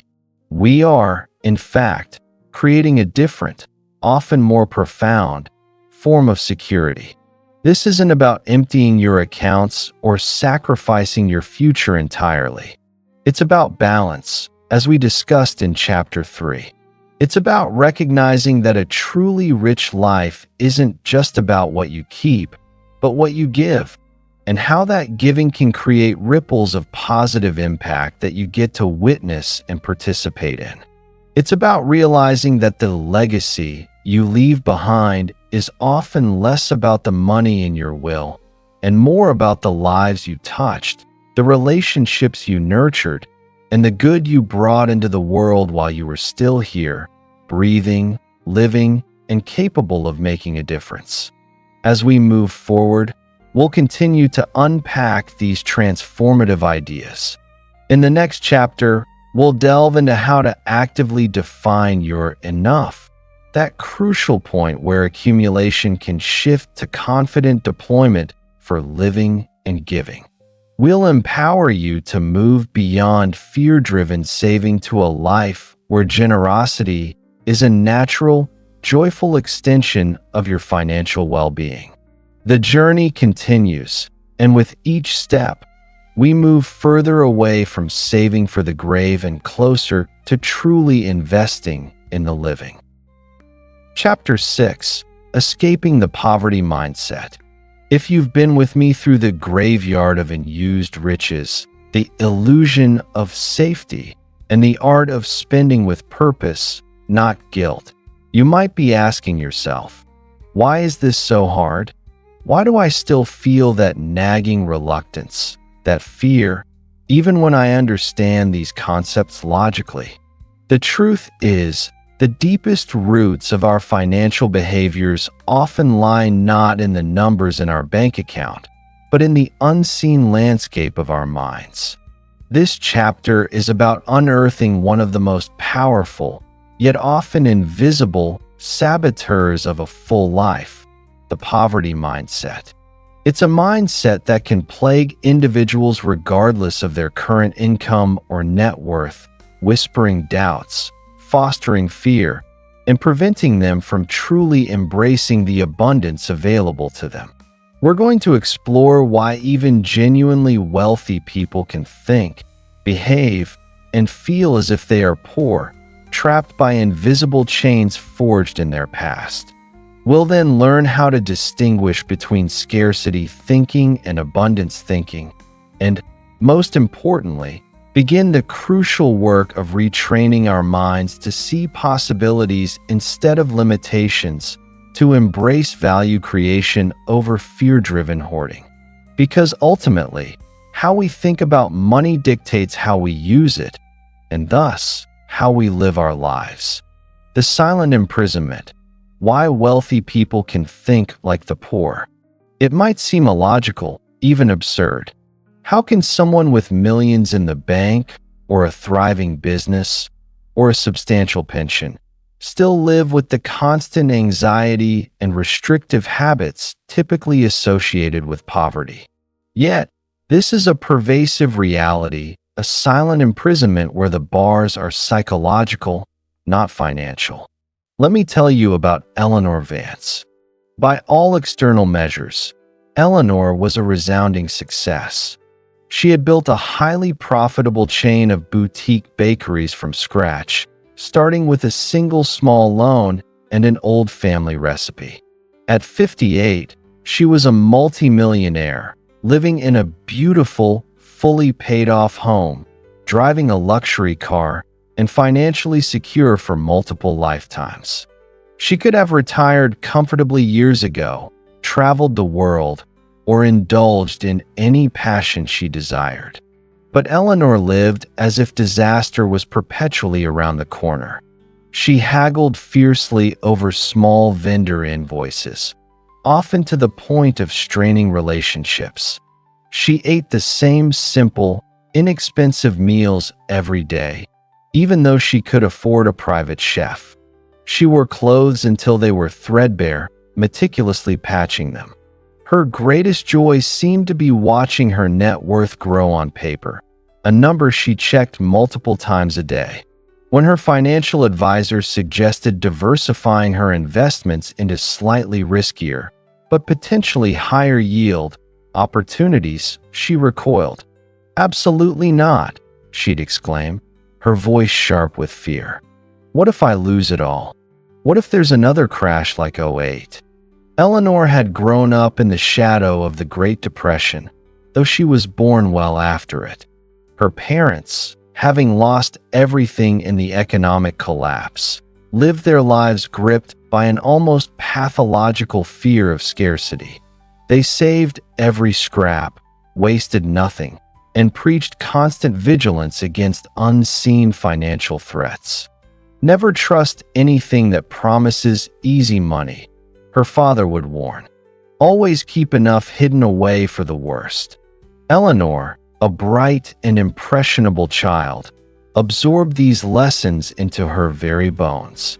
We are, in fact, creating a different, often more profound, form of security. This isn't about emptying your accounts or sacrificing your future entirely. It's about balance, as we discussed in Chapter 3. It's about recognizing that a truly rich life isn't just about what you keep, but what you give, and how that giving can create ripples of positive impact that you get to witness and participate in. It's about realizing that the legacy you leave behind is often less about the money in your will and more about the lives you touched, the relationships you nurtured, and the good you brought into the world while you were still here, breathing, living, and capable of making a difference. As we move forward, we'll continue to unpack these transformative ideas. In the next chapter, we'll delve into how to actively define your enough, that crucial point where accumulation can shift to confident deployment for living and giving. We'll empower you to move beyond fear-driven saving to a life where generosity is a natural, joyful extension of your financial well-being. The journey continues, and with each step, we move further away from saving for the grave and closer to truly investing in the living. Chapter 6: Escaping the Poverty Mindset. If you've been with me through the graveyard of unused riches, the illusion of safety, and the art of spending with purpose, not guilt, you might be asking yourself, why is this so hard? Why do I still feel that nagging reluctance, that fear, even when I understand these concepts logically? The truth is, the deepest roots of our financial behaviors often lie not in the numbers in our bank account, but in the unseen landscape of our minds. This chapter is about unearthing one of the most powerful, yet often invisible, saboteurs of a full life: the poverty mindset. It's a mindset that can plague individuals regardless of their current income or net worth, whispering doubts, fostering fear, and preventing them from truly embracing the abundance available to them. We're going to explore why even genuinely wealthy people can think, behave, and feel as if they are poor, trapped by invisible chains forged in their past. We'll then learn how to distinguish between scarcity thinking and abundance thinking, and, most importantly, begin the crucial work of retraining our minds to see possibilities instead of limitations, to embrace value creation over fear-driven hoarding. Because ultimately, how we think about money dictates how we use it, and thus, how we live our lives. The silent imprisonment: why wealthy people can think like the poor. It might seem illogical, even absurd. How can someone with millions in the bank, or a thriving business, or a substantial pension, still live with the constant anxiety and restrictive habits typically associated with poverty? Yet, this is a pervasive reality, a silent imprisonment where the bars are psychological, not financial. Let me tell you about Eleanor Vance. By all external measures, Eleanor was a resounding success. She had built a highly profitable chain of boutique bakeries from scratch, starting with a single small loan and an old family recipe. At 58, she was a multimillionaire, living in a beautiful, fully paid-off home, driving a luxury car, and financially secure for multiple lifetimes. She could have retired comfortably years ago, traveled the world, or indulged in any passion she desired. But Eleanor lived as if disaster was perpetually around the corner. She haggled fiercely over small vendor invoices, often to the point of straining relationships. She ate the same simple, inexpensive meals every day, even though she could afford a private chef. She wore clothes until they were threadbare, meticulously patching them. Her greatest joy seemed to be watching her net worth grow on paper, a number she checked multiple times a day. When her financial advisor suggested diversifying her investments into slightly riskier, but potentially higher yield opportunities, she recoiled. "Absolutely not," she'd exclaim, her voice sharp with fear. "What if I lose it all? What if there's another crash like '08? Eleanor had grown up in the shadow of the Great Depression, though she was born well after it. Her parents, having lost everything in the economic collapse, lived their lives gripped by an almost pathological fear of scarcity. They saved every scrap, wasted nothing, and preached constant vigilance against unseen financial threats. "Never trust anything that promises easy money," her father would warn. "Always keep enough hidden away for the worst." Eleanor, a bright and impressionable child, absorbed these lessons into her very bones.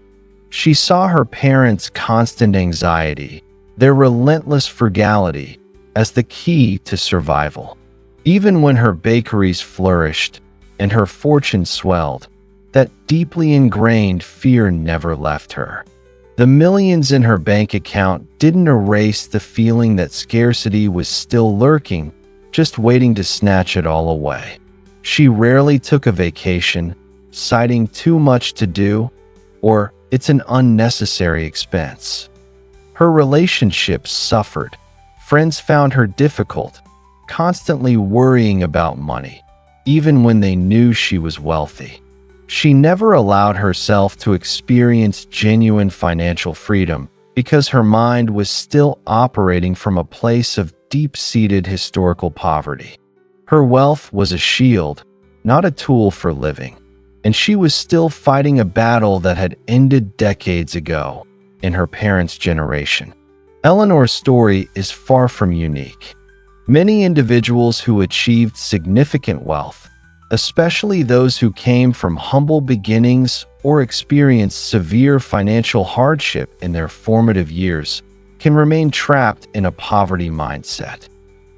She saw her parents' constant anxiety, their relentless frugality, as the key to survival. Even when her bakeries flourished and her fortune swelled, that deeply ingrained fear never left her. The millions in her bank account didn't erase the feeling that scarcity was still lurking, just waiting to snatch it all away. She rarely took a vacation, citing too much to do, or it's an unnecessary expense. Her relationships suffered. Friends found her difficult, constantly worrying about money, even when they knew she was wealthy. She never allowed herself to experience genuine financial freedom because her mind was still operating from a place of deep-seated historical poverty. Her wealth was a shield, not a tool for living, and she was still fighting a battle that had ended decades ago in her parents' generation. Eleanor's story is far from unique. Many individuals who achieved significant wealth, especially those who came from humble beginnings or experienced severe financial hardship in their formative years, can remain trapped in a poverty mindset.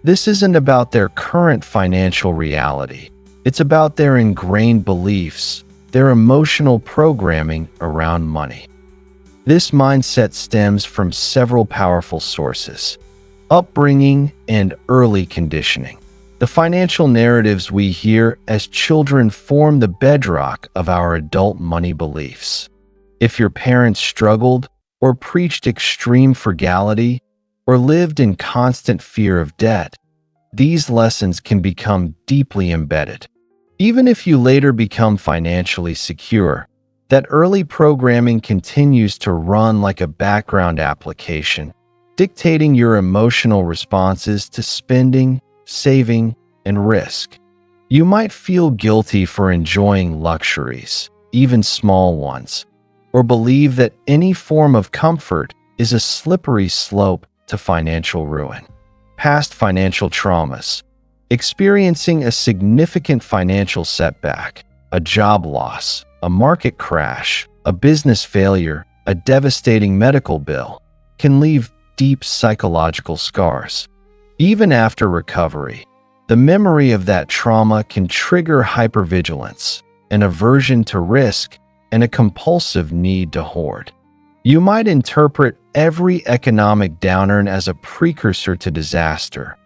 This isn't about their current financial reality. It's about their ingrained beliefs, their emotional programming around money. This mindset stems from several powerful sources: upbringing and early conditioning. The financial narratives we hear as children form the bedrock of our adult money beliefs. If your parents struggled, or preached extreme frugality, or lived in constant fear of debt, these lessons can become deeply embedded. Even if you later become financially secure, that early programming continues to run like a background application, dictating your emotional responses to spending, saving, and risk. You might feel guilty for enjoying luxuries, even small ones, or believe that any form of comfort is a slippery slope to financial ruin. Past financial traumas. Experiencing a significant financial setback, a job loss, a market crash, a business failure, a devastating medical bill, can leave deep psychological scars. Even after recovery, the memory of that trauma can trigger hypervigilance, an aversion to risk, and a compulsive need to hoard. You might interpret every economic downturn as a precursor to disaster,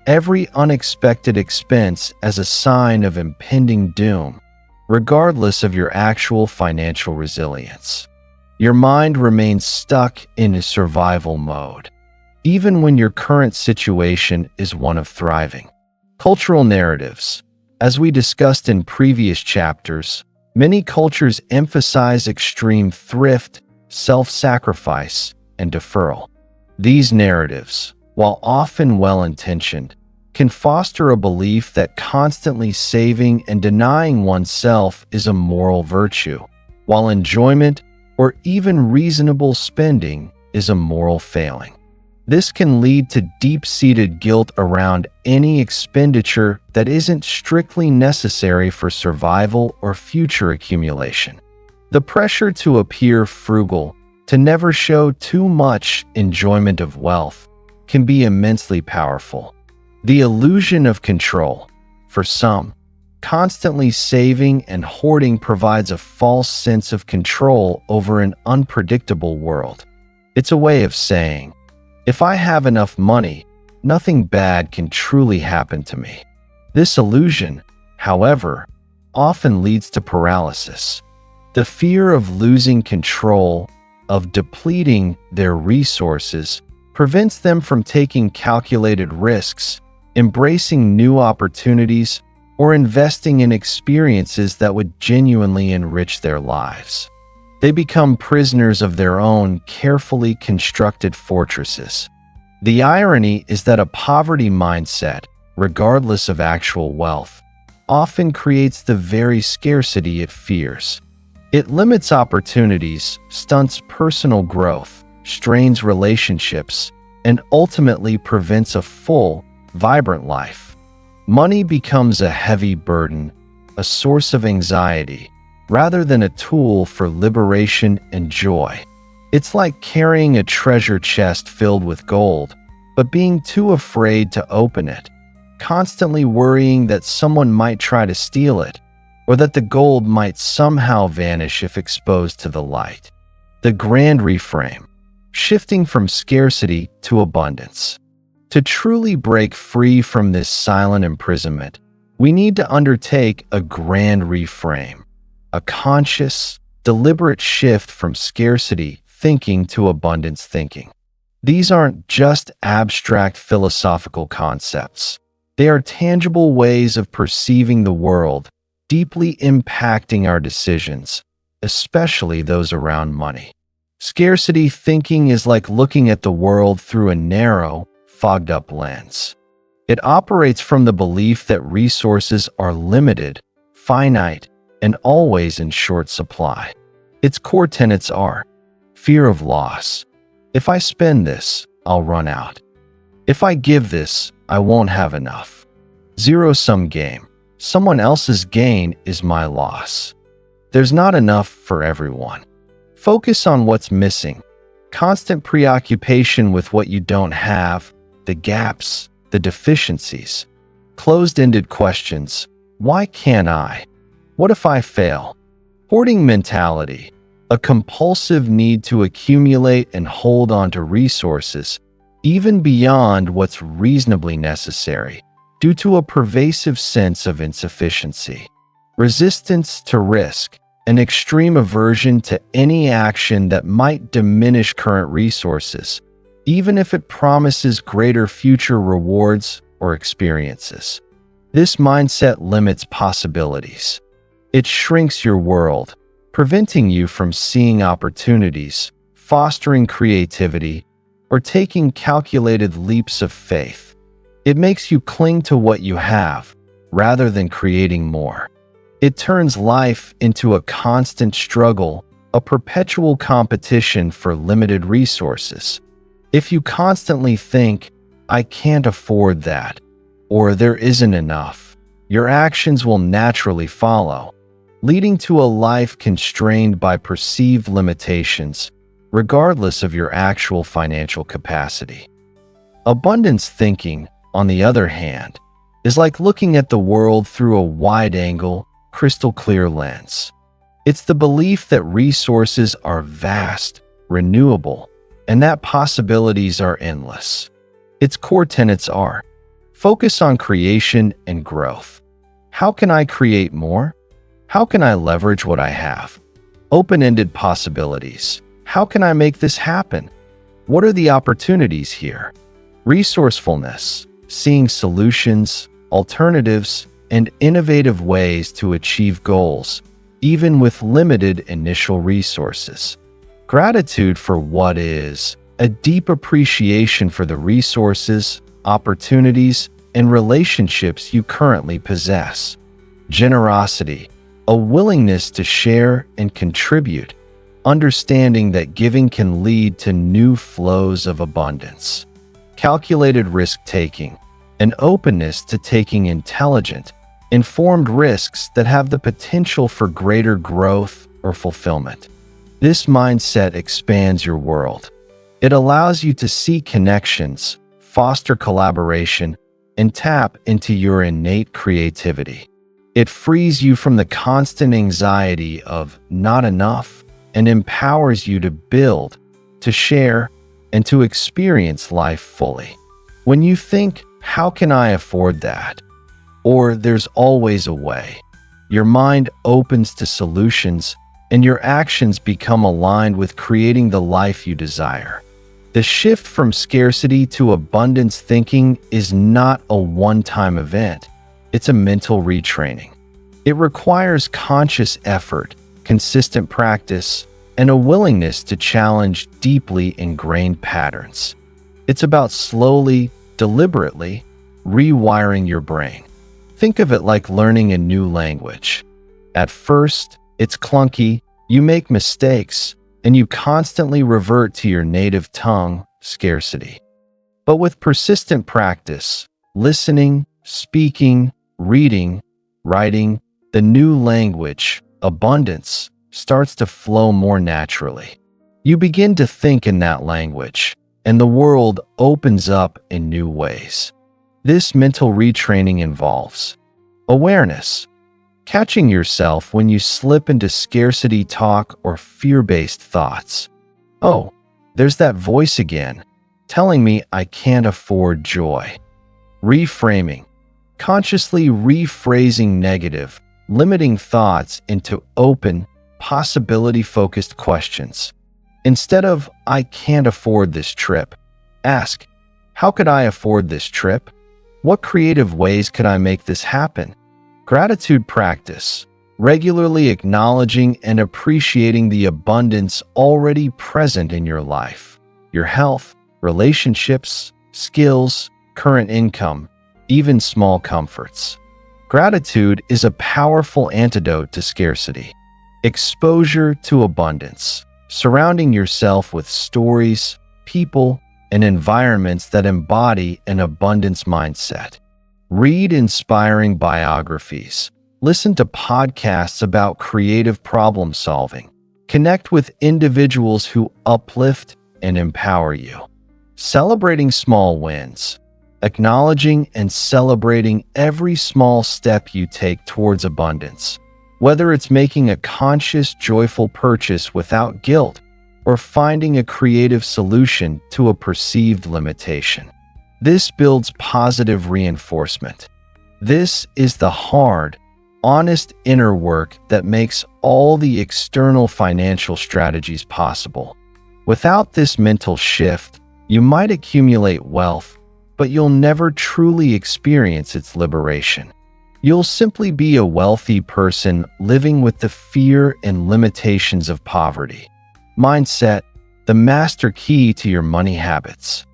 every unexpected expense as a sign of impending doom, regardless of your actual financial resilience. Your mind remains stuck in a survival mode, even when your current situation is one of thriving. Cultural narratives. As we discussed in previous chapters, many cultures emphasize extreme thrift, self-sacrifice, and deferral. These narratives, while often well-intentioned, can foster a belief that constantly saving and denying oneself is a moral virtue, while enjoyment or even reasonable spending is a moral failing. This can lead to deep-seated guilt around any expenditure that isn't strictly necessary for survival or future accumulation. The pressure to appear frugal, to never show too much enjoyment of wealth, can be immensely powerful. The illusion of control. For some, constantly saving and hoarding provides a false sense of control over an unpredictable world. It's a way of saying, if I have enough money, nothing bad can truly happen to me. This illusion, however, often leads to paralysis. The fear of losing control, of depleting their resources, prevents them from taking calculated risks, embracing new opportunities, or investing in experiences that would genuinely enrich their lives. They become prisoners of their own carefully constructed fortresses. The irony is that a poverty mindset, regardless of actual wealth, often creates the very scarcity it fears. It limits opportunities, stunts personal growth, strains relationships, and ultimately prevents a full, vibrant life. Money becomes a heavy burden, a source of anxiety, rather than a tool for liberation and joy. It's like carrying a treasure chest filled with gold, but being too afraid to open it, constantly worrying that someone might try to steal it, or that the gold might somehow vanish if exposed to the light. The grand reframe, shifting from scarcity to abundance. To truly break free from this silent imprisonment, we need to undertake a grand reframe, a conscious, deliberate shift from scarcity thinking to abundance thinking. These aren't just abstract philosophical concepts. They are tangible ways of perceiving the world, deeply impacting our decisions, especially those around money. Scarcity thinking is like looking at the world through a narrow, fogged-up lens. It operates from the belief that resources are limited, finite, and always in short supply. Its core tenets are fear of loss. If I spend this, I'll run out. If I give this, I won't have enough. Zero-sum game. Someone else's gain is my loss. There's not enough for everyone. Focus on what's missing. Constant preoccupation with what you don't have, the gaps, the deficiencies. Closed-ended questions. Why can't I? What if I fail? Hoarding mentality. A compulsive need to accumulate and hold on to resources, even beyond what's reasonably necessary, due to a pervasive sense of insufficiency. Resistance to risk. An extreme aversion to any action that might diminish current resources, even if it promises greater future rewards or experiences. This mindset limits possibilities. It shrinks your world, preventing you from seeing opportunities, fostering creativity, or taking calculated leaps of faith. It makes you cling to what you have, rather than creating more. It turns life into a constant struggle, a perpetual competition for limited resources. If you constantly think, I can't afford that, or there isn't enough, your actions will naturally follow, leading to a life constrained by perceived limitations, regardless of your actual financial capacity. Abundance thinking, on the other hand, is like looking at the world through a wide-angle, crystal-clear lens. It's the belief that resources are vast, renewable, and that possibilities are endless. Its core tenets are: focus on creation and growth. How can I create more? How can I leverage what I have? Open-ended possibilities. How can I make this happen? What are the opportunities here? Resourcefulness. Seeing solutions, alternatives, and innovative ways to achieve goals, even with limited initial resources. Gratitude for what is. A deep appreciation for the resources, opportunities, and relationships you currently possess. Generosity. A willingness to share and contribute, understanding that giving can lead to new flows of abundance. Calculated risk-taking. An openness to taking intelligent, informed risks that have the potential for greater growth or fulfillment. This mindset expands your world. It allows you to see connections, foster collaboration, and tap into your innate creativity. It frees you from the constant anxiety of not enough and empowers you to build, to share, and to experience life fully. When you think, how can I afford that? Or there's always a way, your mind opens to solutions and your actions become aligned with creating the life you desire. The shift from scarcity to abundance thinking is not a one-time event. It's a mental retraining. It requires conscious effort, consistent practice, and a willingness to challenge deeply ingrained patterns. It's about slowly, deliberately rewiring your brain. Think of it like learning a new language. At first, it's clunky, You make mistakes, and you constantly revert to your native tongue, scarcity. But with persistent practice, listening, speaking, reading, writing, the new language, abundance, starts to flow more naturally. You begin to think in that language, and the world opens up in new ways. This mental retraining involves awareness, catching yourself when you slip into scarcity talk or fear-based thoughts. Oh, there's that voice again, telling me I can't afford joy. Reframing, consciously rephrasing negative, limiting thoughts into open, possibility-focused questions. Instead of, I can't afford this trip, ask, how could I afford this trip? What creative ways could I make this happen? Gratitude practice, regularly acknowledging and appreciating the abundance already present in your life, your health, relationships, skills, current income, even small comforts. Gratitude is a powerful antidote to scarcity. Exposure to abundance, surrounding yourself with stories, people, and environments that embody an abundance mindset. Read inspiring biographies. Listen to podcasts about creative problem solving. Connect with individuals who uplift and empower you. Celebrating small wins. Acknowledging and celebrating every small step you take towards abundance. Whether it's making a conscious, joyful purchase without guilt or finding a creative solution to a perceived limitation. This builds positive reinforcement. This is the hard, honest inner work that makes all the external financial strategies possible. Without this mental shift, you might accumulate wealth, but you'll never truly experience its liberation. You'll simply be a wealthy person living with the fear and limitations of poverty. Mindset, the master key to your money habits.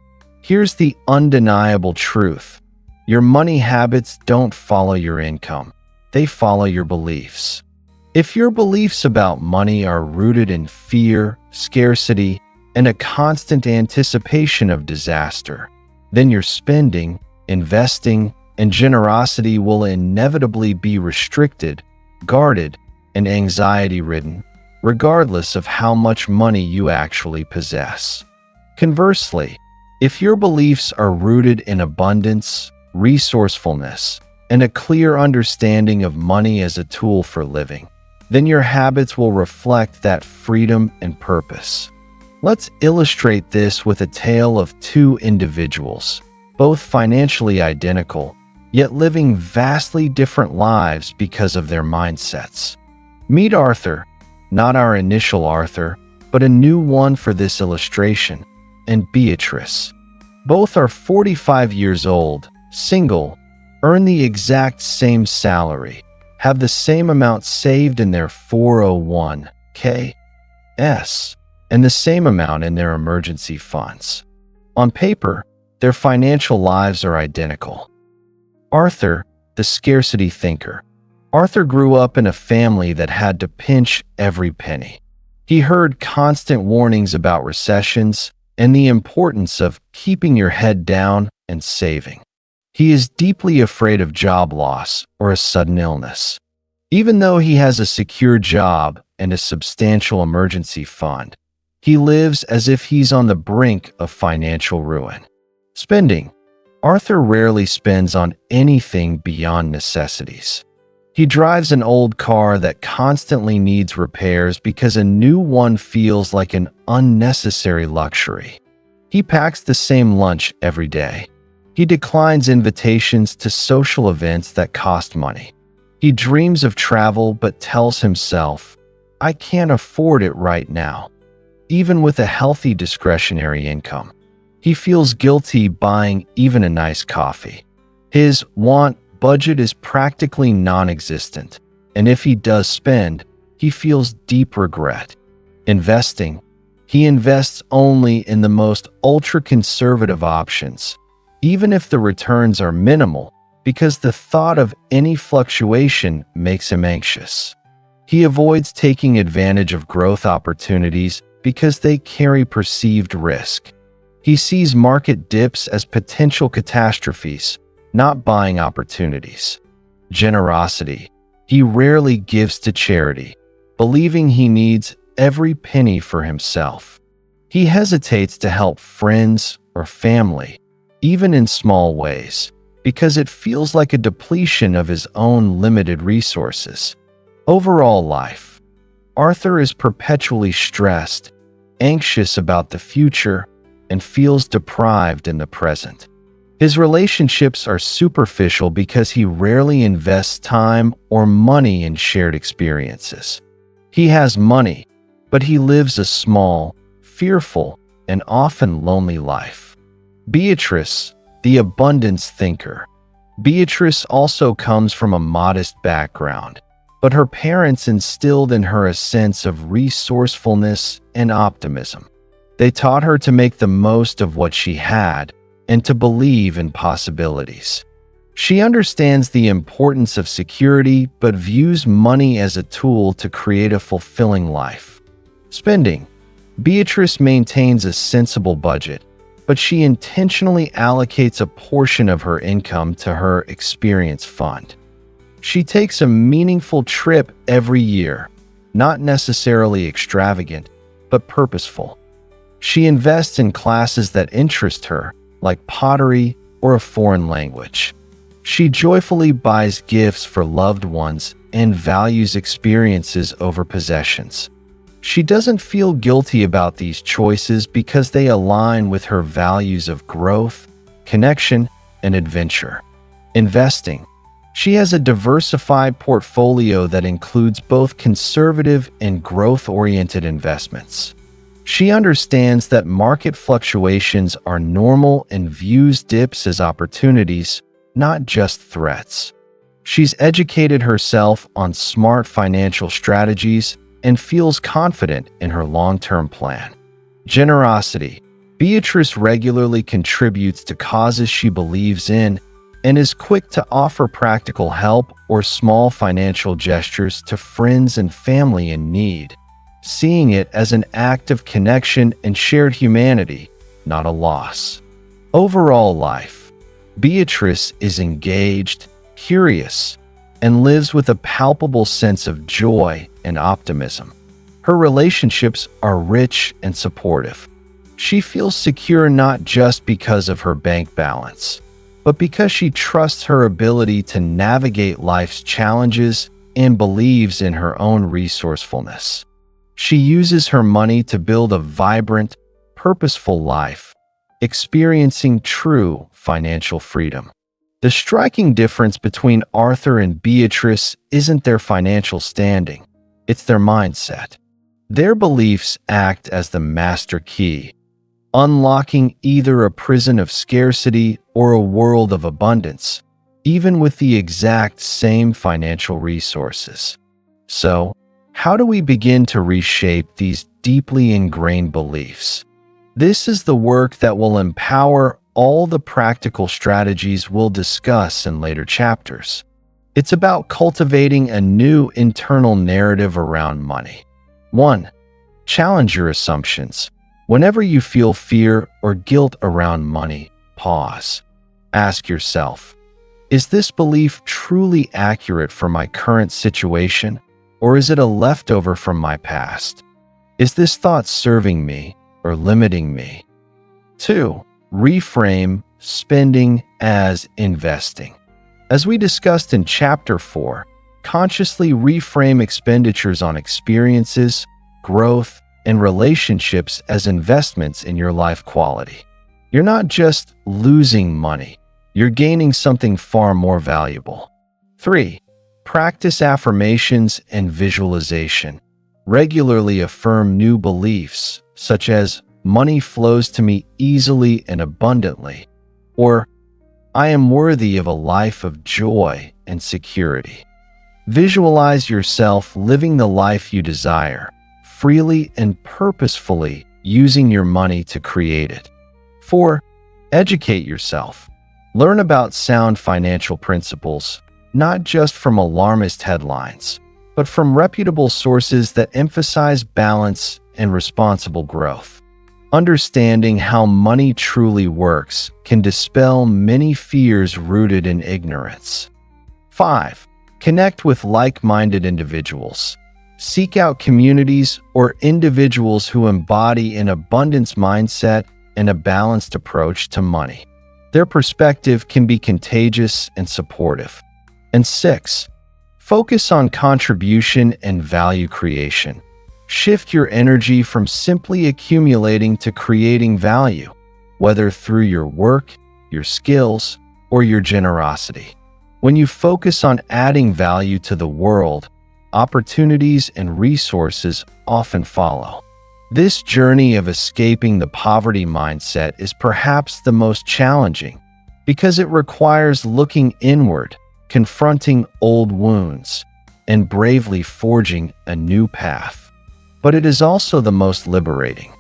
Here's the undeniable truth. Your money habits don't follow your income. They follow your beliefs. If your beliefs about money are rooted in fear, scarcity, and a constant anticipation of disaster, then your spending, investing, and generosity will inevitably be restricted, guarded, and anxiety-ridden, regardless of how much money you actually possess. Conversely, if your beliefs are rooted in abundance, resourcefulness, and a clear understanding of money as a tool for living, then your habits will reflect that freedom and purpose. Let's illustrate this with a tale of two individuals, both financially identical, yet living vastly different lives because of their mindsets. Meet Arthur, not our initial Arthur, but a new one for this illustration, and Beatrice. Both are 45 years old, single, earn the exact same salary, have the same amount saved in their 401(k)s, and the same amount in their emergency funds. On paper, their financial lives are identical. Arthur, the scarcity thinker. Arthur grew up in a family that had to pinch every penny. He heard constant warnings about recessions and the importance of keeping your head down and saving. He is deeply afraid of job loss or a sudden illness. Even though he has a secure job and a substantial emergency fund, he lives as if he's on the brink of financial ruin. Spending. Arthur rarely spends on anything beyond necessities. He drives an old car that constantly needs repairs because a new one feels like an unnecessary luxury. He packs the same lunch every day. He declines invitations to social events that cost money. He dreams of travel but tells himself, I can't afford it right now. Even with a healthy discretionary income, he feels guilty buying even a nice coffee. His want budget is practically non-existent, and if he does spend, he feels deep regret. Investing. He invests only in the most ultra-conservative options, even if the returns are minimal, because the thought of any fluctuation makes him anxious. He avoids taking advantage of growth opportunities because they carry perceived risk. He sees market dips as potential catastrophes, not buying opportunities. Generosity. He rarely gives to charity, believing he needs every penny for himself. He hesitates to help friends or family, even in small ways, because it feels like a depletion of his own limited resources. Overall life. Arthur is perpetually stressed, anxious about the future, and feels deprived in the present. His relationships are superficial because he rarely invests time or money in shared experiences. He has money, but he lives a small, fearful, and often lonely life. Beatrice, the abundance thinker. Beatrice also comes from a modest background, but her parents instilled in her a sense of resourcefulness and optimism. They taught her to make the most of what she had and to believe in possibilities. She understands the importance of security but views money as a tool to create a fulfilling life. Spending. Beatrice maintains a sensible budget, but she intentionally allocates a portion of her income to her experience fund. She takes a meaningful trip every year, not necessarily extravagant, but purposeful. She invests in classes that interest her, like pottery or a foreign language. She joyfully buys gifts for loved ones and values experiences over possessions. She doesn't feel guilty about these choices because they align with her values of growth, connection, and adventure. Investing. She has a diversified portfolio that includes both conservative and growth-oriented investments. She understands that market fluctuations are normal and views dips as opportunities, not just threats. She's educated herself on smart financial strategies and feels confident in her long-term plan. Generosity. Beatrice regularly contributes to causes she believes in and is quick to offer practical help or small financial gestures to friends and family in need, seeing it as an act of connection and shared humanity, not a loss. Overall life. Beatrice is engaged, curious, and lives with a palpable sense of joy and optimism. Her relationships are rich and supportive. She feels secure not just because of her bank balance, but because she trusts her ability to navigate life's challenges and believes in her own resourcefulness. She uses her money to build a vibrant, purposeful life, experiencing true financial freedom. The striking difference between Arthur and Beatrice isn't their financial standing, it's their mindset. Their beliefs act as the master key, unlocking either a prison of scarcity or a world of abundance, even with the exact same financial resources. So, how do we begin to reshape these deeply ingrained beliefs? This is the work that will empower all the practical strategies we'll discuss in later chapters. It's about cultivating a new internal narrative around money. 1. Challenge your assumptions. Whenever you feel fear or guilt around money, pause. Ask yourself, is this belief truly accurate for my current situation, or is it a leftover from my past? Is this thought serving me or limiting me? 2. Reframe spending as investing. As we discussed in Chapter 4, consciously reframe expenditures on experiences, growth, and relationships as investments in your life quality. You're not just losing money, you're gaining something far more valuable. 3. Practice affirmations and visualization. Regularly affirm new beliefs, such as money flows to me easily and abundantly, or I am worthy of a life of joy and security. Visualize yourself living the life you desire, freely and purposefully using your money to create it. 4. Educate yourself. Learn about sound financial principles, not just from alarmist headlines, but from reputable sources that emphasize balance and responsible growth. Understanding how money truly works can dispel many fears rooted in ignorance. 5. Connect with like-minded individuals. Seek out communities or individuals who embody an abundance mindset and a balanced approach to money. Their perspective can be contagious and supportive. And 6. Focus on contribution and value creation. Shift your energy from simply accumulating to creating value, whether through your work, your skills, or your generosity. When you focus on adding value to the world, opportunities and resources often follow. This journey of escaping the poverty mindset is perhaps the most challenging because it requires looking inward, confronting old wounds, and bravely forging a new path. But it is also the most liberating.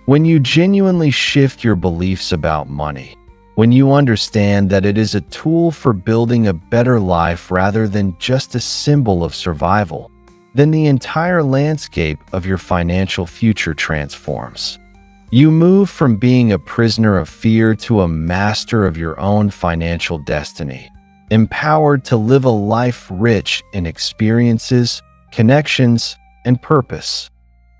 When you genuinely shift your beliefs about money, when you understand that it is a tool for building a better life rather than just a symbol of survival, then the entire landscape of your financial future transforms. You move from being a prisoner of fear to a master of your own financial destiny, empowered to live a life rich in experiences, connections, and purpose.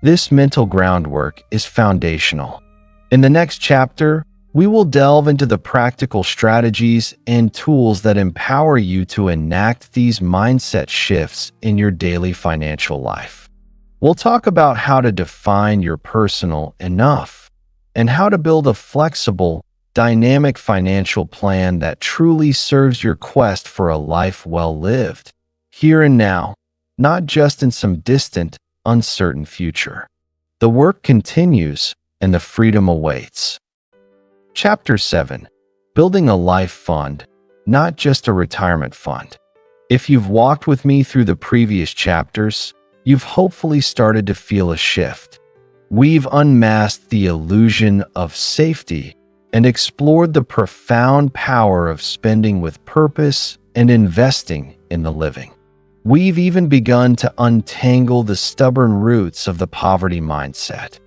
This mental groundwork is foundational. In the next chapter, we will delve into the practical strategies and tools that empower you to enact these mindset shifts in your daily financial life. We'll talk about how to define your personal enough and how to build a flexible, dynamic financial plan that truly serves your quest for a life well lived, here and now, not just in some distant, uncertain future. The work continues and the freedom awaits. Chapter 7. Building a life fund, not just a retirement fund. If you've walked with me through the previous chapters, you've hopefully started to feel a shift. We've unmasked the illusion of safety and explored the profound power of spending with purpose and investing in the living. We've even begun to untangle the stubborn roots of the poverty mindset.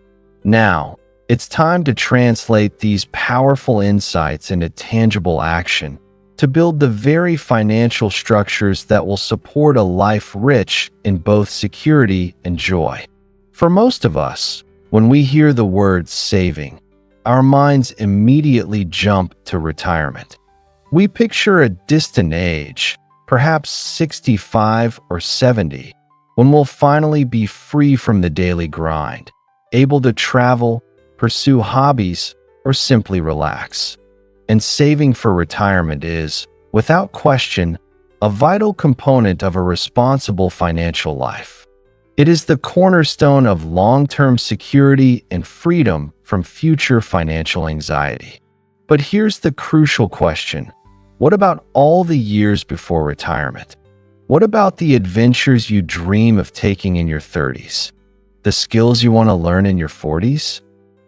Now, it's time to translate these powerful insights into tangible action to build the very financial structures that will support a life rich in both security and joy. For most of us, when we hear the word saving, our minds immediately jump to retirement. We picture a distant age, perhaps 65 or 70, when we'll finally be free from the daily grind, able to travel, pursue hobbies, or simply relax. And saving for retirement is, without question, a vital component of a responsible financial life. It is the cornerstone of long-term security and freedom from future financial anxiety. But here's the crucial question. What about all the years before retirement? What about the adventures you dream of taking in your 30s? The skills you want to learn in your 40s?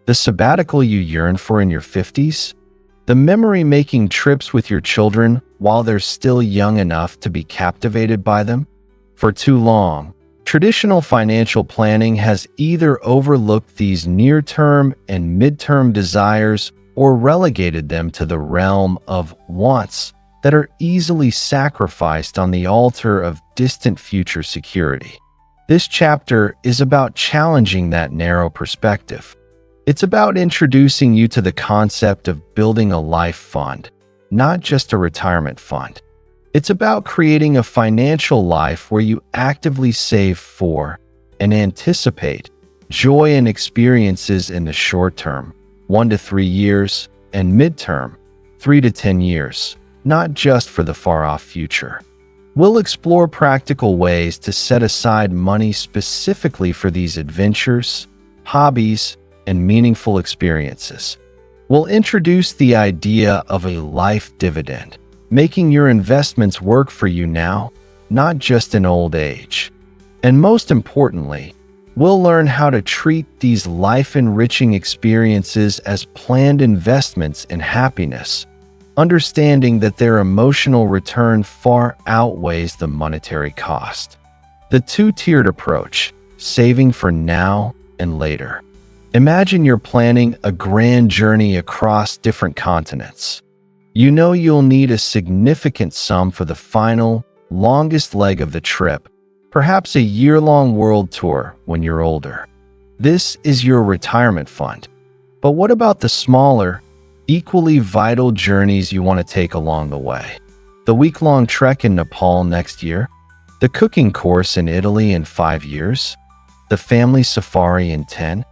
The sabbatical you yearn for in your 50s? The memory-making trips with your children while they're still young enough to be captivated by them? For too long, traditional financial planning has either overlooked these near-term and mid-term desires or relegated them to the realm of wants that are easily sacrificed on the altar of distant future security. This chapter is about challenging that narrow perspective. It's about introducing you to the concept of building a life fund, not just a retirement fund. It's about creating a financial life where you actively save for and anticipate joy and experiences in the short term, 1 to 3 years, and midterm, 3 to 10 years, not just for the far-off future. We'll explore practical ways to set aside money specifically for these adventures, hobbies, and meaningful experiences. We'll introduce the idea of a life dividend, making your investments work for you now, not just in old age. And most importantly, we'll learn how to treat these life-enriching experiences as planned investments in happiness, understanding that their emotional return far outweighs the monetary cost. The two-tiered approach, saving for now and later. Imagine you're planning a grand journey across different continents. You know you'll need a significant sum for the final, longest leg of the trip, perhaps a year-long world tour when you're older. This is your retirement fund. But what about the smaller, equally vital journeys you want to take along the way? The week-long trek in Nepal next year? The cooking course in Italy in 5 years? The family safari in 10?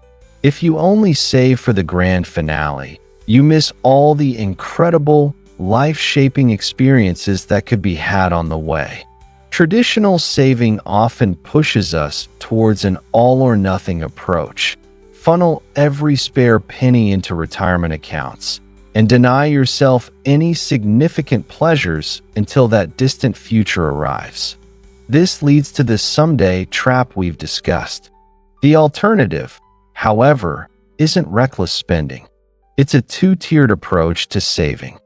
If you only save for the grand finale, you miss all the incredible, life-shaping experiences that could be had on the way. Traditional saving often pushes us towards an all-or-nothing approach. Funnel every spare penny into retirement accounts and deny yourself any significant pleasures until that distant future arrives. This leads to the someday trap we've discussed. The alternative, however, isn't reckless spending. It's a two-tiered approach to saving.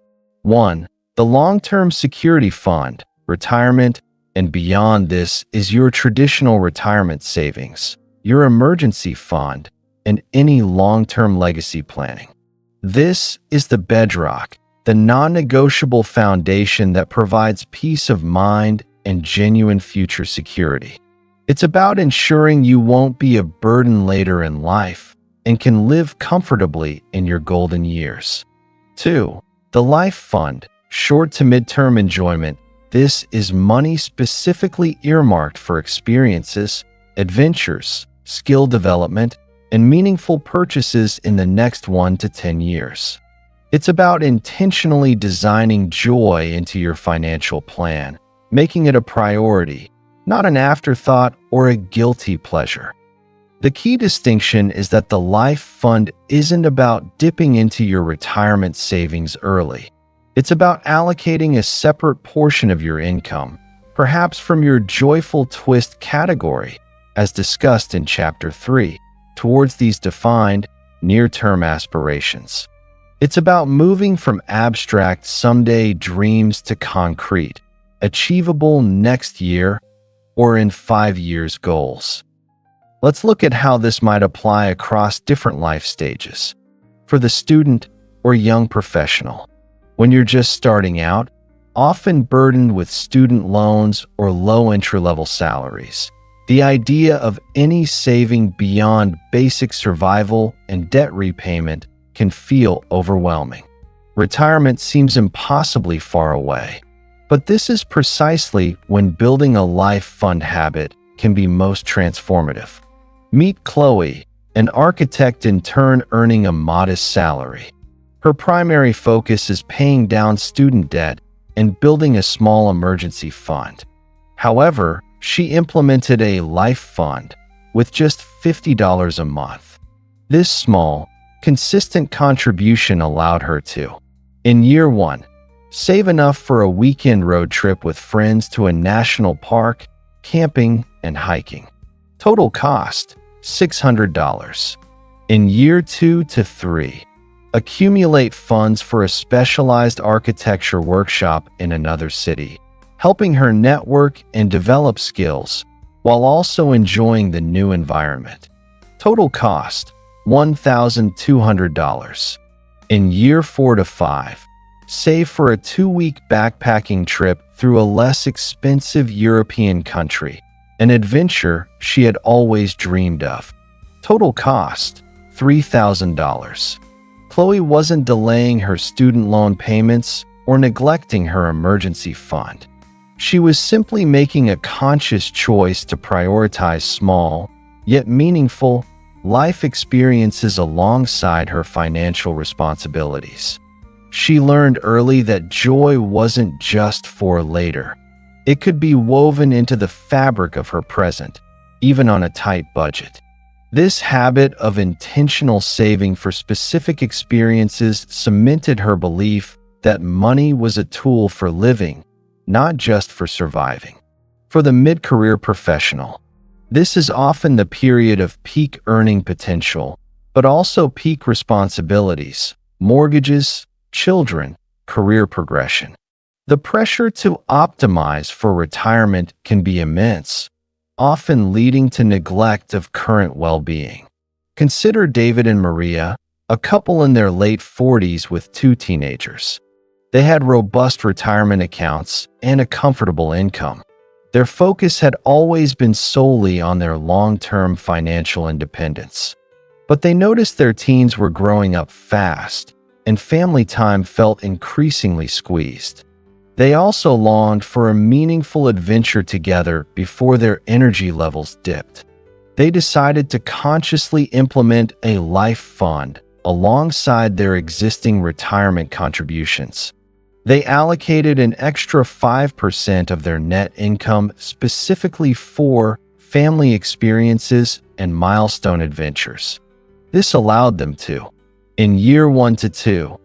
1. The long-term security fund, retirement, and beyond this is your traditional retirement savings, your emergency fund, and any long-term legacy planning. This is the bedrock, the non-negotiable foundation that provides peace of mind and genuine future security. It's about ensuring you won't be a burden later in life and can live comfortably in your golden years. 2. The life fund, short to mid-term enjoyment. This is money specifically earmarked for experiences, adventures, skill development, and meaningful purchases in the next 1 to 10 years. It's about intentionally designing joy into your financial plan, making it a priority, not an afterthought or a guilty pleasure. The key distinction is that the life fund isn't about dipping into your retirement savings early. It's about allocating a separate portion of your income, perhaps from your joyful twist category, as discussed in Chapter 3, towards these defined, near-term aspirations. It's about moving from abstract someday dreams to concrete, achievable next year or in 5 years goals. Let's look at how this might apply across different life stages. For the student or young professional, when you're just starting out, often burdened with student loans or low entry-level salaries, the idea of any saving beyond basic survival and debt repayment can feel overwhelming. Retirement seems impossibly far away, but this is precisely when building a life fund habit can be most transformative. Meet Chloe, an architect in turn earning a modest salary. Her primary focus is paying down student debt and building a small emergency fund. However, she implemented a life fund with just $50 a month. This small, consistent contribution allowed her to, in year 1, save enough for a weekend road trip with friends to a national park, camping, and hiking. Total cost, $600. In year 2 to 3, accumulate funds for a specialized architecture workshop in another city, helping her network and develop skills while also enjoying the new environment. Total cost, $1,200. In year 4 to 5, save for a 2-week backpacking trip through a less expensive European country, an adventure she had always dreamed of. Total cost, $3,000. Chloe wasn't delaying her student loan payments or neglecting her emergency fund. She was simply making a conscious choice to prioritize small, yet meaningful, life experiences alongside her financial responsibilities. She learned early that joy wasn't just for later. It could be woven into the fabric of her present, even on a tight budget. This habit of intentional saving for specific experiences cemented her belief that money was a tool for living, not just for surviving. For the mid-career professional, this is often the period of peak earning potential, but also peak responsibilities, mortgages, children, career progression. The pressure to optimize for retirement can be immense, often leading to neglect of current well-being. Consider David and Maria, a couple in their late 40s with two teenagers. They had robust retirement accounts and a comfortable income. Their focus had always been solely on their long-term financial independence. But they noticed their teens were growing up fast, and family time felt increasingly squeezed. They also longed for a meaningful adventure together before their energy levels dipped. They decided to consciously implement a life fund alongside their existing retirement contributions. They allocated an extra 5% of their net income specifically for family experiences and milestone adventures. This allowed them to, in year 1 to 2,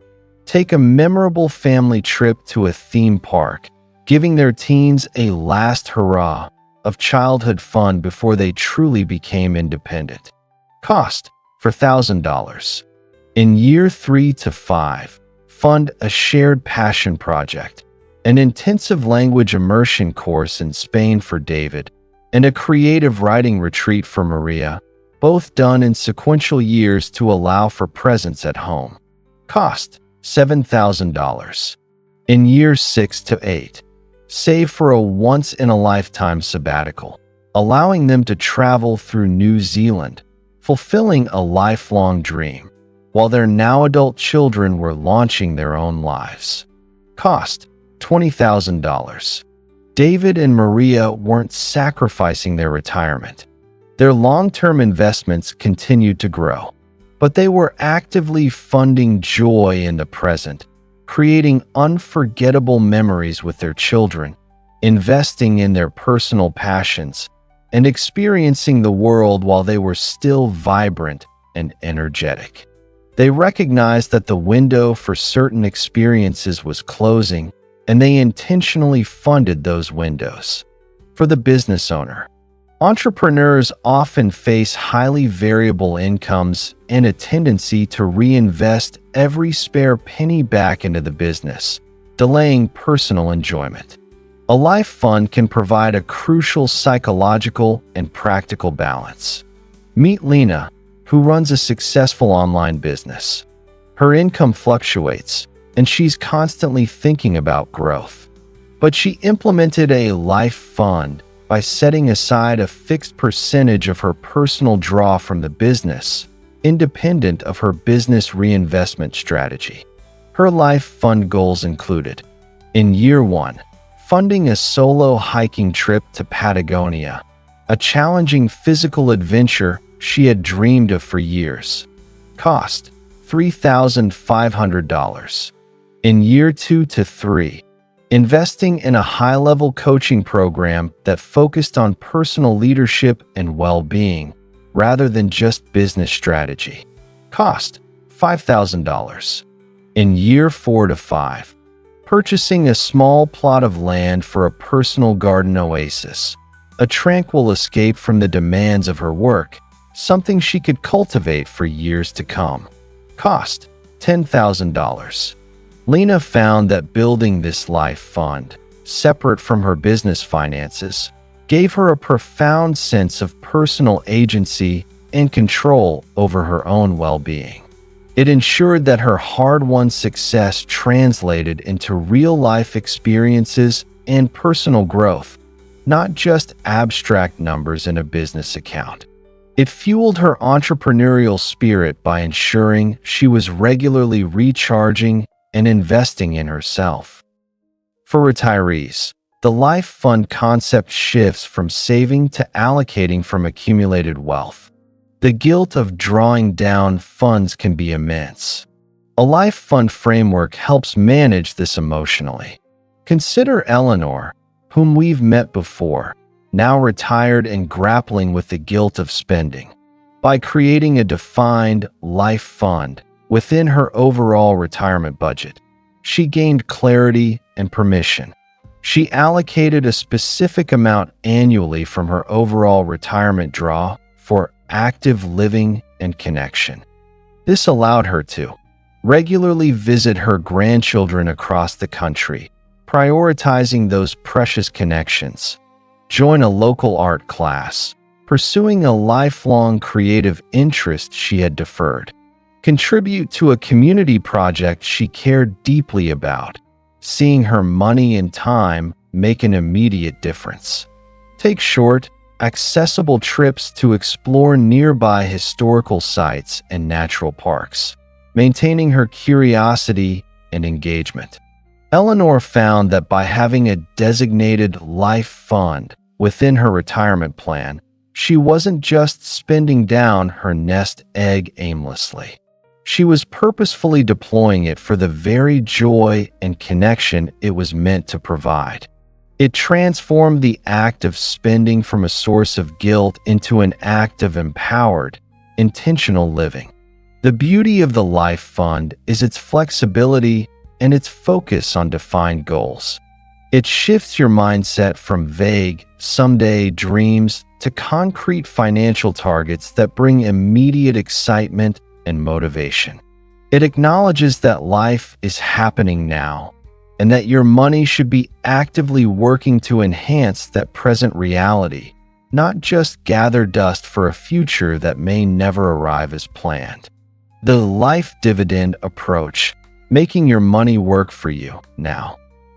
take a memorable family trip to a theme park, giving their teens a last hurrah of childhood fun before they truly became independent. Cost for $1,000. In year 3 to 5, fund a shared passion project, an intensive language immersion course in Spain for David, and a creative writing retreat for Maria, both done in sequential years to allow for presence at home. Cost $7,000. In years 6 to 8, save for a once-in-a-lifetime sabbatical, allowing them to travel through New Zealand, fulfilling a lifelong dream, while their now adult children were launching their own lives. Cost $20,000. David and Maria weren't sacrificing their retirement. Their long-term investments continued to grow, but they were actively funding joy in the present, creating unforgettable memories with their children, investing in their personal passions, and experiencing the world while they were still vibrant and energetic. They recognized that the window for certain experiences was closing, and they intentionally funded those windows. For the business owner, entrepreneurs often face highly variable incomes and a tendency to reinvest every spare penny back into the business, delaying personal enjoyment. A life fund can provide a crucial psychological and practical balance. Meet Lena, who runs a successful online business. Her income fluctuates, and she's constantly thinking about growth. But she implemented a life fund by setting aside a fixed percentage of her personal draw from the business, independent of her business reinvestment strategy. Her life fund goals included, in year 1, funding a solo hiking trip to Patagonia, a challenging physical adventure she had dreamed of for years. Cost $3,500. In year 2 to 3, investing in a high-level coaching program that focused on personal leadership and well-being rather than just business strategy. Cost $5,000. In year 4 to 5, purchasing a small plot of land for a personal garden oasis, a tranquil escape from the demands of her work, something she could cultivate for years to come. Cost $10,000. Lena found that building this life fund, separate from her business finances, gave her a profound sense of personal agency and control over her own well-being. It ensured that her hard-won success translated into real-life experiences and personal growth, not just abstract numbers in a business account. It fueled her entrepreneurial spirit by ensuring she was regularly recharging and investing in herself. For retirees, the life fund concept shifts from saving to allocating from accumulated wealth. The guilt of drawing down funds can be immense. A life fund framework helps manage this emotionally. Consider Eleanor, whom we've met before, now retired and grappling with the guilt of spending. By creating a defined life fund within her overall retirement budget, she gained clarity and permission. She allocated a specific amount annually from her overall retirement draw for active living and connection. This allowed her to regularly visit her grandchildren across the country, prioritizing those precious connections. join a local art class, pursuing a lifelong creative interest she had deferred, contribute to a community project she cared deeply about, seeing her money and time make an immediate difference. Take short, accessible trips to explore nearby historical sites and natural parks, maintaining her curiosity and engagement. Eleanor found that by having a designated life fund within her retirement plan, she wasn't just spending down her nest egg aimlessly. She was purposefully deploying it for the very joy and connection it was meant to provide. It transformed the act of spending from a source of guilt into an act of empowered, intentional living. The beauty of the Life Fund is its flexibility and its focus on defined goals. It shifts your mindset from vague, someday dreams to concrete financial targets that bring immediate excitement and motivation. It acknowledges that life is happening now, and that your money should be actively working to enhance that present reality, not just gather dust for a future that may never arrive as planned. The life dividend approach, making your money work for you now.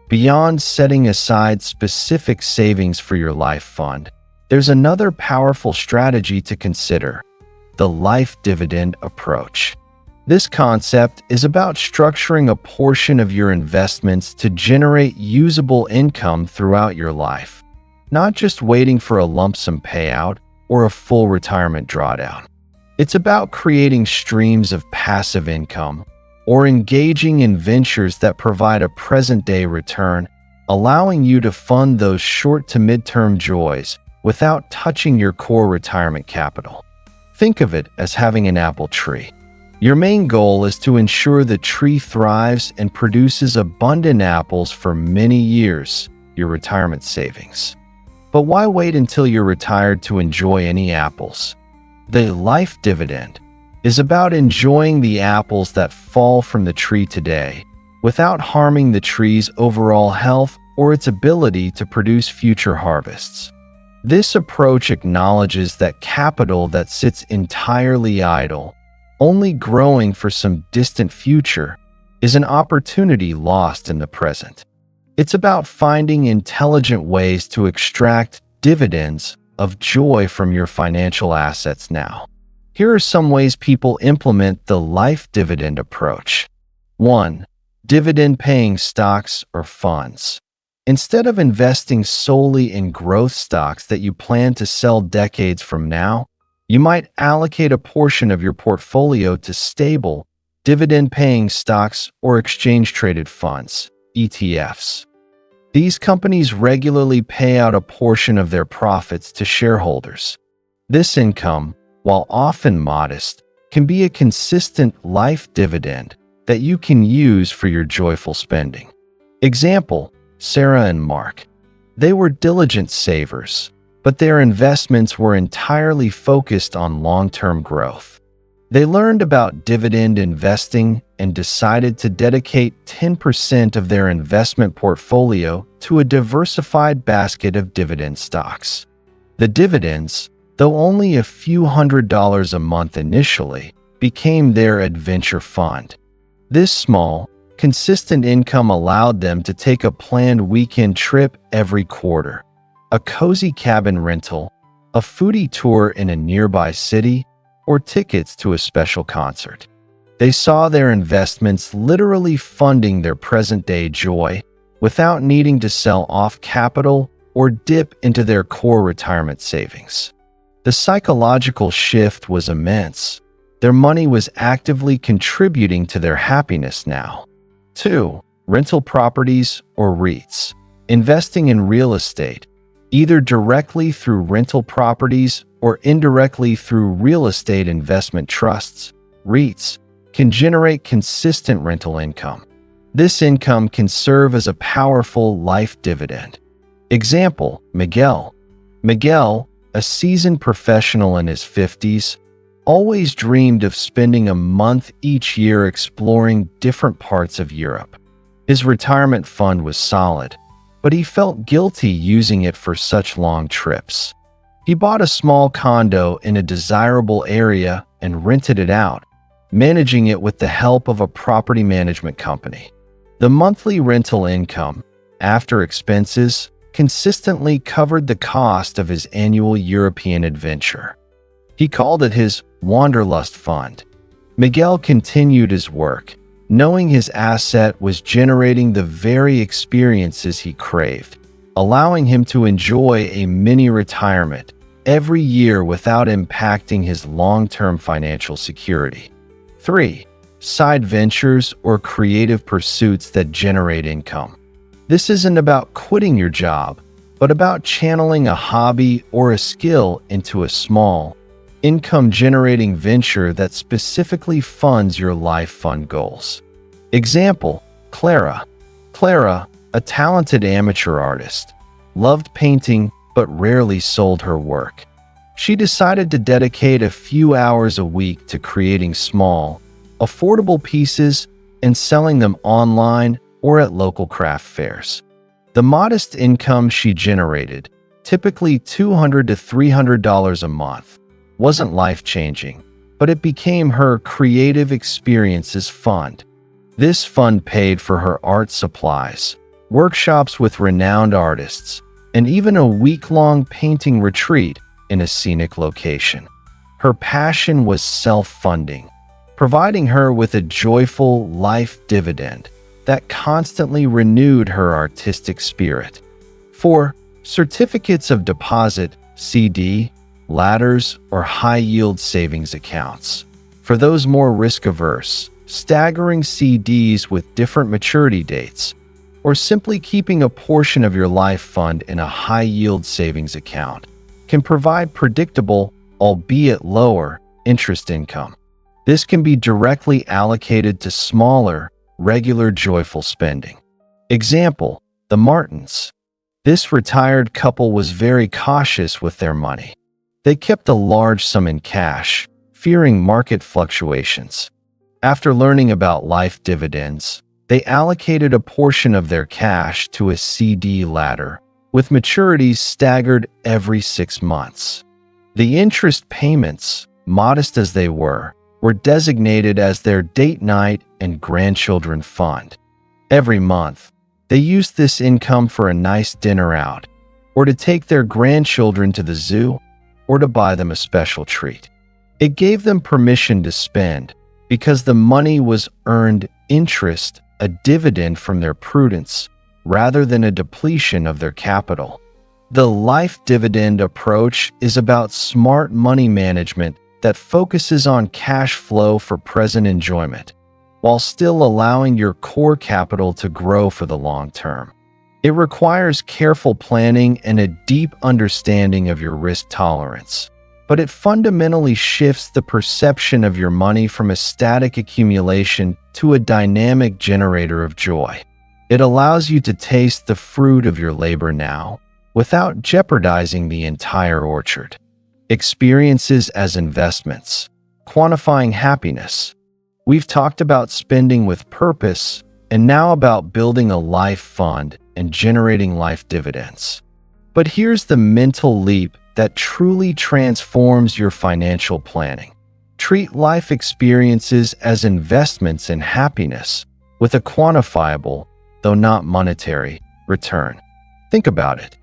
Beyond setting aside specific savings for your life fund, there's another powerful strategy to consider: the life dividend approach. This concept is about structuring a portion of your investments to generate usable income throughout your life, not just waiting for a lump sum payout or a full retirement drawdown. It's about creating streams of passive income or engaging in ventures that provide a present-day return, allowing you to fund those short to mid-term joys without touching your core retirement capital. Think of it as having an apple tree. Your main goal is to ensure the tree thrives and produces abundant apples for many years, your retirement savings. But why wait until you're retired to enjoy any apples? The life dividend is about enjoying the apples that fall from the tree today without harming the tree's overall health or its ability to produce future harvests. This approach acknowledges that capital that sits entirely idle, only growing for some distant future, is an opportunity lost in the present. It's about finding intelligent ways to extract dividends of joy from your financial assets now. Here are some ways people implement the life dividend approach. 1. Dividend-paying stocks or funds. Instead of investing solely in growth stocks that you plan to sell decades from now, you might allocate a portion of your portfolio to stable, dividend-paying stocks or exchange-traded funds, ETFs. These companies regularly pay out a portion of their profits to shareholders. This income, while often modest, can be a consistent life dividend that you can use for your joyful spending. Example: Sarah and Mark. They were diligent savers, but their investments were entirely focused on long-term growth. They learned about dividend investing and decided to dedicate 10% of their investment portfolio to a diversified basket of dividend stocks. The dividends, though only a few $100s a month initially, became their adventure fund. This small, consistent income allowed them to take a planned weekend trip every quarter, a cozy cabin rental, a foodie tour in a nearby city, or tickets to a special concert. They saw their investments literally funding their present-day joy without needing to sell off capital or dip into their core retirement savings. The psychological shift was immense. Their money was actively contributing to their happiness now. 2. Rental properties or REITs. Investing in real estate, either directly through rental properties or indirectly through real estate investment trusts, REITs, can generate consistent rental income. This income can serve as a powerful life dividend. Example: Miguel. Miguel, a seasoned professional in his 50s, always dreamed of spending a month each year exploring different parts of Europe. His retirement fund was solid, but he felt guilty using it for such long trips. He bought a small condo in a desirable area and rented it out, managing it with the help of a property management company. The monthly rental income, after expenses, consistently covered the cost of his annual European adventure. He called it his Wanderlust Fund. Miguel continued his work, knowing his asset was generating the very experiences he craved, allowing him to enjoy a mini retirement every year without impacting his long-term financial security. 3. Side ventures or creative pursuits that generate income. This isn't about quitting your job, but about channeling a hobby or a skill into a small, income-generating venture that specifically funds your life fund goals. Example, Clara. Clara, a talented amateur artist, loved painting but rarely sold her work. She decided to dedicate a few hours a week to creating small, affordable pieces and selling them online or at local craft fairs. The modest income she generated, typically $200 to $300 a month, wasn't life-changing, but it became her Creative Experiences Fund. This fund paid for her art supplies, workshops with renowned artists, and even a week-long painting retreat in a scenic location. Her passion was self-funding, providing her with a joyful life dividend that constantly renewed her artistic spirit. 4. Certificates of deposit, CD, ladders, or high-yield savings accounts. For those more risk-averse, staggering CDs with different maturity dates, or simply keeping a portion of your life fund in a high-yield savings account can provide predictable, albeit lower, interest income. This can be directly allocated to smaller, regular joyful spending. Example, the Martins. This retired couple was very cautious with their money. They kept a large sum in cash, fearing market fluctuations. After learning about life dividends, they allocated a portion of their cash to a CD ladder, with maturities staggered every 6 months. The interest payments, modest as they were designated as their date night and grandchildren fund. Every month, they used this income for a nice dinner out, or to take their grandchildren to the zoo, or to buy them a special treat. It gave them permission to spend because the money was earned interest, a dividend from their prudence, rather than a depletion of their capital. The life dividend approach is about smart money management that focuses on cash flow for present enjoyment, while still allowing your core capital to grow for the long term. It requires careful planning and a deep understanding of your risk tolerance, but it fundamentally shifts the perception of your money from a static accumulation to a dynamic generator of joy. It allows you to taste the fruit of your labor now, without jeopardizing the entire orchard. Experiences as investments. Quantifying happiness. We've talked about spending with purpose, and now about building a life fund and generating life dividends. But here's the mental leap that truly transforms your financial planning. Treat life experiences as investments in happiness, with a quantifiable, though not monetary, return. Think about it.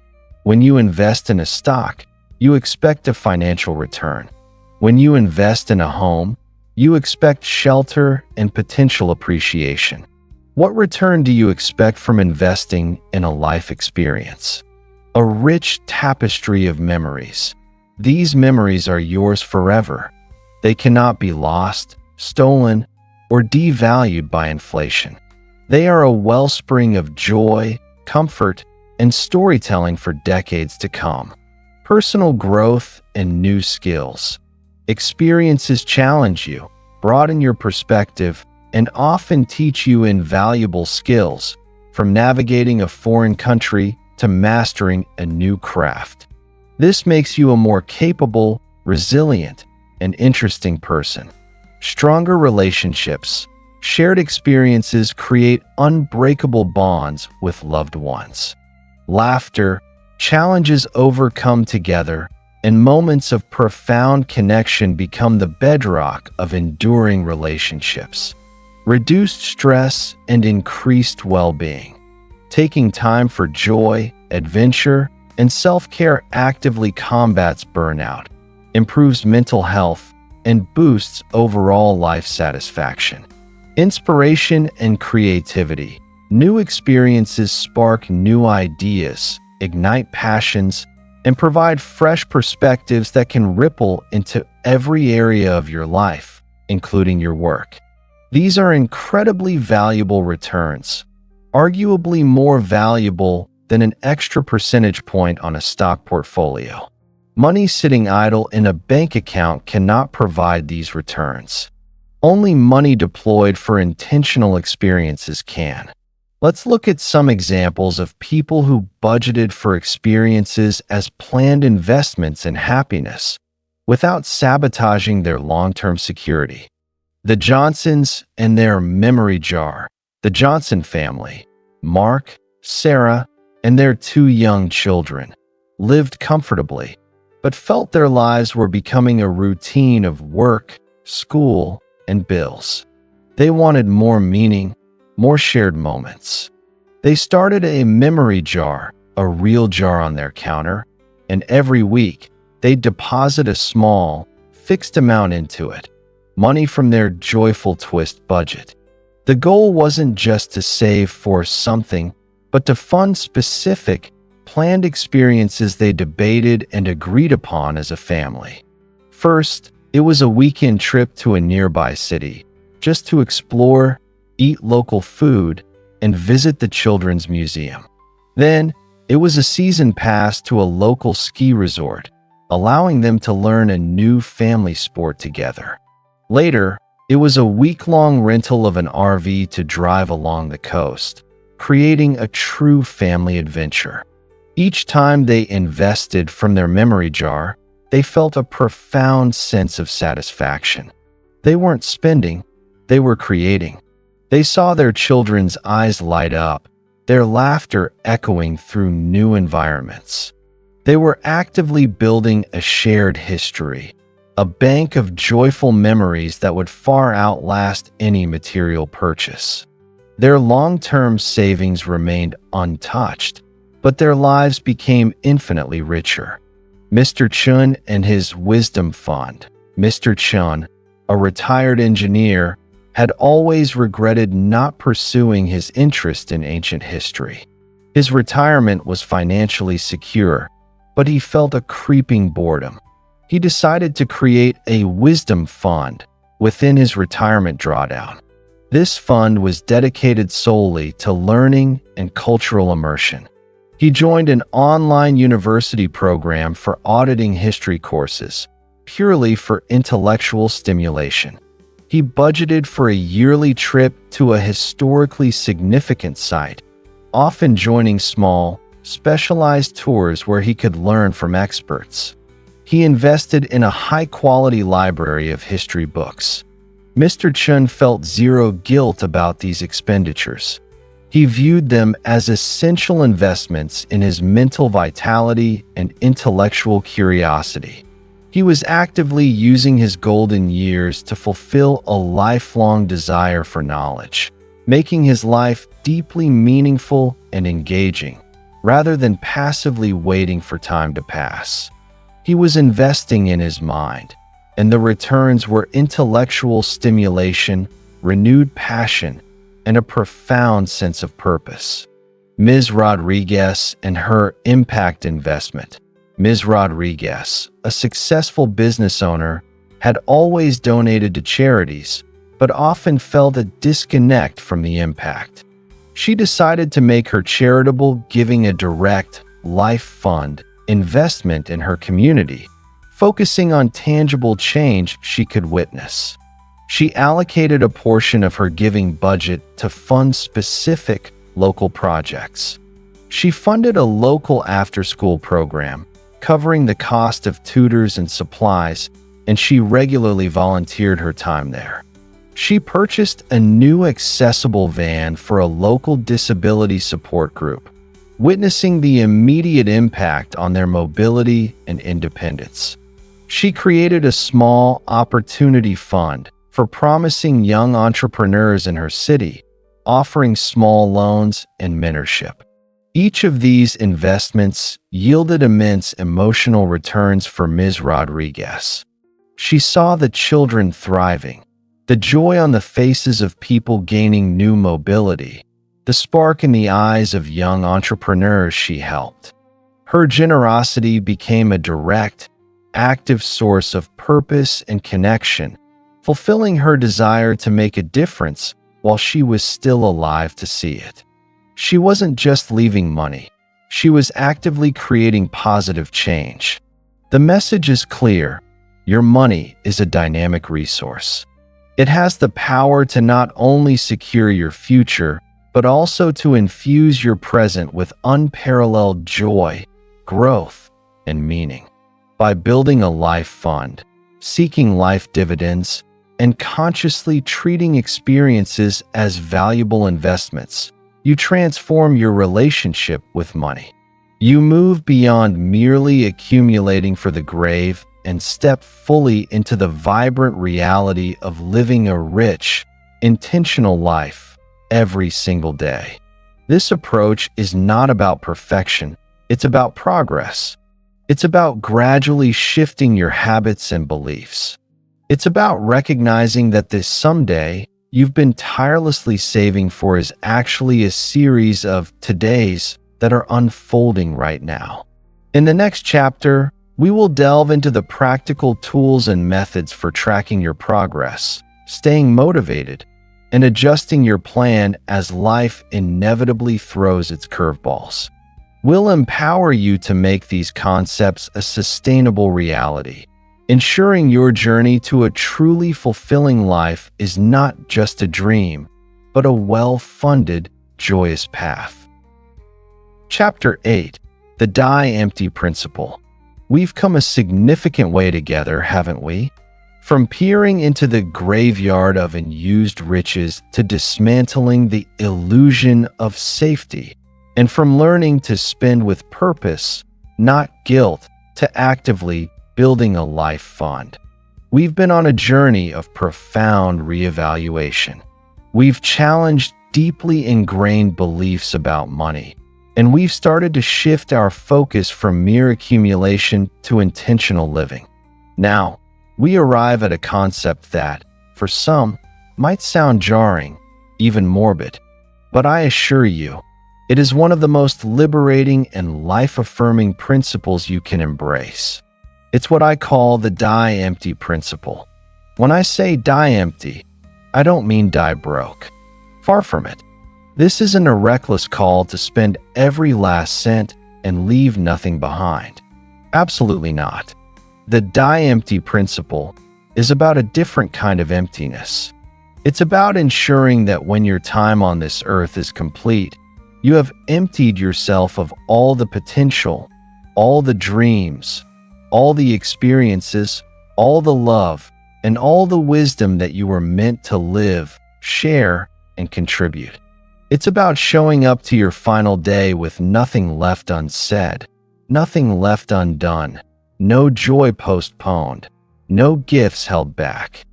When you invest in a stock, you expect a financial return. When you invest in a home, you expect shelter and potential appreciation. What return do you expect from investing in a life experience? A rich tapestry of memories. These memories are yours forever. They cannot be lost, stolen, or devalued by inflation. They are a wellspring of joy, comfort, and storytelling for decades to come. Personal growth and new skills. Experiences challenge you, broaden your perspective, and often teach you invaluable skills, from navigating a foreign country to mastering a new craft. This makes you a more capable, resilient, and interesting person. Stronger relationships. Shared experiences create unbreakable bonds with loved ones. laughter, challenges overcome together, and moments of profound connection become the bedrock of enduring relationships. Reduced stress and increased well-being. Taking time for joy, adventure, and self-care actively combats burnout, improves mental health, and boosts overall life satisfaction. Inspiration and creativity. New experiences spark new ideas, ignite passions, and provide fresh perspectives that can ripple into every area of your life, including your work. These are incredibly valuable returns, arguably more valuable than an extra percentage point on a stock portfolio. Money sitting idle in a bank account cannot provide these returns. Only money deployed for intentional experiences can. Let's look at some examples of people who budgeted for experiences as planned investments in happiness without sabotaging their long-term security. The Johnsons and their memory jar. The Johnson family, Mark, Sarah, and their 2 young children, lived comfortably, but felt their lives were becoming a routine of work, school, and bills. They wanted more meaning, more shared moments. They started a memory jar, a real jar on their counter, and every week they'd deposit a small, fixed amount into it, money from their joyful twist budget. The goal wasn't just to save for something, but to fund specific, planned experiences they debated and agreed upon as a family. First, it was a weekend trip to a nearby city, just to explore, eat local food, and visit the children's museum. Then, it was a season pass to a local ski resort, allowing them to learn a new family sport together. Later, it was a week-long rental of an RV to drive along the coast, creating a true family adventure. Each time they invested from their memory jar, they felt a profound sense of satisfaction. They weren't spending, they were creating. They saw their children's eyes light up, their laughter echoing through new environments. They were actively building a shared history, a bank of joyful memories that would far outlast any material purchase. Their long-term savings remained untouched, but their lives became infinitely richer. Mr. Chun and his Wisdom Fund. Mr. Chun, a retired engineer, had always regretted not pursuing his interest in ancient history. His retirement was financially secure, but he felt a creeping boredom. He decided to create a wisdom fund within his retirement drawdown. This fund was dedicated solely to learning and cultural immersion. He joined an online university program for auditing history courses, purely for intellectual stimulation. He budgeted for a yearly trip to a historically significant site, often joining small, specialized tours where he could learn from experts. He invested in a high-quality library of history books. Mr. Chun felt zero guilt about these expenditures. He viewed them as essential investments in his mental vitality and intellectual curiosity. He was actively using his golden years to fulfill a lifelong desire for knowledge, making his life deeply meaningful and engaging, rather than passively waiting for time to pass. He was investing in his mind, and the returns were intellectual stimulation, renewed passion, and a profound sense of purpose. Ms. Rodriguez and her impact investment. Ms. Rodriguez, a successful business owner, had always donated to charities, but often felt a disconnect from the impact. She decided to make her charitable giving a direct, life fund investment in her community, focusing on tangible change she could witness. She allocated a portion of her giving budget to fund specific local projects. She funded a local after-school program, covering the cost of tutors and supplies, and she regularly volunteered her time there. She purchased a new accessible van for a local disability support group, witnessing the immediate impact on their mobility and independence. She created a small opportunity fund for promising young entrepreneurs in her city, offering small loans and mentorship. Each of these investments yielded immense emotional returns for Ms. Rodriguez. She saw the children thriving, the joy on the faces of people gaining new mobility, the spark in the eyes of young entrepreneurs she helped. Her generosity became a direct, active source of purpose and connection, fulfilling her desire to make a difference while she was still alive to see it. She wasn't just leaving money. She was actively creating positive change. The message is clear. Your money is a dynamic resource. It has the power to not only secure your future, but also to infuse your present with unparalleled joy, growth, and meaning. By building a life fund, seeking life dividends, and consciously treating experiences as valuable investments, you transform your relationship with money. You move beyond merely accumulating for the grave and step fully into the vibrant reality of living a rich, intentional life every single day. This approach is not about perfection, it's about progress. It's about gradually shifting your habits and beliefs. It's about recognizing that this someday you've been tirelessly saving for is actually a series of todays that are unfolding right now. In the next chapter, we will delve into the practical tools and methods for tracking your progress, staying motivated, and adjusting your plan as life inevitably throws its curveballs. We'll empower you to make these concepts a sustainable reality, ensuring your journey to a truly fulfilling life is not just a dream, but a well-funded, joyous path. Chapter 8: The Die Empty Principle. We've come a significant way together, haven't we? From peering into the graveyard of unused riches to dismantling the illusion of safety, and from learning to spend with purpose, not guilt, to actively building a life fund. We've been on a journey of profound reevaluation. We've challenged deeply ingrained beliefs about money, and we've started to shift our focus from mere accumulation to intentional living. Now, we arrive at a concept that, for some, might sound jarring, even morbid, but I assure you, it is one of the most liberating and life-affirming principles you can embrace. It's what I call the die empty principle. When I say die empty, I don't mean die broke. Far from it. This isn't a reckless call to spend every last cent and leave nothing behind. Absolutely not. The die empty principle is about a different kind of emptiness. It's about ensuring that when your time on this earth is complete, you have emptied yourself of all the potential, all the dreams, all the experiences, all the love, and all the wisdom that you were meant to live, share, and contribute. It's about showing up to your final day with nothing left unsaid, nothing left undone, no joy postponed, no gifts held back.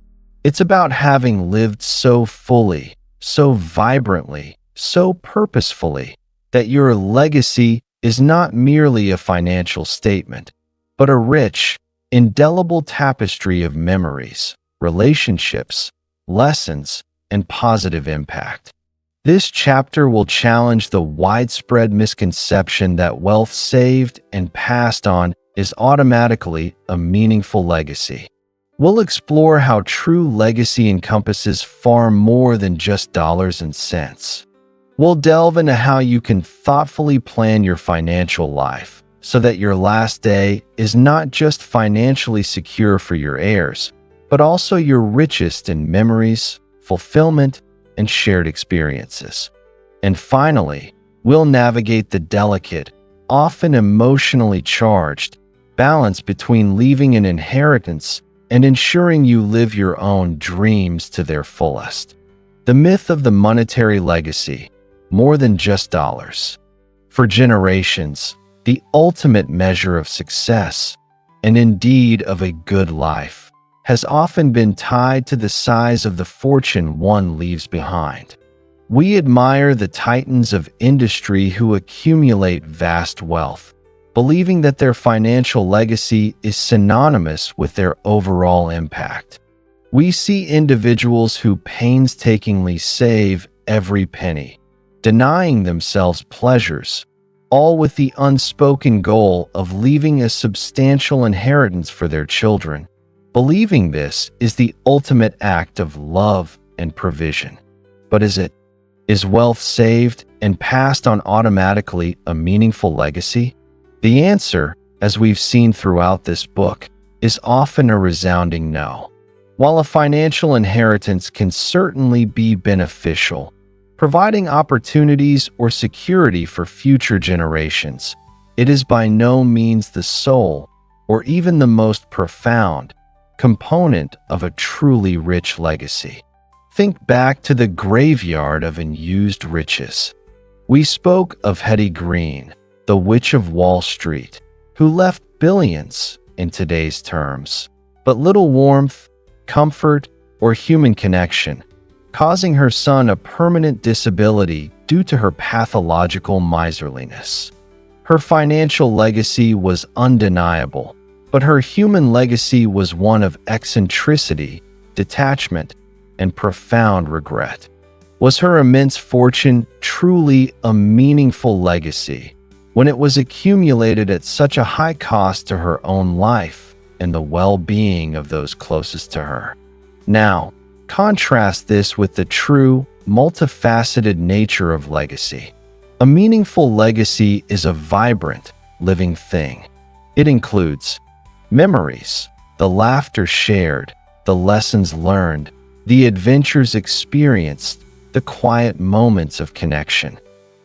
It's about having lived so fully, so vibrantly, so purposefully, that your legacy is not merely a financial statement, but a rich, indelible tapestry of memories, relationships, lessons, and positive impact. This chapter will challenge the widespread misconception that wealth saved and passed on is automatically a meaningful legacy. We'll explore how true legacy encompasses far more than just dollars and cents. We'll delve into how you can thoughtfully plan your financial life so that your last day is not just financially secure for your heirs, but also your richest in memories, fulfillment, and shared experiences. And finally, we'll navigate the delicate, often emotionally charged, balance between leaving an inheritance and ensuring you live your own dreams to their fullest. The myth of the monetary legacy, more than just dollars. For generations, the ultimate measure of success, and indeed of a good life, has often been tied to the size of the fortune one leaves behind. We admire the titans of industry who accumulate vast wealth, believing that their financial legacy is synonymous with their overall impact. We see individuals who painstakingly save every penny, denying themselves pleasures, all with the unspoken goal of leaving a substantial inheritance for their children. Believing this is the ultimate act of love and provision. But is it? Is wealth saved and passed on automatically a meaningful legacy? The answer, as we've seen throughout this book, is often a resounding no. While a financial inheritance can certainly be beneficial, providing opportunities or security for future generations, it is by no means the sole, or even the most profound, component of a truly rich legacy. Think back to the graveyard of unused riches. We spoke of Hetty Green, the Witch of Wall Street, who left billions in today's terms, but little warmth, comfort, or human connection, causing her son a permanent disability due to her pathological miserliness. Her financial legacy was undeniable, but her human legacy was one of eccentricity, detachment, and profound regret. Was her immense fortune truly a meaningful legacy when it was accumulated at such a high cost to her own life and the well-being of those closest to her? Now, contrast this with the true, multifaceted nature of legacy. A meaningful legacy is a vibrant, living thing. It includes memories, the laughter shared, the lessons learned, the adventures experienced, the quiet moments of connection.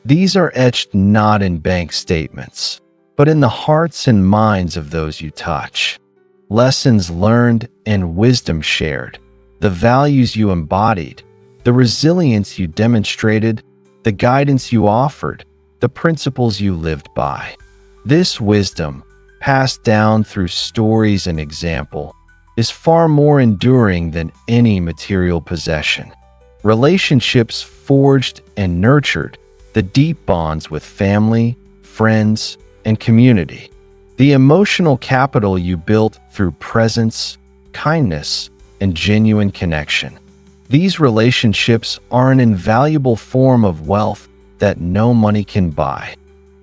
These are etched not in bank statements, but in the hearts and minds of those you touch. Lessons learned and wisdom shared, the values you embodied, the resilience you demonstrated, the guidance you offered, the principles you lived by. This wisdom, passed down through stories and example, is far more enduring than any material possession. Relationships forged and nurtured, the deep bonds with family, friends, and community. The emotional capital you built through presence, kindness, and genuine connection. These relationships are an invaluable form of wealth that no money can buy.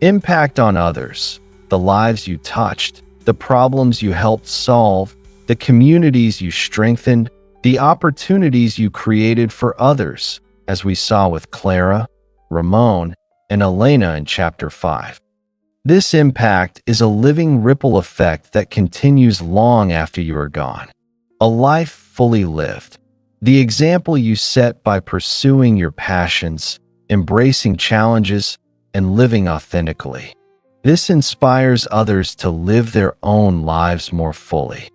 Impact on others, the lives you touched, the problems you helped solve, the communities you strengthened, the opportunities you created for others, as we saw with Clara, Ramon, and Elena in Chapter 5. This impact is a living ripple effect that continues long after you are gone. A life fully lived. The example you set by pursuing your passions, embracing challenges, and living authentically. This inspires others to live their own lives more fully.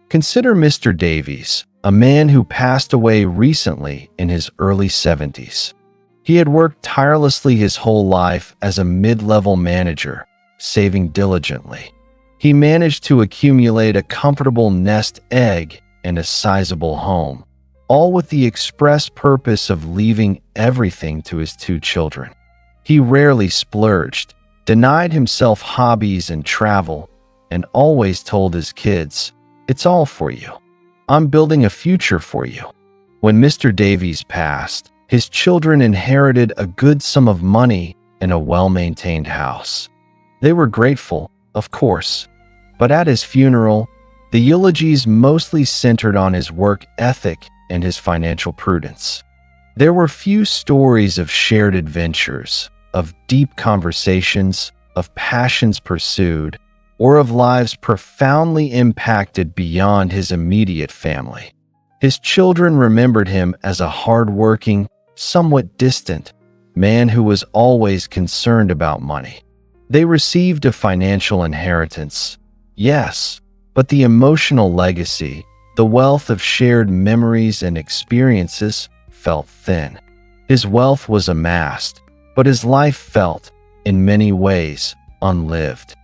Consider Mr. Davies, a man who passed away recently in his early 70s. He had worked tirelessly his whole life as a mid-level manager, saving diligently. He managed to accumulate a comfortable nest egg and a sizable home, all with the express purpose of leaving everything to his 2 children. He rarely splurged, denied himself hobbies and travel, and always told his kids, "It's all for you. I'm building a future for you." When Mr. Davies passed, his children inherited a good sum of money and a well-maintained house. They were grateful, of course, but at his funeral, the eulogies mostly centered on his work ethic and his financial prudence. There were few stories of shared adventures, of deep conversations, of passions pursued, or of lives profoundly impacted beyond his immediate family. His children remembered him as a hard-working, somewhat distant man who was always concerned about money. They received a financial inheritance, yes, but the emotional legacy, the wealth of shared memories and experiences, felt thin. His wealth was amassed, but his life felt, in many ways, unlived.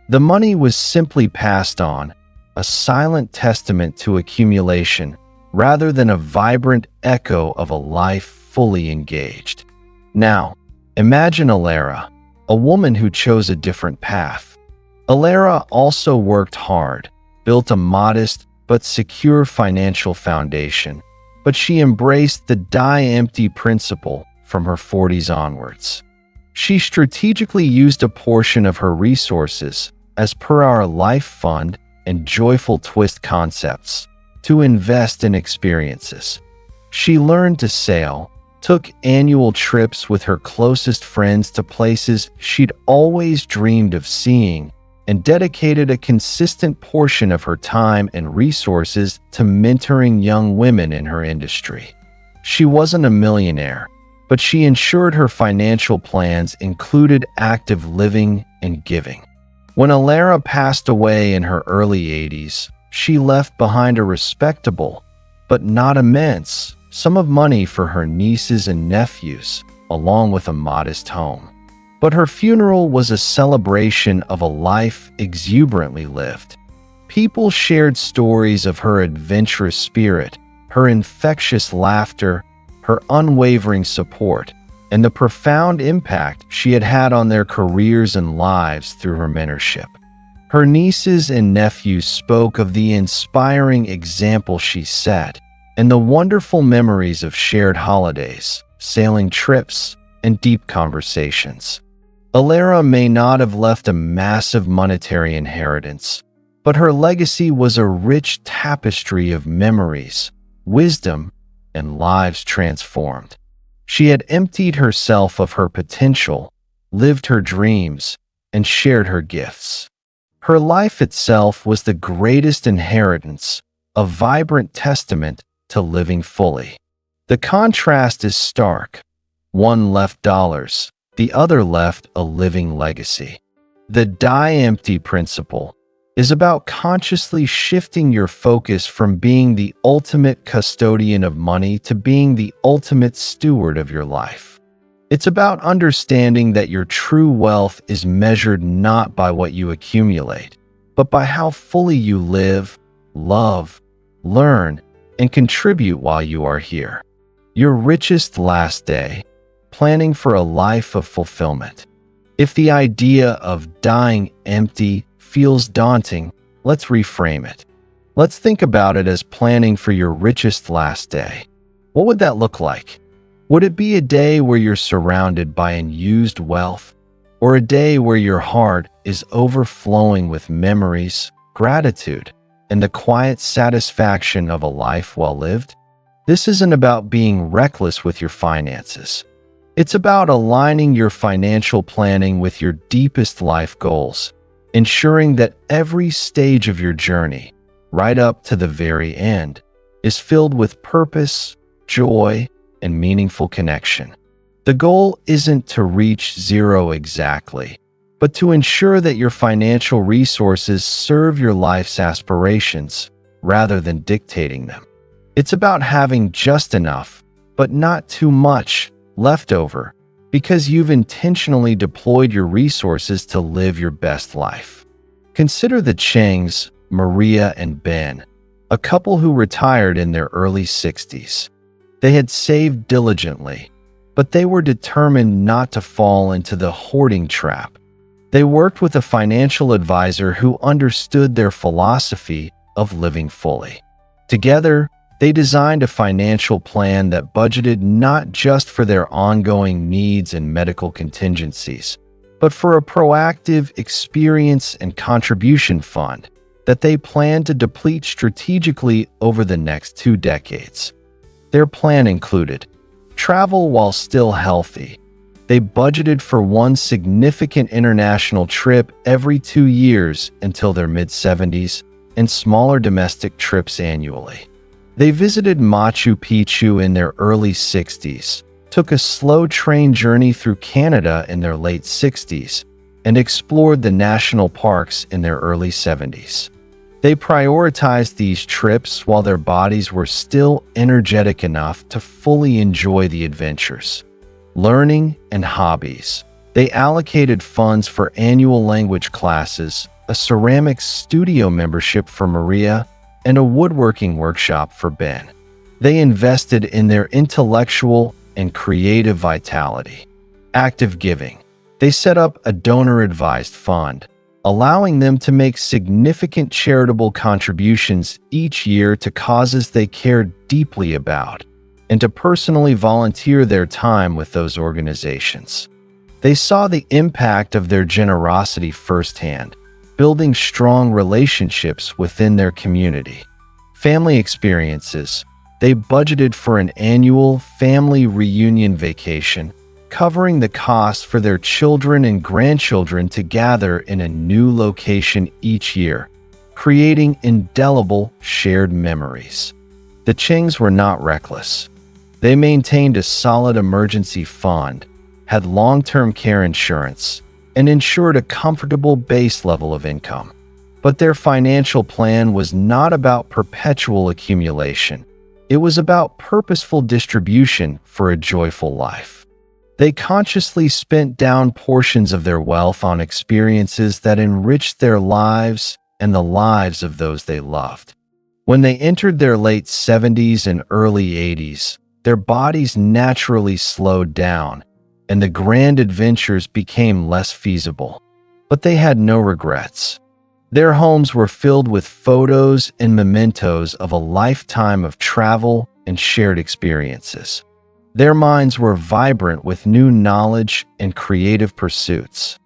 The money was simply passed on, a silent testament to accumulation, rather than a vibrant echo of a life fully engaged. Now, imagine Alara, a woman who chose a different path. Alara also worked hard, built a modest but secure financial foundation, but she embraced the die empty principle from her 40s onwards. She strategically used a portion of her resources, as per our life fund and joyful twist concepts, to invest in experiences. She learned to sail, took annual trips with her closest friends to places she'd always dreamed of seeing, and dedicated a consistent portion of her time and resources to mentoring young women in her industry. She wasn't a millionaire, but she ensured her financial plans included active living and giving. When Alara passed away in her early 80s, she left behind a respectable, but not immense, sum of money for her nieces and nephews, along with a modest home. But her funeral was a celebration of a life exuberantly lived. People shared stories of her adventurous spirit, her infectious laughter, her unwavering support, and the profound impact she had had on their careers and lives through her mentorship. Her nieces and nephews spoke of the inspiring example she set and the wonderful memories of shared holidays, sailing trips, and deep conversations. Alara may not have left a massive monetary inheritance, but her legacy was a rich tapestry of memories, wisdom, and lives transformed. She had emptied herself of her potential, lived her dreams, and shared her gifts. Her life itself was the greatest inheritance, a vibrant testament to living fully. The contrast is stark. One left dollars, the other left a living legacy. The die empty principle is about consciously shifting your focus from being the ultimate custodian of money to being the ultimate steward of your life. It's about understanding that your true wealth is measured not by what you accumulate, but by how fully you live, love, learn, and contribute while you are here. Your richest last day, planning for a life of fulfillment. If the idea of dying empty feels daunting, let's reframe it. Let's think about it as planning for your richest last day. What would that look like? Would it be a day where you're surrounded by unused wealth, or a day where your heart is overflowing with memories, gratitude, and the quiet satisfaction of a life well lived? This isn't about being reckless with your finances. It's about aligning your financial planning with your deepest life goals, ensuring that every stage of your journey, right up to the very end, is filled with purpose, joy, and meaningful connection. The goal isn't to reach zero exactly, but to ensure that your financial resources serve your life's aspirations rather than dictating them. It's about having just enough, but not too much, left over, because you've intentionally deployed your resources to live your best life. Consider the Changs, Maria and Ben, a couple who retired in their early 60s. They had saved diligently, but they were determined not to fall into the hoarding trap. They worked with a financial advisor who understood their philosophy of living fully. Together, they designed a financial plan that budgeted not just for their ongoing needs and medical contingencies, but for a proactive experience and contribution fund that they planned to deplete strategically over the next 2 decades. Their plan included travel while still healthy. They budgeted for one significant international trip every 2 years until their mid-70s and smaller domestic trips annually. They visited Machu Picchu in their early 60s, took a slow train journey through Canada in their late 60s, and explored the national parks in their early 70s. They prioritized these trips while their bodies were still energetic enough to fully enjoy the adventures, learning, and hobbies They allocated funds for annual language classes, a ceramics studio membership for Maria, and a woodworking workshop for Ben. They invested in their intellectual and creative vitality. Active giving. They set up a donor-advised fund, allowing them to make significant charitable contributions each year to causes they cared deeply about, and to personally volunteer their time with those organizations. They saw the impact of their generosity firsthand, building strong relationships within their community. Family experiences. They budgeted for an annual family reunion vacation, covering the cost for their children and grandchildren to gather in a new location each year, creating indelible shared memories. The Chengs were not reckless. They maintained a solid emergency fund, had long-term care insurance, and ensured a comfortable base level of income. But their financial plan was not about perpetual accumulation. It was about purposeful distribution for a joyful life. They consciously spent down portions of their wealth on experiences that enriched their lives and the lives of those they loved. When they entered their late 70s and early 80s, their bodies naturally slowed down, and the grand adventures became less feasible. But they had no regrets. Their homes were filled with photos and mementos of a lifetime of travel and shared experiences. Their minds were vibrant with new knowledge and creative pursuits.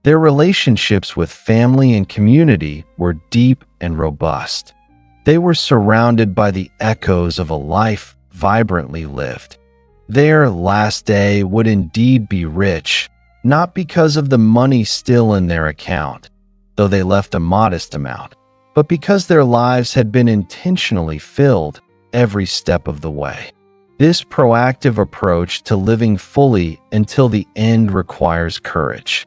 Their relationships with family and community were deep and robust. They were surrounded by the echoes of a life vibrantly lived. Their last day would indeed be rich, not because of the money still in their account, though they left a modest amount, but because their lives had been intentionally filled every step of the way. This proactive approach to living fully until the end requires courage.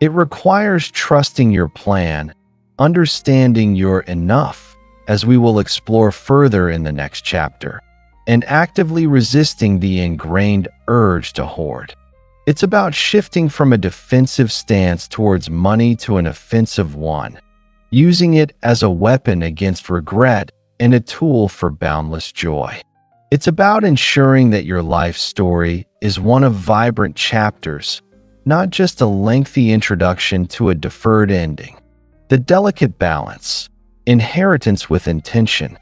It requires trusting your plan, understanding your enough, as we will explore further in the next chapter, and actively resisting the ingrained urge to hoard. It's about shifting from a defensive stance towards money to an offensive one, using it as a weapon against regret and a tool for boundless joy. It's about ensuring that your life story is one of vibrant chapters, not just a lengthy introduction to a deferred ending. The delicate balance, inheritance with intention.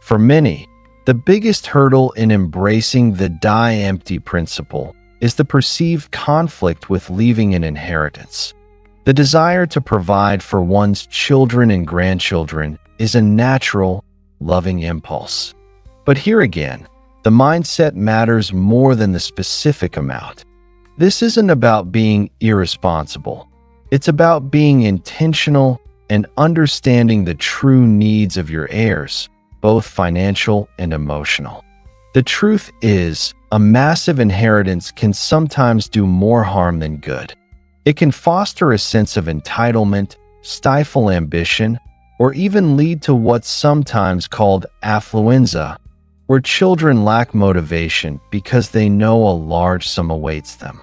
For many, the biggest hurdle in embracing the die empty principle is the perceived conflict with leaving an inheritance. The desire to provide for one's children and grandchildren is a natural, loving impulse. But here again, the mindset matters more than the specific amount. This isn't about being irresponsible. It's about being intentional and understanding the true needs of your heirs, both financial and emotional. The truth is, a massive inheritance can sometimes do more harm than good. It can foster a sense of entitlement, stifle ambition, or even lead to what's sometimes called affluenza, where children lack motivation because they know a large sum awaits them.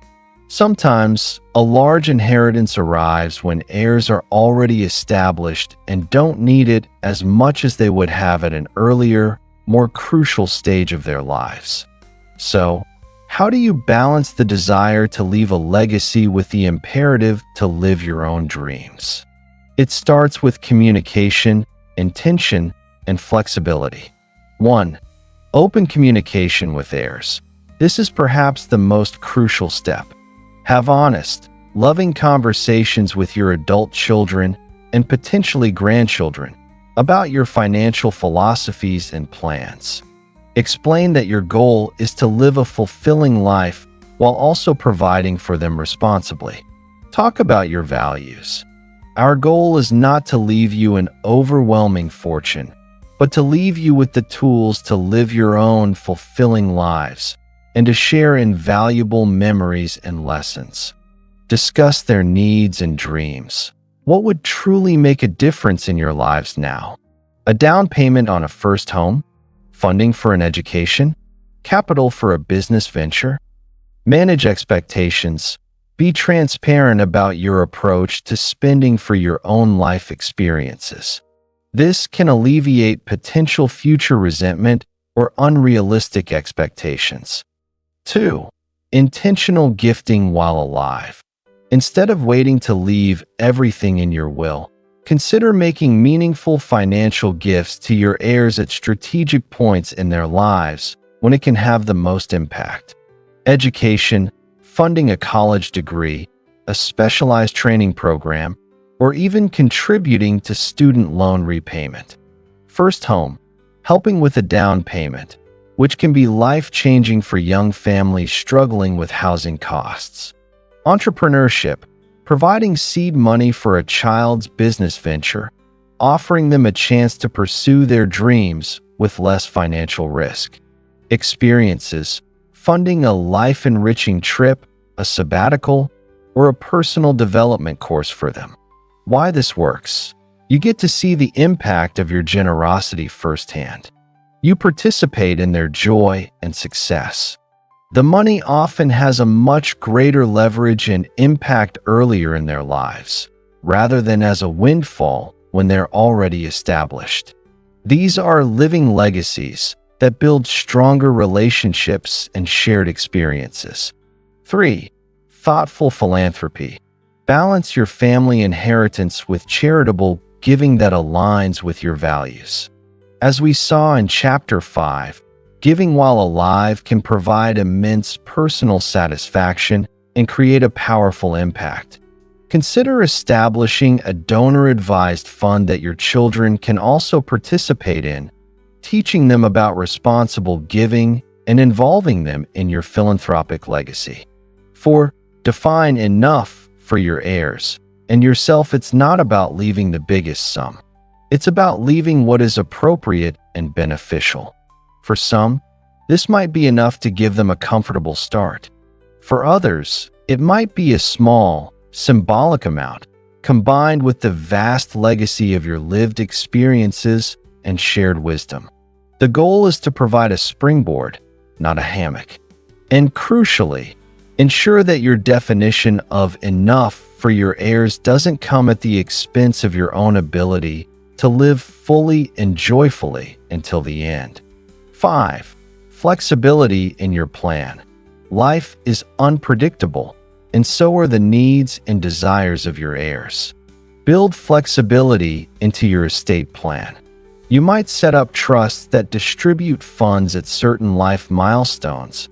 Sometimes, a large inheritance arrives when heirs are already established and don't need it as much as they would have at an earlier, more crucial stage of their lives. So, how do you balance the desire to leave a legacy with the imperative to live your own dreams? It starts with communication, intention, and flexibility. 1. Open communication with heirs. This is perhaps the most crucial step. Have honest, loving conversations with your adult children and potentially grandchildren about your financial philosophies and plans. Explain that your goal is to live a fulfilling life while also providing for them responsibly. Talk about your values. Our goal is not to leave you an overwhelming fortune, but to leave you with the tools to live your own fulfilling lives and to share invaluable memories and lessons. Discuss their needs and dreams. What would truly make a difference in your lives now? A down payment on a first home? Funding for an education? Capital for a business venture? Manage expectations. Be transparent about your approach to spending for your own life experiences. This can alleviate potential future resentment or unrealistic expectations. 2. Intentional gifting while alive. Instead of waiting to leave everything in your will, consider making meaningful financial gifts to your heirs at strategic points in their lives when it can have the most impact. Education, funding a college degree, a specialized training program, or even contributing to student loan repayment. First home, helping with a down payment, which can be life-changing for young families struggling with housing costs. Entrepreneurship, providing seed money for a child's business venture, offering them a chance to pursue their dreams with less financial risk. Experiences, funding a life-enriching trip, a sabbatical, or a personal development course for them. Why this works? You get to see the impact of your generosity firsthand. You participate in their joy and success. The money often has a much greater leverage and impact earlier in their lives, rather than as a windfall when they're already established. These are living legacies that build stronger relationships and shared experiences. 3. Thoughtful philanthropy. Balance your family inheritance with charitable giving that aligns with your values. As we saw in Chapter 5, giving while alive can provide immense personal satisfaction and create a powerful impact. Consider establishing a donor-advised fund that your children can also participate in, teaching them about responsible giving and involving them in your philanthropic legacy. 4. Define enough for your heirs and yourself. It's not about leaving the biggest sum. It's about leaving what is appropriate and beneficial. For some, this might be enough to give them a comfortable start. For others, it might be a small, symbolic amount, combined with the vast legacy of your lived experiences and shared wisdom. The goal is to provide a springboard, not a hammock. And crucially, ensure that your definition of enough for your heirs doesn't come at the expense of your own ability to live fully and joyfully until the end. 5. Flexibility in your plan. Life is unpredictable, and so are the needs and desires of your heirs. Build flexibility into your estate plan. You might set up trusts that distribute funds at certain life milestones,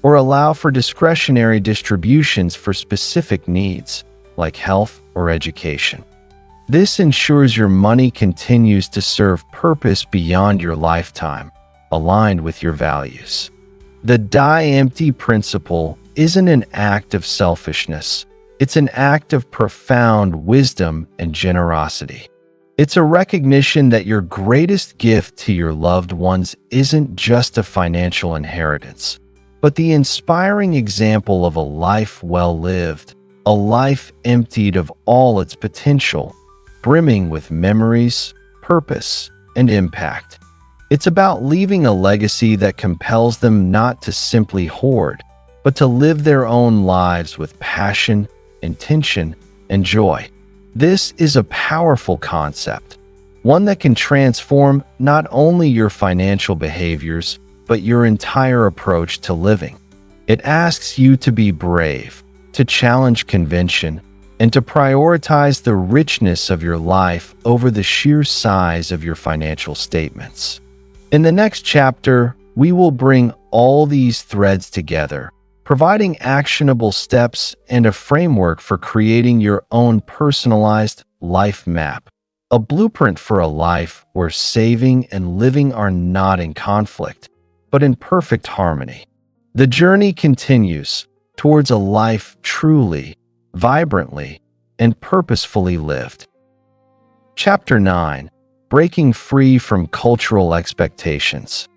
or allow for discretionary distributions for specific needs, like health or education. This ensures your money continues to serve purpose beyond your lifetime, aligned with your values. The die empty principle isn't an act of selfishness. It's an act of profound wisdom and generosity. It's a recognition that your greatest gift to your loved ones isn't just a financial inheritance, but the inspiring example of a life well lived, a life emptied of all its potential, brimming with memories, purpose, and impact. It's about leaving a legacy that compels them not to simply hoard, but to live their own lives with passion, intention, and joy. This is a powerful concept, one that can transform not only your financial behaviors, but your entire approach to living. It asks you to be brave, to challenge convention, and to prioritize the richness of your life over the sheer size of your financial statements. In the next chapter, we will bring all these threads together, providing actionable steps and a framework for creating your own personalized life map, a blueprint for a life where saving and living are not in conflict, but in perfect harmony. The journey continues towards a life truly, vibrantly, and purposefully lived. Chapter 9. Breaking Free from Cultural Expectations.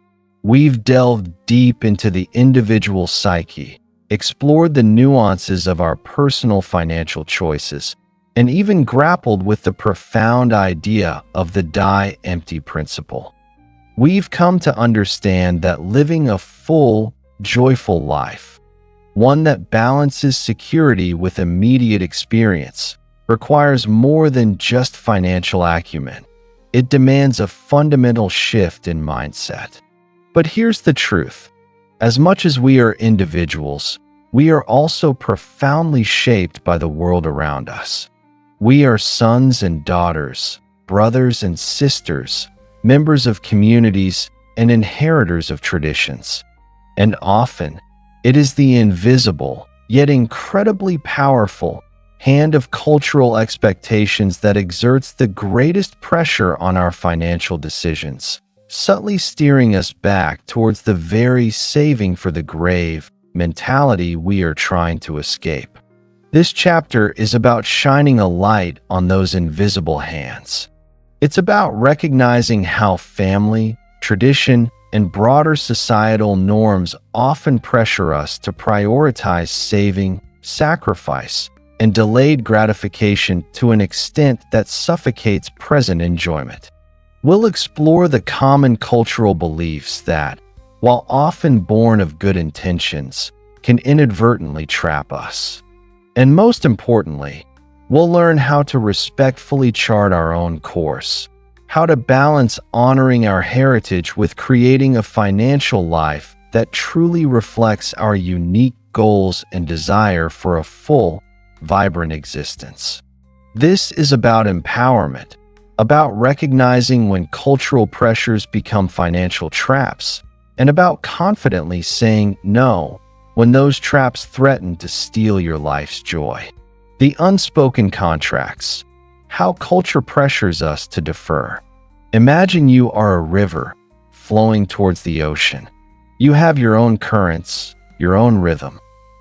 We've delved deep into the individual psyche, explored the nuances of our personal financial choices, and even grappled with the profound idea of the die empty principle. We've come to understand that living a full, joyful life, one that balances security with immediate experience, requires more than just financial acumen. It demands a fundamental shift in mindset. But here's the truth. As much as we are individuals, we are also profoundly shaped by the world around us. We are sons and daughters, brothers and sisters, members of communities, and inheritors of traditions. And often, it is the invisible, yet incredibly powerful, hand of cultural expectations that exerts the greatest pressure on our financial decisions, subtly steering us back towards the very saving for the grave mentality we are trying to escape. This chapter is about shining a light on those invisible hands. It's about recognizing how family, tradition, and broader societal norms often pressure us to prioritize saving, sacrifice, and delayed gratification to an extent that suffocates present enjoyment. We'll explore the common cultural beliefs that, while often born of good intentions, can inadvertently trap us. And most importantly, we'll learn how to respectfully chart our own course, how to balance honoring our heritage with creating a financial life that truly reflects our unique goals and desire for a full, vibrant existence. This is about empowerment, about recognizing when cultural pressures become financial traps, and about confidently saying no when those traps threaten to steal your life's joy. The unspoken contracts, how culture pressures us to defer. Imagine you are a river flowing towards the ocean. You have your own currents, your own rhythm,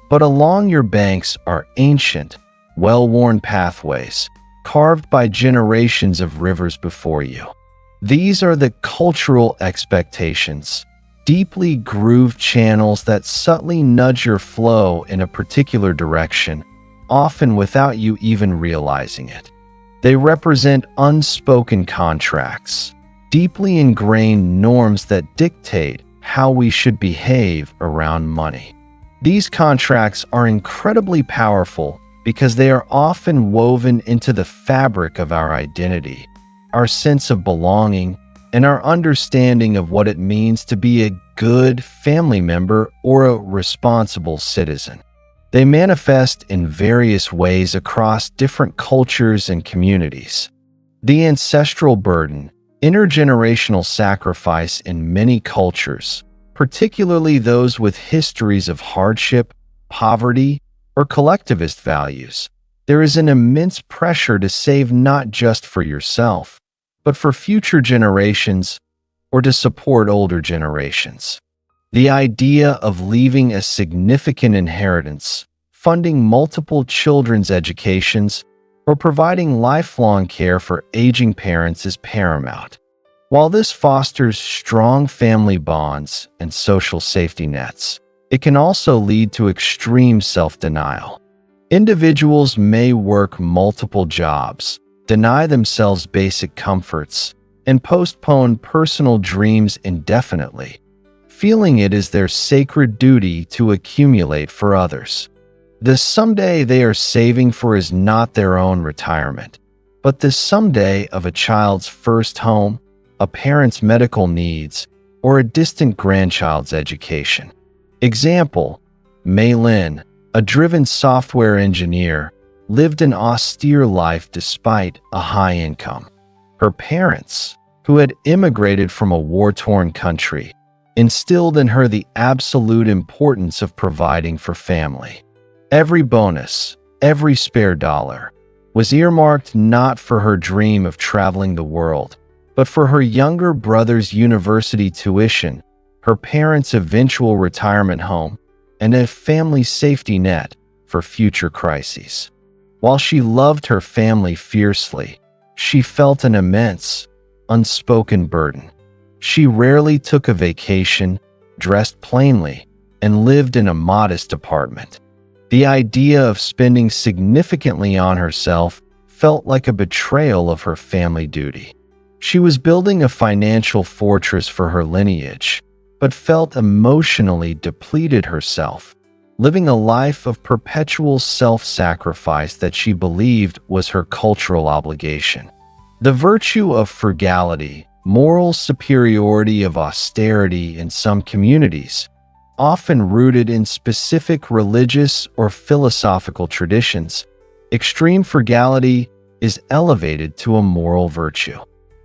but along your banks are ancient, well-worn pathways carved by generations of rivers before you. These are the cultural expectations, deeply grooved channels that subtly nudge your flow in a particular direction, often without you even realizing it. They represent unspoken contracts, deeply ingrained norms that dictate how we should behave around money. These contracts are incredibly powerful because they are often woven into the fabric of our identity, our sense of belonging, and our understanding of what it means to be a good family member or a responsible citizen. They manifest in various ways across different cultures and communities. The ancestral burden, intergenerational sacrifice in many cultures, particularly those with histories of hardship, poverty, or collectivist values. There is an immense pressure to save not just for yourself, but for future generations or to support older generations. The idea of leaving a significant inheritance, funding multiple children's educations, or providing lifelong care for aging parents is paramount. While this fosters strong family bonds and social safety nets, it can also lead to extreme self-denial. Individuals may work multiple jobs, deny themselves basic comforts, and postpone personal dreams indefinitely, feeling it is their sacred duty to accumulate for others. The someday they are saving for is not their own retirement, but the someday of a child's first home, a parent's medical needs, or a distant grandchild's education. Example: Mei Lin, a driven software engineer, lived an austere life despite a high income. Her parents, who had immigrated from a war-torn country, instilled in her the absolute importance of providing for family. Every bonus, every spare dollar, was earmarked not for her dream of traveling the world, but for her younger brother's university tuition, her parents' eventual retirement home, and a family safety net for future crises. While she loved her family fiercely, she felt an immense, unspoken burden. She rarely took a vacation, dressed plainly, and lived in a modest apartment. The idea of spending significantly on herself felt like a betrayal of her family duty. She was building a financial fortress for her lineage, but felt emotionally depleted herself, living a life of perpetual self-sacrifice that she believed was her cultural obligation. The virtue of frugality, moral superiority of austerity in some communities, often rooted in specific religious or philosophical traditions, extreme frugality is elevated to a moral virtue.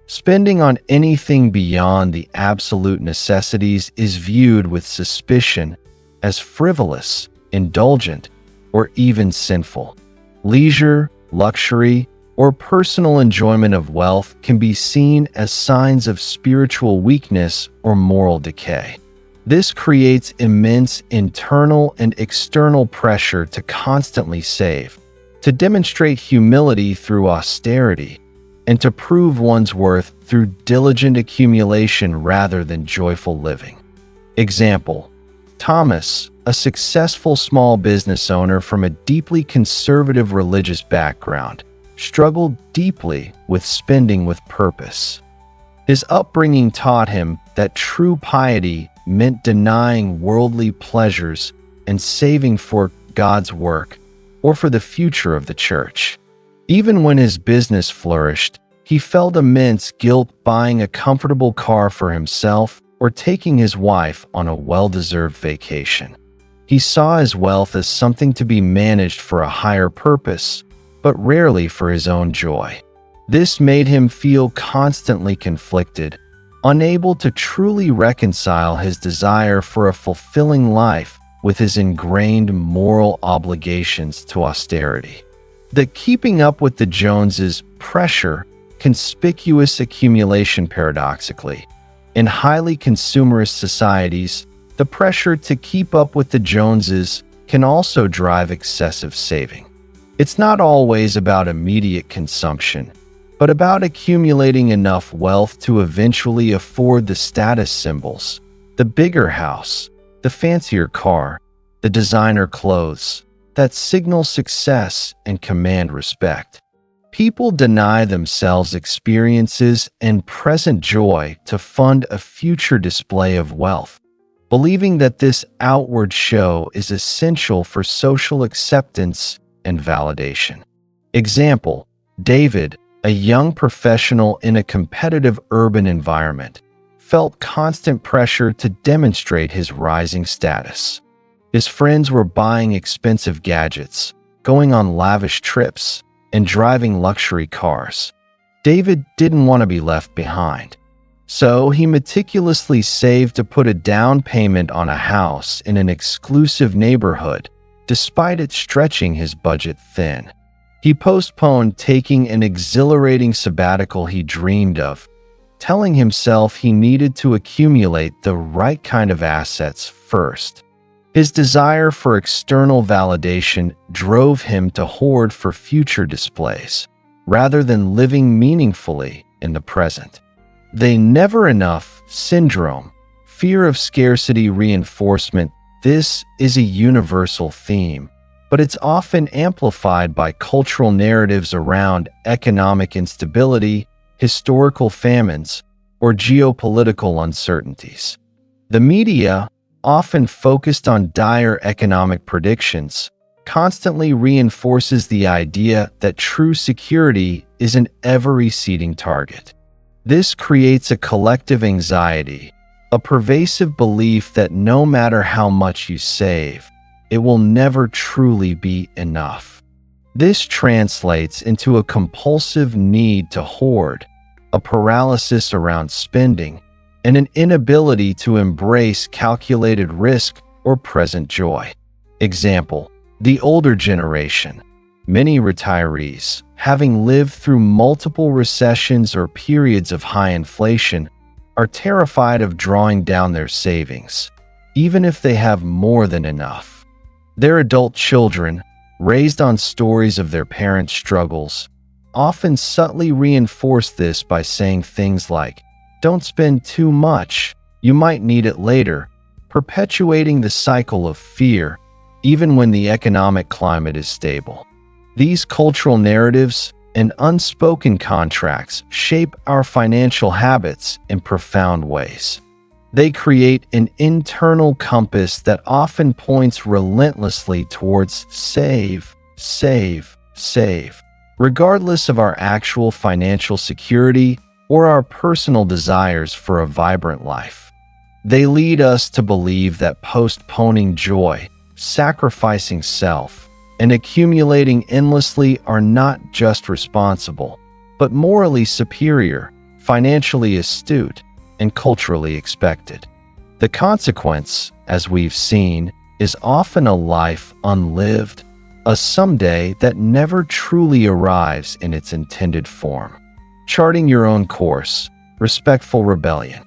Spending on anything beyond the absolute necessities is viewed with suspicion as frivolous, indulgent, or even sinful. Leisure, luxury, or personal enjoyment of wealth can be seen as signs of spiritual weakness or moral decay. This creates immense internal and external pressure to constantly save, to demonstrate humility through austerity, and to prove one's worth through diligent accumulation rather than joyful living. Example: Thomas, a successful small business owner from a deeply conservative religious background, struggled deeply with spending with purpose. His upbringing taught him that true piety meant denying worldly pleasures and saving for God's work or for the future of the church. Even when his business flourished, he felt immense guilt buying a comfortable car for himself or taking his wife on a well-deserved vacation. He saw his wealth as something to be managed for a higher purpose, but rarely for his own joy. This made him feel constantly conflicted, unable to truly reconcile his desire for a fulfilling life with his ingrained moral obligations to austerity. The keeping up with the Joneses pressure, conspicuous accumulation paradoxically. In highly consumerist societies, the pressure to keep up with the Joneses can also drive excessive saving. It's not always about immediate consumption, but about accumulating enough wealth to eventually afford the status symbols, the bigger house, the fancier car, the designer clothes, that signal success and command respect. People deny themselves experiences and present joy to fund a future display of wealth, believing that this outward show is essential for social acceptance and validation. Example: David, a young professional in a competitive urban environment, felt constant pressure to demonstrate his rising status. His friends were buying expensive gadgets, going on lavish trips, and driving luxury cars. David didn't want to be left behind. So he meticulously saved to put a down payment on a house in an exclusive neighborhood, despite it stretching his budget thin. He postponed taking an exhilarating sabbatical he dreamed of, telling himself he needed to accumulate the right kind of assets first. His desire for external validation drove him to hoard for future displays, rather than living meaningfully in the present. The never enough syndrome, fear of scarcity reinforcement, this is a universal theme, but it's often amplified by cultural narratives around economic instability, historical famines, or geopolitical uncertainties. The media, often focused on dire economic predictions, constantly reinforces the idea that true security is an ever-receding target. This creates a collective anxiety, a pervasive belief that no matter how much you save, it will never truly be enough. This translates into a compulsive need to hoard, a paralysis around spending, and an inability to embrace calculated risk or present joy. Example: the older generation. Many retirees, having lived through multiple recessions or periods of high inflation, are terrified of drawing down their savings, even if they have more than enough. Their adult children, raised on stories of their parents' struggles, often subtly reinforce this by saying things like, "Don't spend too much, you might need it later," perpetuating the cycle of fear, even when the economic climate is stable. These cultural narratives and unspoken contracts shape our financial habits in profound ways. They create an internal compass that often points relentlessly towards save, save, save, regardless of our actual financial security or our personal desires for a vibrant life. They lead us to believe that postponing joy, sacrificing self, and accumulating endlessly are not just responsible, but morally superior, financially astute, and culturally expected. The consequence, as we've seen, is often a life unlived, a someday that never truly arrives in its intended form. Charting your own course, respectful rebellion.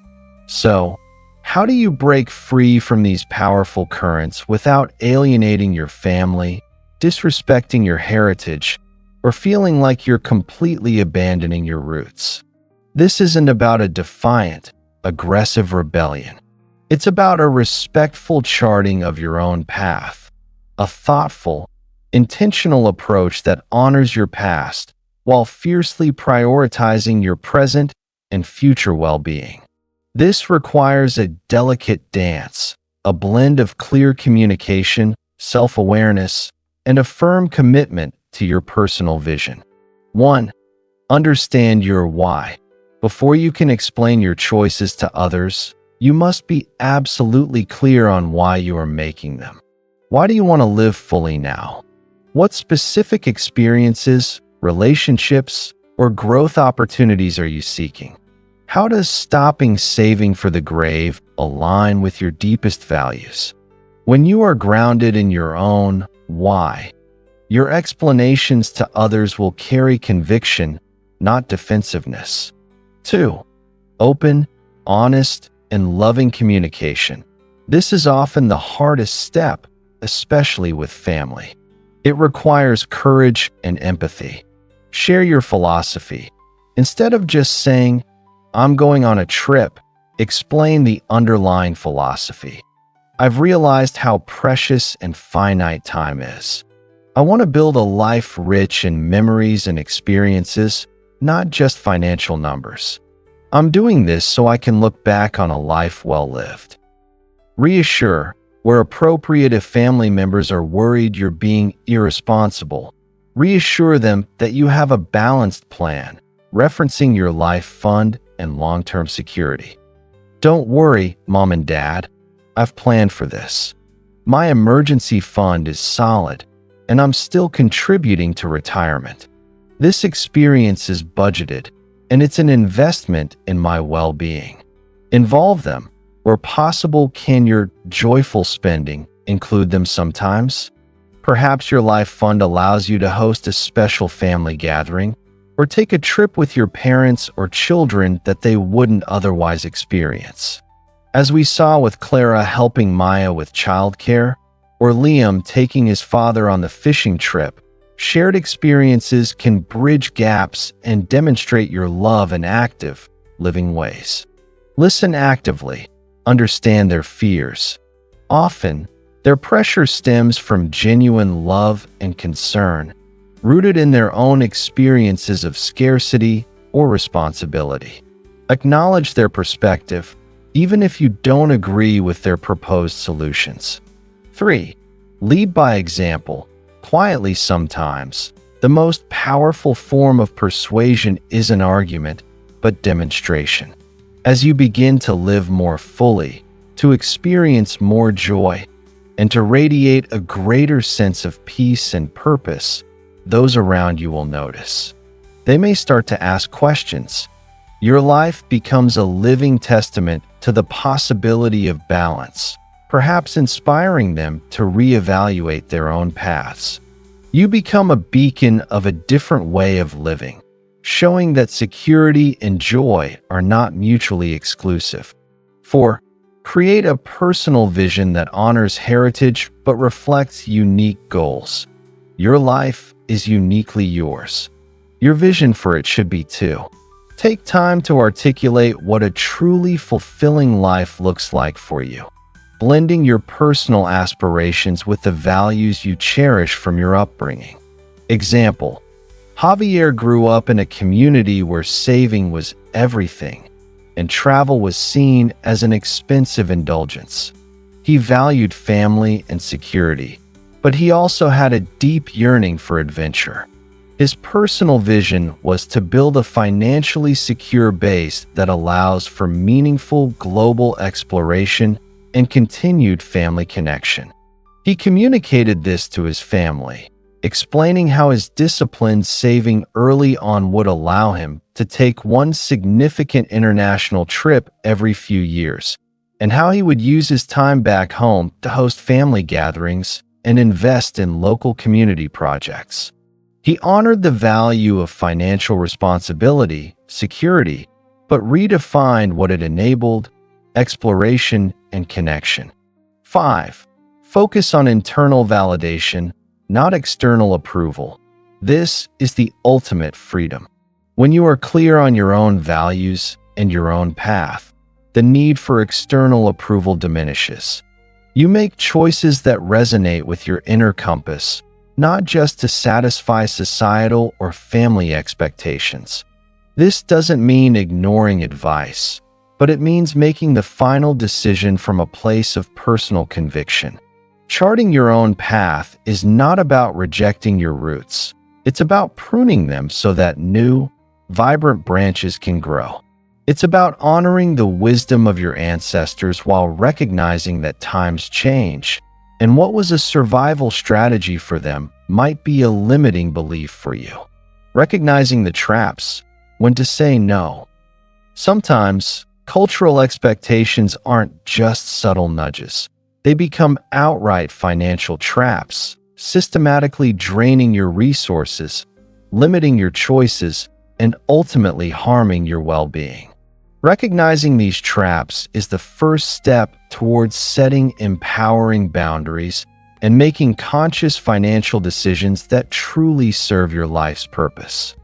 So, how do you break free from these powerful currents without alienating your family, disrespecting your heritage, or feeling like you're completely abandoning your roots? This isn't about a defiant, aggressive rebellion. It's about a respectful charting of your own path, a thoughtful, intentional approach that honors your past while fiercely prioritizing your present and future well-being. This requires a delicate dance, a blend of clear communication, self-awareness, and a firm commitment to your personal vision. 1. Understand your why. Before you can explain your choices to others, you must be absolutely clear on why you are making them. Why do you want to live fully now? What specific experiences, relationships, or growth opportunities are you seeking? How does stopping saving for the grave align with your deepest values? When you are grounded in your own why, your explanations to others will carry conviction, not defensiveness. 2. Open, honest, and loving communication. This is often the hardest step, especially with family. It requires courage and empathy. Share your philosophy. Instead of just saying, "I'm going on a trip," explain the underlying philosophy. "I've realized how precious and finite time is. I want to build a life rich in memories and experiences, not just financial numbers. I'm doing this so I can look back on a life well lived." Reassure, where appropriate. If family members are worried you're being irresponsible, reassure them that you have a balanced plan, referencing your life fund and long-term security. "Don't worry, Mom and Dad. I've planned for this. My emergency fund is solid, and I'm still contributing to retirement. This experience is budgeted, and it's an investment in my well-being." Involve them. Where possible, can your joyful spending include them sometimes? Perhaps your life fund allows you to host a special family gathering, or take a trip with your parents or children that they wouldn't otherwise experience. As we saw with Clara helping Maya with childcare, or Liam taking his father on the fishing trip, shared experiences can bridge gaps and demonstrate your love in active, living ways. Listen actively. Understand their fears. Often, their pressure stems from genuine love and concern, rooted in their own experiences of scarcity or responsibility. Acknowledge their perspective, even if you don't agree with their proposed solutions. 3. Lead by example. Quietly sometimes, the most powerful form of persuasion isn't argument, but demonstration. As you begin to live more fully, to experience more joy, and to radiate a greater sense of peace and purpose, those around you will notice. They may start to ask questions. Your life becomes a living testament to the possibility of balance, perhaps inspiring them to reevaluate their own paths. You become a beacon of a different way of living, showing that security and joy are not mutually exclusive. 4. Create a personal vision that honors heritage but reflects unique goals. Your life is uniquely yours. Your vision for it should be too. Take time to articulate what a truly fulfilling life looks like for you, blending your personal aspirations with the values you cherish from your upbringing. Example: Javier grew up in a community where saving was everything. and travel was seen as an expensive indulgence. He valued family and security, but he also had a deep yearning for adventure. His personal vision was to build a financially secure base that allows for meaningful global exploration and continued family connection. He communicated this to his family, explaining how his disciplined saving early on would allow him to take one significant international trip every few years, and how he would use his time back home to host family gatherings and invest in local community projects. He honored the value of financial responsibility, security, but redefined what it enabled: exploration and connection. 5. Focus on internal validation, not external approval. This is the ultimate freedom. When you are clear on your own values and your own path, the need for external approval diminishes. You make choices that resonate with your inner compass, not just to satisfy societal or family expectations. This doesn't mean ignoring advice, but it means making the final decision from a place of personal conviction. Charting your own path is not about rejecting your roots. It's about pruning them so that new, vibrant branches can grow. It's about honoring the wisdom of your ancestors while recognizing that times change, and what was a survival strategy for them might be a limiting belief for you. Recognizing the traps, when to say no. Sometimes, cultural expectations aren't just subtle nudges. They become outright financial traps, systematically draining your resources, limiting your choices, and ultimately harming your well-being. Recognizing these traps is the first step towards setting empowering boundaries and making conscious financial decisions that truly serve your life's purpose.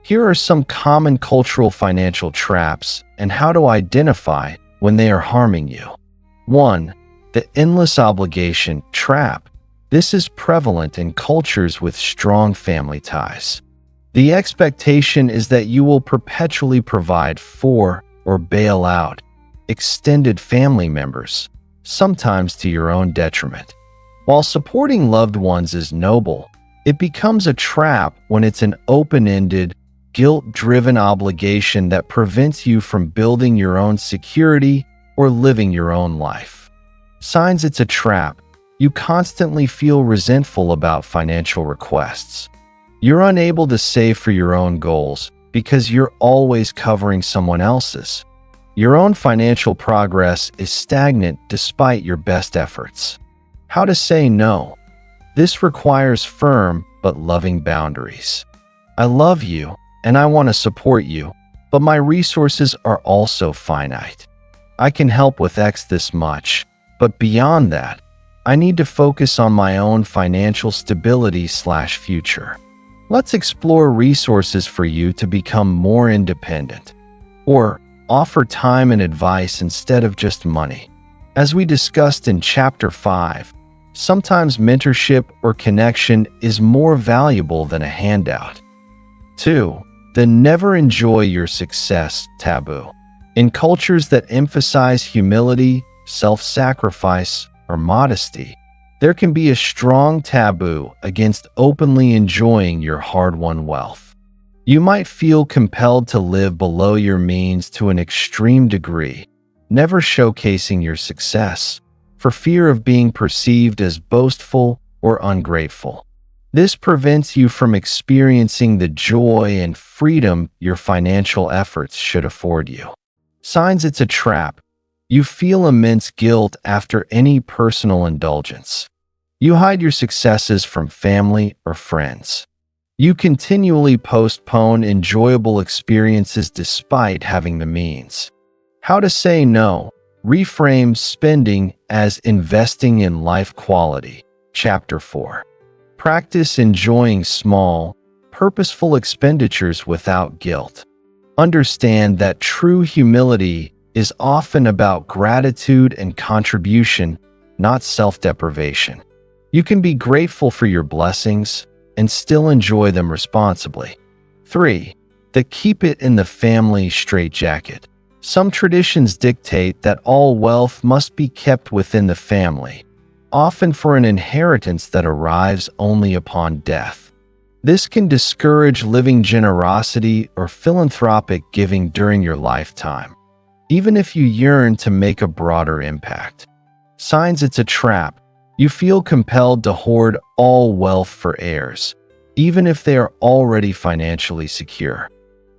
Here are some common cultural financial traps and how to identify when they are harming you. 1. The endless obligation trap. This is prevalent in cultures with strong family ties. The expectation is that you will perpetually provide for or bail out extended family members, sometimes to your own detriment. While supporting loved ones is noble, it becomes a trap when it's an open-ended, guilt-driven obligation that prevents you from building your own security or living your own life. Signs it's a trap: you constantly feel resentful about financial requests. You're unable to save for your own goals because you're always covering someone else's. Your own financial progress is stagnant despite your best efforts. How to say no. This requires firm but loving boundaries. I love you and I want to support you, but my resources are also finite. I can help with X this much, but beyond that, I need to focus on my own financial stability/future. Let's explore resources for you to become more independent, or offer time and advice instead of just money. As we discussed in Chapter 5, sometimes mentorship or connection is more valuable than a handout. 2. The never enjoy your success taboo. In cultures that emphasize humility, self-sacrifice, or modesty, there can be a strong taboo against openly enjoying your hard-won wealth. You might feel compelled to live below your means to an extreme degree, never showcasing your success, for fear of being perceived as boastful or ungrateful. This prevents you from experiencing the joy and freedom your financial efforts should afford you. Signs it's a trap. You feel immense guilt after any personal indulgence. You hide your successes from family or friends. You continually postpone enjoyable experiences despite having the means. How to say no. Reframe spending as investing in life quality. Chapter 4. Practice enjoying small, purposeful expenditures without guilt. Understand that true humility is often about gratitude and contribution, not self-deprivation. You can be grateful for your blessings and still enjoy them responsibly. 3. The keep it in the family straitjacket. Some traditions dictate that all wealth must be kept within the family, often for an inheritance that arrives only upon death. This can discourage living generosity or philanthropic giving during your lifetime, even if you yearn to make a broader impact. Signs it's a trap. You feel compelled to hoard all wealth for heirs, even if they are already financially secure.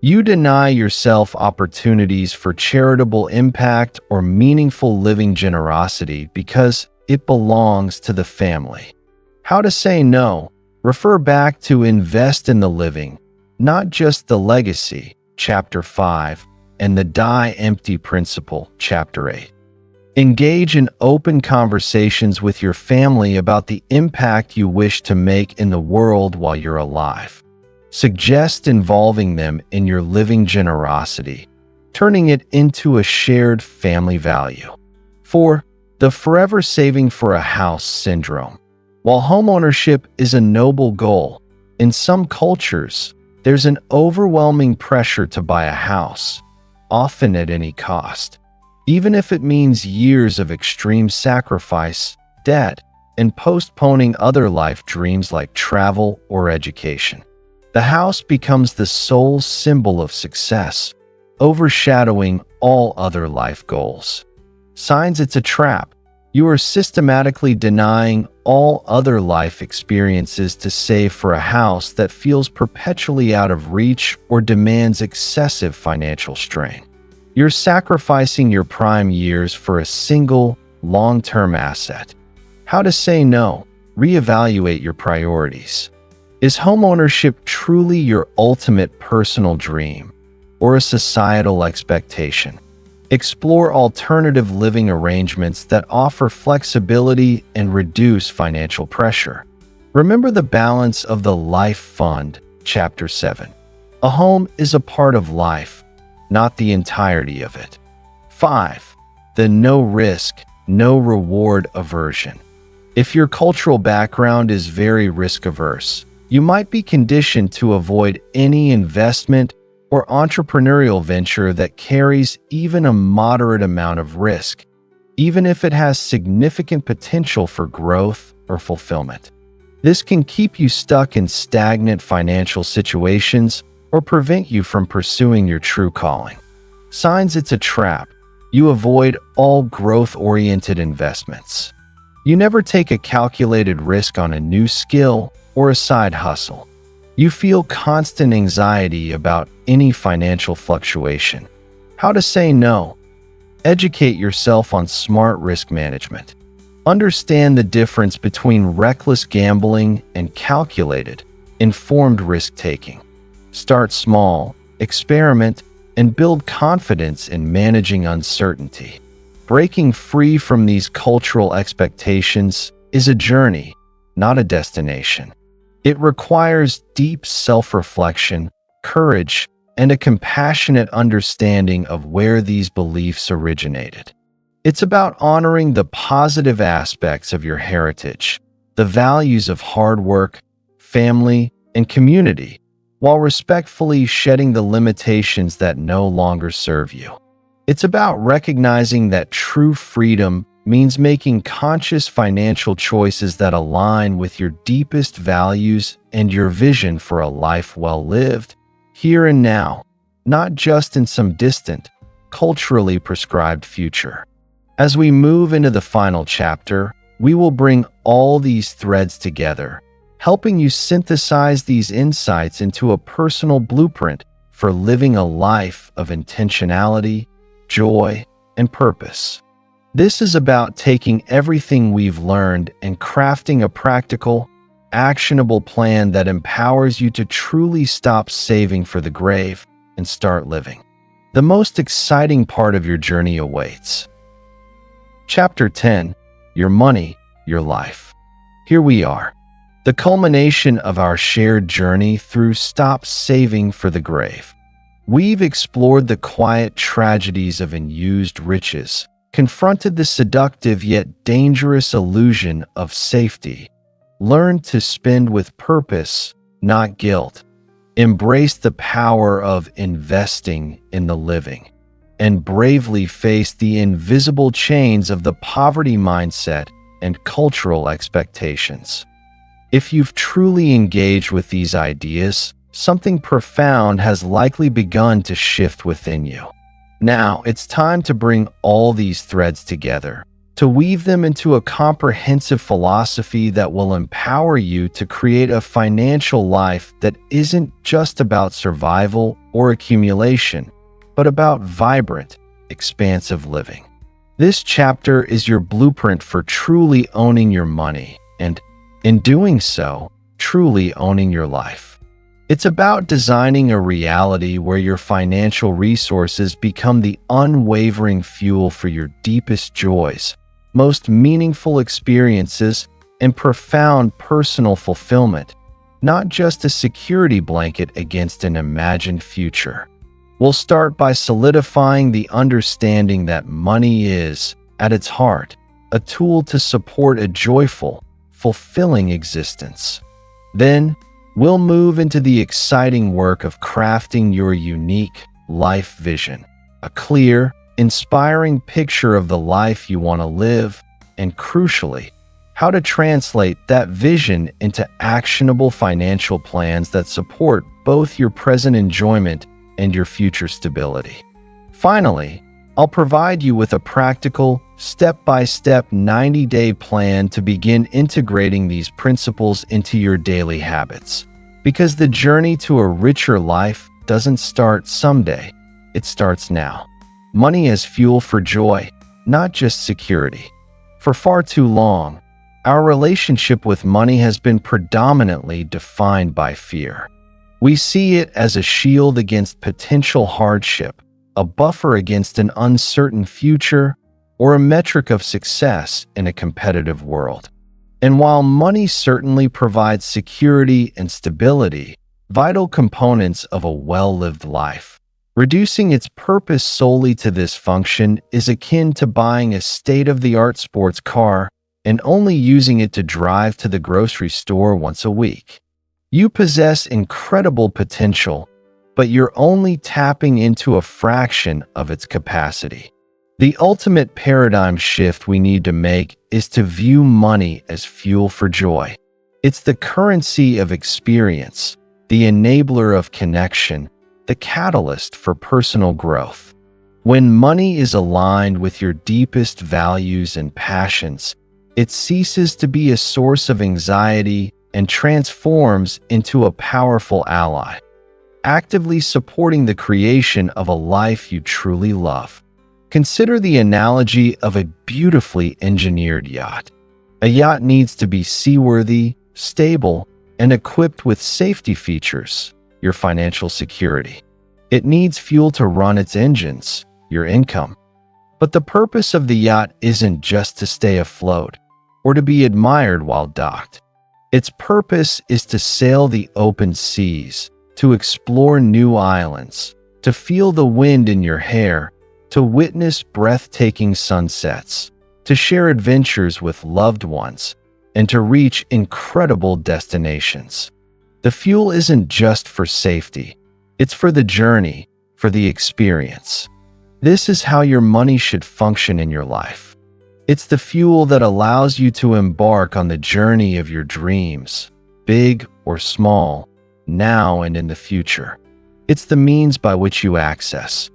You deny yourself opportunities for charitable impact or meaningful living generosity because it belongs to the family. How to say no? Refer back to Invest in the Living, Not Just the Legacy, Chapter 5, and the Die Empty Principle, Chapter 8. Engage in open conversations with your family about the impact you wish to make in the world while you're alive. Suggest involving them in your living generosity, turning it into a shared family value. 4. The forever saving for a house syndrome. While homeownership is a noble goal, in some cultures, there's an overwhelming pressure to buy a house, often at any cost. Even if it means years of extreme sacrifice, debt, and postponing other life dreams like travel or education. The house becomes the sole symbol of success, overshadowing all other life goals. Signs it's a trap. You are systematically denying all other life experiences to save for a house that feels perpetually out of reach or demands excessive financial strain. You're sacrificing your prime years for a single, long-term asset. How to say no? Reevaluate your priorities. Is homeownership truly your ultimate personal dream, or a societal expectation? Explore alternative living arrangements that offer flexibility and reduce financial pressure. Remember the balance of the Life Fund, Chapter 7. A home is a part of life, not the entirety of it. 5. The no risk, no reward aversion. If your cultural background is very risk-averse, you might be conditioned to avoid any investment or entrepreneurial venture that carries even a moderate amount of risk, even if it has significant potential for growth or fulfillment. This can keep you stuck in stagnant financial situations or prevent you from pursuing your true calling. Signs it's a trap. You avoid all growth-oriented investments. You never take a calculated risk on a new skill or a side hustle. You feel constant anxiety about any financial fluctuation. How to say no? Educate yourself on smart risk management. Understand the difference between reckless gambling and calculated, informed risk-taking. Start small, experiment, and build confidence in managing uncertainty. Breaking free from these cultural expectations is a journey, not a destination. It requires deep self-reflection, courage, and a compassionate understanding of where these beliefs originated. It's about honoring the positive aspects of your heritage, the values of hard work, family, and community, while respectfully shedding the limitations that no longer serve you. It's about recognizing that true freedom means making conscious financial choices that align with your deepest values and your vision for a life well lived, here and now, not just in some distant, culturally prescribed future. As we move into the final chapter, we will bring all these threads together, helping you synthesize these insights into a personal blueprint for living a life of intentionality, joy, and purpose. This is about taking everything we've learned and crafting a practical, actionable plan that empowers you to truly stop saving for the grave and start living. The most exciting part of your journey awaits. Chapter 10, Your Money, Your Life. Here we are, the culmination of our shared journey through Stop Saving for the Grave. We've explored the quiet tragedies of unused riches, confronted the seductive yet dangerous illusion of safety, learned to spend with purpose, not guilt, embraced the power of investing in the living, and bravely face the invisible chains of the poverty mindset and cultural expectations. If you've truly engaged with these ideas, something profound has likely begun to shift within you. Now, it's time to bring all these threads together, to weave them into a comprehensive philosophy that will empower you to create a financial life that isn't just about survival or accumulation, but about vibrant, expansive living. This chapter is your blueprint for truly owning your money and, in doing so, truly owning your life. It's about designing a reality where your financial resources become the unwavering fuel for your deepest joys, most meaningful experiences, and profound personal fulfillment, not just a security blanket against an imagined future. We'll start by solidifying the understanding that money is, at its heart, a tool to support a joyful, fulfilling existence. Then, we'll move into the exciting work of crafting your unique life vision, a clear, inspiring picture of the life you want to live, and crucially, how to translate that vision into actionable financial plans that support both your present enjoyment and your future stability. Finally, I'll provide you with a practical, step-by-step 90-day plan to begin integrating these principles into your daily habits. Because the journey to a richer life doesn't start someday, it starts now. Money as fuel for joy, not just security. For far too long, our relationship with money has been predominantly defined by fear. We see it as a shield against potential hardship, a buffer against an uncertain future, or a metric of success in a competitive world. And while money certainly provides security and stability, vital components of a well-lived life, reducing its purpose solely to this function is akin to buying a state-of-the-art sports car and only using it to drive to the grocery store once a week. You possess incredible potential, but you're only tapping into a fraction of its capacity. The ultimate paradigm shift we need to make is to view money as fuel for joy. It's the currency of experience, the enabler of connection, the catalyst for personal growth. When money is aligned with your deepest values and passions, it ceases to be a source of anxiety and transforms into a powerful ally, actively supporting the creation of a life you truly love. Consider the analogy of a beautifully engineered yacht. A yacht needs to be seaworthy, stable, and equipped with safety features, your financial security. It needs fuel to run its engines, your income. But the purpose of the yacht isn't just to stay afloat or to be admired while docked. Its purpose is to sail the open seas, to explore new islands, to feel the wind in your hair, to witness breathtaking sunsets, to share adventures with loved ones, and to reach incredible destinations. The fuel isn't just for safety, it's for the journey, for the experience. This is how your money should function in your life. It's the fuel that allows you to embark on the journey of your dreams, big or small, now and in the future. It's the means by which you access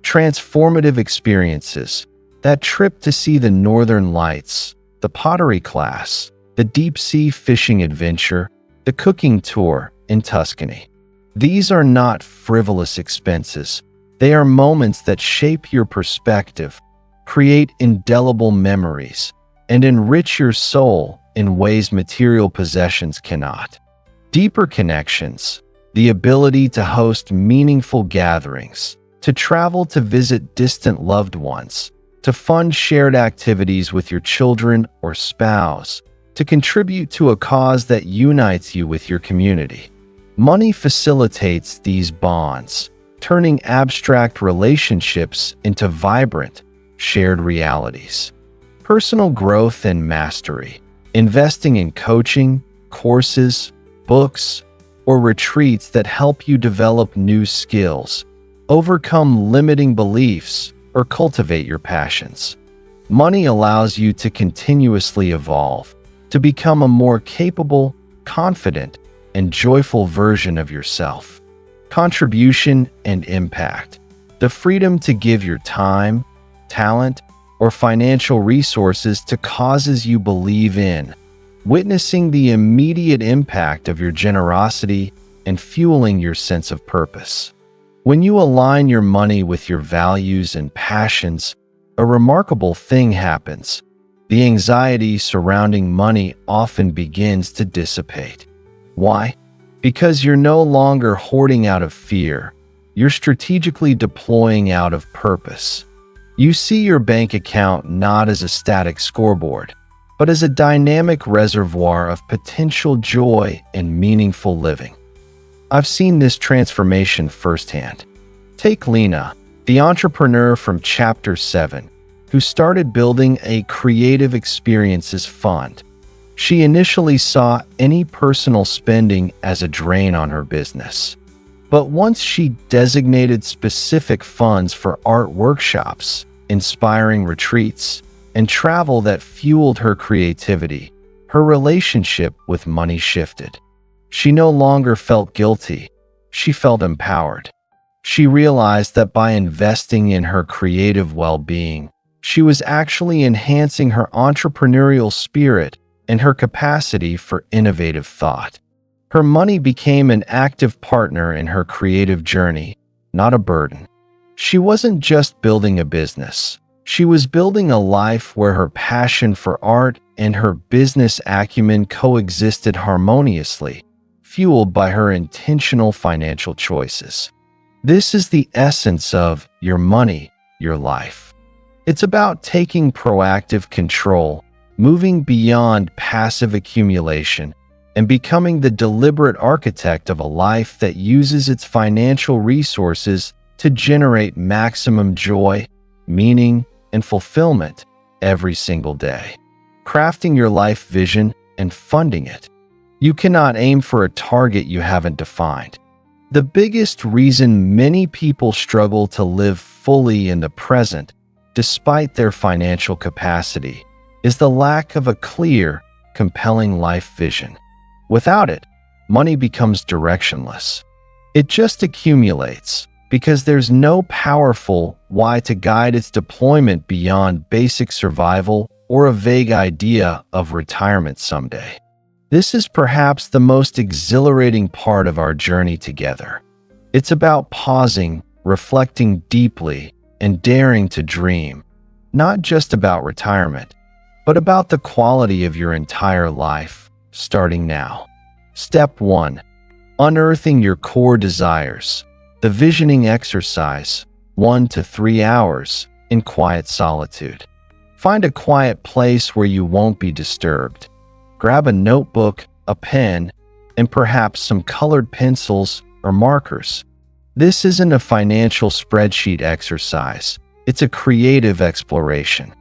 transformative experiences, that trip to see the northern lights, the pottery class, the deep-sea fishing adventure, the cooking tour in Tuscany. These are not frivolous expenses. They are moments that shape your perspective, create indelible memories, and enrich your soul in ways material possessions cannot. Deeper connections, the ability to host meaningful gatherings, to travel to visit distant loved ones, to fund shared activities with your children or spouse, to contribute to a cause that unites you with your community. Money facilitates these bonds, turning abstract relationships into vibrant, shared realities. Personal growth and mastery, investing in coaching, courses, books, or retreats that help you develop new skills, overcome limiting beliefs, or cultivate your passions. Money allows you to continuously evolve, to become a more capable, confident, and joyful version of yourself. Contribution and impact. The freedom to give your time, talent, or financial resources to causes you believe in, witnessing the immediate impact of your generosity and fueling your sense of purpose. When you align your money with your values and passions, a remarkable thing happens. The anxiety surrounding money often begins to dissipate. Why? Because you're no longer hoarding out of fear. You're strategically deploying out of purpose. You see your bank account not as a static scoreboard, but as a dynamic reservoir of potential joy and meaningful living. I've seen this transformation firsthand. Take Lena, the entrepreneur from Chapter 7, who started building a creative experiences fund. She initially saw any personal spending as a drain on her business. But once she designated specific funds for art workshops, inspiring retreats, and travel that fueled her creativity, her relationship with money shifted. She no longer felt guilty. She felt empowered. She realized that by investing in her creative well-being, she was actually enhancing her entrepreneurial spirit and her capacity for innovative thought. Her money became an active partner in her creative journey, not a burden. She wasn't just building a business. She was building a life where her passion for art and her business acumen coexisted harmoniously, fueled by her intentional financial choices. This is the essence of your money, your life. It's about taking proactive control, moving beyond passive accumulation, and becoming the deliberate architect of a life that uses its financial resources to generate maximum joy, meaning, and fulfillment every single day. Crafting your life vision and funding it. You cannot aim for a target you haven't defined. The biggest reason many people struggle to live fully in the present, despite their financial capacity, is the lack of a clear, compelling life vision. Without it, money becomes directionless. It just accumulates because there's no powerful why to guide its deployment beyond basic survival or a vague idea of retirement someday. This is perhaps the most exhilarating part of our journey together. It's about pausing, reflecting deeply, and daring to dream, not just about retirement, but about the quality of your entire life, starting now. Step 1. Unearthing your core desires. The visioning exercise, 1 to 3 hours, in quiet solitude. Find a quiet place where you won't be disturbed. Grab a notebook, a pen, and perhaps some colored pencils or markers. This isn't a financial spreadsheet exercise. It's a creative exploration.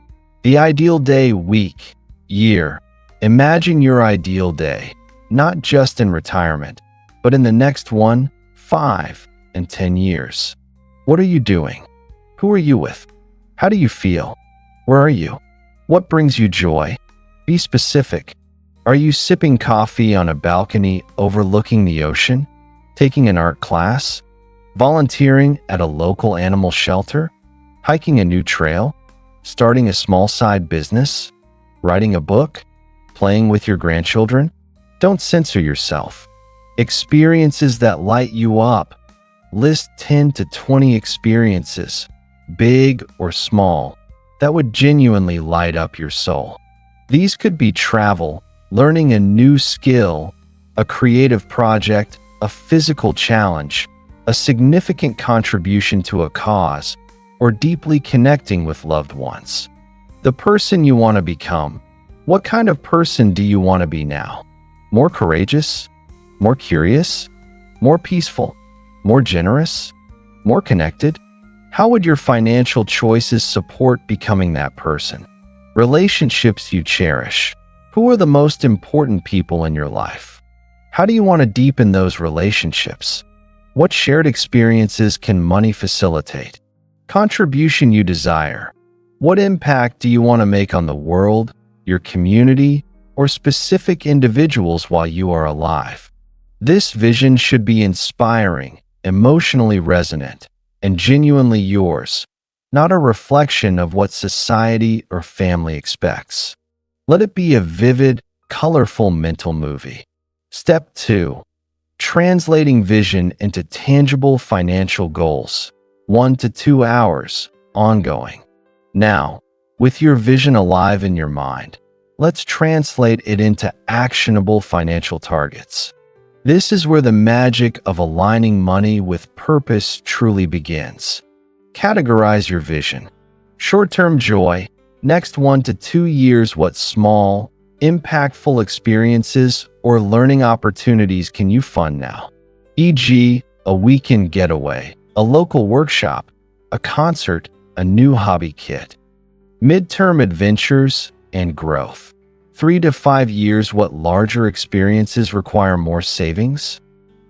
The ideal day, week, year. Imagine your ideal day, not just in retirement, but in the next 1, 5, and 10 years. What are you doing? Who are you with? How do you feel? Where are you? What brings you joy? Be specific. Are you sipping coffee on a balcony overlooking the ocean? Taking an art class? Volunteering at a local animal shelter? Hiking a new trail? Starting a small side business? Writing a book? Playing with your grandchildren? Don't censor yourself. Experiences that light you up. List 10 to 20 experiences, big or small, that would genuinely light up your soul. These could be travel, learning a new skill, a creative project, a physical challenge, a significant contribution to a cause, or deeply connecting with loved ones. The person you want to become. What kind of person do you want to be now? More courageous? More curious? More peaceful? More generous? More connected? How would your financial choices support becoming that person? Relationships you cherish. Who are the most important people in your life? How do you want to deepen those relationships? What shared experiences can money facilitate? Contribution you desire. What impact do you want to make on the world, your community, or specific individuals while you are alive? This vision should be inspiring, emotionally resonant, and genuinely yours, not a reflection of what society or family expects. Let it be a vivid, colorful mental movie. Step 2. Translating vision into tangible financial goals. 1 to 2 hours, ongoing. Now, with your vision alive in your mind, let's translate it into actionable financial targets. This is where the magic of aligning money with purpose truly begins. Categorize your vision. Short-term joy. Next 1 to 2 years, what small, impactful experiences or learning opportunities can you fund now? E.g., a weekend getaway, a local workshop, a concert, a new hobby kit. Midterm adventures and growth. 3 to 5 years, what larger experiences require more savings?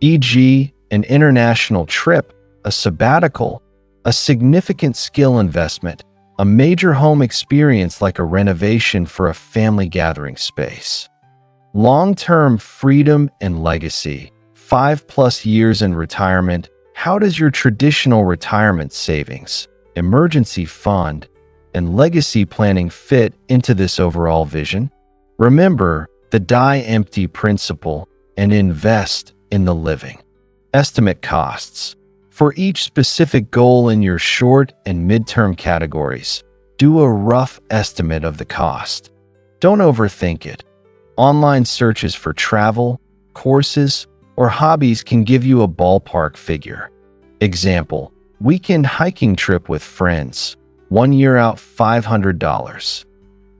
E.g., an international trip, a sabbatical, a significant skill investment, a major home experience like a renovation for a family gathering space. Long-term freedom and legacy. 5+ years in retirement. How does your traditional retirement savings, emergency fund, and legacy planning fit into this overall vision? Remember the die empty principle and invest in the living. Estimate costs. For each specific goal in your short and midterm categories, do a rough estimate of the cost. Don't overthink it. Online searches for travel, courses, or hobbies can give you a ballpark figure. Example, weekend hiking trip with friends, 1 year out $500.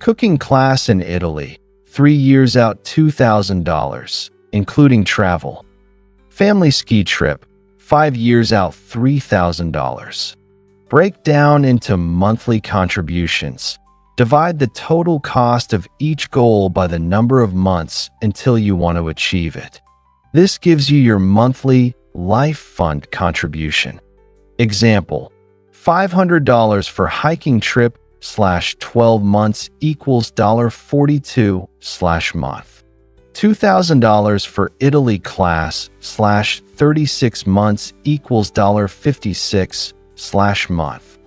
Cooking class in Italy, 3 years out $2,000, including travel. Family ski trip, 5 years out $3,000. Break down into monthly contributions. Divide the total cost of each goal by the number of months until you want to achieve it. This gives you your monthly life fund contribution. Example, $500 for hiking trip / 12 months equals $42/month. $2,000 for Italy class / 36 months equals $56/month.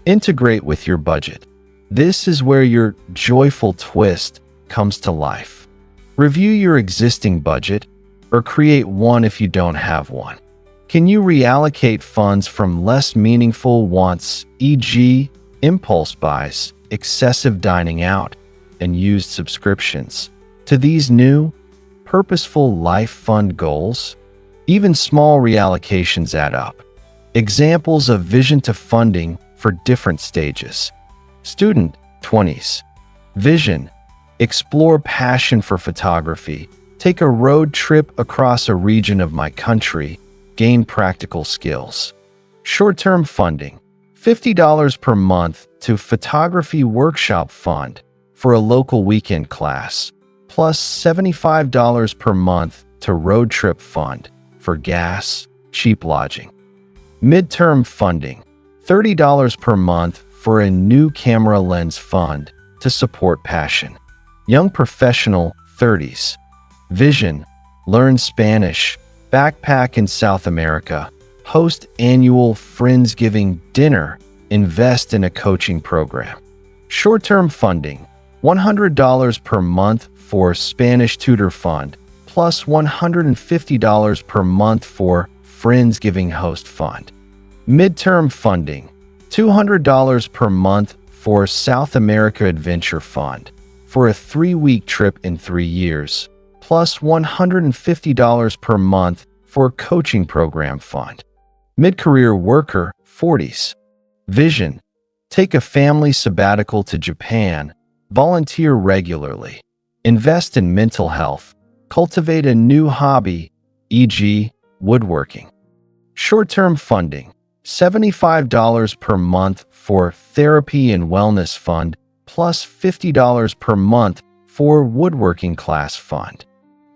Integrate with your budget. This is where your joyful twist comes to life. Review your existing budget or create one if you don't have one. Can you reallocate funds from less meaningful wants, e.g., impulse buys, excessive dining out, and used subscriptions, to these new, purposeful life fund goals? Even small reallocations add up. Examples of vision to funding for different stages. Student, 20s. Vision, explore passion for photography, take a road trip across a region of my country, gain practical skills. Short-term funding, $50 per month to photography workshop fund for a local weekend class, plus $75 per month to road trip fund for gas, cheap lodging. Midterm funding, $30 per month for a new camera lens fund to support passion. Young professional, 30s. Vision, learn Spanish, backpack in South America, host annual Friendsgiving dinner, invest in a coaching program. Short-term funding, $100 per month for Spanish tutor fund, plus $150 per month for Friendsgiving host fund. Midterm funding, $200 per month for South America Adventure Fund for a 3-week trip in 3 years, plus $150 per month for Coaching Program Fund. Mid-career worker, 40s. Vision, take a family sabbatical to Japan, volunteer regularly, invest in mental health, cultivate a new hobby, e.g., woodworking. Short-term funding, $75 per month for Therapy and Wellness Fund, plus $50 per month for Woodworking Class Fund.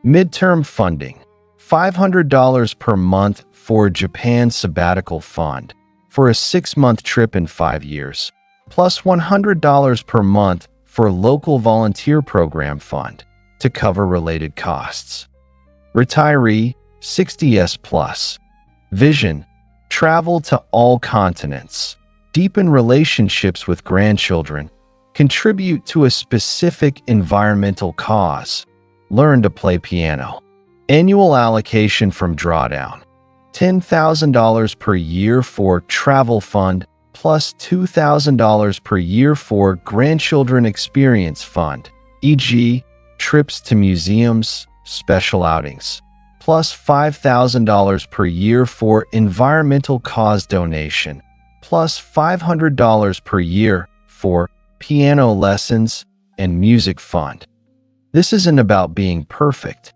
Midterm funding, $500 per month for Japan Sabbatical Fund for a 6-month trip in 5 years, plus $100 per month for Local Volunteer Program Fund to cover related costs. Retiree, 60s plus. Vision, travel to all continents, deepen relationships with grandchildren, contribute to a specific environmental cause, learn to play piano. Annual allocation from drawdown, $10,000 per year for travel fund, plus $2,000 per year for grandchildren experience fund, e.g., trips to museums, special outings, plus $5,000 per year for environmental cause donation, plus $500 per year for piano lessons and music fund. This isn't about being perfect.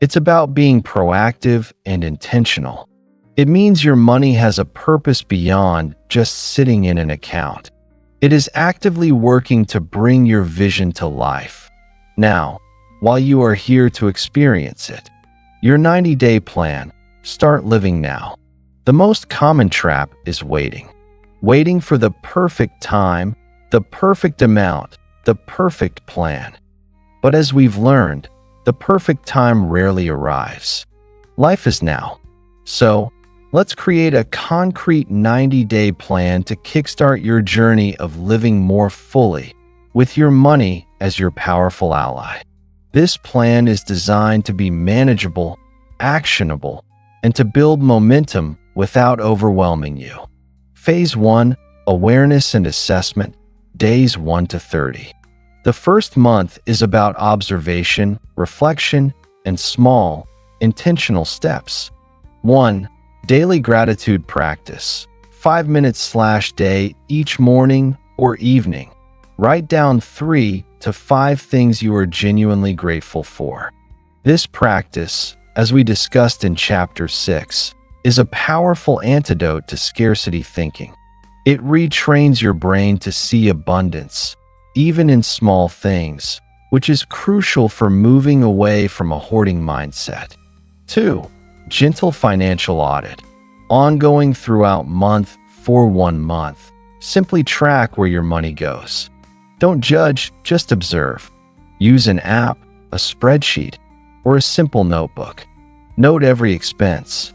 It's about being proactive and intentional. It means your money has a purpose beyond just sitting in an account. It is actively working to bring your vision to life. Now, while you are here to experience it, your 90-day plan, start living now. The most common trap is waiting. Waiting for the perfect time, the perfect amount, the perfect plan. But as we've learned, the perfect time rarely arrives. Life is now. So, let's create a concrete 90-day plan to kickstart your journey of living more fully, with your money as your powerful ally. This plan is designed to be manageable, actionable, and to build momentum without overwhelming you. Phase 1, Awareness and Assessment, days 1 to 30. The first month is about observation, reflection, and small, intentional steps. 1. Daily gratitude practice. 5 minutes/day each morning or evening. Write down 3 to 5 things you are genuinely grateful for. This practice, as we discussed in Chapter 6, is a powerful antidote to scarcity thinking. It retrains your brain to see abundance, even in small things, which is crucial for moving away from a hoarding mindset. 2. Gentle financial audit. Ongoing throughout month for 1 month. Simply track where your money goes. Don't judge, just observe. Use an app, a spreadsheet, or a simple notebook. Note every expense.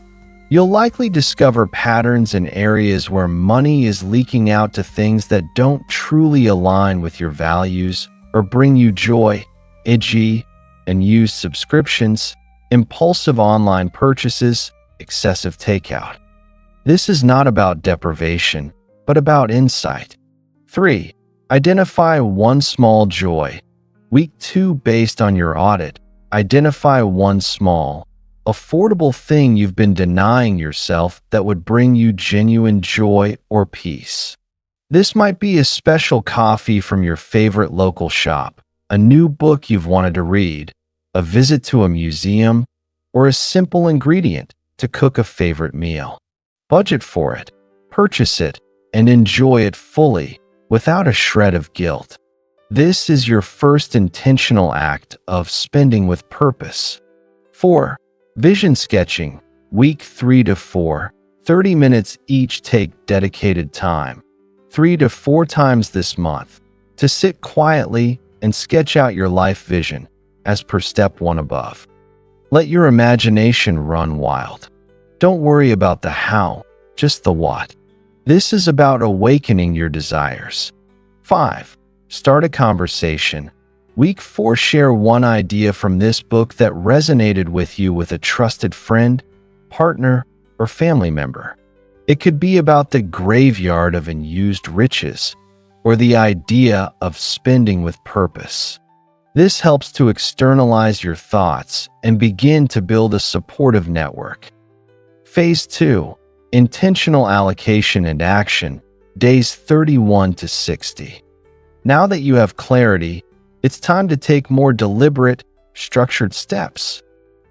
You'll likely discover patterns in areas where money is leaking out to things that don't truly align with your values or bring you joy, e.g., unused subscriptions, impulsive online purchases, excessive takeout. This is not about deprivation, but about insight. 3. Identify one small joy. Week 2, based on your audit, identify one small, affordable thing you've been denying yourself that would bring you genuine joy or peace. This might be a special coffee from your favorite local shop, a new book you've wanted to read, a visit to a museum, or a simple ingredient to cook a favorite meal. Budget for it, purchase it, and enjoy it fully without a shred of guilt. This is your first intentional act of spending with purpose. 4. Vision sketching. Week 3 to 4. 30 minutes each. Take dedicated time, 3 to 4 times this month, to sit quietly and sketch out your life vision, as per step 1 above. Let your imagination run wild. Don't worry about the how, just the what. This is about awakening your desires. 5. Start a conversation. Week 4. Share one idea from this book that resonated with you with a trusted friend, partner, or family member. It could be about the graveyard of unused riches, or the idea of spending with purpose. This helps to externalize your thoughts and begin to build a supportive network. Phase 2. Intentional allocation and action, days 31 to 60. Now that you have clarity, it's time to take more deliberate, structured steps.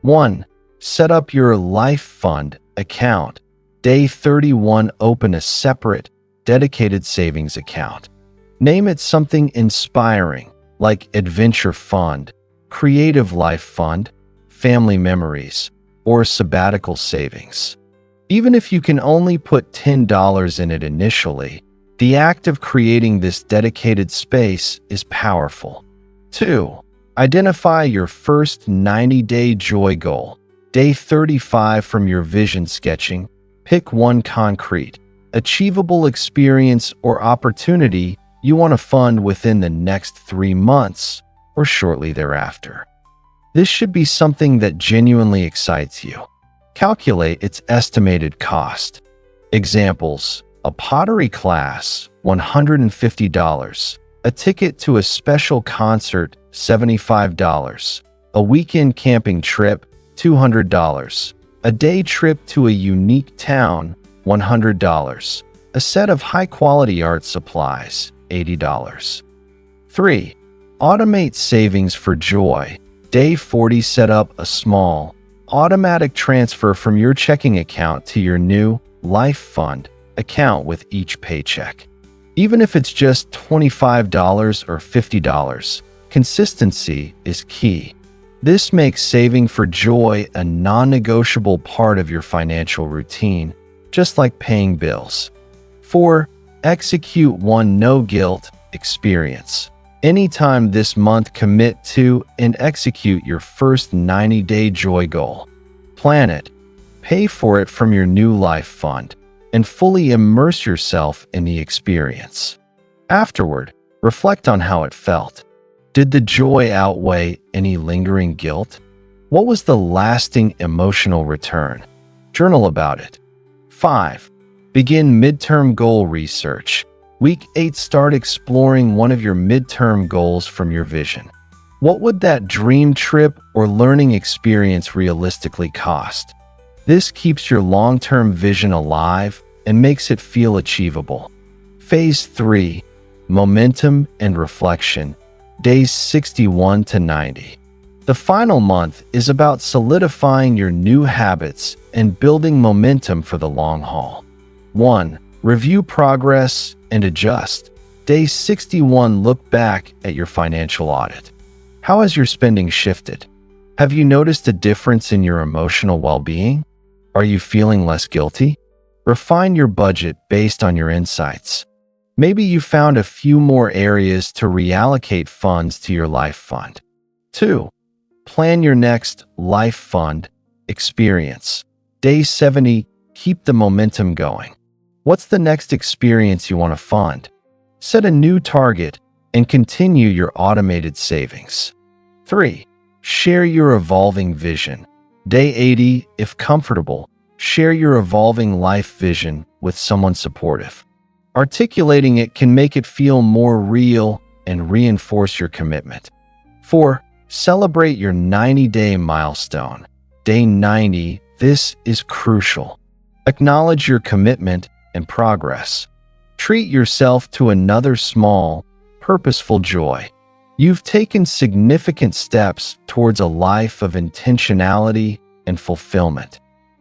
1. Set up your Life Fund account. Day 31. Open a separate, dedicated savings account. Name it something inspiring, like Adventure Fund, Creative Life Fund, Family Memories, or sabbatical savings. Even if you can only put $10 in it initially, the act of creating this dedicated space is powerful. 2. Identify your first 90-day joy goal. Day 35 from your vision sketching, pick one concrete, achievable experience or opportunity you want to fund within the next 3 months or shortly thereafter. This should be something that genuinely excites you. Calculate its estimated cost. Examples: a pottery class, $150, a ticket to a special concert, $75, a weekend camping trip, $200, a day trip to a unique town, $100, a set of high-quality art supplies, $80. 3. Automate savings for joy. Day 40, set up a small, automatic transfer from your checking account to your new Life Fund account with each paycheck. Even if it's just $25 or $50, consistency is key. This makes saving for joy a non-negotiable part of your financial routine, just like paying bills. 4. Execute one no-guilt experience. Anytime this month, commit to and execute your first 90-day joy goal. Plan it, pay for it from your new Life Fund, and fully immerse yourself in the experience. Afterward, reflect on how it felt. Did the joy outweigh any lingering guilt? What was the lasting emotional return? Journal about it. 5. Begin midterm goal research. Week 8, start exploring one of your midterm goals from your vision. What would that dream trip or learning experience realistically cost? This keeps your long-term vision alive and makes it feel achievable. Phase 3. Momentum and reflection. Days 61 to 90. The final month is about solidifying your new habits and building momentum for the long haul. 1. Review progress and adjust. Day 61, look back at your financial audit. How has your spending shifted? Have you noticed a difference in your emotional well-being? Are you feeling less guilty? Refine your budget based on your insights. Maybe you found a few more areas to reallocate funds to your Life Fund. 2. Plan your next Life Fund experience. Day 70, keep the momentum going. What's the next experience you want to fund? Set a new target and continue your automated savings. 3. Share your evolving vision. Day 80, if comfortable, share your evolving life vision with someone supportive. Articulating it can make it feel more real and reinforce your commitment. 4. Celebrate your 90-day milestone. Day 90, this is crucial. Acknowledge your commitment and progress. Treat yourself to another small, purposeful joy. You've taken significant steps towards a life of intentionality and fulfillment.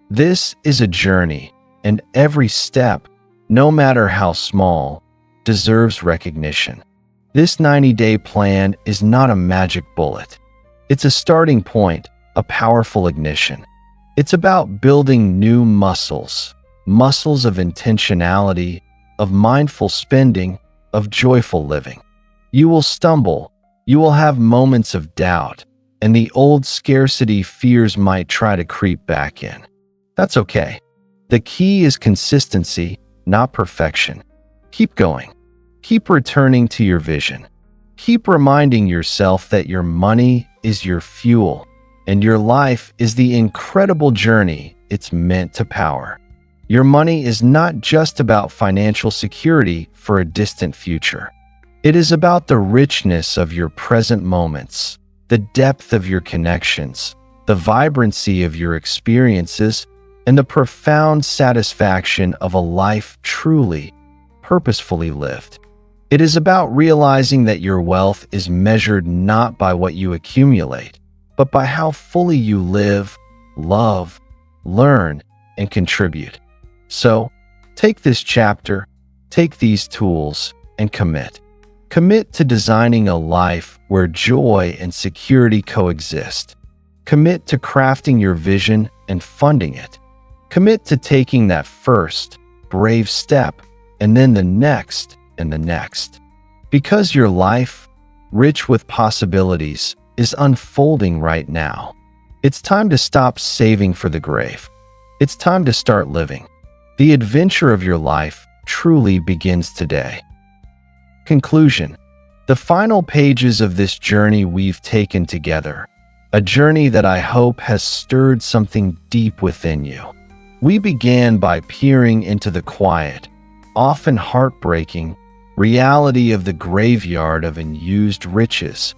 This is a journey, and every step, no matter how small, deserves recognition. This 90-day plan is not a magic bullet. It's a starting point, a powerful ignition. It's about building new muscles of intentionality, of mindful spending, of joyful living. You will stumble, you will have moments of doubt, and the old scarcity fears might try to creep back in. That's okay. The key is consistency, not perfection. Keep going. Keep returning to your vision. Keep reminding yourself that your money is your fuel, and your life is the incredible journey it's meant to power. Your money is not just about financial security for a distant future. It is about the richness of your present moments, the depth of your connections, the vibrancy of your experiences, and the profound satisfaction of a life truly, purposefully lived. It is about realizing that your wealth is measured not by what you accumulate, but by how fully you live, love, learn, and contribute. So, take this chapter, take these tools, and commit. Commit to designing a life where joy and security coexist. Commit to crafting your vision and funding it. Commit to taking that first, brave step, and then the next and the next. Because your life, rich with possibilities, is unfolding right now. It's time to stop saving for the grave. It's time to start living. The adventure of your life truly begins today. Conclusion. The final pages of this journey we've taken together, a journey that I hope has stirred something deep within you. We began by peering into the quiet, often heartbreaking, reality of the graveyard of unused riches,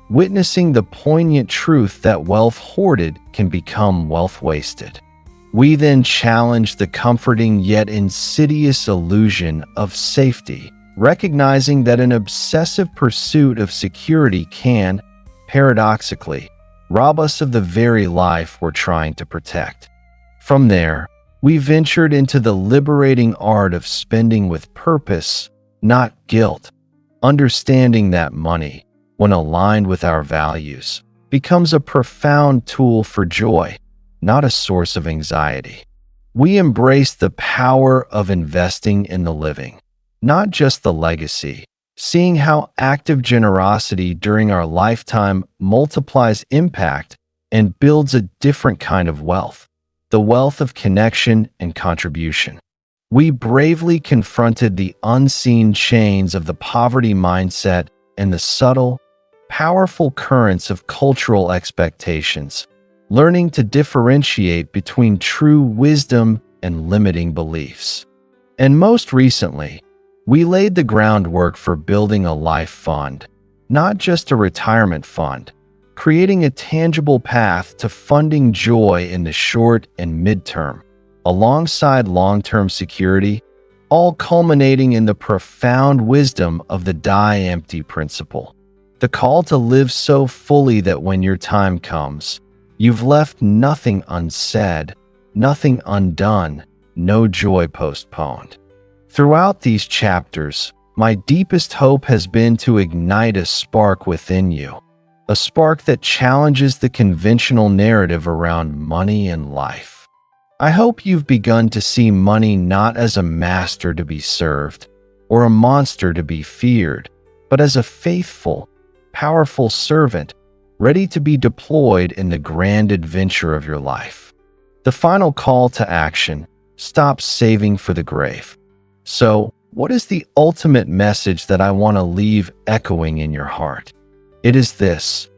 witnessing the poignant truth that wealth hoarded can become wealth wasted. We then challenged the comforting yet insidious illusion of safety, recognizing that an obsessive pursuit of security can, paradoxically, rob us of the very life we're trying to protect. From there, we ventured into the liberating art of spending with purpose, not guilt, understanding that money, when aligned with our values, becomes a profound tool for joy, not a source of anxiety. We embrace the power of investing in the living, not just the legacy, seeing how active generosity during our lifetime multiplies impact and builds a different kind of wealth, the wealth of connection and contribution. We bravely confronted the unseen chains of the poverty mindset and the subtle, powerful currents of cultural expectations, learning to differentiate between true wisdom and limiting beliefs. And most recently, we laid the groundwork for building a life fund, not just a retirement fund, creating a tangible path to funding joy in the short and midterm, alongside long-term security, all culminating in the profound wisdom of the die empty principle. The call to live so fully that when your time comes, you've left nothing unsaid, nothing undone, no joy postponed. Throughout these chapters, my deepest hope has been to ignite a spark within you, a spark that challenges the conventional narrative around money and life. I hope you've begun to see money not as a master to be served or a monster to be feared, but as a faithful, powerful servant ready to be deployed in the grand adventure of your life. The final call to action: stop saving for the grave. So, what is the ultimate message that I want to leave echoing in your heart? It is this: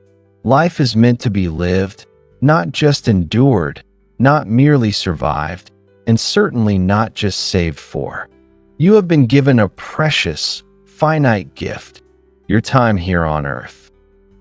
life is meant to be lived, not just endured, not merely survived, and certainly not just saved for. You have been given a precious, finite gift: your time here on earth.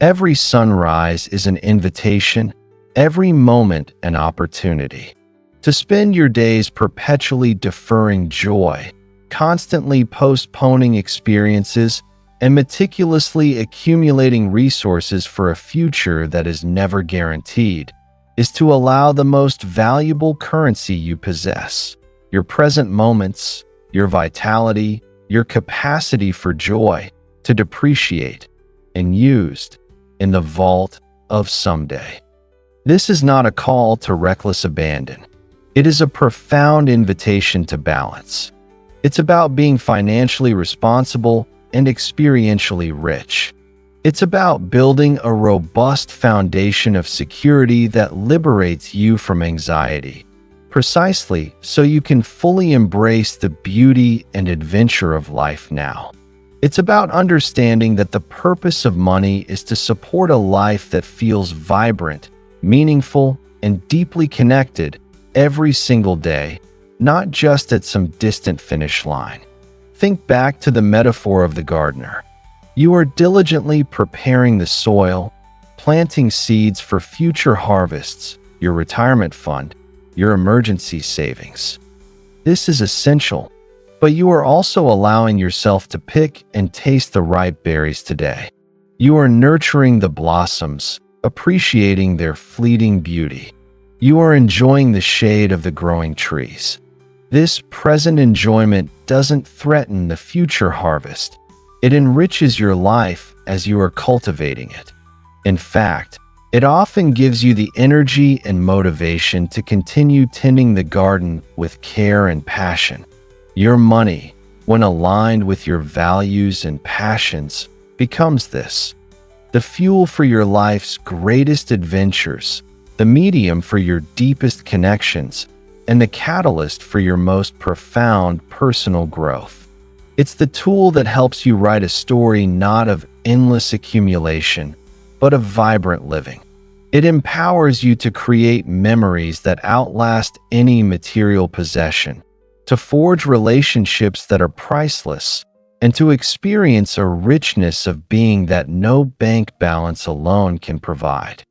Every sunrise is an invitation, every moment an opportunity. To spend your days perpetually deferring joy, constantly postponing experiences, and meticulously accumulating resources for a future that is never guaranteed, is to allow the most valuable currency you possess, your present moments, your vitality, your capacity for joy, to depreciate and used in the vault of someday. This is not a call to reckless abandon. It is a profound invitation to balance. It's about being financially responsible and experientially rich. It's about building a robust foundation of security that liberates you from anxiety, precisely so you can fully embrace the beauty and adventure of life now. It's about understanding that the purpose of money is to support a life that feels vibrant, meaningful, and deeply connected every single day, not just at some distant finish line. Think back to the metaphor of the gardener. You are diligently preparing the soil, planting seeds for future harvests, your retirement fund, your emergency savings. This is essential, but you are also allowing yourself to pick and taste the ripe berries today. You are nurturing the blossoms, appreciating their fleeting beauty. You are enjoying the shade of the growing trees. This present enjoyment doesn't threaten the future harvest. It enriches your life as you are cultivating it. In fact, It often gives you the energy and motivation to continue tending the garden with care and passion. Your money, when aligned with your values and passions, becomes this: the fuel for your life's greatest adventures, the medium for your deepest connections, and the catalyst for your most profound personal growth. It's the tool that helps you write a story not of endless accumulation, but of vibrant living. It empowers you to create memories that outlast any material possession, to forge relationships that are priceless, and to experience a richness of being that no bank balance alone can provide.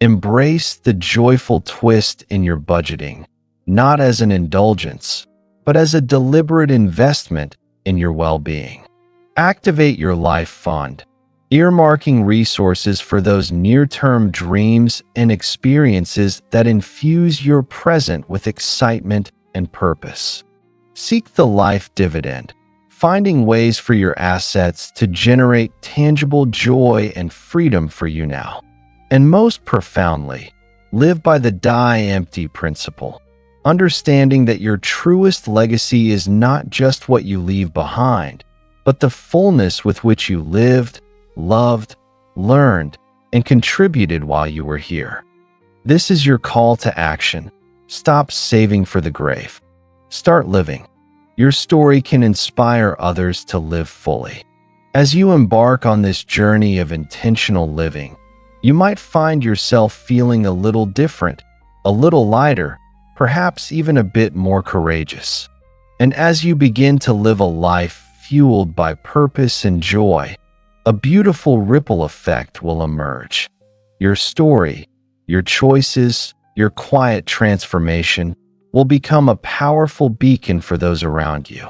Embrace the joyful twist in your budgeting, not as an indulgence, but as a deliberate investment in your well-being. Activate your life fund, earmarking resources for those near-term dreams and experiences that infuse your present with excitement and purpose. Seek the life dividend, finding ways for your assets to generate tangible joy and freedom for you now. And most profoundly, live by the die empty principle, understanding that your truest legacy is not just what you leave behind, but the fullness with which you lived, loved, learned, and contributed while you were here. This is your call to action. Stop saving for the grave. Start living. Your story can inspire others to live fully. As you embark on this journey of intentional living, you might find yourself feeling a little different, a little lighter, perhaps even a bit more courageous. And as you begin to live a life fueled by purpose and joy, a beautiful ripple effect will emerge. Your story, your choices, your quiet transformation will become a powerful beacon for those around you.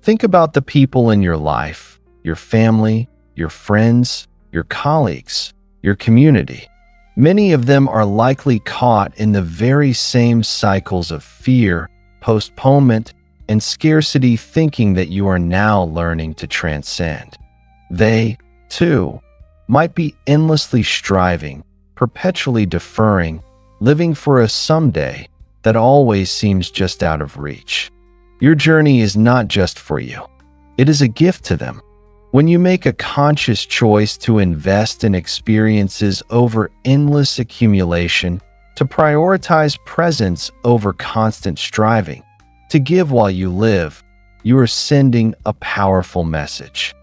Think about the people in your life, your family, your friends, your colleagues, your community. Many of them are likely caught in the very same cycles of fear, postponement, and scarcity thinking that you are now learning to transcend. They, too, might be endlessly striving, perpetually deferring, living for a someday that always seems just out of reach. Your journey is not just for you. It is a gift to them. When you make a conscious choice to invest in experiences over endless accumulation, to prioritize presence over constant striving, to give while you live, you are sending a powerful message.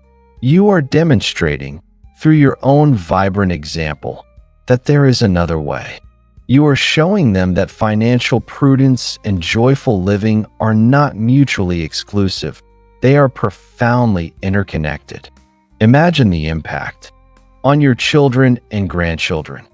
You are demonstrating, through your own vibrant example, that there is another way. You are showing them that financial prudence and joyful living are not mutually exclusive. They are profoundly interconnected. Imagine the impact on your children and grandchildren.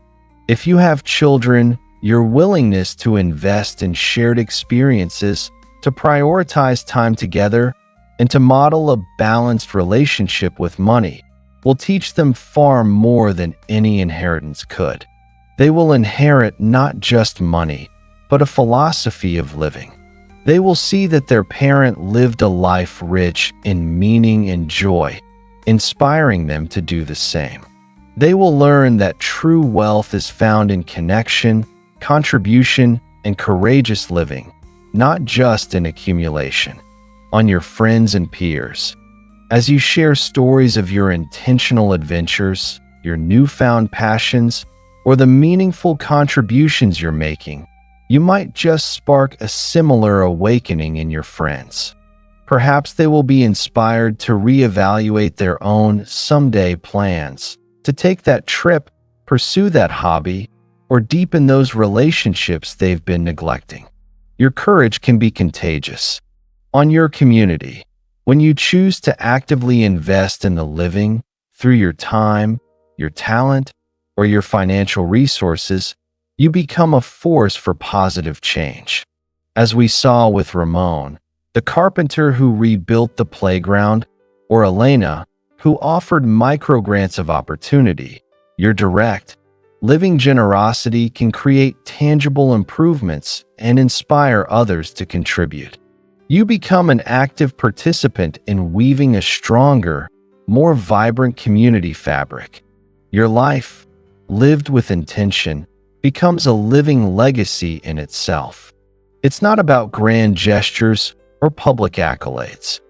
If you have children, your willingness to invest in shared experiences, to prioritize time together, and to model a balanced relationship with money will teach them far more than any inheritance could. They will inherit not just money, but a philosophy of living. They will see that their parent lived a life rich in meaning and joy, inspiring them to do the same. They will learn that true wealth is found in connection, contribution, and courageous living, not just in accumulation. On your friends and peers, as you share stories of your intentional adventures, your newfound passions, or the meaningful contributions you're making, you might just spark a similar awakening in your friends. Perhaps they will be inspired to reevaluate their own someday plans, to take that trip, pursue that hobby, or deepen those relationships they've been neglecting. Your courage can be contagious. On your community, when you choose to actively invest in the living through your time, your talent, or your financial resources, you become a force for positive change. As we saw with Ramon, the carpenter who rebuilt the playground, or Elena, who offered microgrants of opportunity, your direct, living generosity can create tangible improvements and inspire others to contribute. You become an active participant in weaving a stronger, more vibrant community fabric. Your life, lived with intention, becomes a living legacy in itself. It's not about grand gestures or public accolades.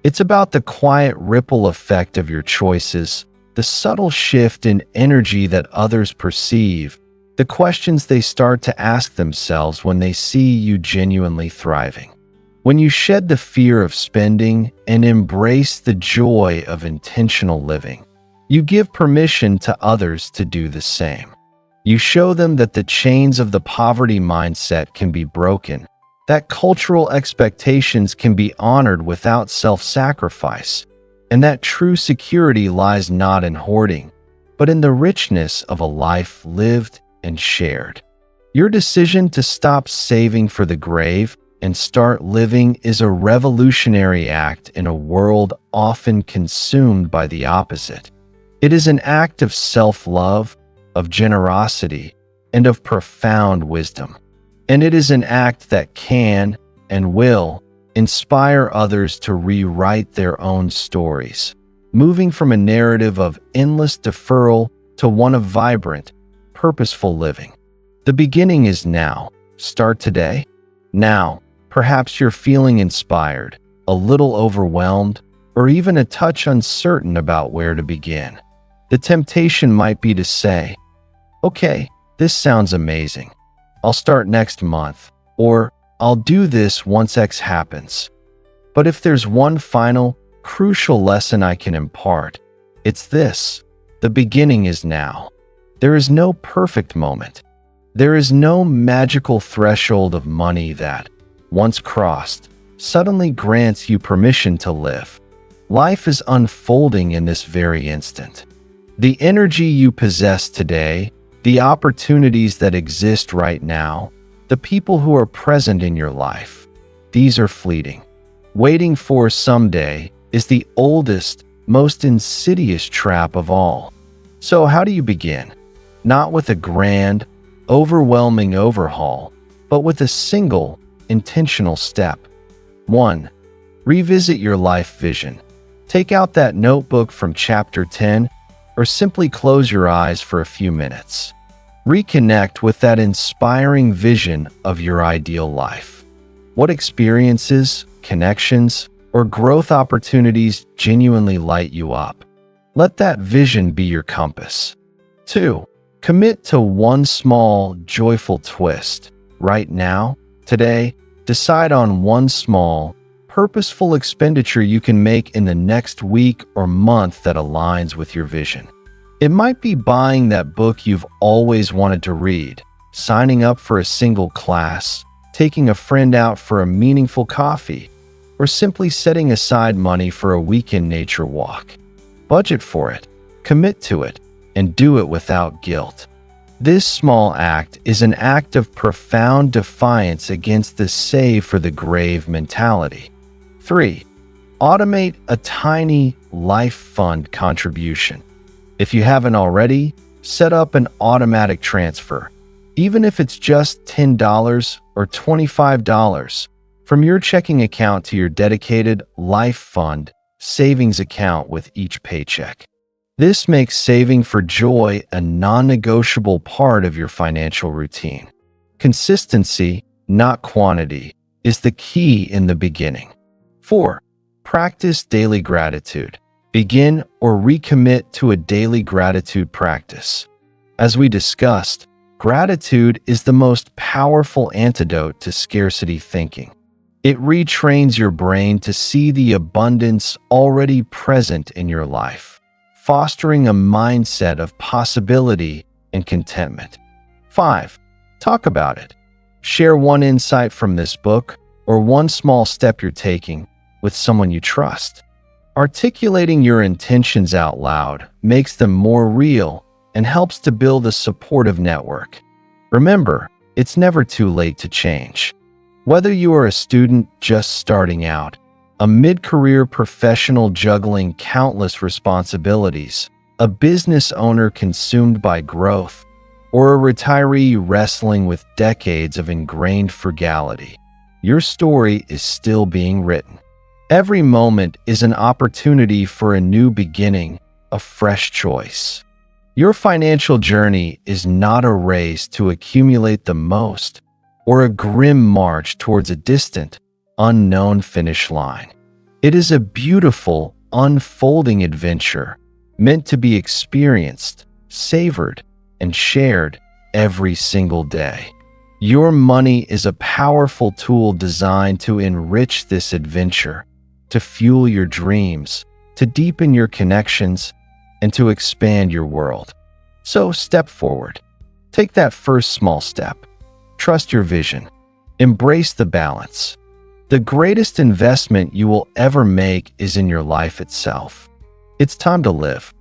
It's about the quiet ripple effect of your choices, the subtle shift in energy that others perceive, the questions they start to ask themselves when they see you genuinely thriving. When you shed the fear of spending and embrace the joy of intentional living, you give permission to others to do the same. You show them that the chains of the poverty mindset can be broken, that cultural expectations can be honored without self-sacrifice, and that true security lies not in hoarding, but in the richness of a life lived and shared. Your decision to stop saving for the grave and start living is a revolutionary act in a world often consumed by the opposite. It is an act of self-love, of generosity, and of profound wisdom. And it is an act that can and will inspire others to rewrite their own stories, moving from a narrative of endless deferral to one of vibrant, purposeful living. The beginning is now. Start today. Now, perhaps you're feeling inspired, a little overwhelmed, or even a touch uncertain about where to begin. The temptation might be to say, "Okay, this sounds amazing. I'll start next month," or "I'll do this once X happens." But if there's one final, crucial lesson I can impart, it's this: the beginning is now. There is no perfect moment. There is no magical threshold of money that, once crossed, suddenly grants you permission to live. Life is unfolding in this very instant. The energy you possess today, the opportunities that exist right now, the people who are present in your life, these are fleeting. Waiting for someday is the oldest, most insidious trap of all. So how do you begin? Not with a grand, overwhelming overhaul, but with a single, intentional step. 1. Revisit your life vision. Take out that notebook from chapter 10, or simply close your eyes for a few minutes. Reconnect with that inspiring vision of your ideal life. What experiences, connections, or growth opportunities genuinely light you up? Let that vision be your compass. 2. Commit to one small, joyful twist. Right now, today, decide on one small, purposeful expenditure you can make in the next week or month that aligns with your vision. It might be buying that book you've always wanted to read, signing up for a single class, taking a friend out for a meaningful coffee, or simply setting aside money for a weekend nature walk. Budget for it, commit to it, and do it without guilt. This small act is an act of profound defiance against the save for the grave mentality. 3. Automate a tiny life fund contribution. If you haven't already, set up an automatic transfer, even if it's just $10 or $25, from your checking account to your dedicated life fund savings account with each paycheck. This makes saving for joy a non-negotiable part of your financial routine. Consistency, not quantity, is the key in the beginning. 4. Practice daily gratitude. Begin or recommit to a daily gratitude practice. As we discussed, gratitude is the most powerful antidote to scarcity thinking. It retrains your brain to see the abundance already present in your life, fostering a mindset of possibility and contentment. 5. Talk about it. Share one insight from this book or one small step you're taking with someone you trust. Articulating your intentions out loud makes them more real and helps to build a supportive network. Remember, it's never too late to change. Whether you are a student just starting out, a mid-career professional juggling countless responsibilities, a business owner consumed by growth, or a retiree wrestling with decades of ingrained frugality, your story is still being written. Every moment is an opportunity for a new beginning, a fresh choice. Your financial journey is not a race to accumulate the most or a grim march towards a distant, unknown finish line. It is a beautiful, unfolding adventure meant to be experienced, savored, and shared every single day. Your money is a powerful tool designed to enrich this adventure, to fuel your dreams, to deepen your connections, and to expand your world. So step forward. Take that first small step. Trust your vision. Embrace the balance. The greatest investment you will ever make is in your life itself. It's time to live.